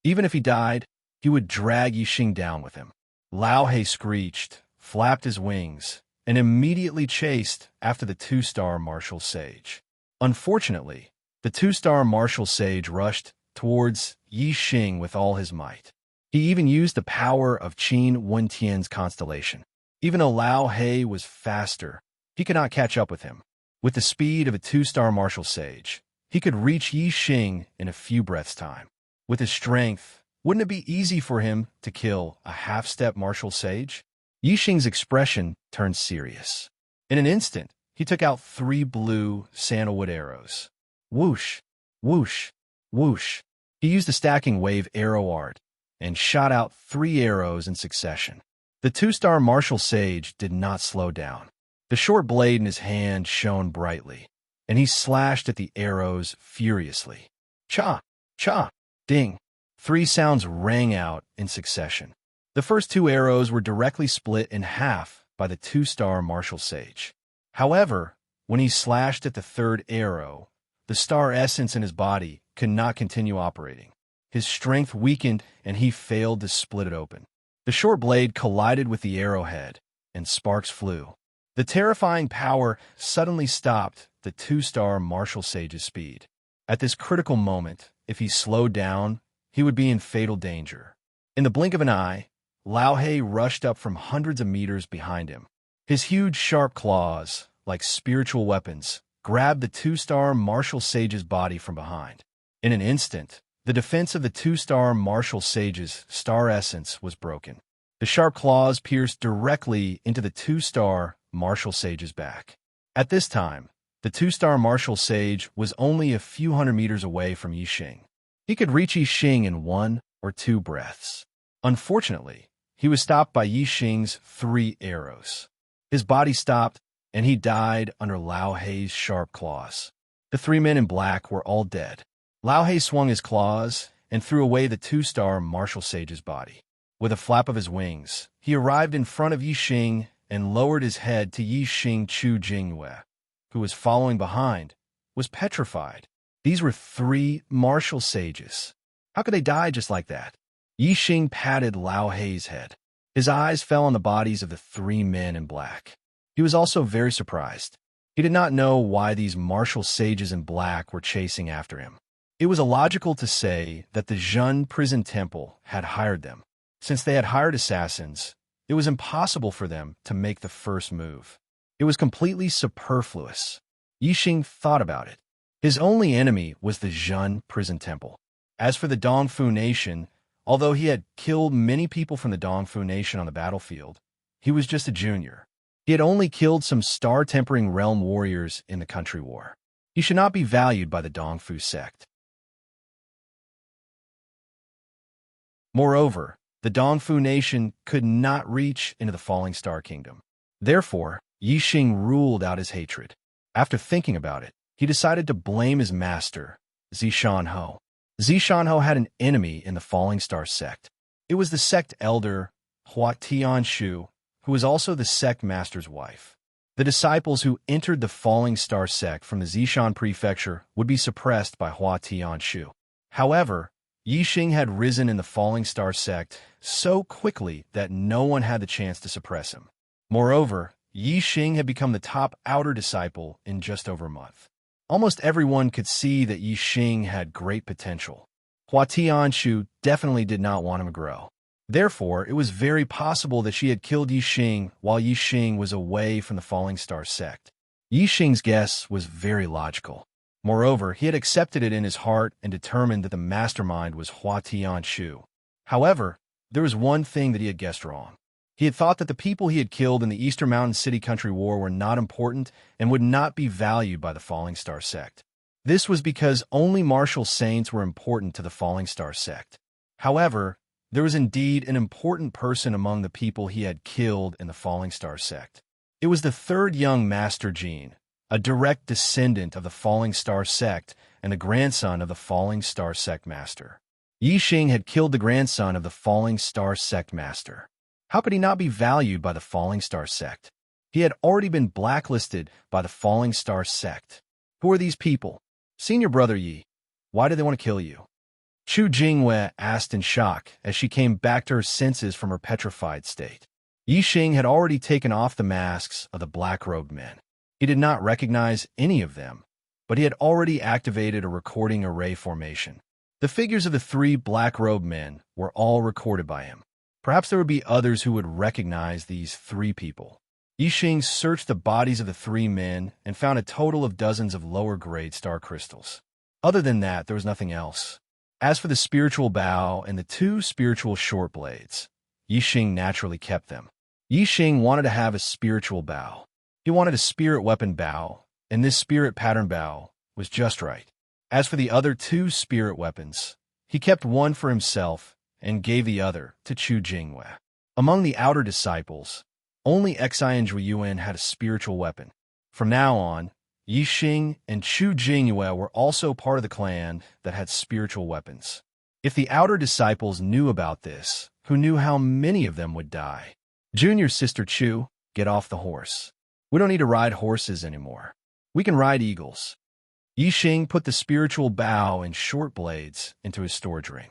Even if he died, he would drag Yixing down with him. Lao He screeched, flapped his wings, and immediately chased after the two-star martial sage. Unfortunately, the two-star martial sage rushed towards Yixing with all his might. He even used the power of Qin Wentian's constellation. Even though Lao He was faster, he could not catch up with him. With the speed of a two-star martial sage, he could reach Yixing in a few breaths' time. With his strength, wouldn't it be easy for him to kill a half-step martial sage? Yixing's expression turned serious. In an instant, he took out 3 blue sandalwood arrows. Whoosh, whoosh, whoosh. He used a stacking wave arrow art and shot out 3 arrows in succession. The two-star martial sage did not slow down. The short blade in his hand shone brightly, and he slashed at the arrows furiously. Cha, cha, ding. 3 sounds rang out in succession. The first 2 arrows were directly split in half by the two-star martial sage. However, when he slashed at the 3rd arrow, the star essence in his body could not continue operating. His strength weakened, and he failed to split it open. The short blade collided with the arrowhead, and sparks flew. The terrifying power suddenly stopped the two-star martial sage's speed. At this critical moment, if he slowed down, he would be in fatal danger. In the blink of an eye, Lao He rushed up from hundreds of meters behind him. His huge, sharp claws, like spiritual weapons, grabbed the two-star martial sage's body from behind. In an instant, the defense of the two-star martial sage's star essence was broken. The sharp claws pierced directly into the two-star martial sage's back. At this time, the two-star martial sage was only a few hundred meters away from Yixing. He could reach Yixing in 1 or 2 breaths. Unfortunately, he was stopped by Yixing's 3 arrows. His body stopped, and he died under Lao He's sharp claws. The 3 men in black were all dead. Lao He swung his claws and threw away the two-star martial sage's body. With a flap of his wings, he arrived in front of Yixing and lowered his head to Yixing Chu Jingyue, who was following behind, was petrified. These were 3 martial sages. How could they die just like that? Yixing patted Lao He's head. His eyes fell on the bodies of the 3 men in black. He was also very surprised. He did not know why these martial sages in black were chasing after him. It was illogical to say that the Zhen prison temple had hired them. Since they had hired assassins, it was impossible for them to make the first move. It was completely superfluous. Yixing thought about it. His only enemy was the Zhen prison temple. As for the Dongfu nation, although he had killed many people from the Dongfu nation on the battlefield, he was just a junior. He had only killed some star-tempering realm warriors in the country war. He should not be valued by the Dongfu sect. Moreover, the Dongfu nation could not reach into the Falling Star Kingdom. Therefore, Yixing ruled out his hatred. After thinking about it, he decided to blame his master, Zishanho. Zishanho had an enemy in the Falling Star sect. It was the sect elder, Hua Tianshu, who was also the sect master's wife. The disciples who entered the Falling Star sect from the Zishan prefecture would be suppressed by Hua Tianshu. However, Yixing had risen in the Falling Star sect so quickly that no one had the chance to suppress him. Moreover, Yixing had become the top outer disciple in just over a month. Almost everyone could see that Yixing had great potential. Hua Tianshu definitely did not want him to grow. Therefore, it was very possible that she had killed Yixing while Yixing was away from the Falling Star sect. Yixing's guess was very logical. Moreover, he had accepted it in his heart and determined that the mastermind was Hua Tianchu. However, there was one thing that he had guessed wrong. He had thought that the people he had killed in the Eastern Mountain City Country War were not important and would not be valued by the Falling Star sect. This was because only martial saints were important to the Falling Star sect. However, there was indeed an important person among the people he had killed in the Falling Star sect. It was the third young Master Gene, a direct descendant of the Falling Star sect and the grandson of the Falling Star sect master. Yixing had killed the grandson of the Falling Star sect master. How could he not be valued by the Falling Star sect? He had already been blacklisted by the Falling Star sect. Who are these people? Senior brother Yi, why do they want to kill you? Chu Jingwei asked in shock as she came back to her senses from her petrified state. Yixing had already taken off the masks of the black-robed men. He did not recognize any of them, but he had already activated a recording array formation. The figures of the three black-robed men were all recorded by him. Perhaps there would be others who would recognize these three people. Yixing searched the bodies of the three men and found a total of dozens of lower-grade star crystals. Other than that, there was nothing else. As for the spiritual bow and the two spiritual short blades, Yixing naturally kept them. Yixing wanted to have a spiritual bow. He wanted a spirit weapon bow, and this spirit pattern bow was just right. As for the other two spirit weapons, he kept one for himself and gave the other to Chu Jingwei. Among the outer disciples, only Xian Zhuiyuan had a spiritual weapon. From now on, Yixing and Chu Jingwei were also part of the clan that had spiritual weapons. If the outer disciples knew about this, who knew how many of them would die? Junior sister Chu, get off the horse. We don't need to ride horses anymore. We can ride eagles. Yixing put the spiritual bow and short blades into his storage ring.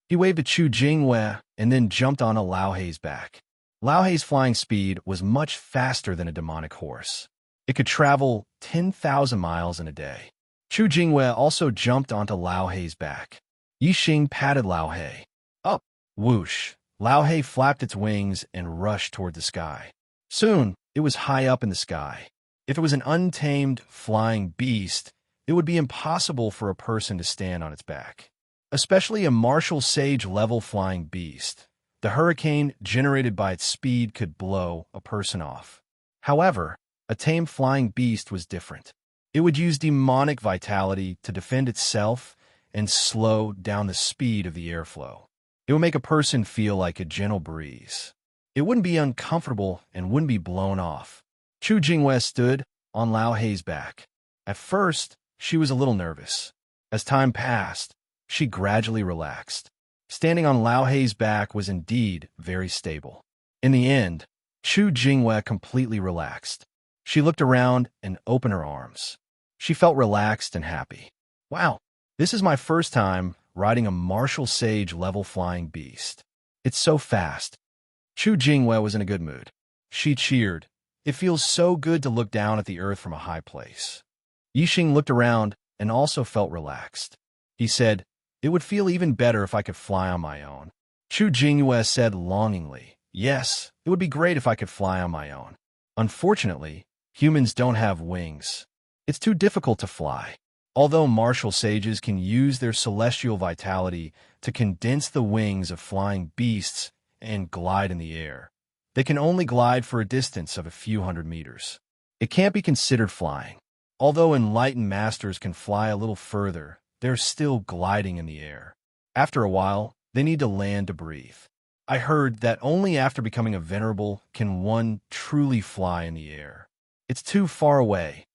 He waved to Chu Jingwei and then jumped on Lao Hei's back. Lao Hei's flying speed was much faster than a demonic horse. It could travel 10,000 miles in a day. Chu Jingwei also jumped onto Lao Hei's back. Yixing patted Lao Hei. Up! Whoosh! Lao Hei flapped its wings and rushed toward the sky. Soon, it was high up in the sky. If it was an untamed, flying beast, it would be impossible for a person to stand on its back. Especially a martial sage-level flying beast. The hurricane generated by its speed could blow a person off. However, a tame flying beast was different. It would use demonic vitality to defend itself and slow down the speed of the airflow. It would make a person feel like a gentle breeze. It wouldn't be uncomfortable and wouldn't be blown off. Chu Jingwei stood on Lao Hei's back. At first, she was a little nervous. As time passed, she gradually relaxed. Standing on Lao Hei's back was indeed very stable. In the end, Chu Jingwei completely relaxed. She looked around and opened her arms. She felt relaxed and happy. Wow, this is my first time riding a martial sage-level flying beast. It's so fast. Chu Jingwei was in a good mood. She cheered. It feels so good to look down at the earth from a high place. Yixing looked around and also felt relaxed. He said, it would feel even better if I could fly on my own. Chu Jingwei said longingly, yes, it would be great if I could fly on my own. Unfortunately, humans don't have wings. It's too difficult to fly. Although martial sages can use their celestial vitality to condense the wings of flying beasts and glide in the air, they can only glide for a distance of a few hundred meters. It can't be considered flying. Although enlightened masters can fly a little further, they're still gliding in the air. After a while, they need to land to breathe. I heard that only after becoming a venerable can one truly fly in the air. It's too far away.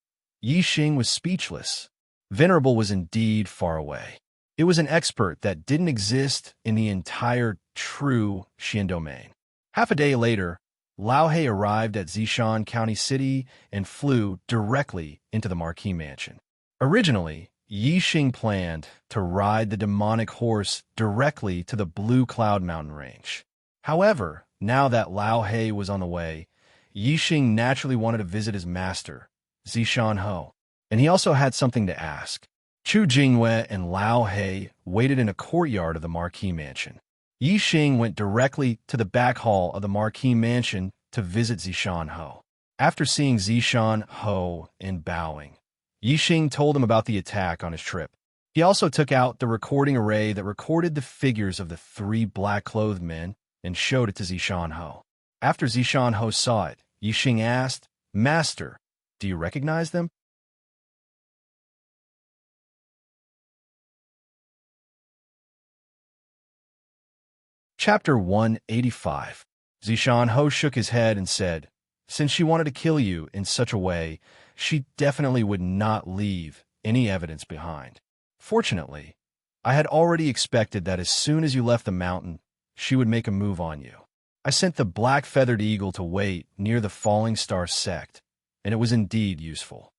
Yixing was speechless. Venerable was indeed far away. It was an expert that didn't exist in the entire true Xian domain. Half a day later, Lao Hei arrived at Zishan County City and flew directly into the Marquis Mansion. Originally, Yixing planned to ride the demonic horse directly to the Blue Cloud Mountain Range. However, now that Lao Hei was on the way, Yixing naturally wanted to visit his master, Zishan Ho, and he also had something to ask. Chu Jingwei and Lao He waited in a courtyard of the Marquis Mansion. Yi Xing went directly to the back hall of the Marquis Mansion to visit Zishan Ho. After seeing Zishan Ho and bowing, Yi Xing told him about the attack on his trip. He also took out the recording array that recorded the figures of the 3 black-clothed men and showed it to Zishan Ho. After Zishan Ho saw it, Yi Xing asked, "Master, do you recognize them?" Chapter 185. Zishan Ho shook his head and said, "Since she wanted to kill you in such a way, she definitely would not leave any evidence behind. Fortunately, I had already expected that as soon as you left the mountain, she would make a move on you. I sent the black-feathered eagle to wait near the falling star sect, and it was indeed useful."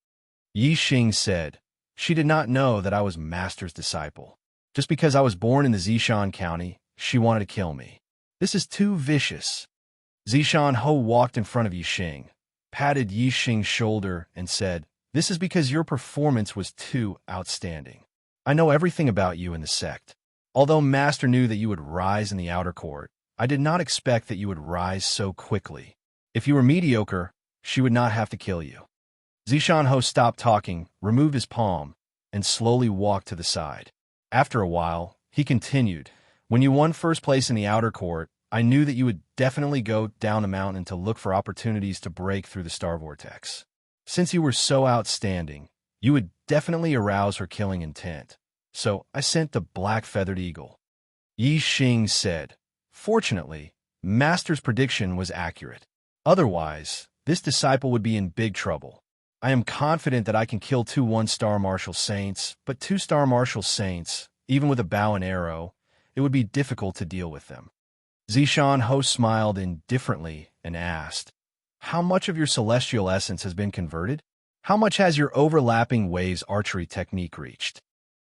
Yi Xing said, "She did not know that I was Master's disciple. Just because I was born in the Zishan County, she wanted to kill me. This is too vicious." Zishan Ho walked in front of Yi Xing, patted Yi Xing's shoulder, and said, "This is because your performance was too outstanding. I know everything about you in the sect. Although Master knew that you would rise in the outer court, I did not expect that you would rise so quickly. If you were mediocre, she would not have to kill you." Zishan Ho stopped talking, removed his palm, and slowly walked to the side. After a while, he continued, "When you won first place in the outer court, I knew that you would definitely go down the mountain to look for opportunities to break through the star vortex. Since you were so outstanding, you would definitely arouse her killing intent. So I sent the black-feathered eagle." Yi Xing said, "Fortunately, Master's prediction was accurate. Otherwise, this disciple would be in big trouble. I am confident that I can kill 2 one-star martial saints, but 2-star martial saints, even with a bow and arrow, it would be difficult to deal with them." Zishan Ho smiled indifferently and asked, "How much of your celestial essence has been converted? How much has your overlapping waves archery technique reached?"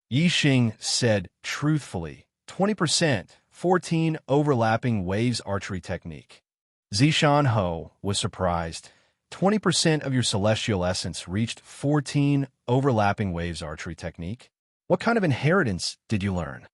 Yi Xing said truthfully, 20%, 14 overlapping waves archery technique. Zishan Ho was surprised. 20% of your celestial essence reached 14 overlapping waves archery technique? What kind of inheritance did you learn?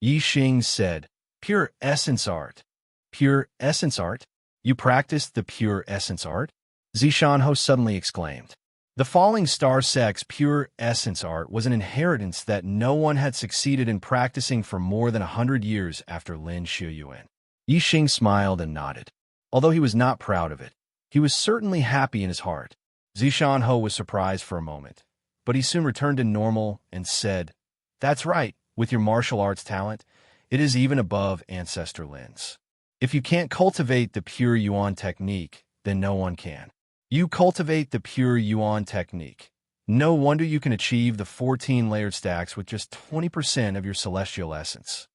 Yi Xing said, "Pure essence art." "Pure essence art? You practiced the pure essence art?" Zishan Ho suddenly exclaimed. The falling star sect's pure essence art was an inheritance that no one had succeeded in practicing for more than 100 years after Lin Shiyuan. Yi Xing smiled and nodded. Although he was not proud of it, he was certainly happy in his heart. Zishan Ho was surprised for a moment, but he soon returned to normal and said, "That's right, with your martial arts talent, it is even above Ancestor Lin's. If you can't cultivate the pure Yuan technique, then no one can. You cultivate the pure Yuan technique. No wonder you can achieve the 14 layered stacks with just 20% of your celestial essence."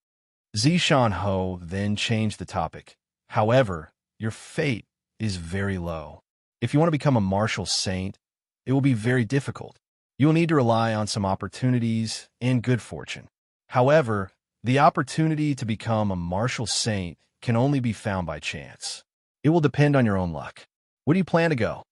Zishan Ho then changed the topic. "However, your fate is very low. If you want to become a martial saint, it will be very difficult. You will need to rely on some opportunities and good fortune. However, the opportunity to become a martial saint can only be found by chance. It will depend on your own luck. Where do you plan to go?"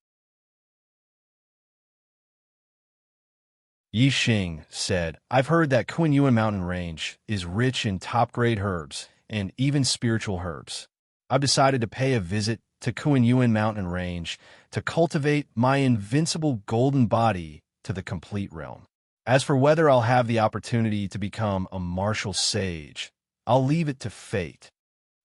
Yi Xing said, "I've heard that Kunyuan Mountain Range is rich in top-grade herbs and even spiritual herbs. I've decided to pay a visit to Kunyuan Mountain Range to cultivate my invincible golden body to the complete realm. As for whether I'll have the opportunity to become a martial sage, I'll leave it to fate."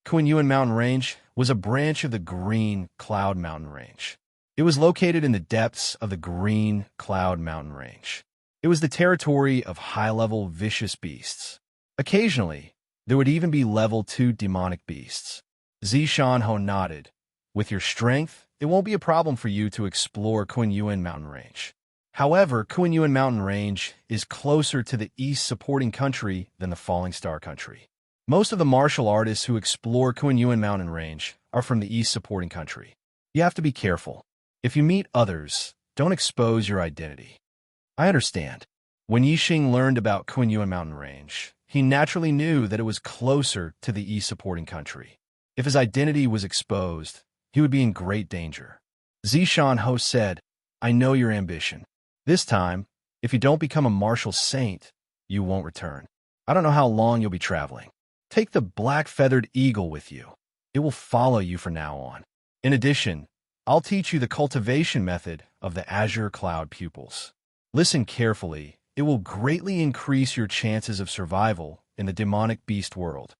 Kunyuan Mountain Range was a branch of the Green Cloud Mountain Range. It was located in the depths of the Green Cloud Mountain Range. It was the territory of high-level vicious beasts. Occasionally, there would even be level 2 demonic beasts. Zishan Ho nodded. "With your strength, it won't be a problem for you to explore Kunyuan Mountain Range. However, Kunyuan Mountain Range is closer to the east supporting country than the Falling Star country. Most of the martial artists who explore Kunyuan Mountain Range are from the east supporting country. You have to be careful. If you meet others, don't expose your identity." "I understand." When Yi Xing learned about Kunyuan Mountain Range, he naturally knew that it was closer to the east supporting country. If his identity was exposed, he would be in great danger. Zishan Ho said, "I know your ambition. This time, If you don't become a martial saint, you won't return. I don't know how long you'll be traveling. Take the black-feathered eagle with you. It will follow you from now on. In addition, I'll teach you the cultivation method of the azure cloud pupils. Listen carefully. It will greatly increase your chances of survival in the demonic beast world.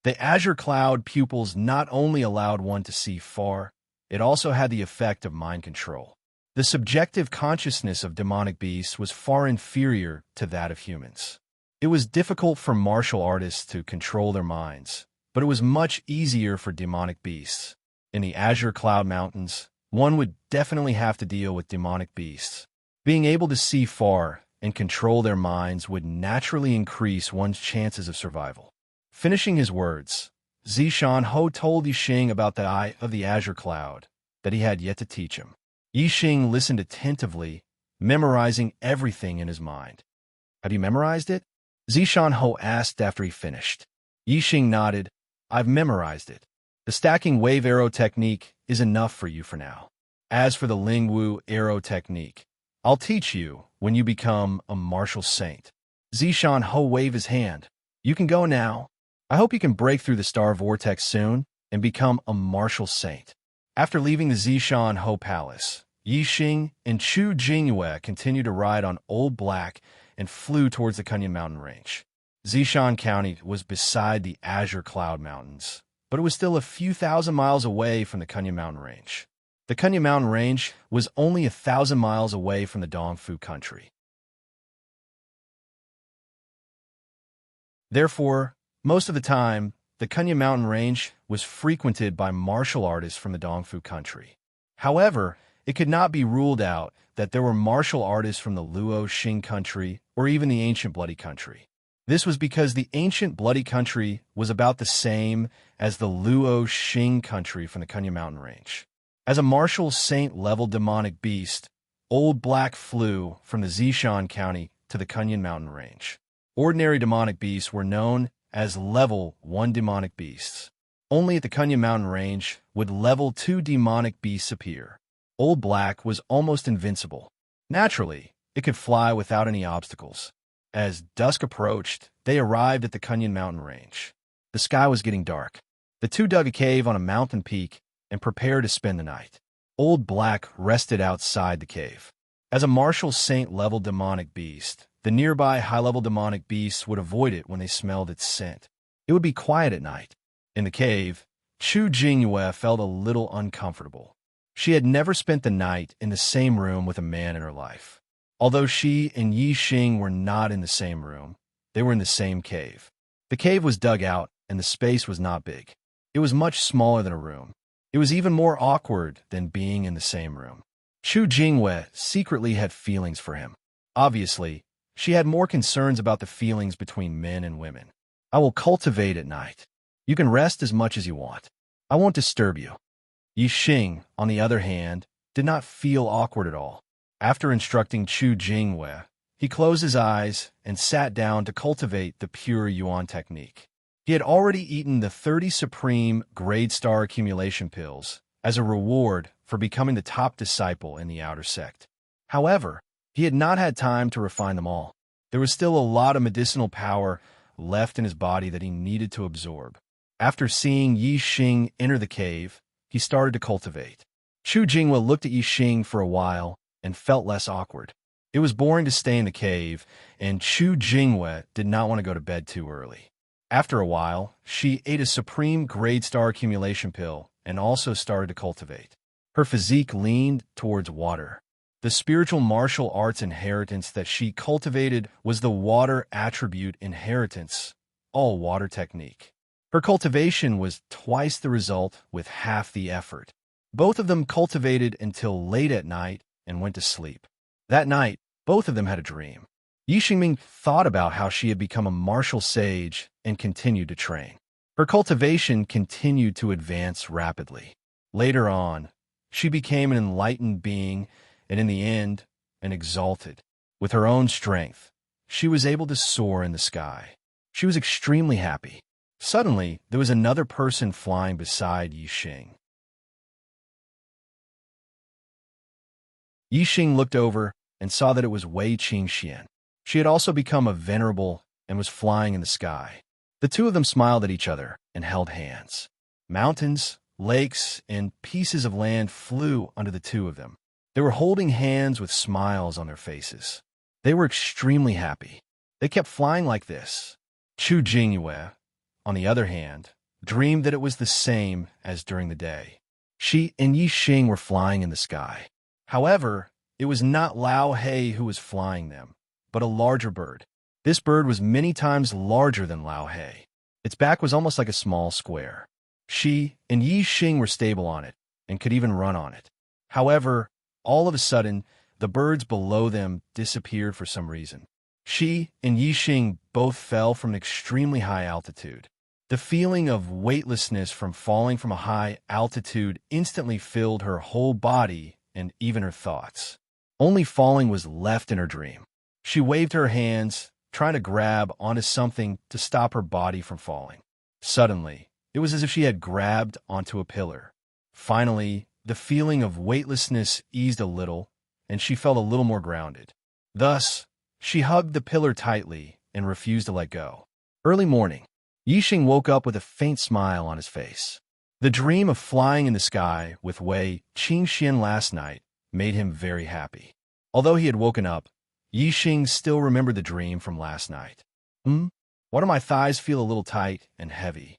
The azure cloud pupils not only allowed one to see far, it also had the effect of mind control. The subjective consciousness of demonic beasts was far inferior to that of humans. It was difficult for martial artists to control their minds, but it was much easier for demonic beasts. In the Azure Cloud Mountains, one would definitely have to deal with demonic beasts. Being able to see far and control their minds would naturally increase one's chances of survival. Finishing his words, Zishan Ho told Yixing about the eye of the Azure Cloud that he had yet to teach him. Yixing listened attentively, memorizing everything in his mind. Have you memorized it? Zishan Ho asked after he finished. Yixing nodded. I've memorized it. The stacking wave arrow technique is enough for you for now. As for the Lingwu arrow technique, I'll teach you when you become a martial saint. Zishan Ho waved his hand. You can go now. I hope you can break through the star vortex soon and become a martial saint. After leaving the Zishan Ho Palace, Yixing and Chu Jingyue continued to ride on Old Black and flew towards the Kunyan Mountain Range. Zishan County was beside the Azure Cloud Mountains, but it was still a few thousand miles away from the Kunyan Mountain Range. The Kunyan Mountain Range was only 1,000 miles away from the Dongfu country. Therefore, most of the time, the Kunyan Mountain Range was frequented by martial artists from the Dongfu country. However, it could not be ruled out that there were martial artists from the Luo Xing country or even the ancient Bloody country. This was because the ancient Bloody country was about the same as the Luo Xing country from the Kunyan Mountain Range. As a martial saint-level demonic beast, Old Black flew from the Zishan County to the Kunyan Mountain Range. Ordinary demonic beasts were known as Level 1 demonic beasts. Only at the Kunyan Mountain Range would Level 2 demonic beasts appear. Old Black was almost invincible. Naturally, it could fly without any obstacles. As dusk approached, they arrived at the Kunyan Mountain Range. The sky was getting dark. The two dug a cave on a mountain peak and prepared to spend the night. Old Black rested outside the cave. As a martial saint-level demonic beast, the nearby high-level demonic beasts would avoid it when they smelled its scent. It would be quiet at night. In the cave, Chu Jingyue felt a little uncomfortable. She had never spent the night in the same room with a man in her life. Although she and Yixing were not in the same room, they were in the same cave. The cave was dug out, and the space was not big. It was much smaller than a room. It was even more awkward than being in the same room. Chu Jingyue secretly had feelings for him. Obviously, she had more concerns about the feelings between men and women. I will cultivate at night. You can rest as much as you want. I won't disturb you. Yixing, on the other hand, did not feel awkward at all. After instructing Chu Jingyue, he closed his eyes and sat down to cultivate the pure Yuan technique. He had already eaten the 30 Supreme Grade Star accumulation pills as a reward for becoming the top disciple in the outer sect. However, he had not had time to refine them all. There was still a lot of medicinal power left in his body that he needed to absorb. After seeing Yixing enter the cave, he started to cultivate. Chu Jingyue looked at Yixing for a while and felt less awkward. It was boring to stay in the cave, and Chu Jingyue did not want to go to bed too early. After a while, she ate a Supreme Grade Star accumulation pill and also started to cultivate. Her physique leaned towards water. The spiritual martial arts inheritance that she cultivated was the water attribute inheritance, all water technique. Her cultivation was twice the result with half the effort. Both of them cultivated until late at night and went to sleep. That night, both of them had a dream. Yixing thought about how she had become a martial sage and continued to train. Her cultivation continued to advance rapidly. Later on, she became an enlightened being and in the end, an exalted. With her own strength, she was able to soar in the sky. She was extremely happy. Suddenly, there was another person flying beside Yixing. Yixing looked over and saw that it was Wei Qingxian. She had also become a venerable and was flying in the sky. The two of them smiled at each other and held hands. Mountains, lakes, and pieces of land flew under the two of them. They were holding hands with smiles on their faces. They were extremely happy. They kept flying like this. Chu Jingyue, on the other hand, dreamed that it was the same as during the day. She and Yi Xing were flying in the sky. However, it was not Lao He who was flying them, but a larger bird. This bird was many times larger than Lao He. Its back was almost like a small square. She and Yi Xing were stable on it and could even run on it. However, all of a sudden, the birds below them disappeared for some reason. She and Yi Xing both fell from an extremely high altitude. The feeling of weightlessness from falling from a high altitude instantly filled her whole body and even her thoughts. Only falling was left in her dream. She waved her hands, trying to grab onto something to stop her body from falling. Suddenly, it was as if she had grabbed onto a pillar. Finally, the feeling of weightlessness eased a little, and she felt a little more grounded. Thus, she hugged the pillar tightly and refused to let go. Early morning, Yixing woke up with a faint smile on his face. The dream of flying in the sky with Wei Qingxian last night made him very happy. Although he had woken up, Yixing still remembered the dream from last night. Why do my thighs feel a little tight and heavy?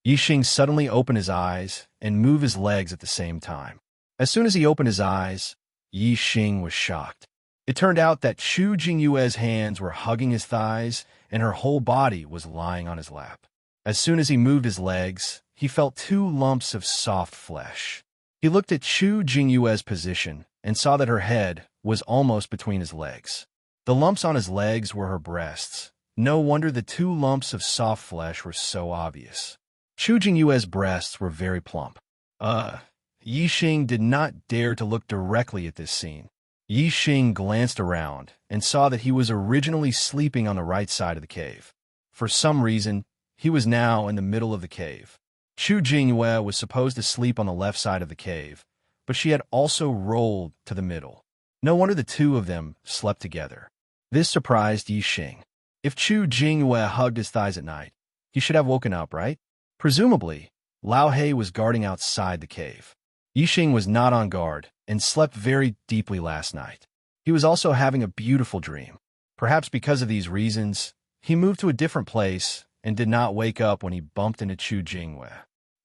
Yixing suddenly opened his eyes and moved his legs at the same time. As soon as he opened his eyes, Yixing was shocked. It turned out that Chu Jingyue's hands were hugging his thighs, and her whole body was lying on his lap. As soon as he moved his legs, he felt two lumps of soft flesh. He looked at Chu Jingyue's position and saw that her head was almost between his legs. The lumps on his legs were her breasts. No wonder the two lumps of soft flesh were so obvious. Chu Jingyue's breasts were very plump. Yixing did not dare to look directly at this scene. Yixing glanced around and saw that he was originally sleeping on the right side of the cave. For some reason, he was now in the middle of the cave. Chu Jingyue was supposed to sleep on the left side of the cave, but she had also rolled to the middle. No wonder the two of them slept together. This surprised Yixing. If Chu Jingyue hugged his thighs at night, he should have woken up, right? Presumably, Lao He was guarding outside the cave. Yixing was not on guard and slept very deeply last night. He was also having a beautiful dream. Perhaps because of these reasons, he moved to a different place and did not wake up when he bumped into Chu Jingyue.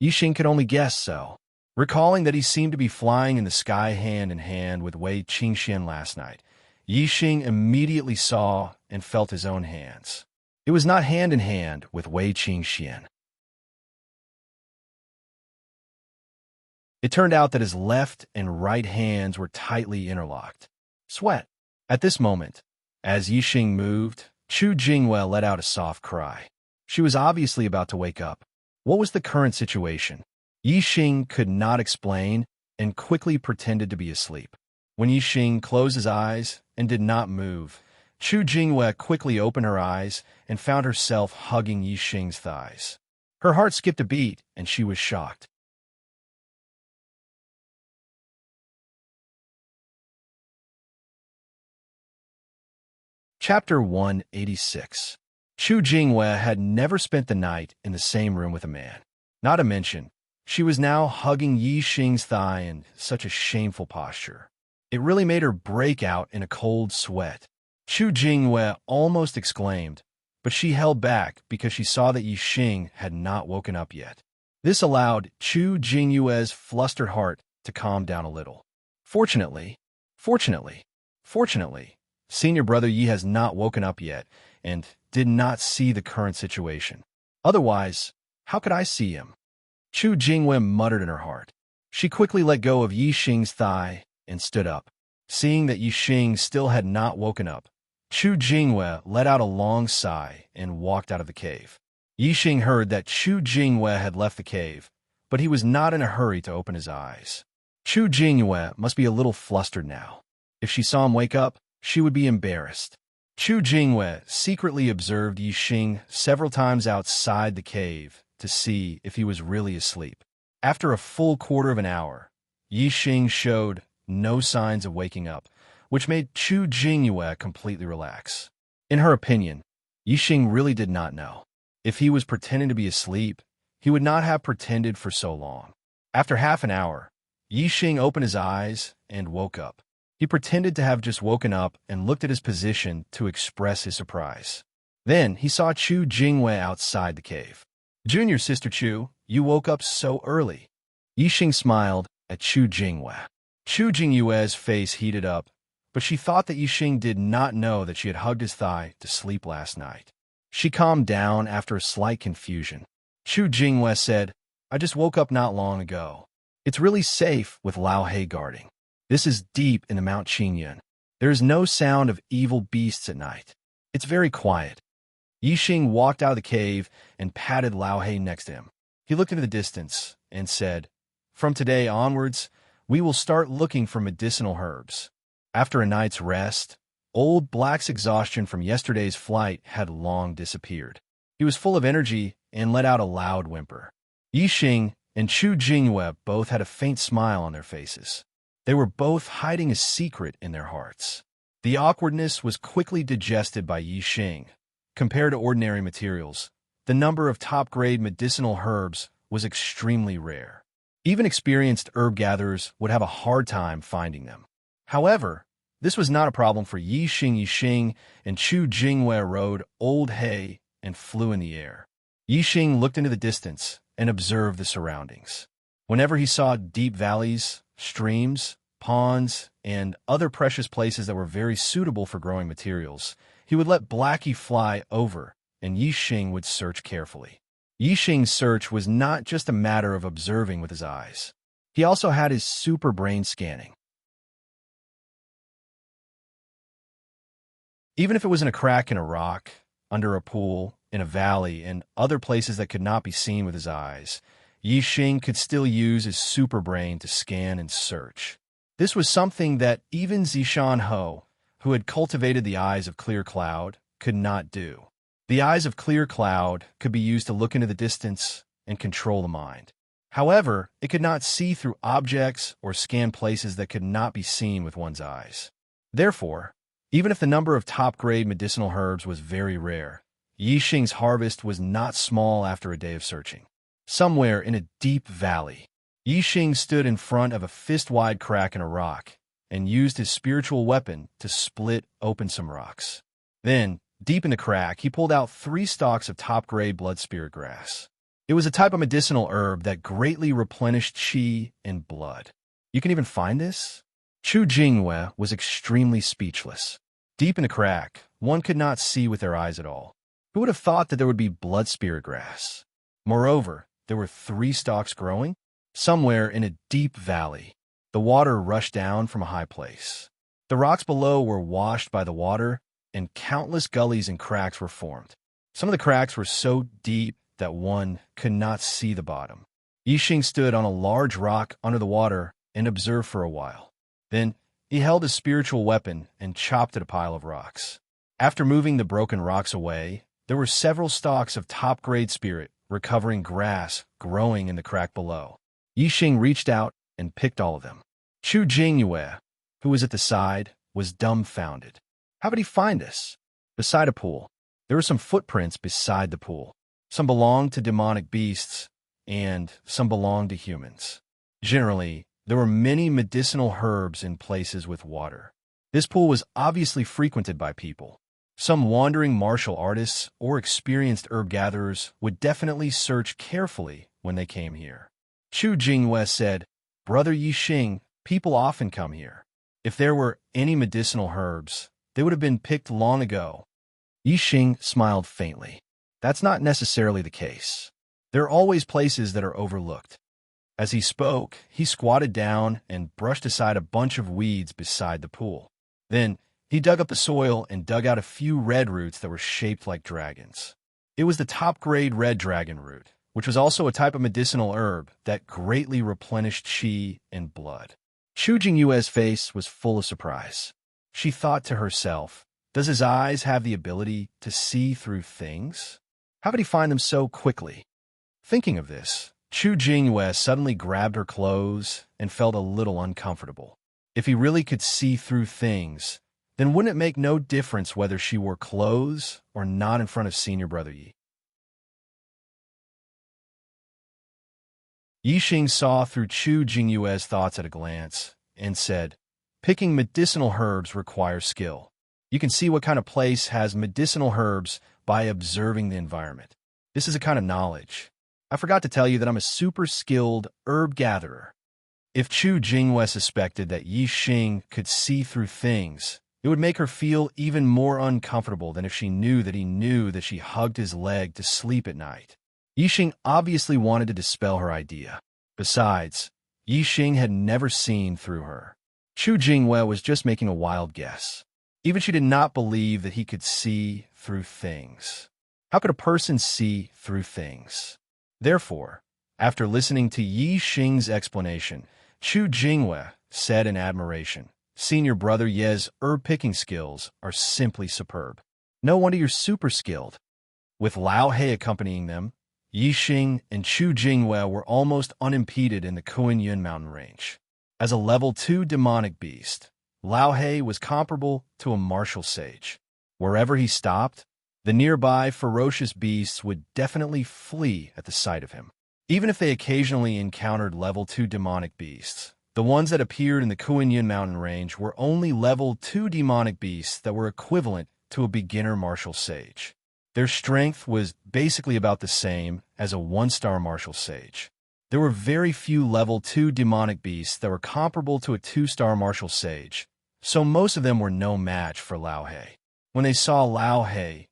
Yixing could only guess so. Recalling that he seemed to be flying in the sky hand in hand with Wei Qingxian last night, Yixing immediately saw and felt his own hands. It was not hand in hand with Wei Qingxian. It turned out that his left and right hands were tightly interlocked. Sweat. At this moment, as Yixing moved, Chu Jingyue let out a soft cry. She was obviously about to wake up. What was the current situation? Yixing could not explain and quickly pretended to be asleep. When Yixing closed his eyes and did not move, Chu Jingyue quickly opened her eyes and found herself hugging Yixing's thighs. Her heart skipped a beat and she was shocked. Chapter 186. Chu Jingyue had never spent the night in the same room with a man. Not to mention, she was now hugging Yixing's thigh in such a shameful posture. It really made her break out in a cold sweat. Chu Jingyue almost exclaimed, but she held back because she saw that Yixing had not woken up yet. This allowed Chu Jingyue's flustered heart to calm down a little. Fortunately, Senior Brother Yi has not woken up yet and did not see the current situation. Otherwise, how could I see him? Chu Jingyue muttered in her heart. She quickly let go of Yixing's thigh and stood up. Seeing that Yixing still had not woken up, Chu Jingyue let out a long sigh and walked out of the cave. Yixing heard that Chu Jingyue had left the cave, but he was not in a hurry to open his eyes. Chu Jingyue must be a little flustered now. If she saw him wake up, she would be embarrassed. Chu Jingyue secretly observed Yixing several times outside the cave to see if he was really asleep. After a full quarter of an hour, Yixing showed no signs of waking up, which made Chu Jingyue completely relax. In her opinion, Yixing really did not know. If he was pretending to be asleep, he would not have pretended for so long. After half an hour, Yixing opened his eyes and woke up. He pretended to have just woken up and looked at his position to express his surprise. Then he saw Chu Jingyue outside the cave. "Junior Sister Chu, you woke up so early." Yixing smiled at Chu Jingyue. Chu Jingyue's face heated up, but she thought that Yixing did not know that she had hugged his thigh to sleep last night. She calmed down after a slight confusion. Chu Jingyue said, "I just woke up not long ago. It's really safe with Lao Hei guarding. This is deep in the Mount Qingyun. There is no sound of evil beasts at night. It's very quiet." Yixing walked out of the cave and patted Lao Hei next to him. He looked into the distance and said, "From today onwards, we will start looking for medicinal herbs." After a night's rest, Old Black's exhaustion from yesterday's flight had long disappeared. He was full of energy and let out a loud whimper. Yixing and Chu Jingyue both had a faint smile on their faces. They were both hiding a secret in their hearts. The awkwardness was quickly digested by Yixing. Compared to ordinary materials, the number of top-grade medicinal herbs was extremely rare. Even experienced herb gatherers would have a hard time finding them. However, this was not a problem for Yixing and Chu Jingyue rode Old Hay and flew in the air. Yixing looked into the distance and observed the surroundings. Whenever he saw deep valleys, streams, ponds, and other precious places that were very suitable for growing materials, he would let Blackie fly over, and Yixing would search carefully. Yixing's search was not just a matter of observing with his eyes. He also had his super brain scanning. Even if it was in a crack in a rock, under a pool, in a valley, and other places that could not be seen with his eyes, Yixing could still use his super brain to scan and search. This was something that even Zishan Ho, who had cultivated the eyes of clear cloud, could not do. The eyes of clear cloud could be used to look into the distance and control the mind. However, it could not see through objects or scan places that could not be seen with one's eyes. Therefore, even if the number of top-grade medicinal herbs was very rare, Yixing's harvest was not small after a day of searching. Somewhere in a deep valley, Yixing stood in front of a fist-wide crack in a rock and used his spiritual weapon to split open some rocks. Then, deep in the crack, he pulled out 3 stalks of top-grade blood spirit grass. It was a type of medicinal herb that greatly replenished qi and blood. You can even find this? Chu Jingyue was extremely speechless. Deep in the crack, one could not see with their eyes at all. Who would have thought that there would be blood spirit grass? Moreover, there were 3 stalks growing. Somewhere in a deep valley, the water rushed down from a high place. The rocks below were washed by the water, and countless gullies and cracks were formed. Some of the cracks were so deep that one could not see the bottom. Yixing stood on a large rock under the water and observed for a while. Then, he held his spiritual weapon and chopped at a pile of rocks. After moving the broken rocks away, there were several stalks of top-grade spirit recovering grass growing in the crack below. Yixing reached out and picked all of them. Chu Jingyue, who was at the side, was dumbfounded. How would he find this? Beside a pool, there were some footprints beside the pool. Some belonged to demonic beasts, and some belonged to humans. Generally, there were many medicinal herbs in places with water. This pool was obviously frequented by people. Some wandering martial artists or experienced herb gatherers would definitely search carefully when they came here. Chu Jingyue said, "Brother Yixing, people often come here. If there were any medicinal herbs, they would have been picked long ago." Yixing smiled faintly. That's not necessarily the case. There are always places that are overlooked. As he spoke, he squatted down and brushed aside a bunch of weeds beside the pool. Then, he dug up the soil and dug out a few red roots that were shaped like dragons. It was the top-grade red dragon root, which was also a type of medicinal herb that greatly replenished qi and blood. Chu Jingyue's face was full of surprise. She thought to herself, does his eyes have the ability to see through things? How could he find them so quickly? Thinking of this, Chu Jingyue suddenly grabbed her clothes and felt a little uncomfortable. If he really could see through things, then wouldn't it make no difference whether she wore clothes or not in front of senior brother Yi? Yi Xing saw through Chu Jingyue's thoughts at a glance and said, "Picking medicinal herbs requires skill. You can see what kind of place has medicinal herbs by observing the environment. This is a kind of knowledge. I forgot to tell you that I'm a super skilled herb gatherer." If Chu Jingyue suspected that Yi Xing could see through things, it would make her feel even more uncomfortable than if she knew that she hugged his leg to sleep at night. Yi Xing obviously wanted to dispel her idea. Besides, Yi Xing had never seen through her. Chu Jingyue was just making a wild guess. Even she did not believe that he could see through things. How could a person see through things? Therefore, after listening to Yi Xing's explanation, Chu Jingyue said in admiration, "Senior brother Ye's herb-picking skills are simply superb. No wonder you're super skilled." With Lao He accompanying them, Yi Xing and Chu Jingyue were almost unimpeded in the Kuan-Yin mountain range. As a level 2 demonic beast, Lao He was comparable to a martial sage. Wherever he stopped, the nearby ferocious beasts would definitely flee at the sight of him. Even if they occasionally encountered level 2 demonic beasts, the ones that appeared in the Kuan-Yin mountain range were only level 2 demonic beasts that were equivalent to a beginner martial sage. Their strength was basically about the same as a 1-star martial sage. There were very few level 2 demonic beasts that were comparable to a 2-star martial sage, so most of them were no match for Lao He. When they saw Lao He,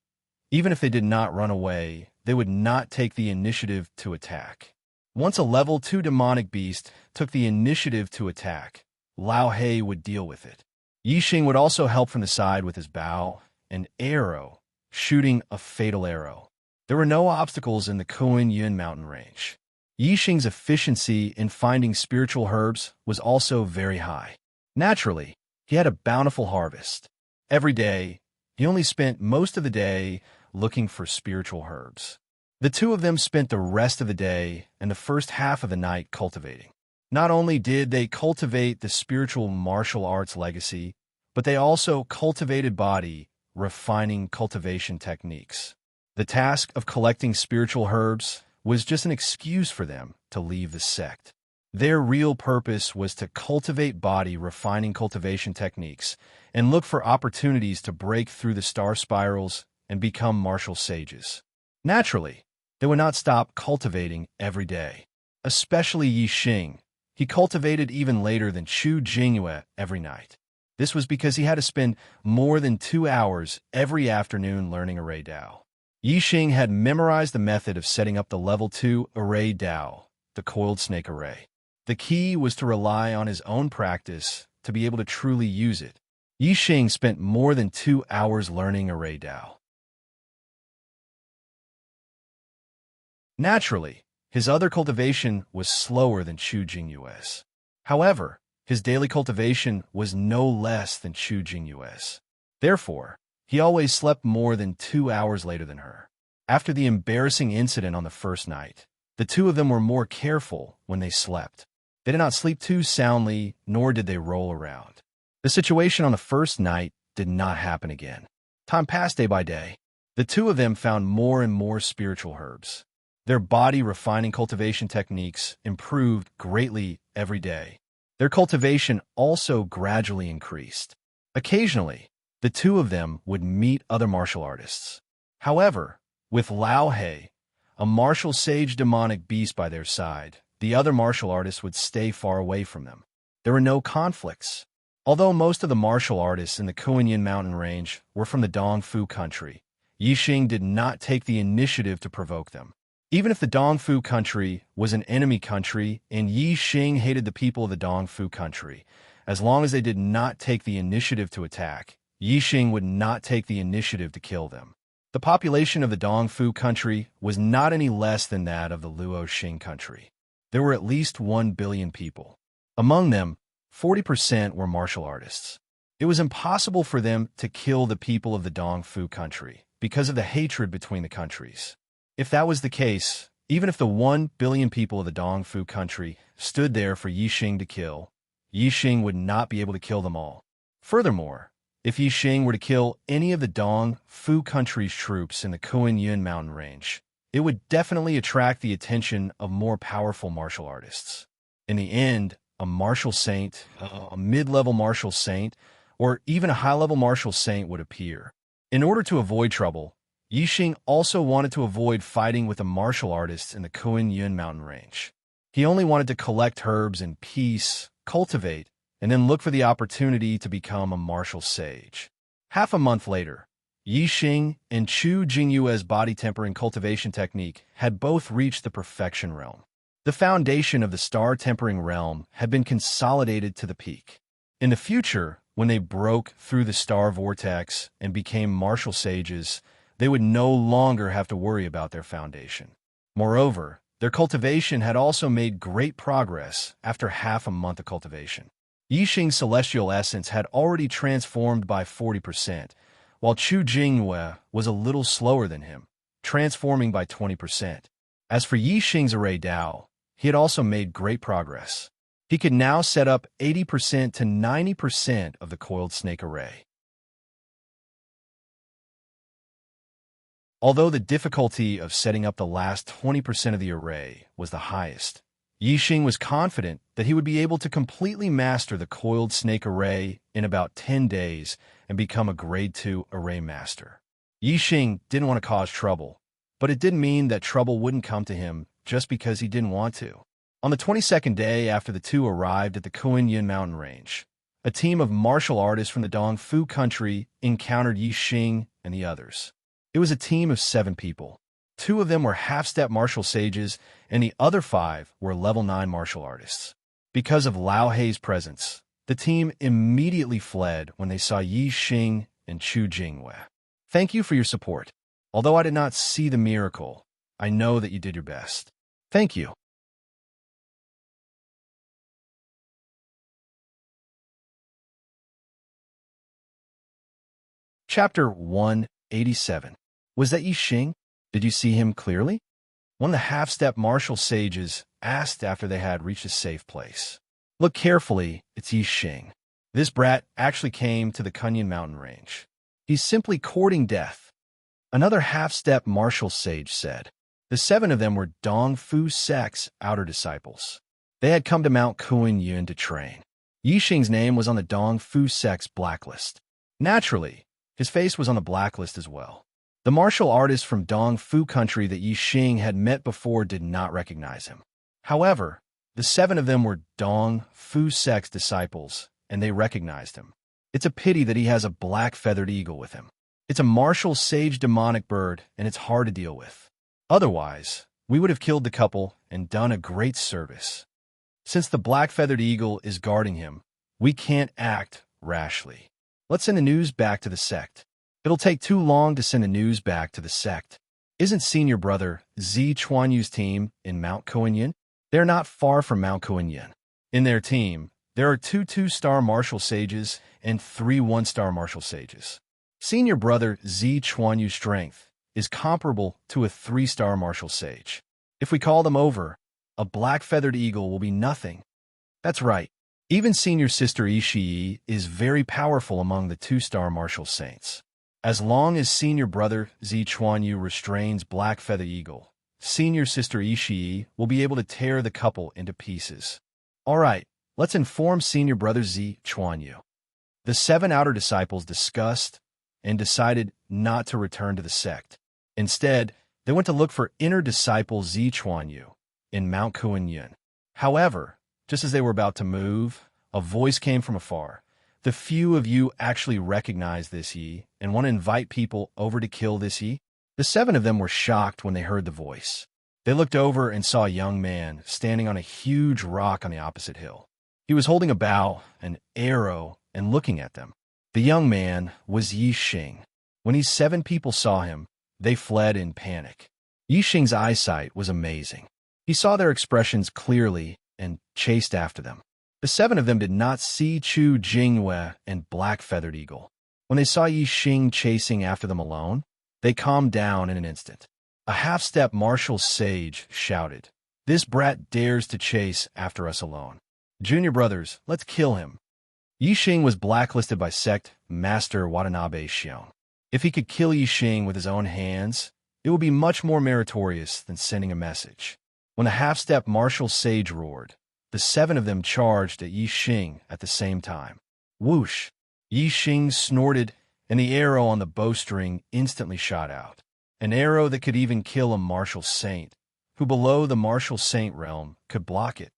even if they did not run away, they would not take the initiative to attack. Once a level 2 demonic beast took the initiative to attack, Lao He would deal with it. Yi Xing would also help from the side with his bow and arrow, shooting a fatal arrow. There were no obstacles in the Kuan-Yin mountain range. Yi Xing's efficiency in finding spiritual herbs was also very high. Naturally, he had a bountiful harvest. Every day, he only spent most of the day looking for spiritual herbs. The two of them spent the rest of the day and the first half of the night cultivating. Not only did they cultivate the spiritual martial arts legacy, but they also cultivated body, refining cultivation techniques. The task of collecting spiritual herbs was just an excuse for them to leave the sect. Their real purpose was to cultivate body, refining cultivation techniques, and look for opportunities to break through the star spirals and become martial sages. Naturally, they would not stop cultivating every day. Especially Yi Xing. He cultivated even later than Chu Jingyue every night. This was because he had to spend more than 2 hours every afternoon learning array Dao. Yi Xing had memorized the method of setting up the level 2 array Dao, the coiled snake array. The key was to rely on his own practice to be able to truly use it. Yi Xing spent more than 2 hours learning array Dao. Naturally, his other cultivation was slower than Chu Jingyue's. However, his daily cultivation was no less than Chu Jingyue's. Therefore, he always slept more than 2 hours later than her. After the embarrassing incident on the first night, the two of them were more careful when they slept. They did not sleep too soundly, nor did they roll around. The situation on the first night did not happen again. Time passed day by day. The two of them found more and more spiritual herbs. Their body refining cultivation techniques improved greatly every day. Their cultivation also gradually increased. Occasionally, the two of them would meet other martial artists. However, with Lao He, a martial sage demonic beast by their side, the other martial artists would stay far away from them. There were no conflicts. Although most of the martial artists in the Kuan-Yin mountain range were from the Dongfu country, Yi Xing did not take the initiative to provoke them. Even if the Dongfu country was an enemy country and Yi Xing hated the people of the Dongfu country, as long as they did not take the initiative to attack, Yi Xing would not take the initiative to kill them. The population of the Dongfu country was not any less than that of the Luo Xing country. There were at least 1 billion people. Among them, 40% were martial artists. It was impossible for them to kill the people of the Dongfu country because of the hatred between the countries. If that was the case, even if the 1 billion people of the Dongfu country stood there for Yi Xing to kill, Yi Xing would not be able to kill them all. Furthermore, if Yi Xing were to kill any of the Dong Fu country's troops in the Kuan-Yin mountain range, it would definitely attract the attention of more powerful martial artists. In the end, a martial saint, a mid-level martial saint, or even a high-level martial saint would appear. In order to avoid trouble, Yi Xing also wanted to avoid fighting with the martial artists in the Kuan-Yin mountain range. He only wanted to collect herbs in peace, cultivate, and then look for the opportunity to become a martial sage. Half a month later, Yi Xing and Chu Jingyue's body tempering cultivation technique had both reached the perfection realm. The foundation of the star tempering realm had been consolidated to the peak. In the future, when they broke through the star vortex and became martial sages, they would no longer have to worry about their foundation. Moreover, their cultivation had also made great progress after half a month of cultivation. Yi Xing's celestial essence had already transformed by 40%, while Chu Jingyue was a little slower than him, transforming by 20%. As for Yi Xing's array Dao, he had also made great progress. He could now set up 80% to 90% of the coiled snake array. Although the difficulty of setting up the last 20% of the array was the highest, Yi Xing was confident that he would be able to completely master the coiled snake array in about 10 days and become a Grade 2 array master. Yi Xing didn't want to cause trouble, but it didn't mean that trouble wouldn't come to him just because he didn't want to. On the 22nd day after the two arrived at the Kuan-Yin mountain range, a team of martial artists from the Dong Fu country encountered Yi Xing and the others. It was a team of 7 people. 2 of them were half-step martial sages, and the other 5 were level 9 martial artists. Because of Lao Hei's presence, the team immediately fled when they saw Yi Xing and Chu Jingyue. Thank you for your support. Although I did not see the miracle, I know that you did your best. Thank you. Chapter 187. Was that Yi Xing? Did you see him clearly? One of the half-step martial sages asked after they had reached a safe place. Look carefully, it's Yi Xing. This brat actually came to the Kunyan mountain range. He's simply courting death. Another half-step martial sage said. The 7 of them were Dong Fu sect's outer disciples. They had come to Mount Kuan-Yin to train. Yi Xing's name was on the Dong Fu sect's blacklist. Naturally, his face was on the blacklist as well. The martial artists from Dong Fu country that Yi Xing had met before did not recognize him. However, the 7 of them were Dong Fu sect's disciples, and they recognized him. It's a pity that he has a black feathered eagle with him. It's a martial sage demonic bird, and it's hard to deal with. Otherwise, we would have killed the couple and done a great service. Since the black feathered eagle is guarding him, we can't act rashly. Let's send the news back to the sect. It'll take too long to send the news back to the sect. Isn't senior brother Zi Chuanyu's team in Mount Kuan-Yin? They're not far from Mount Kuan-Yin. In their team, there are 2 2-star martial sages and 3 1-star martial sages. Senior brother Zi Chuanyu's strength is comparable to a 3-star martial sage. If we call them over, a black-feathered eagle will be nothing. That's right. Even senior sister Ishii is very powerful among the 2-star martial saints. As long as senior brother Zi Chuanyu restrains Black Feather Eagle, senior sister Ishii will be able to tear the couple into pieces. All right, let's inform senior brother Zi Chuanyu. The 7 outer disciples discussed and decided not to return to the sect. Instead, they went to look for inner disciple Zi Chuanyu in Mount Kuan-Yin. However, just as they were about to move, a voice came from afar. The few of you actually recognize this Yi and want to invite people over to kill this Yi? The 7 of them were shocked when they heard the voice. They looked over and saw a young man standing on a huge rock on the opposite hill. He was holding a bow, an arrow, and looking at them. The young man was Yi Xing. When these 7 people saw him, they fled in panic. Yi Xing's eyesight was amazing. He saw their expressions clearly and chased after them. The 7 of them did not see Chu Jingyue and Black Feathered Eagle. When they saw Yi Xing chasing after them alone, they calmed down in an instant. A half-step martial sage shouted, "This brat dares to chase after us alone. Junior brothers, let's kill him. Yixing was blacklisted by sect Master Watanabe Xiong. If he could kill Yixing with his own hands, it would be much more meritorious than sending a message. When the half-step martial sage roared, the 7 of them charged at Yixing at the same time. Whoosh! Yixing snorted, and the arrow on the bowstring instantly shot out. An arrow that could even kill a martial saint, who below the martial saint realm could block it.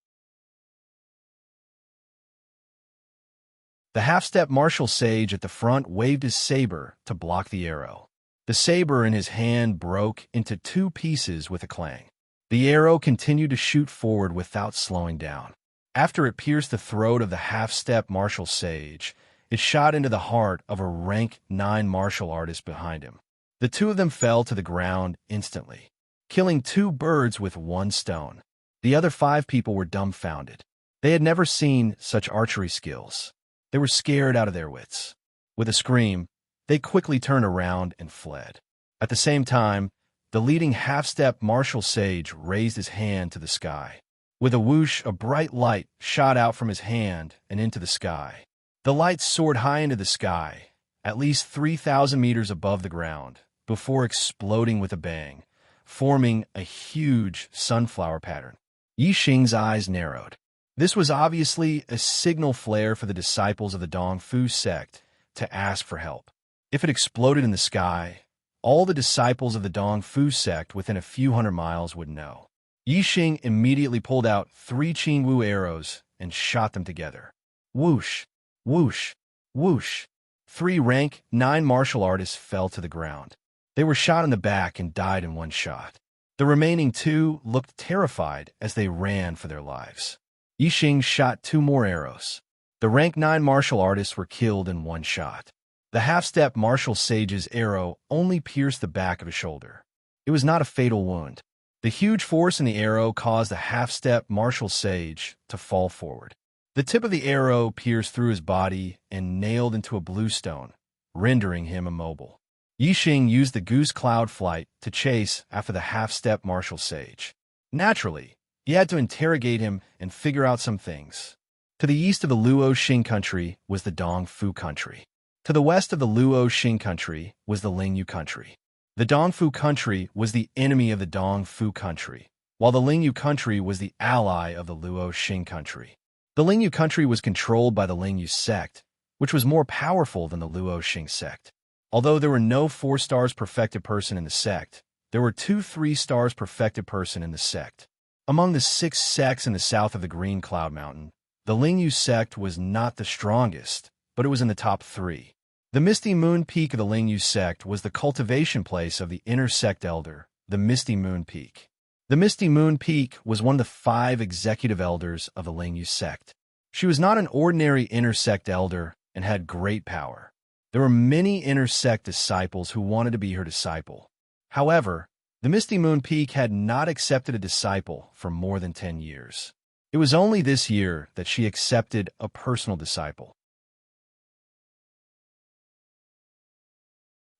The half-step martial sage at the front waved his saber to block the arrow. The saber in his hand broke into 2 pieces with a clang. The arrow continued to shoot forward without slowing down. After it pierced the throat of the half-step martial sage, it shot into the heart of a rank 9 martial artist behind him. The 2 of them fell to the ground instantly, killing 2 birds with 1 stone. The other 5 people were dumbfounded. They had never seen such archery skills. They were scared out of their wits. With a scream, they quickly turned around and fled. At the same time, the leading half-step martial sage raised his hand to the sky. With a whoosh, a bright light shot out from his hand and into the sky. The light soared high into the sky, at least 3,000 meters above the ground, before exploding with a bang, forming a huge sunflower pattern. Yixing's eyes narrowed. This was obviously a signal flare for the disciples of the Dongfu sect to ask for help. If it exploded in the sky, all the disciples of the Dongfu sect within a few hundred miles would know. Yixing immediately pulled out 3 Qingwu arrows and shot them together. Whoosh, whoosh, whoosh. 3 rank 9 martial artists fell to the ground. They were shot in the back and died in one shot. The remaining 2 looked terrified as they ran for their lives. Yixing shot 2 more arrows. The rank 9 martial artists were killed in one shot. The half-step martial sage's arrow only pierced the back of his shoulder. It was not a fatal wound. The huge force in the arrow caused the half-step martial sage to fall forward. The tip of the arrow pierced through his body and nailed into a blue stone, rendering him immobile. Yixing used the goose cloud flight to chase after the half-step martial sage. Naturally, he had to interrogate him and figure out some things. To the east of the Luo Xing country was the Dongfu country. To the west of the Luo Xing country was the Lingyu country. The Dongfu country was the enemy of the Dongfu country, while the Lingyu country was the ally of the Luo Xing country. The Lingyu country was controlled by the Lingyu sect, which was more powerful than the Luo Xing sect. Although there were no 4 stars perfected person in the sect, there were 2 3 stars perfected person in the sect. Among the 6 sects in the south of the Green Cloud Mountain, the Lingyu sect was not the strongest, but it was in the top 3. The Misty Moon Peak of the Lingyu sect was the cultivation place of the inner sect elder, the Misty Moon Peak. The Misty Moon Peak was one of the 5 executive elders of the Lingyu sect. She was not an ordinary inner sect elder and had great power. There were many inner sect disciples who wanted to be her disciple. However, the Misty Moon Peak had not accepted a disciple for more than 10 years. It was only this year that she accepted a personal disciple.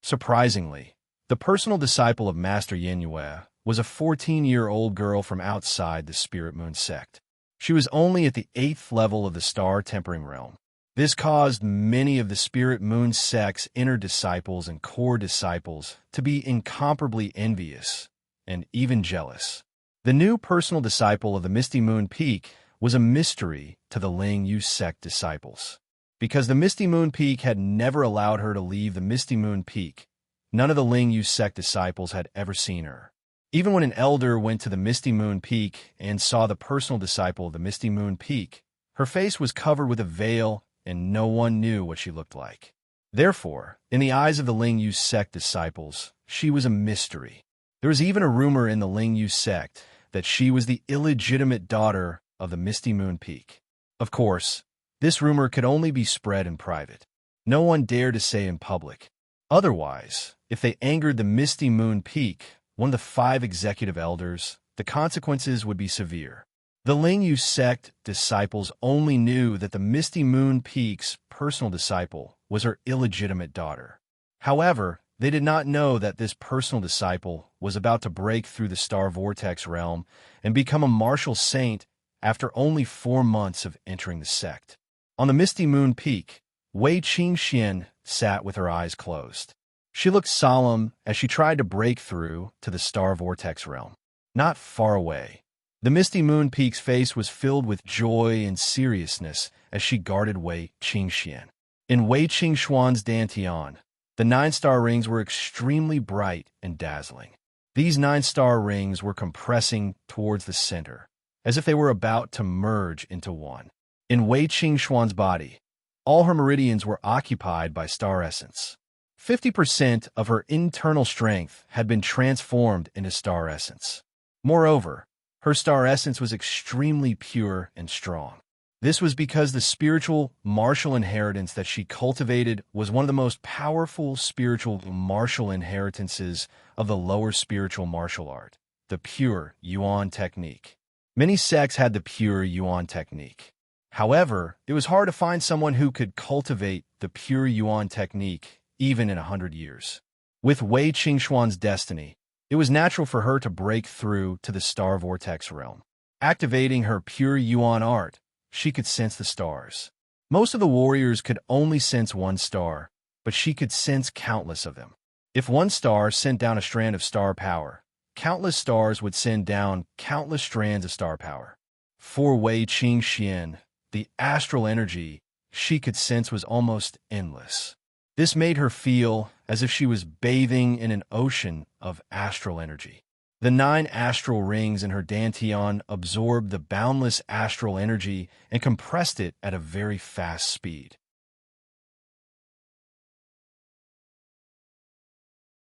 Surprisingly, the personal disciple of Master Yin Yue was a 14-year-old girl from outside the Spirit Moon sect. She was only at the 8th level of the Star Tempering Realm. This caused many of the Spirit Moon sect's inner disciples and core disciples to be incomparably envious and even jealous. The new personal disciple of the Misty Moon Peak was a mystery to the Lingyu sect disciples. Because the Misty Moon Peak had never allowed her to leave the Misty Moon Peak, none of the Lingyu sect disciples had ever seen her. Even when an elder went to the Misty Moon Peak and saw the personal disciple of the Misty Moon Peak, her face was covered with a veil and no one knew what she looked like. Therefore, in the eyes of the Lingyu sect disciples, she was a mystery. There was even a rumor in the Lingyu sect that she was the illegitimate daughter of the Misty Moon Peak. Of course, this rumor could only be spread in private. No one dared to say in public. Otherwise, if they angered the Misty Moon Peak, one of the 5 executive elders, the consequences would be severe. The Lingyu sect disciples only knew that the Misty Moon Peak's personal disciple was her illegitimate daughter. However, they did not know that this personal disciple was about to break through the Star Vortex realm and become a martial saint after only 4 months of entering the sect. On the misty moon peak, Wei Qingxian sat with her eyes closed. She looked solemn as she tried to break through to the star vortex realm. Not far away, the misty moon peak's face was filled with joy and seriousness as she guarded Wei Qingxian. In Wei Qingxuan's dantian, the 9-star rings were extremely bright and dazzling. These 9-star rings were compressing towards the center, as if they were about to merge into one. In Wei Qingxuan's body, all her meridians were occupied by star essence. 50% of her internal strength had been transformed into star essence. Moreover, her star essence was extremely pure and strong. This was because the spiritual martial inheritance that she cultivated was one of the most powerful spiritual martial inheritances of the lower spiritual martial art, the pure Yuan technique. Many sects had the pure Yuan technique. However, it was hard to find someone who could cultivate the pure Yuan technique even in 100 years. With Wei Qingxuan's destiny, it was natural for her to break through to the star vortex realm. Activating her pure Yuan art, she could sense the stars. Most of the warriors could only sense one star, but she could sense countless of them. If one star sent down a strand of star power, countless stars would send down countless strands of star power. For Wei Qingxian, the astral energy she could sense was almost endless. This made her feel as if she was bathing in an ocean of astral energy. The 9 astral rings in her dantian absorbed the boundless astral energy and compressed it at a very fast speed.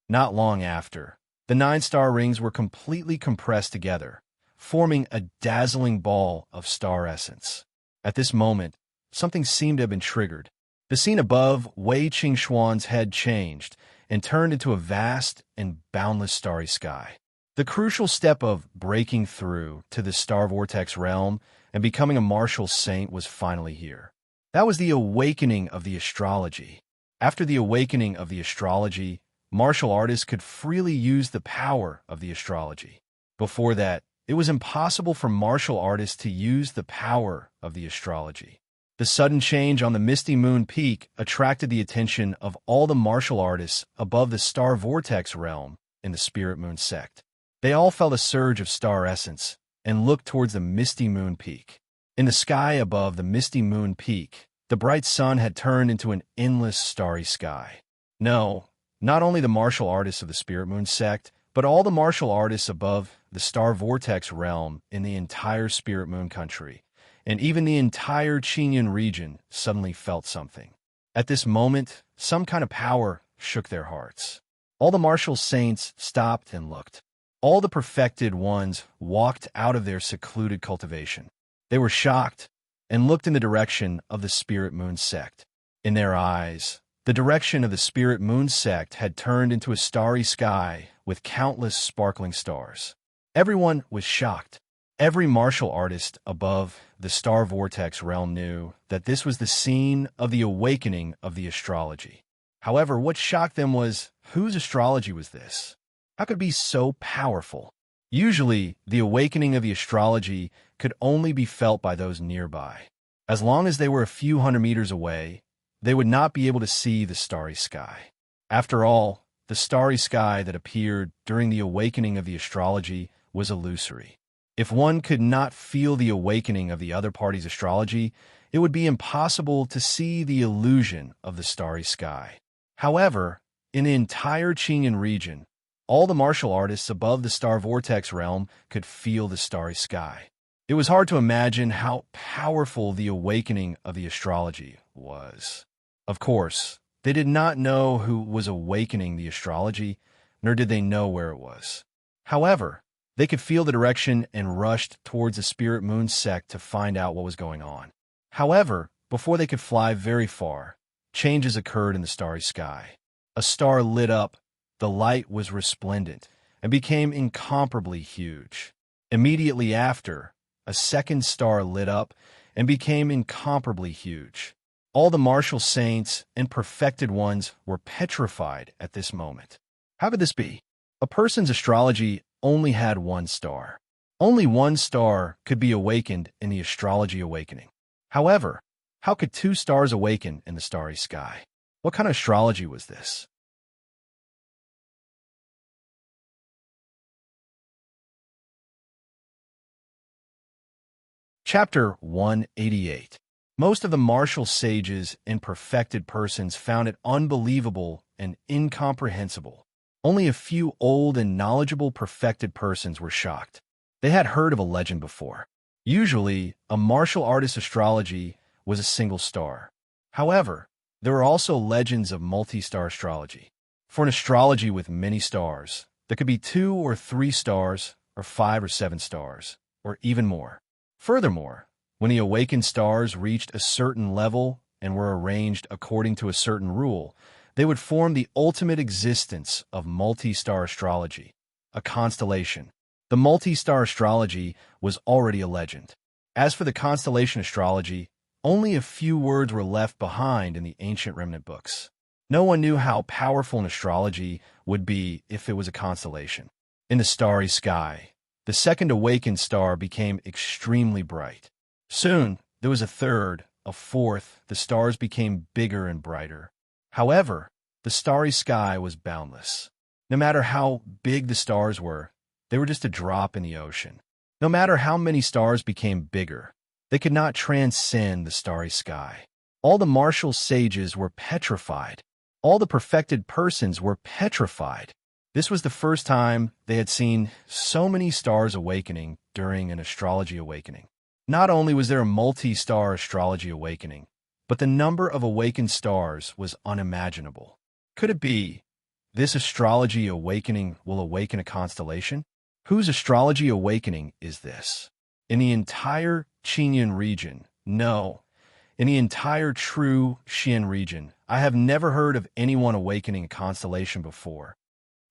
Not long after, the 9-star rings were completely compressed together, forming a dazzling ball of star essence. At this moment, something seemed to have been triggered. The scene above Wei Qingxuan's head changed and turned into a vast and boundless starry sky. The crucial step of breaking through to the star vortex realm and becoming a martial saint was finally here. That was the awakening of the astrology. After the awakening of the astrology, martial artists could freely use the power of the astrology. Before that, it was impossible for martial artists to use the power of the astrology. The sudden change on the misty moon peak attracted the attention of all the martial artists above the star vortex realm in the spirit moon sect. They all felt a surge of star essence and looked towards the misty moon peak. In the sky above the misty moon peak, the bright sun had turned into an endless starry sky. No, not only the martial artists of the spirit moon sect, but all the martial artists above the star vortex realm in the entire spirit moon country, and even the entire Qingyun region suddenly felt something. At this moment, some kind of power shook their hearts. All the martial saints stopped and looked. All the perfected ones walked out of their secluded cultivation. They were shocked and looked in the direction of the Spirit Moon sect. In their eyes, the direction of the Spirit Moon sect had turned into a starry sky with countless sparkling stars. Everyone was shocked. Every martial artist above the star vortex realm knew that this was the scene of the awakening of the astrology. However, what shocked them was, whose astrology was this? How could it be so powerful? Usually, the awakening of the astrology could only be felt by those nearby. As long as they were a few hundred meters away, they would not be able to see the starry sky. After all, the starry sky that appeared during the awakening of the astrology was illusory. If one could not feel the awakening of the other party's astrology, it would be impossible to see the illusion of the starry sky. However, in the entire Qingyun region, all the martial artists above the star vortex realm could feel the starry sky. It was hard to imagine how powerful the awakening of the astrology was. Of course, they did not know who was awakening the astrology, nor did they know where it was. However, they could feel the direction and rushed towards the Spirit Moon sect to find out what was going on. However, before they could fly very far, changes occurred in the starry sky. A star lit up, the light was resplendent, and became incomparably huge. Immediately after, a second star lit up and became incomparably huge. All the martial saints and perfected ones were petrified at this moment. How could this be? A person's astrology only had one star. Only one star could be awakened in the astrology awakening. However, how could two stars awaken in the starry sky? What kind of astrology was this? Chapter 188. Most of the martial sages and perfected persons found it unbelievable and incomprehensible. Only a few old and knowledgeable perfected persons were shocked. They had heard of a legend before. Usually, a martial artist's astrology was a single star. However, there were also legends of multi-star astrology. For an astrology with many stars, there could be 2 or 3 stars, or 5 or 7 stars, or even more. Furthermore, when the awakened stars reached a certain level and were arranged according to a certain rule, they would form the ultimate existence of multi-star astrology, a constellation. The multi-star astrology was already a legend. As for the constellation astrology, only a few words were left behind in the ancient remnant books. No one knew how powerful an astrology would be if it was a constellation. In the starry sky, the second awakened star became extremely bright. Soon, there was a third, a fourth. The stars became bigger and brighter. However, the starry sky was boundless. No matter how big the stars were, they were just a drop in the ocean. No matter how many stars became bigger, they could not transcend the starry sky. All the martial sages were petrified. All the perfected persons were petrified. This was the first time they had seen so many stars awakening during an astrology awakening. Not only was there a multi-star astrology awakening, but the number of awakened stars was unimaginable. Could it be this astrology awakening will awaken a constellation? Whose astrology awakening is this? In the entire Qinyan region, no. In the entire true Xian region, I have never heard of anyone awakening a constellation before.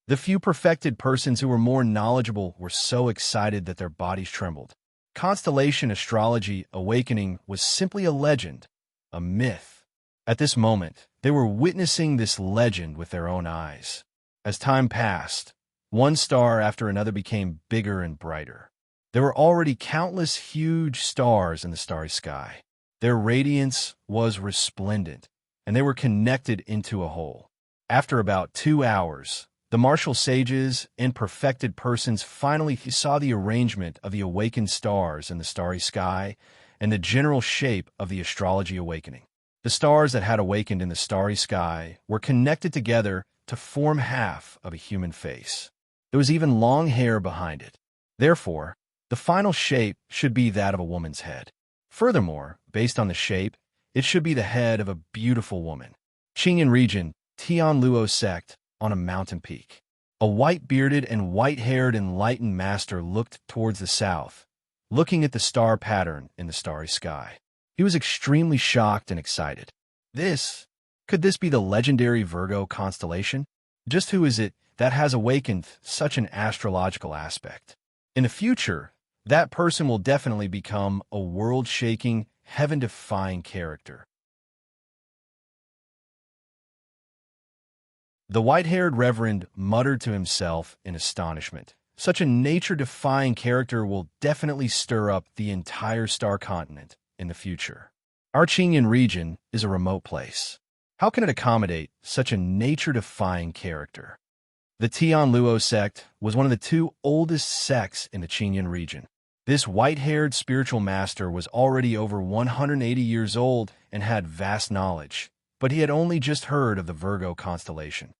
The few perfected persons who were more knowledgeable were so excited that their bodies trembled. Constellation astrology awakening was simply a legend, a myth. At this moment, they were witnessing this legend with their own eyes. As time passed, one star after another became bigger and brighter. There were already countless huge stars in the starry sky. Their radiance was resplendent, and they were connected into a whole. After about 2 hours, the martial sages and perfected persons finally saw the arrangement of the awakened stars in the starry sky and the general shape of the astrology awakening. The stars that had awakened in the starry sky were connected together to form half of a human face. There was even long hair behind it. Therefore, the final shape should be that of a woman's head. Furthermore, based on the shape, it should be the head of a beautiful woman. Qinyan region, Tianluo sect, on a mountain peak. A white-bearded and white-haired enlightened master looked towards the south, looking at the star pattern in the starry sky. He was extremely shocked and excited. Could this be the legendary Virgo constellation? Just who is it that has awakened such an astrological aspect? In the future, that person will definitely become a world-shaking, heaven-defying character. The white-haired reverend muttered to himself in astonishment. Such a nature-defying character will definitely stir up the entire star continent in the future. Our Qinyan region is a remote place. How can it accommodate such a nature-defying character? The Tianluo sect was one of the 2 oldest sects in the Qinyan region. This white-haired spiritual master was already over 180 years old and had vast knowledge, but he had only just heard of the Virgo constellation.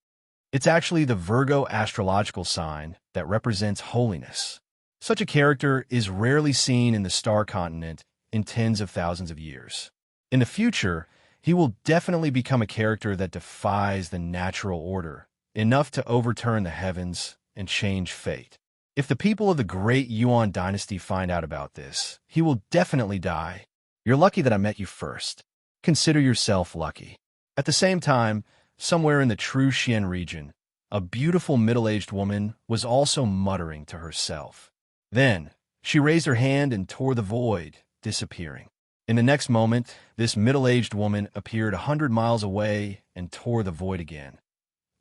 It's actually the Virgo astrological sign that represents holiness. Such a character is rarely seen in the star continent in tens of thousands of years. In the future, he will definitely become a character that defies the natural order, enough to overturn the heavens and change fate. If the people of the great Yuan dynasty find out about this, he will definitely die. You're lucky that I met you first. Consider yourself lucky. At the same time, somewhere in the true Xian region, a beautiful middle-aged woman was also muttering to herself. Then, she raised her hand and tore the void, disappearing. In the next moment, this middle-aged woman appeared 100 miles away and tore the void again.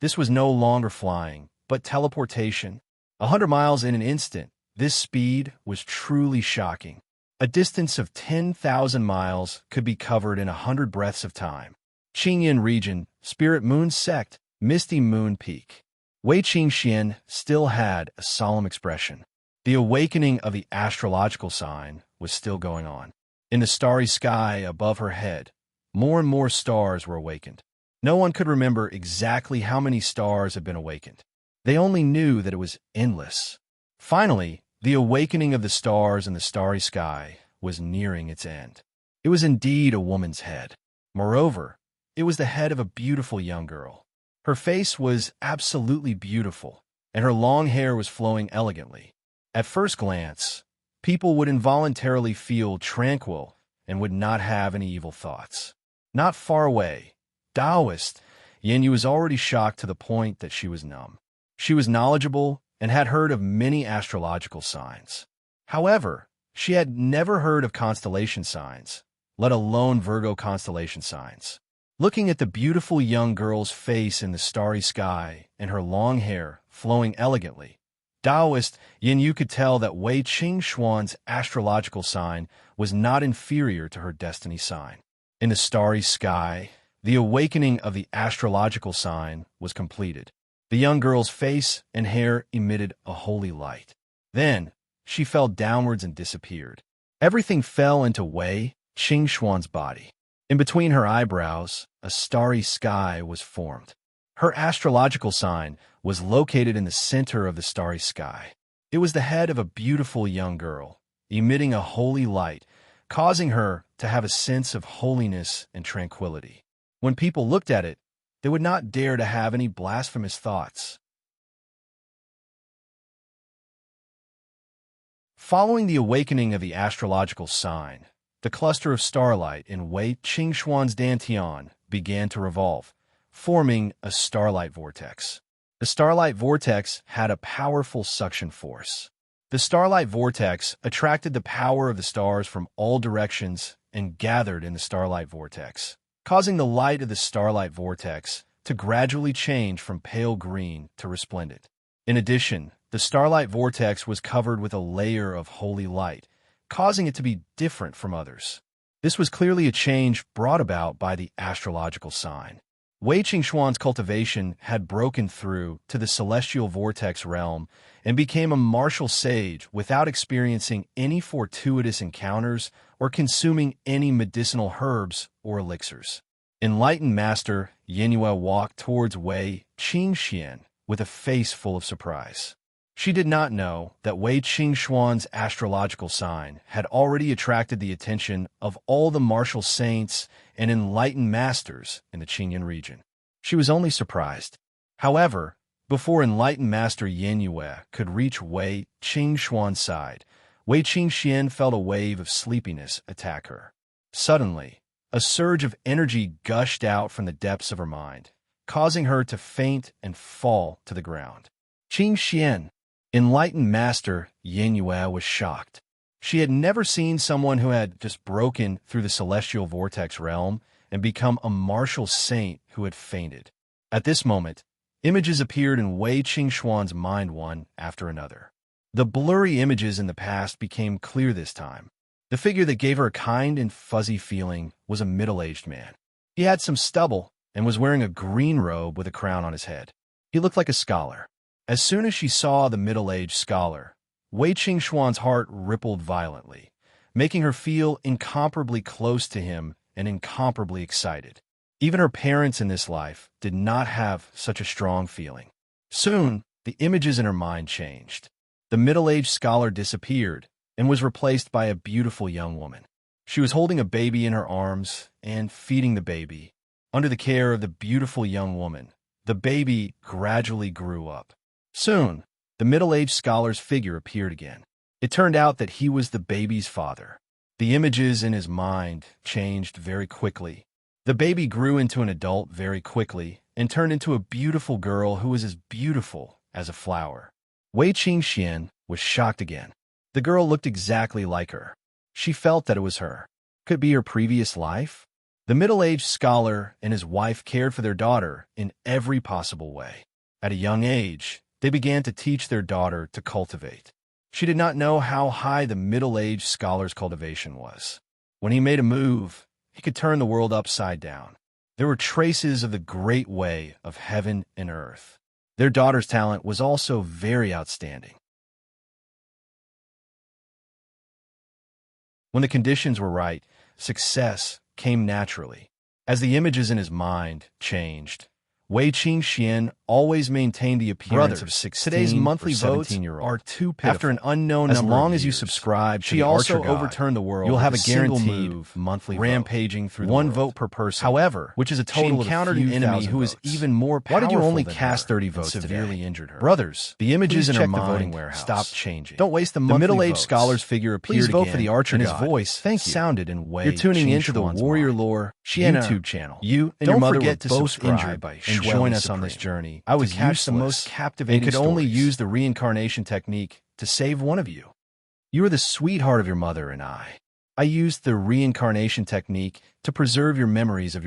This was no longer flying, but teleportation. 100 miles in an instant, This speed was truly shocking. A distance of 10,000 miles could be covered in 100 breaths of time. Qingyan region, Spirit Moon sect, Misty Moon Peak. Wei Qingxian still had a solemn expression. The awakening of the astrological sign was still going on. In the starry sky above her head, more and more stars were awakened. No one could remember exactly how many stars had been awakened. They only knew that it was endless. Finally, the awakening of the stars in the starry sky was nearing its end. It was indeed a woman's head. Moreover, it was the head of a beautiful young girl. Her face was absolutely beautiful, and her long hair was flowing elegantly. At first glance, people would involuntarily feel tranquil and would not have any evil thoughts. Not far away, Taoist Yanyu was already shocked to the point that she was numb. She was knowledgeable and had heard of many astrological signs. However, she had never heard of constellation signs, let alone Virgo constellation signs. Looking at the beautiful young girl's face in the starry sky and her long hair flowing elegantly, Taoist Yanyu could tell that Wei Qingxuan's astrological sign was not inferior to her destiny sign. In the starry sky, the awakening of the astrological sign was completed. The young girl's face and hair emitted a holy light. Then, she fell downwards and disappeared. Everything fell into Wei Qingxuan's body. In between her eyebrows, a starry sky was formed. Her astrological sign was located in the center of the starry sky. It was the head of a beautiful young girl, emitting a holy light, causing her to have a sense of holiness and tranquility. When people looked at it, they would not dare to have any blasphemous thoughts. Following the awakening of the astrological sign, the cluster of starlight in Wei Qingxuan's dantian began to revolve, forming a starlight vortex. The starlight vortex had a powerful suction force. The starlight vortex attracted the power of the stars from all directions and gathered in the starlight vortex, causing the light of the starlight vortex to gradually change from pale green to resplendent. In addition, the starlight vortex was covered with a layer of holy light, causing it to be different from others. This was clearly a change brought about by the astrological sign. Wei Qingxuan's cultivation had broken through to the celestial vortex realm and became a martial sage without experiencing any fortuitous encounters or consuming any medicinal herbs or elixirs. Enlightened Master Yinhua walked towards Wei Qingxian with a face full of surprise. She did not know that Wei Qingxuan's astrological sign had already attracted the attention of all the martial saints and enlightened masters in the Qingyan region. She was only surprised. However, before enlightened Master Yinhua could reach Wei Qingxuan's side, Wei Qingxian felt a wave of sleepiness attack her. Suddenly, a surge of energy gushed out from the depths of her mind, causing her to faint and fall to the ground. Qingxian, enlightened Master Yinhua was shocked. She had never seen someone who had just broken through the celestial vortex realm and become a martial saint who had fainted. At this moment, images appeared in Wei Qingxuan's mind one after another. The blurry images in the past became clear this time. The figure that gave her a kind and fuzzy feeling was a middle-aged man. He had some stubble and was wearing a green robe with a crown on his head. He looked like a scholar. As soon as she saw the middle-aged scholar, Wei Qingxuan's heart rippled violently, making her feel incomparably close to him and incomparably excited. Even her parents in this life did not have such a strong feeling. Soon, the images in her mind changed. The middle-aged scholar disappeared and was replaced by a beautiful young woman. She was holding a baby in her arms and feeding the baby. Under the care of the beautiful young woman, the baby gradually grew up. Soon, the middle-aged scholar's figure appeared again. It turned out that he was the baby's father. The images in his mind changed very quickly. The baby grew into an adult very quickly and turned into a beautiful girl who was as beautiful as a flower. Wei Qingxian was shocked again. The girl looked exactly like her. She felt that it was her. Could it be her previous life? The middle-aged scholar and his wife cared for their daughter in every possible way. At a young age, they began to teach their daughter to cultivate. She did not know how high the middle-aged scholar's cultivation was. When he made a move, he could turn the world upside down. There were traces of the great way of heaven and earth. Their daughter's talent was also very outstanding. When the conditions were right, success came naturally. As the images in his mind changed, Wei Qingxian always maintained the appearance of 16 today's monthly or votes 17-year-old. are too pitiful. After an unknown As number long of as you years, subscribe to she the also Archer Guide, overturned the world. You'll have a with single guaranteed move monthly rampaging vote. through One the world. vote per person. However, which is a she total encountered of a an few enemy thousand who is votes. even more Why powerful did you only than cast her 30 and votes severely today? injured her? Brothers, The images please in her check the mind voting warehouse. stopped changing. Don't waste the The monthly middle-aged votes. scholar's figure appeared Please vote again, for the Archer and his God. voice Thank you. sounded in Wei You're tuning into the Qingxuan's Warrior mind. Lore Shiana, YouTube channel. You and Don't your mother forget were to both subscribe injured by and Shueli join us on Supreme. this journey. I was to catch useless the most captivating and could only stories. use the reincarnation technique to save one of you. You are the sweetheart of your mother and I. I used the reincarnation technique to preserve your memories of your